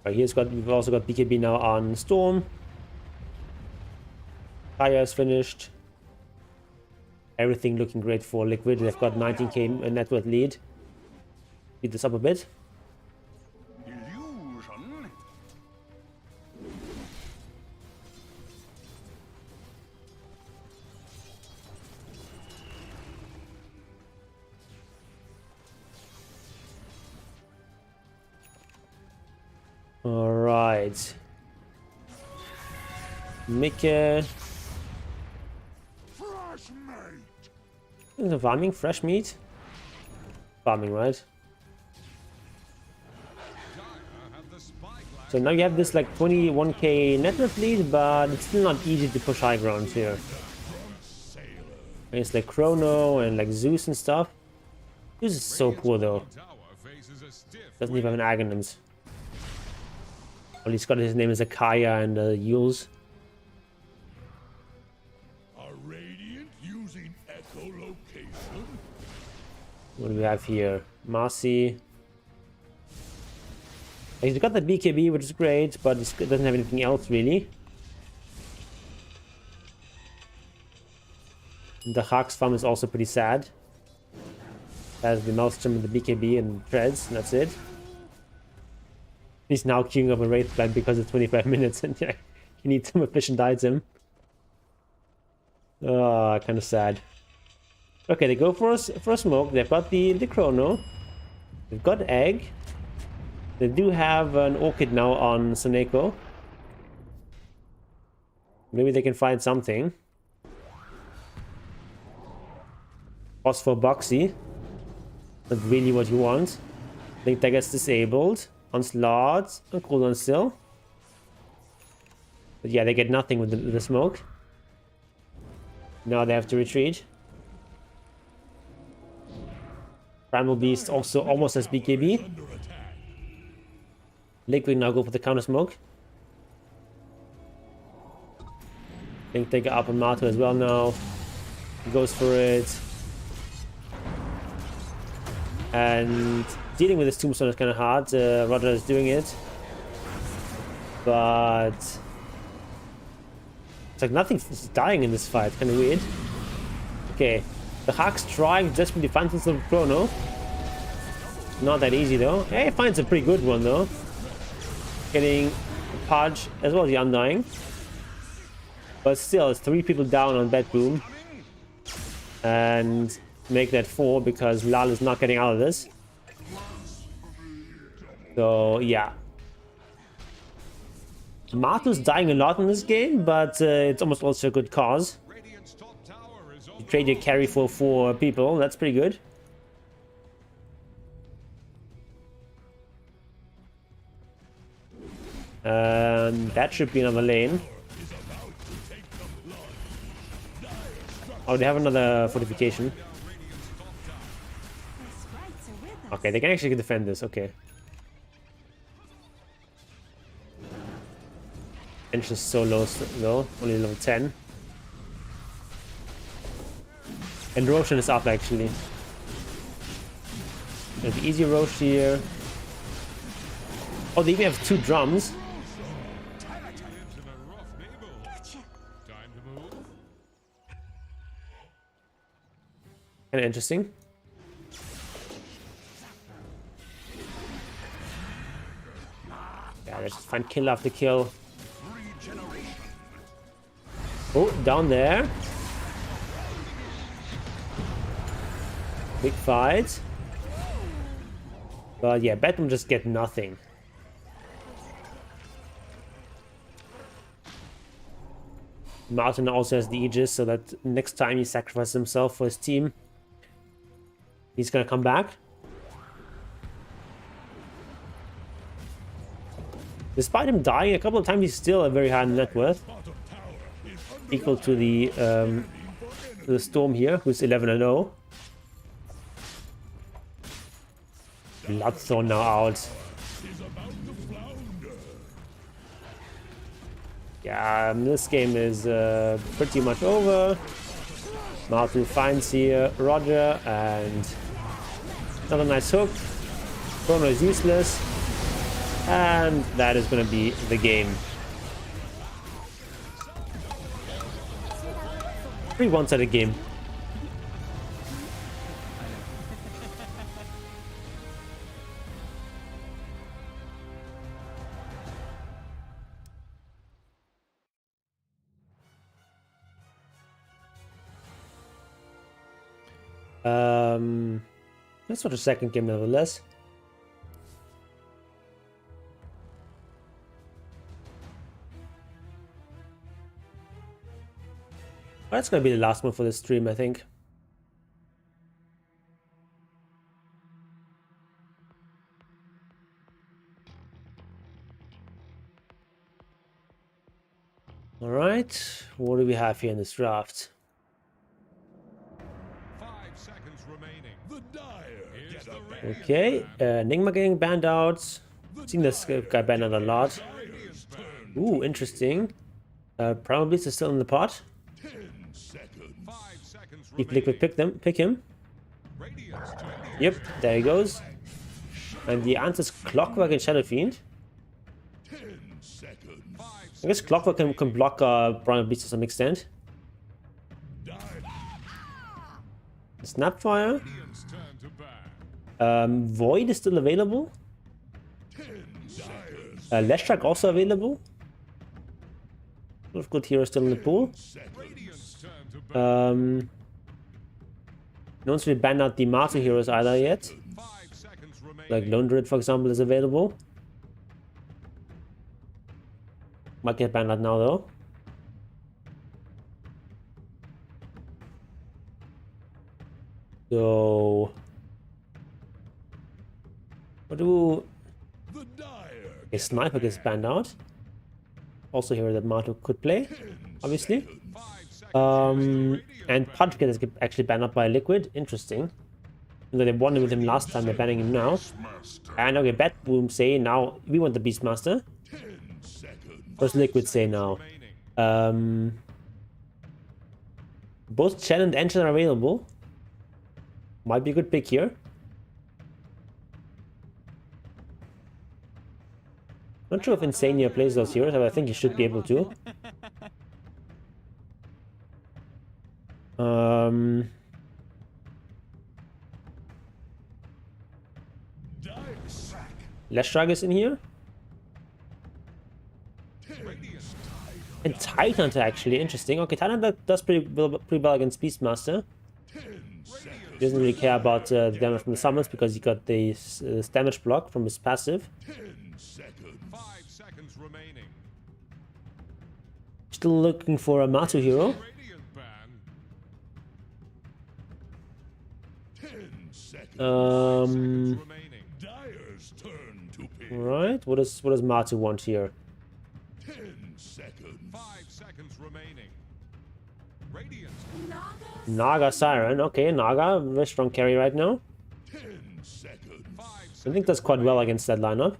Speaker 1: Right, we've also got BKB now on Storm. Kaya is finished. Everything looking great for Liquid. They've got 19k net worth lead. Speed this up a bit.
Speaker 5: Illusion.
Speaker 1: All right. Mickey.
Speaker 3: Fresh meat.
Speaker 1: Is it farming? Fresh meat? Farming, right? So now you have this like 21k net worth lead, but it's still not easy to push high ground here. It's like Chrono and like Zeus and stuff. Zeus is so poor though. Doesn't even have an Aghanim's. Well, he's got his name as Akaya and Yules.
Speaker 3: A radiant using echolocation.
Speaker 1: What do we have here? Marcy. He's got the BKB, which is great, but he doesn't have anything else really. The Hax farm is also pretty sad. Has the Maelstrom and the BKB and Treads, and that's it. He's now queuing up a Wraith plan because it's 25 minutes and yeah, he needs some efficient item. Ah, kind of sad. Okay, they go for a smoke. They've got the Chrono. They've got Egg. They do have an Orchid now on Soneko. Maybe they can find something. Phosphor Boxy. Not really what you want. Link that gets disabled. Onslaught. And cooldown still. But yeah, they get nothing with the smoke. Now they have to retreat. Primal Beast also almost has BKB. Liquid now go for the counter smoke. Link take up on Mato as well now. He goes for it. And dealing with this tombstone is kind of hard. Roger is doing it. But it's like nothing's dying in this fight. Kind of weird. Okay. The Hawks trying desperately find some sort of Chrono. Not that easy though. Hey, finds a pretty good one though. Getting Podge as well as the Undying. But still, it's 3 people down on Bad Boom. And make that 4 because Lal is not getting out of this. So, yeah. Matu's dying a lot in this game, but it's almost also a good cause. You trade your carry for 4 people, that's pretty good. That should be another lane. Oh, they have another fortification. Okay, they can actually defend this, okay. Bench is so low though, only level 10. And Roshan is up actually. It'll be easy Rosh here. Oh, they even have 2 drums. Kinda interesting. Yeah, let's just find kill after kill. Oh, down there. Big fight. But yeah, Batman just get nothing. Martin also has the Aegis, so that next time he sacrifices himself for his team, he's gonna come back. Despite him dying a couple of times, he's still a very high net worth. Equal to the Storm here, who's 11-0. Bloodthorn now out. Yeah, this game is pretty much over. Martu finds here Roger and another nice hook. Chrono is useless. And that is going to be the game. Pretty one-sided game. Let's watch a second game nevertheless. That's gonna be the last one for this stream, I think. All right, what do we have here in this draft?
Speaker 3: 5 seconds remaining. The Dire. Here's the
Speaker 1: Okay, Enigma getting banned out. Seen this guy banned out a lot. Ooh, interesting. Probably is still in the pot.
Speaker 3: 10 seconds. 5 seconds
Speaker 1: If
Speaker 3: remaining.
Speaker 1: Liquid pick him. Yep, there he goes. And the answer is Clockwork and Shadow Fiend.
Speaker 3: 10 seconds.
Speaker 1: I guess Clockwork can block Brown Beast to some extent. Snapfire.
Speaker 3: Radiant's turn to ban.
Speaker 1: Void is still available.
Speaker 3: 10 seconds.
Speaker 1: Leshrac also available. A lot of good heroes still in the pool.
Speaker 3: Radiant's turn to ban.
Speaker 1: No one's really banned out the Martin heroes either yet.
Speaker 3: 5 seconds remaining.
Speaker 1: Like Lone Druid, for example, is available. Might get banned out now though. So what do
Speaker 3: The Dire.
Speaker 1: a Sniper gets banned out? Also here that Marto could play, obviously.
Speaker 3: 5 seconds.
Speaker 1: And Punch gets actually banned out by Liquid. Interesting. Even though they won with him last time, they're banning him now. And okay, Bat Boom say now we want the Beastmaster.
Speaker 3: 10 seconds.
Speaker 1: What's Liquid say now?
Speaker 3: Remaining.
Speaker 1: Both Chen and Engine are available. Might be a good pick here. Not sure if Insania plays those heroes, but I think he should be able to. Leshrac is in here. And Tidehunter actually, interesting. Okay, Tidehunter does pretty well against Beastmaster. He doesn't really care about the damage from the summons because he got the damage block from his passive.
Speaker 3: 5 seconds remaining.
Speaker 1: Still looking for a Matu hero.
Speaker 3: Radiant ban.
Speaker 5: 10 seconds.
Speaker 3: Remaining.
Speaker 5: Dyer's turn to pick.
Speaker 1: Right, what does Matu want here?
Speaker 5: 10 seconds.
Speaker 3: 5 seconds remaining. Radiant.
Speaker 1: Naga Siren, okay, Naga, very strong carry right now.
Speaker 5: 10 seconds.
Speaker 3: 5
Speaker 1: I
Speaker 3: seconds.
Speaker 1: think that's quite well against that lineup.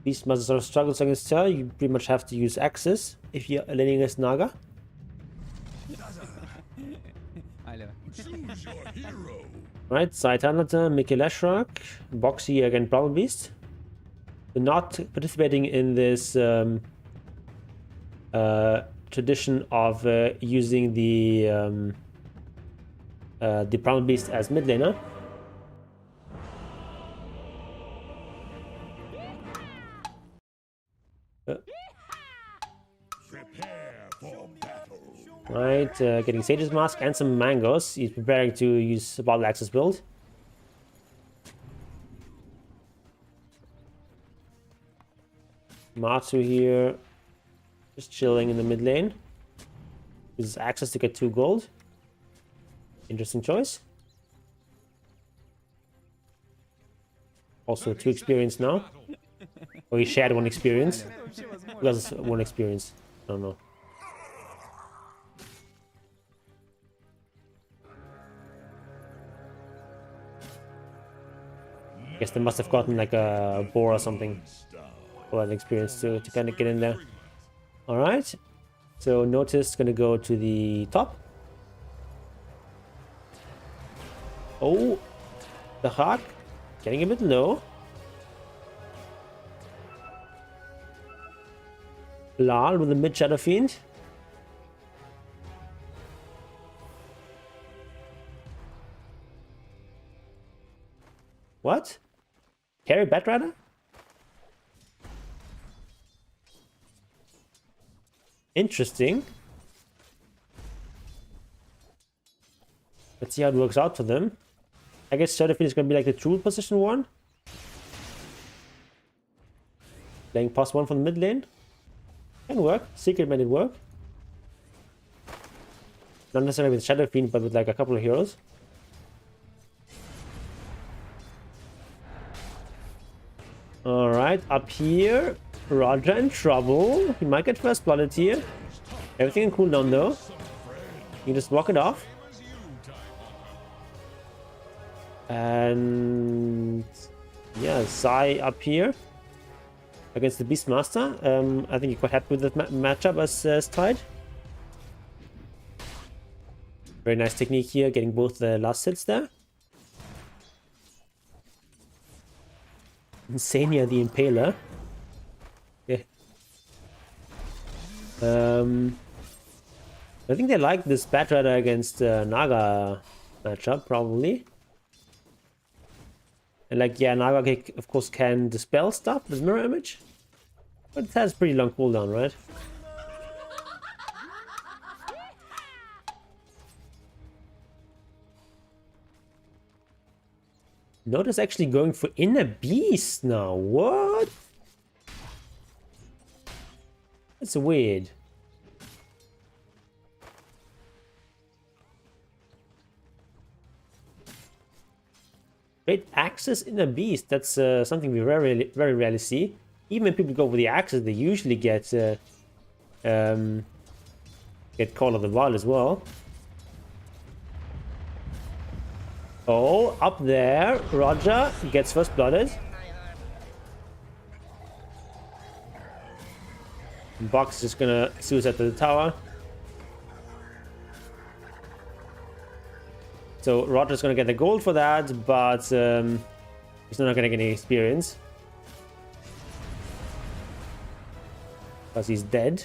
Speaker 1: Beastmaster sort of struggles against her. You pretty much have to use Axis if you're laning against Naga.
Speaker 5: Choose your hero.
Speaker 1: Right, Tidehunter, Mickey Leshrac, Boxy against Bubble Beast. They're not participating in this tradition of using the Bubble Beast as mid laner.
Speaker 5: Prepare for battle.
Speaker 1: Right, getting Sage's Mask and some mangoes. He's preparing to use Bottle Axis build. Matu here, just chilling in the mid lane. Uses Axis to get 2 gold. Interesting choice. Also 2 experience now. Or he shared 1 experience. Who has 1 experience? I don't know. Guess they must have gotten like a boar or something for that experience to kind of get in there. Alright. So Notice gonna go to the top. Oh, the Hawk getting a bit low. Lal with the mid Shadow Fiend. What? Carry Batrider? Interesting. Let's see how it works out for them. I guess Shadow Fiend is going to be like the true position 1. Playing +1 from the mid lane. Can work. Secret made it work. Not necessarily with Shadow Fiend, but with like a couple of heroes. Alright, up here. Roger in trouble. He might get first blooded here. Everything in cooldown though. You can just walk it off. And yeah, Zai up here against the Beastmaster. I think you're quite happy with that matchup as Tide. Very nice technique here, getting both the last hits there. Insania the Impaler. Okay. I think they like this Batrider against Naga matchup, probably. And like, yeah, Naga of course can dispel stuff with mirror image. But it has pretty long cooldown, right? Notice actually going for Inner Beast now. What? That's weird. Great Axis Inner Beast. That's something we very rarely see. Even when people go for the Axis, they usually get Call of the Wild as well. Oh, up there, Roger gets first blooded. Box is just gonna suicide to the tower. So Roger's gonna get the gold for that, but he's not gonna get any experience. Because he's dead.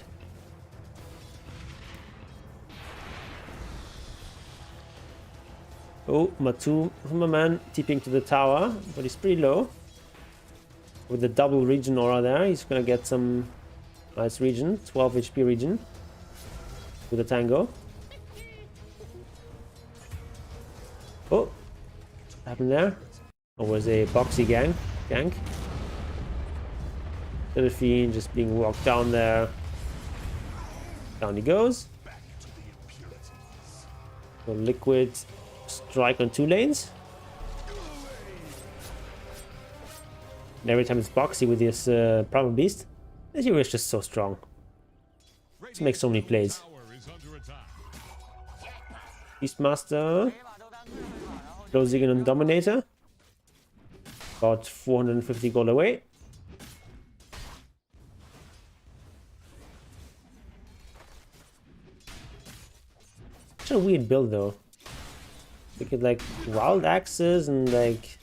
Speaker 1: Oh, my man TPing to the tower, but he's pretty low. With the double regen aura there, he's gonna get some nice regen, 12 HP regen with the tango. Oh, what happened there? Or was a boxy gank. Little fiend just being walked down there. Down he goes. So liquid strike on 2 lanes. And every time it's boxy with this Primal Beast, this hero is just so strong. Let's make so many plays. Beastmaster. Closing in on Dominator. About 450 gold away. Such a weird build though. We could like wild axes and like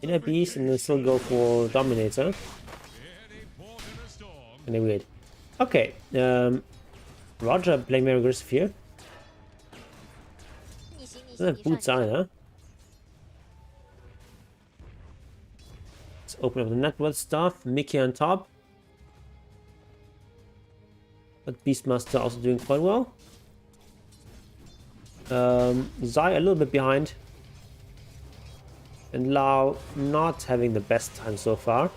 Speaker 1: inner beast and then still go for Dominator. And then weird. Okay, Roger playing very aggressive here. Doesn't have boots either. Let's open up the network stuff. Mickey on top. But Beastmaster also doing quite well. Zai a little bit behind. And Lao not having the best time so far.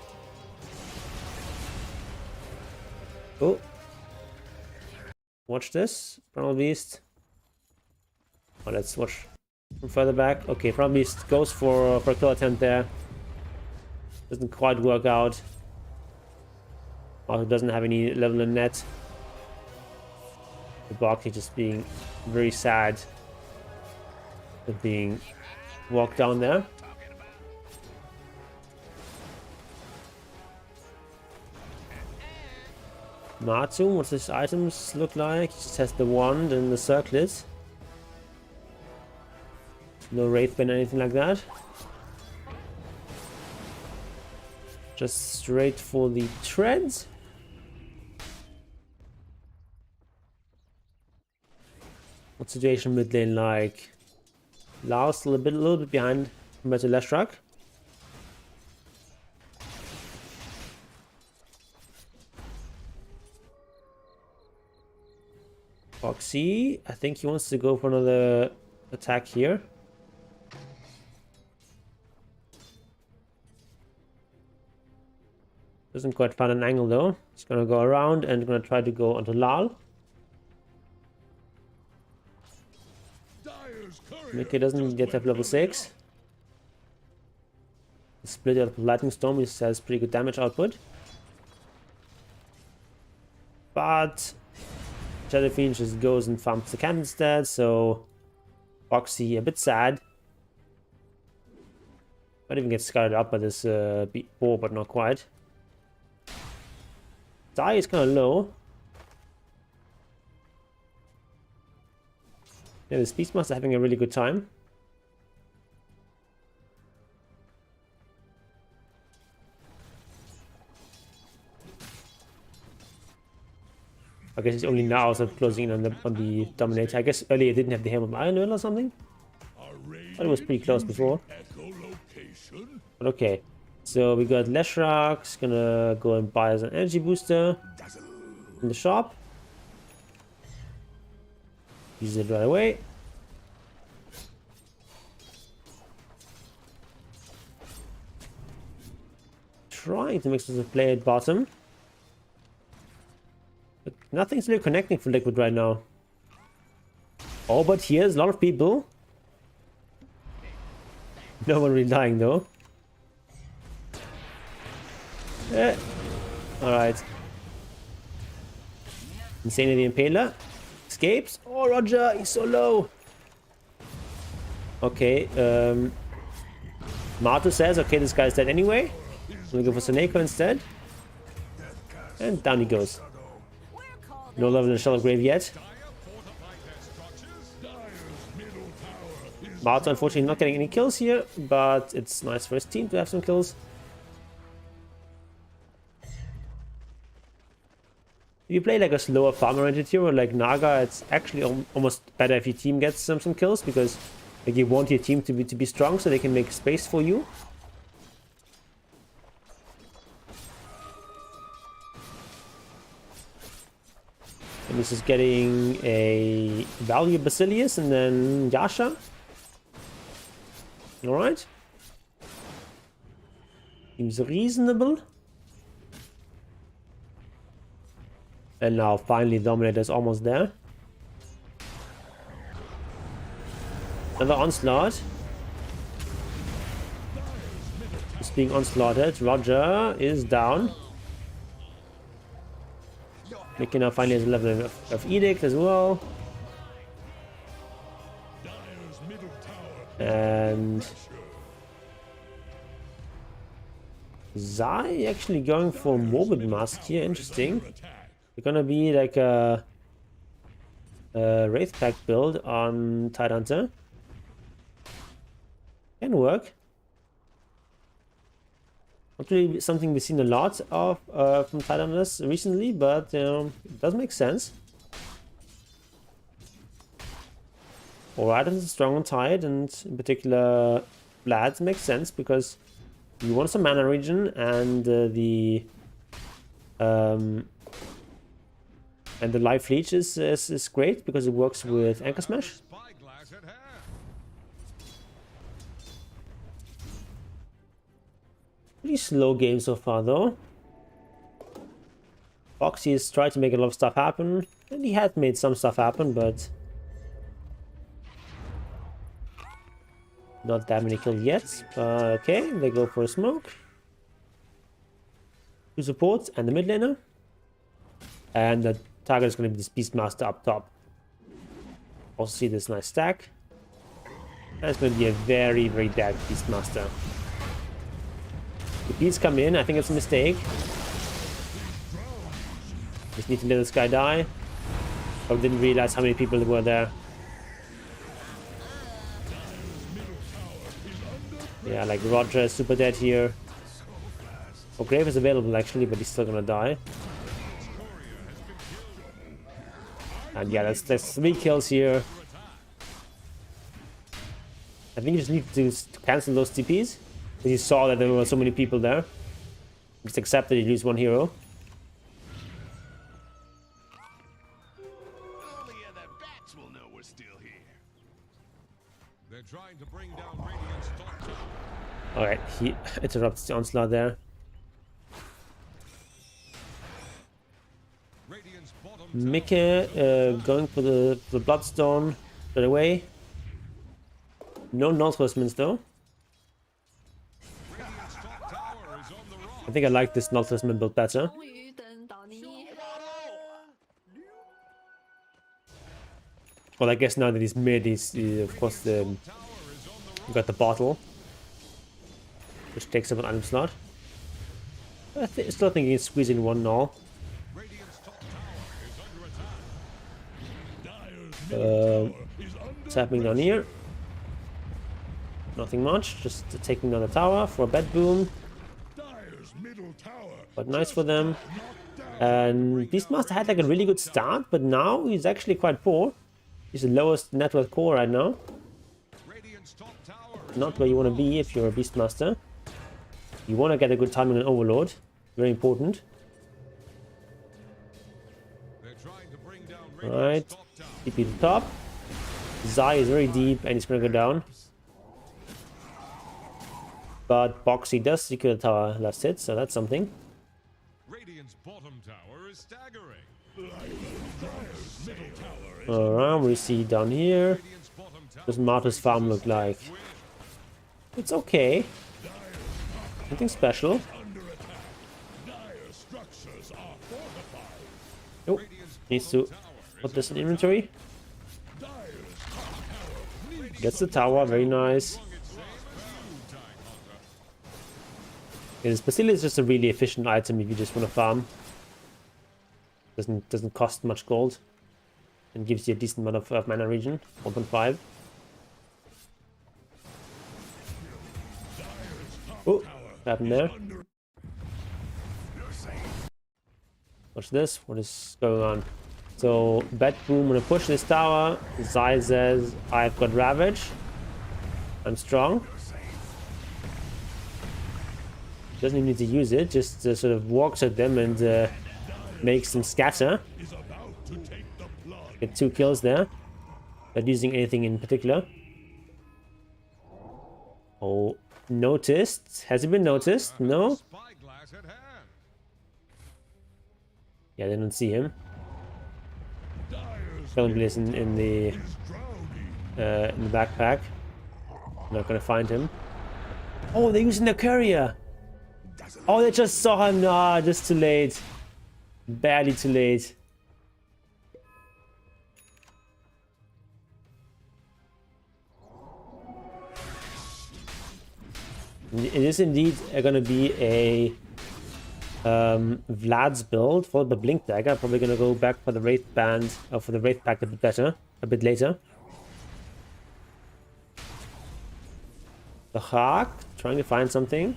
Speaker 1: Oh. Watch this. Primal Beast. Oh, let's watch from further back. Okay, Primal Beast goes for a kill attempt there. Doesn't quite work out. Also doesn't have any level in net. The Boxy just being very sad of being walked down there. Matsu, what's his items look like? He just has the wand and the circlet. No Wraithbane or anything like that. Just straight for the treads. What situation mid lane like? Lao still a little bit behind compared to Leshrac. Foxy, I think he wants to go for another attack here. Doesn't quite find an angle though. He's gonna go around and gonna try to go onto Lal. Mickey doesn't yet have level 6. The split out of Lightning Storm has pretty good damage output. But Jellyfish just goes and farms the camp instead, so Foxy a bit sad. Might even get scouted up by this boar, but not quite. Die is kind of low. Yeah, the Beastmaster having a really good time. I guess it's only now sort of closing in on the Dominator. I guess earlier it didn't have the Helm of Iron Will or something. But it was pretty close before. But okay. So we got Leshrac, gonna go and buy us an energy booster in the shop. Use it right away. Trying to make sense of play at bottom. But nothing's really connecting for Liquid right now. Oh, but here's a lot of people. No one really dying though. Alright. Insanity Impaler. Escapes. Oh, Roger, he's so low. Okay, Martu says, okay, this guy's dead anyway. So we go for Soneko instead. And down he goes. No level in the Shallow Grave yet. Martu unfortunately not getting any kills here, but it's nice for his team to have some kills. you play like a slower farm-oriented hero like Naga, it's actually almost better if your team gets some kills, because like you want your team to be strong so they can make space for you. And this is getting a value Basilius and then Yasha. Alright. Seems reasonable. And now finally Dominator's almost there. Another onslaught. It's being onslaughted. Roger is down. Mickey now finally has a level of Edict as well. And Zai actually going for Morbid Mask here. Interesting. They're gonna be like a Wraith Pack build on Tidehunter. Can work. Not really something we've seen a lot of from Tidehunters recently, but it does make sense. Alright, it's strong on Tide, and in particular Vlad makes sense because you want some mana regen, and the life leech is great because it works with Anchor Smash.
Speaker 3: Spyglass at hand.
Speaker 1: Pretty slow game so far though. Foxy has tried to make a lot of stuff happen, and he had made some stuff happen, but not that many kills yet. Okay, they go for a smoke. Two supports and the mid laner. And the target is going to be this Beastmaster up top. Also see this nice stack. That's going to be a very, very bad Beastmaster. The beats come in, I think it's a mistake. Just need to let this guy die. I didn't realize how many people were there. Yeah, like Roger is super dead here. Oh, Grave is available actually, but he's still gonna die. And yeah, that's 3 kills here. I think you just need to cancel those TPs. Because you saw that there were so many people there. Just accept that you lose 1 hero.
Speaker 5: Only the bats will know we're still here.
Speaker 3: They're trying to bring down Radiant's top tower.
Speaker 1: Alright, he interrupts the onslaught there.
Speaker 3: Radiant's bottom
Speaker 1: Mickey going for the Bloodstone straight away. No Northwestmans though.
Speaker 3: Radiant's top tower is on the run.
Speaker 1: I think I like this Northwestman build better.
Speaker 6: 终于等到你。
Speaker 1: Well, I guess now that he's mid, he's of course
Speaker 3: Tower is on the run.
Speaker 1: got the bottle, which takes up an item slot. I still think he can squeeze in 1 null.
Speaker 3: Radiant's top tower is under attack.
Speaker 1: What's happening down here? Nothing much, just taking down the tower for a bed boom.
Speaker 3: Dire's middle tower.
Speaker 1: But nice for them. And Beastmaster had like a really good start, but now he's actually quite poor. He's the lowest net worth core right now.
Speaker 3: Radiant's top tower is
Speaker 1: Not where you want to be if you're a Beastmaster. You want to get a good timing on Overlord. Very important.
Speaker 3: they're trying to bring down
Speaker 1: Alright.
Speaker 3: Radiant's top tower.
Speaker 1: TP to the top. Zai is very deep and he's going to go down. But Boxy does secure the tower last hit, so that's something.
Speaker 3: Radiant's bottom tower is staggering.
Speaker 1: Alright, we see down here.
Speaker 3: Radiant's bottom tower
Speaker 1: Does Martyr's farm look like? It's okay. Nothing special. Nope. Needs to put this in inventory. Gets the tower, very nice. Yeah, this Basilius is just a really efficient item if you just want to farm. Doesn't cost much gold. And gives you a decent amount of mana regen. 1.5. Oh, what happened there? Watch this. What is going on? So, Bet Boom gonna push this tower. Zai says, I've got Ravage. I'm strong. Doesn't even need to use it, just sort of walks at them and makes them scatter. Get 2 kills there. Not using anything in particular. Oh, noticed. Has he been noticed? No? Yeah, they don't see him. Currently is in the backpack. Not gonna find him. Oh, they're using the courier. Oh, they just saw him. Nah, just too late. Barely too late. It is indeed gonna be a Vlad's build followed by Blink Dagger. Probably gonna go back for the Wraith Band or for the Wraith Pack a bit later. The Hawk trying to find something.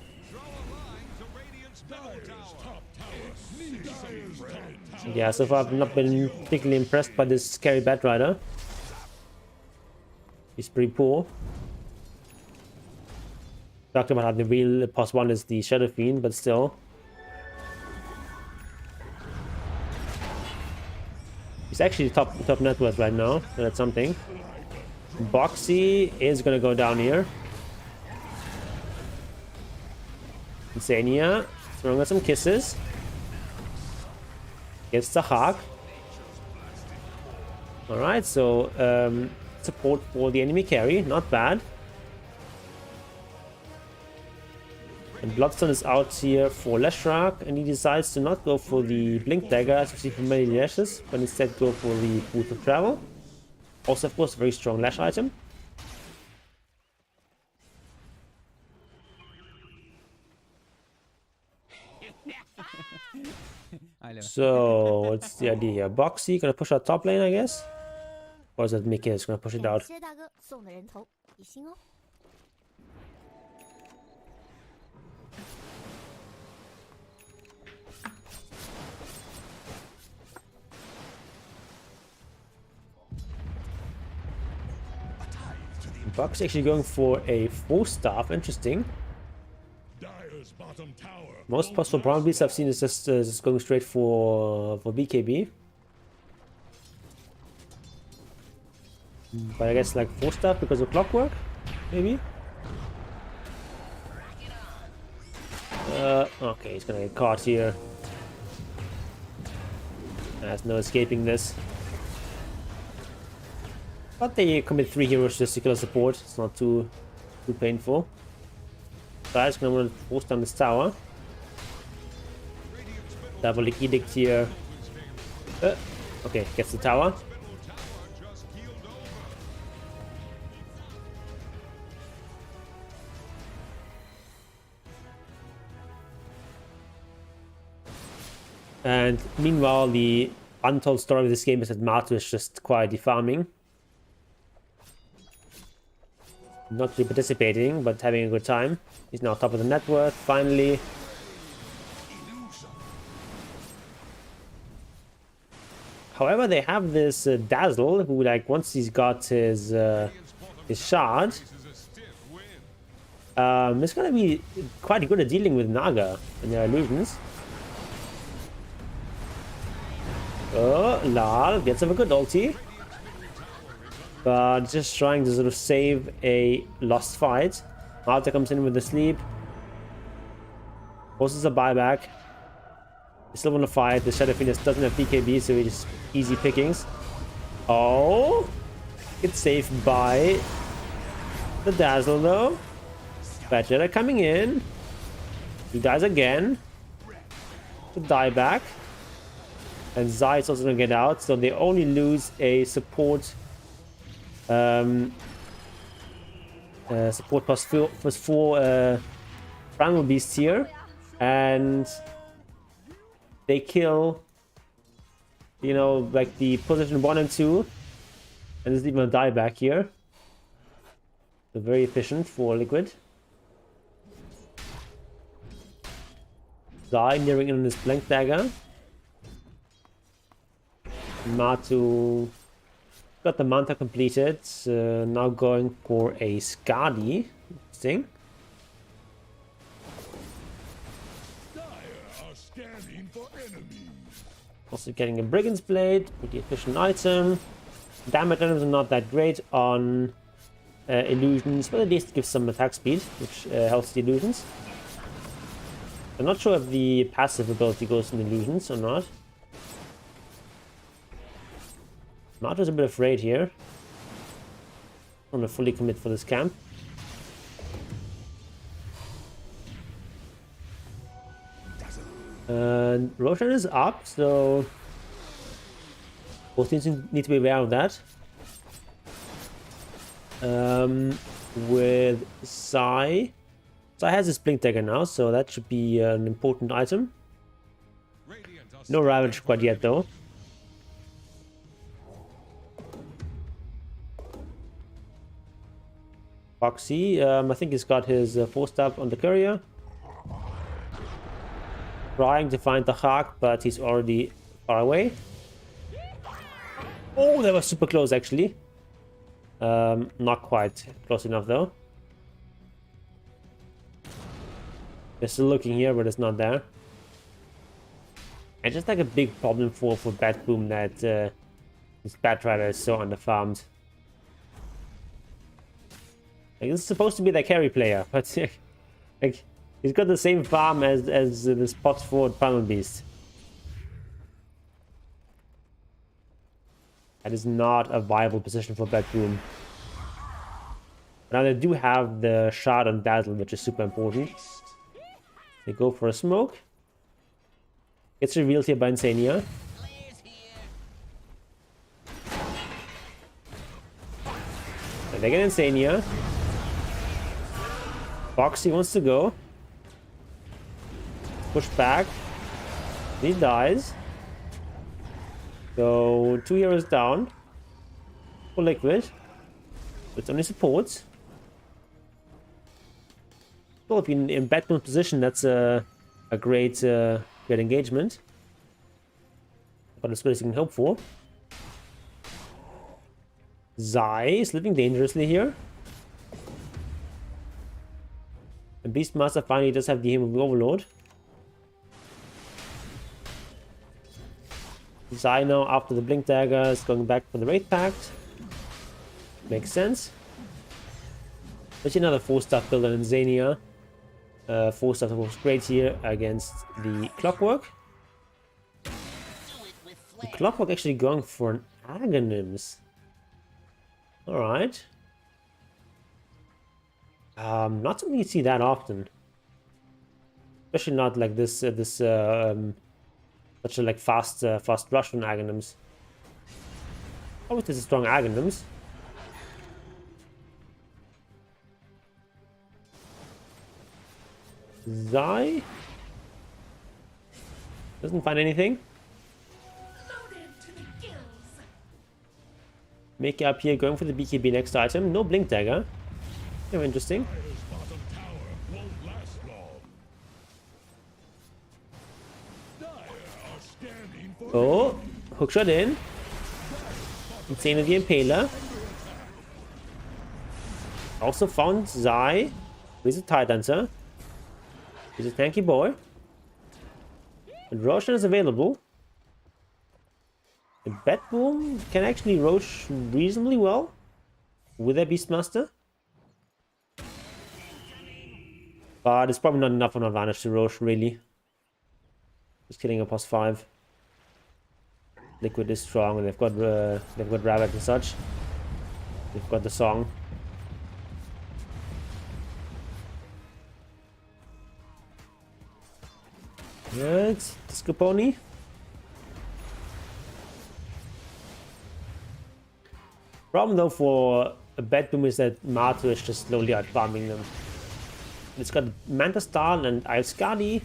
Speaker 1: Yeah, so far I've not been particularly impressed by this scary Bat Rider. He's pretty poor. Talked about how the real +1 is the Shadow Fiend, but still. He's actually top net worth right now, so that's something. Boxy is gonna go down here. Insania throwing us some kisses. Gets the Hawk. Alright, so support for the enemy carry, not bad. And Bloodstone is out here for Leshrac, and he decides to not go for the Blink Dagger as we see from many lashes, but instead go for the Booth of Travel. Also, of course, a very strong Lash item. So, what's the idea here? Boxy gonna push out top lane, I guess? Or is it Mickey that's gonna push it out?
Speaker 7: 谢大哥送的人头，比心哦。
Speaker 1: Buck's actually going for a 4-staff. Interesting. Most possible Brown Beasts I've seen is just going straight for BKB. But I guess like 4-staff because of clockwork, maybe. Okay, he's gonna get caught here. There's no escaping this. But they commit 3 heroes just to kill a support. It's not too painful. Guy's gonna want to force down this tower. Diabolic Edict here. Okay, gets the tower. And meanwhile, the untold story of this game is that Martu is just quietly farming. Not really participating, but having a good time. He's now top of the net worth, finally. However, they have this Dazzle, who, like, once he's got his shard, it's gonna be quite good at dealing with Naga and their illusions. Oh, Lal gets him a good ulti. But just trying to sort of save a lost fight. Malta comes in with the sleep. Forces a buyback. They still want to fight. The Shadow Phoenix doesn't have BKB, so it's just easy pickings. Oh! It's saved by the Dazzle though. Bad Jedi coming in. He dies again. The dieback. And Zai is also going to get out, so they only lose a support. Support +4 Primal Beasts here, and they kill, you know, like the position 1 and 2, and there's even a dieback here. So very efficient for Liquid. Zai nearing in on his Blink Dagger. Matu got the Manta completed. Now going for a Skadi. Interesting.
Speaker 3: Dire are scanning for enemies.
Speaker 1: Also getting a Brigand's Blade, pretty efficient item. Damage items are not that great on illusions, but at least gives some attack speed, which helps the illusions. I'm not sure if the passive ability goes in illusions or not. Matu's a bit afraid here. I'm gonna fully commit for this camp. And Roshan is up, so both teams need to be aware of that. With Sai has his Blink Dagger now, so that should be an important item. No Ravage quite yet, though. Foxy, I think he's got his 4-stab on the courier. Trying to find the Hawk, but he's already far away. Oh, that was super close, actually. Not quite close enough, though. They're still looking here, but it's not there. And just like a big problem for Bat Boom that this Bat Rider is so underfarmed. Like, this is supposed to be the carry player, but like he's got the same farm as the spots for Primal Beast. That is not a viable position for Bat Boom. Now they do have the shot on Dazzle, which is super important. They go for a smoke. Gets revealed here by Insania. And they get Insania. Foxy wants to go. Push back. He dies. So 2 heroes down. For Liquid. It's only supports. Well, if you're in Batman's position, that's a great great engagement. But as good as you can hope for. Zai is living dangerously here. And Beastmaster finally does have the aim of the Overlord. Zai now, after the Blink Dagger, is going back for the Wraith Pact. Makes sense. There's another 4-star builder in Zania. 4-star was great here against the Clockwork. The Clockwork actually going for an Aghanims. Alright. Not something you see that often. Especially not like this, such a like fast rush on Aghanims. Oh, it is a strong Aghanims. Zai doesn't find anything. Make up here, going for the BKB next item. No Blink Dagger. Very interesting. Oh, hookshot in. Insane the Impaler. Also found Zai. He's a Tide Dancer. He's a tanky boy. And Roshan is available. And Bat Boom can actually Rosh reasonably well with their Beastmaster. But it's probably not enough of an advantage to Rosh, really. Just killing a +5. Liquid is strong, and they've got Rabbit and such. They've got the song. Right, Disco Pony. Problem though for a Bat Boom is that Matu is just slowly outfarming them. It's got Manta Star and Skadi.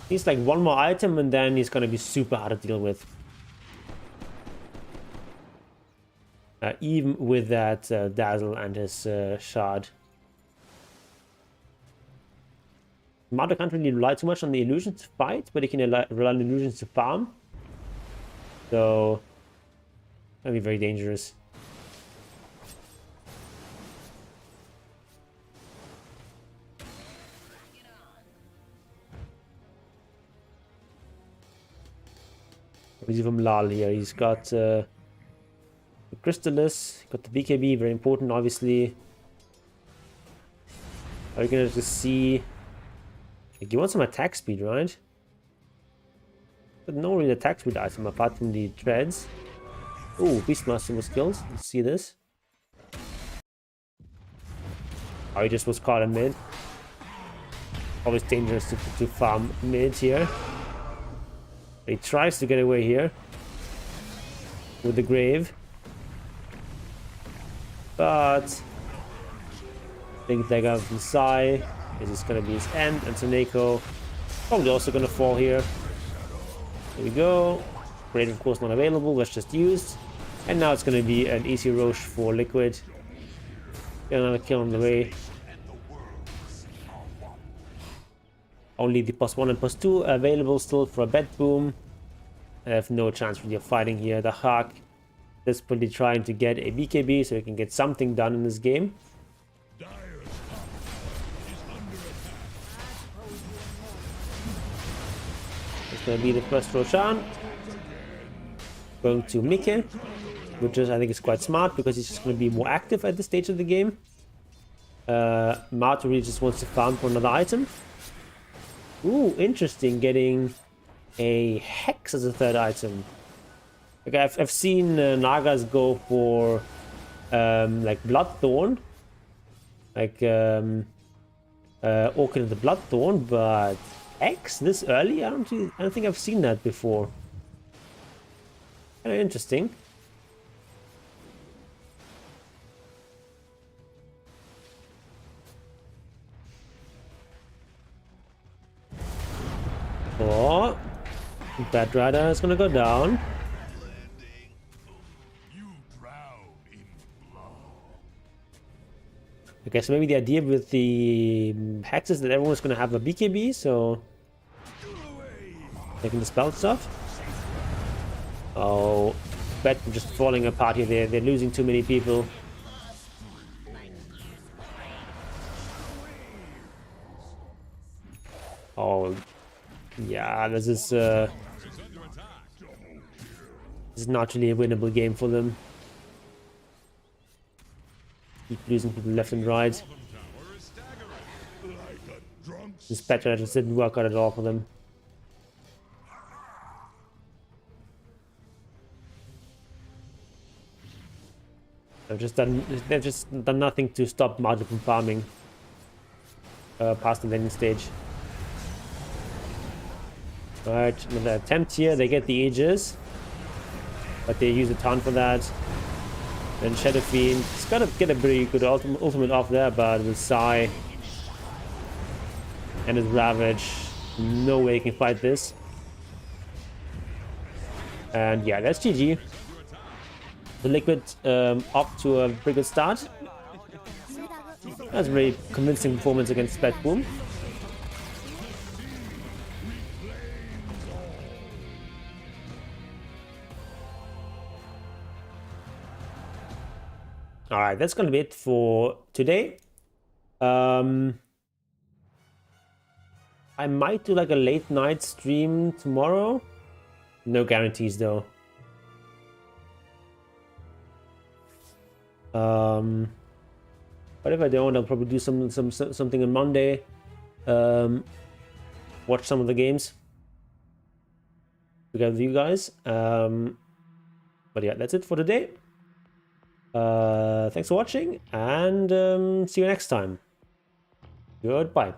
Speaker 1: He's like one more item and then he's gonna be super hard to deal with. Even with that Dazzle and his Shard. Mata can't really rely too much on the illusions to fight, but he can rely on illusions to farm. So That'd be very dangerous. We see from Lal here. He's got the Crystallis, got the BKB, very important, obviously. Are you gonna just see? Like, you want some attack speed, right? But no real attack speed item apart from the treads. Ooh, Beastmaster was killed. Let's see this. Oh, he just was caught in mid. Always dangerous to farm mid here. He tries to get away here with the grave, but big dagger from Sai. This is gonna be his end, and Soneko probably also gonna fall here. There we go. Grave of course not available, was just used, and now it's gonna be an easy Roche for Liquid. Get another kill on the way. Only the +1 and +2 available still for a bed boom. I have no chance really of fighting here. The Hawk desperately trying to get a BKB so he can get something done in this game. It's going to be the first Roshan. Going to Mike, which is, I think is quite smart because he's just going to be more active at this stage of the game. Martu really just wants to farm for another item. Ooh, interesting, getting a Hex as a third item. Like I've seen Nagas go for like Bloodthorn, like Orchid of the Bloodthorn, but Hex this early? I don't think I've seen that before. Kind of interesting. Oh, Bad Rider is gonna go down. Okay, so maybe the idea with the Hex is that everyone's gonna have a BKB, so taking the spell stuff. Oh, Bet just falling apart here. They're losing too many people. Oh, yeah, this is not really a winnable game for them. Keep losing people left and right. This Petra just didn't work out at all for them. They've just done nothing to stop Margin from farming past the landing stage. Alright, another attempt here. They get the Aegis, but they use a ton for that. Then Shadow Fiend. He's got to get a pretty good ultimate off there, but with Sai and his Ravage, no way he can fight this. And yeah, that's GG. The Liquid off to a pretty good start. That's a very convincing performance against Bad Boom. Alright, that's gonna be it for today. I might do like a late night stream tomorrow. No guarantees though. But if I don't, I'll probably do something on Monday. Watch some of the games together with you guys. But yeah, that's it for today. Thanks for watching, and see you next time. Goodbye.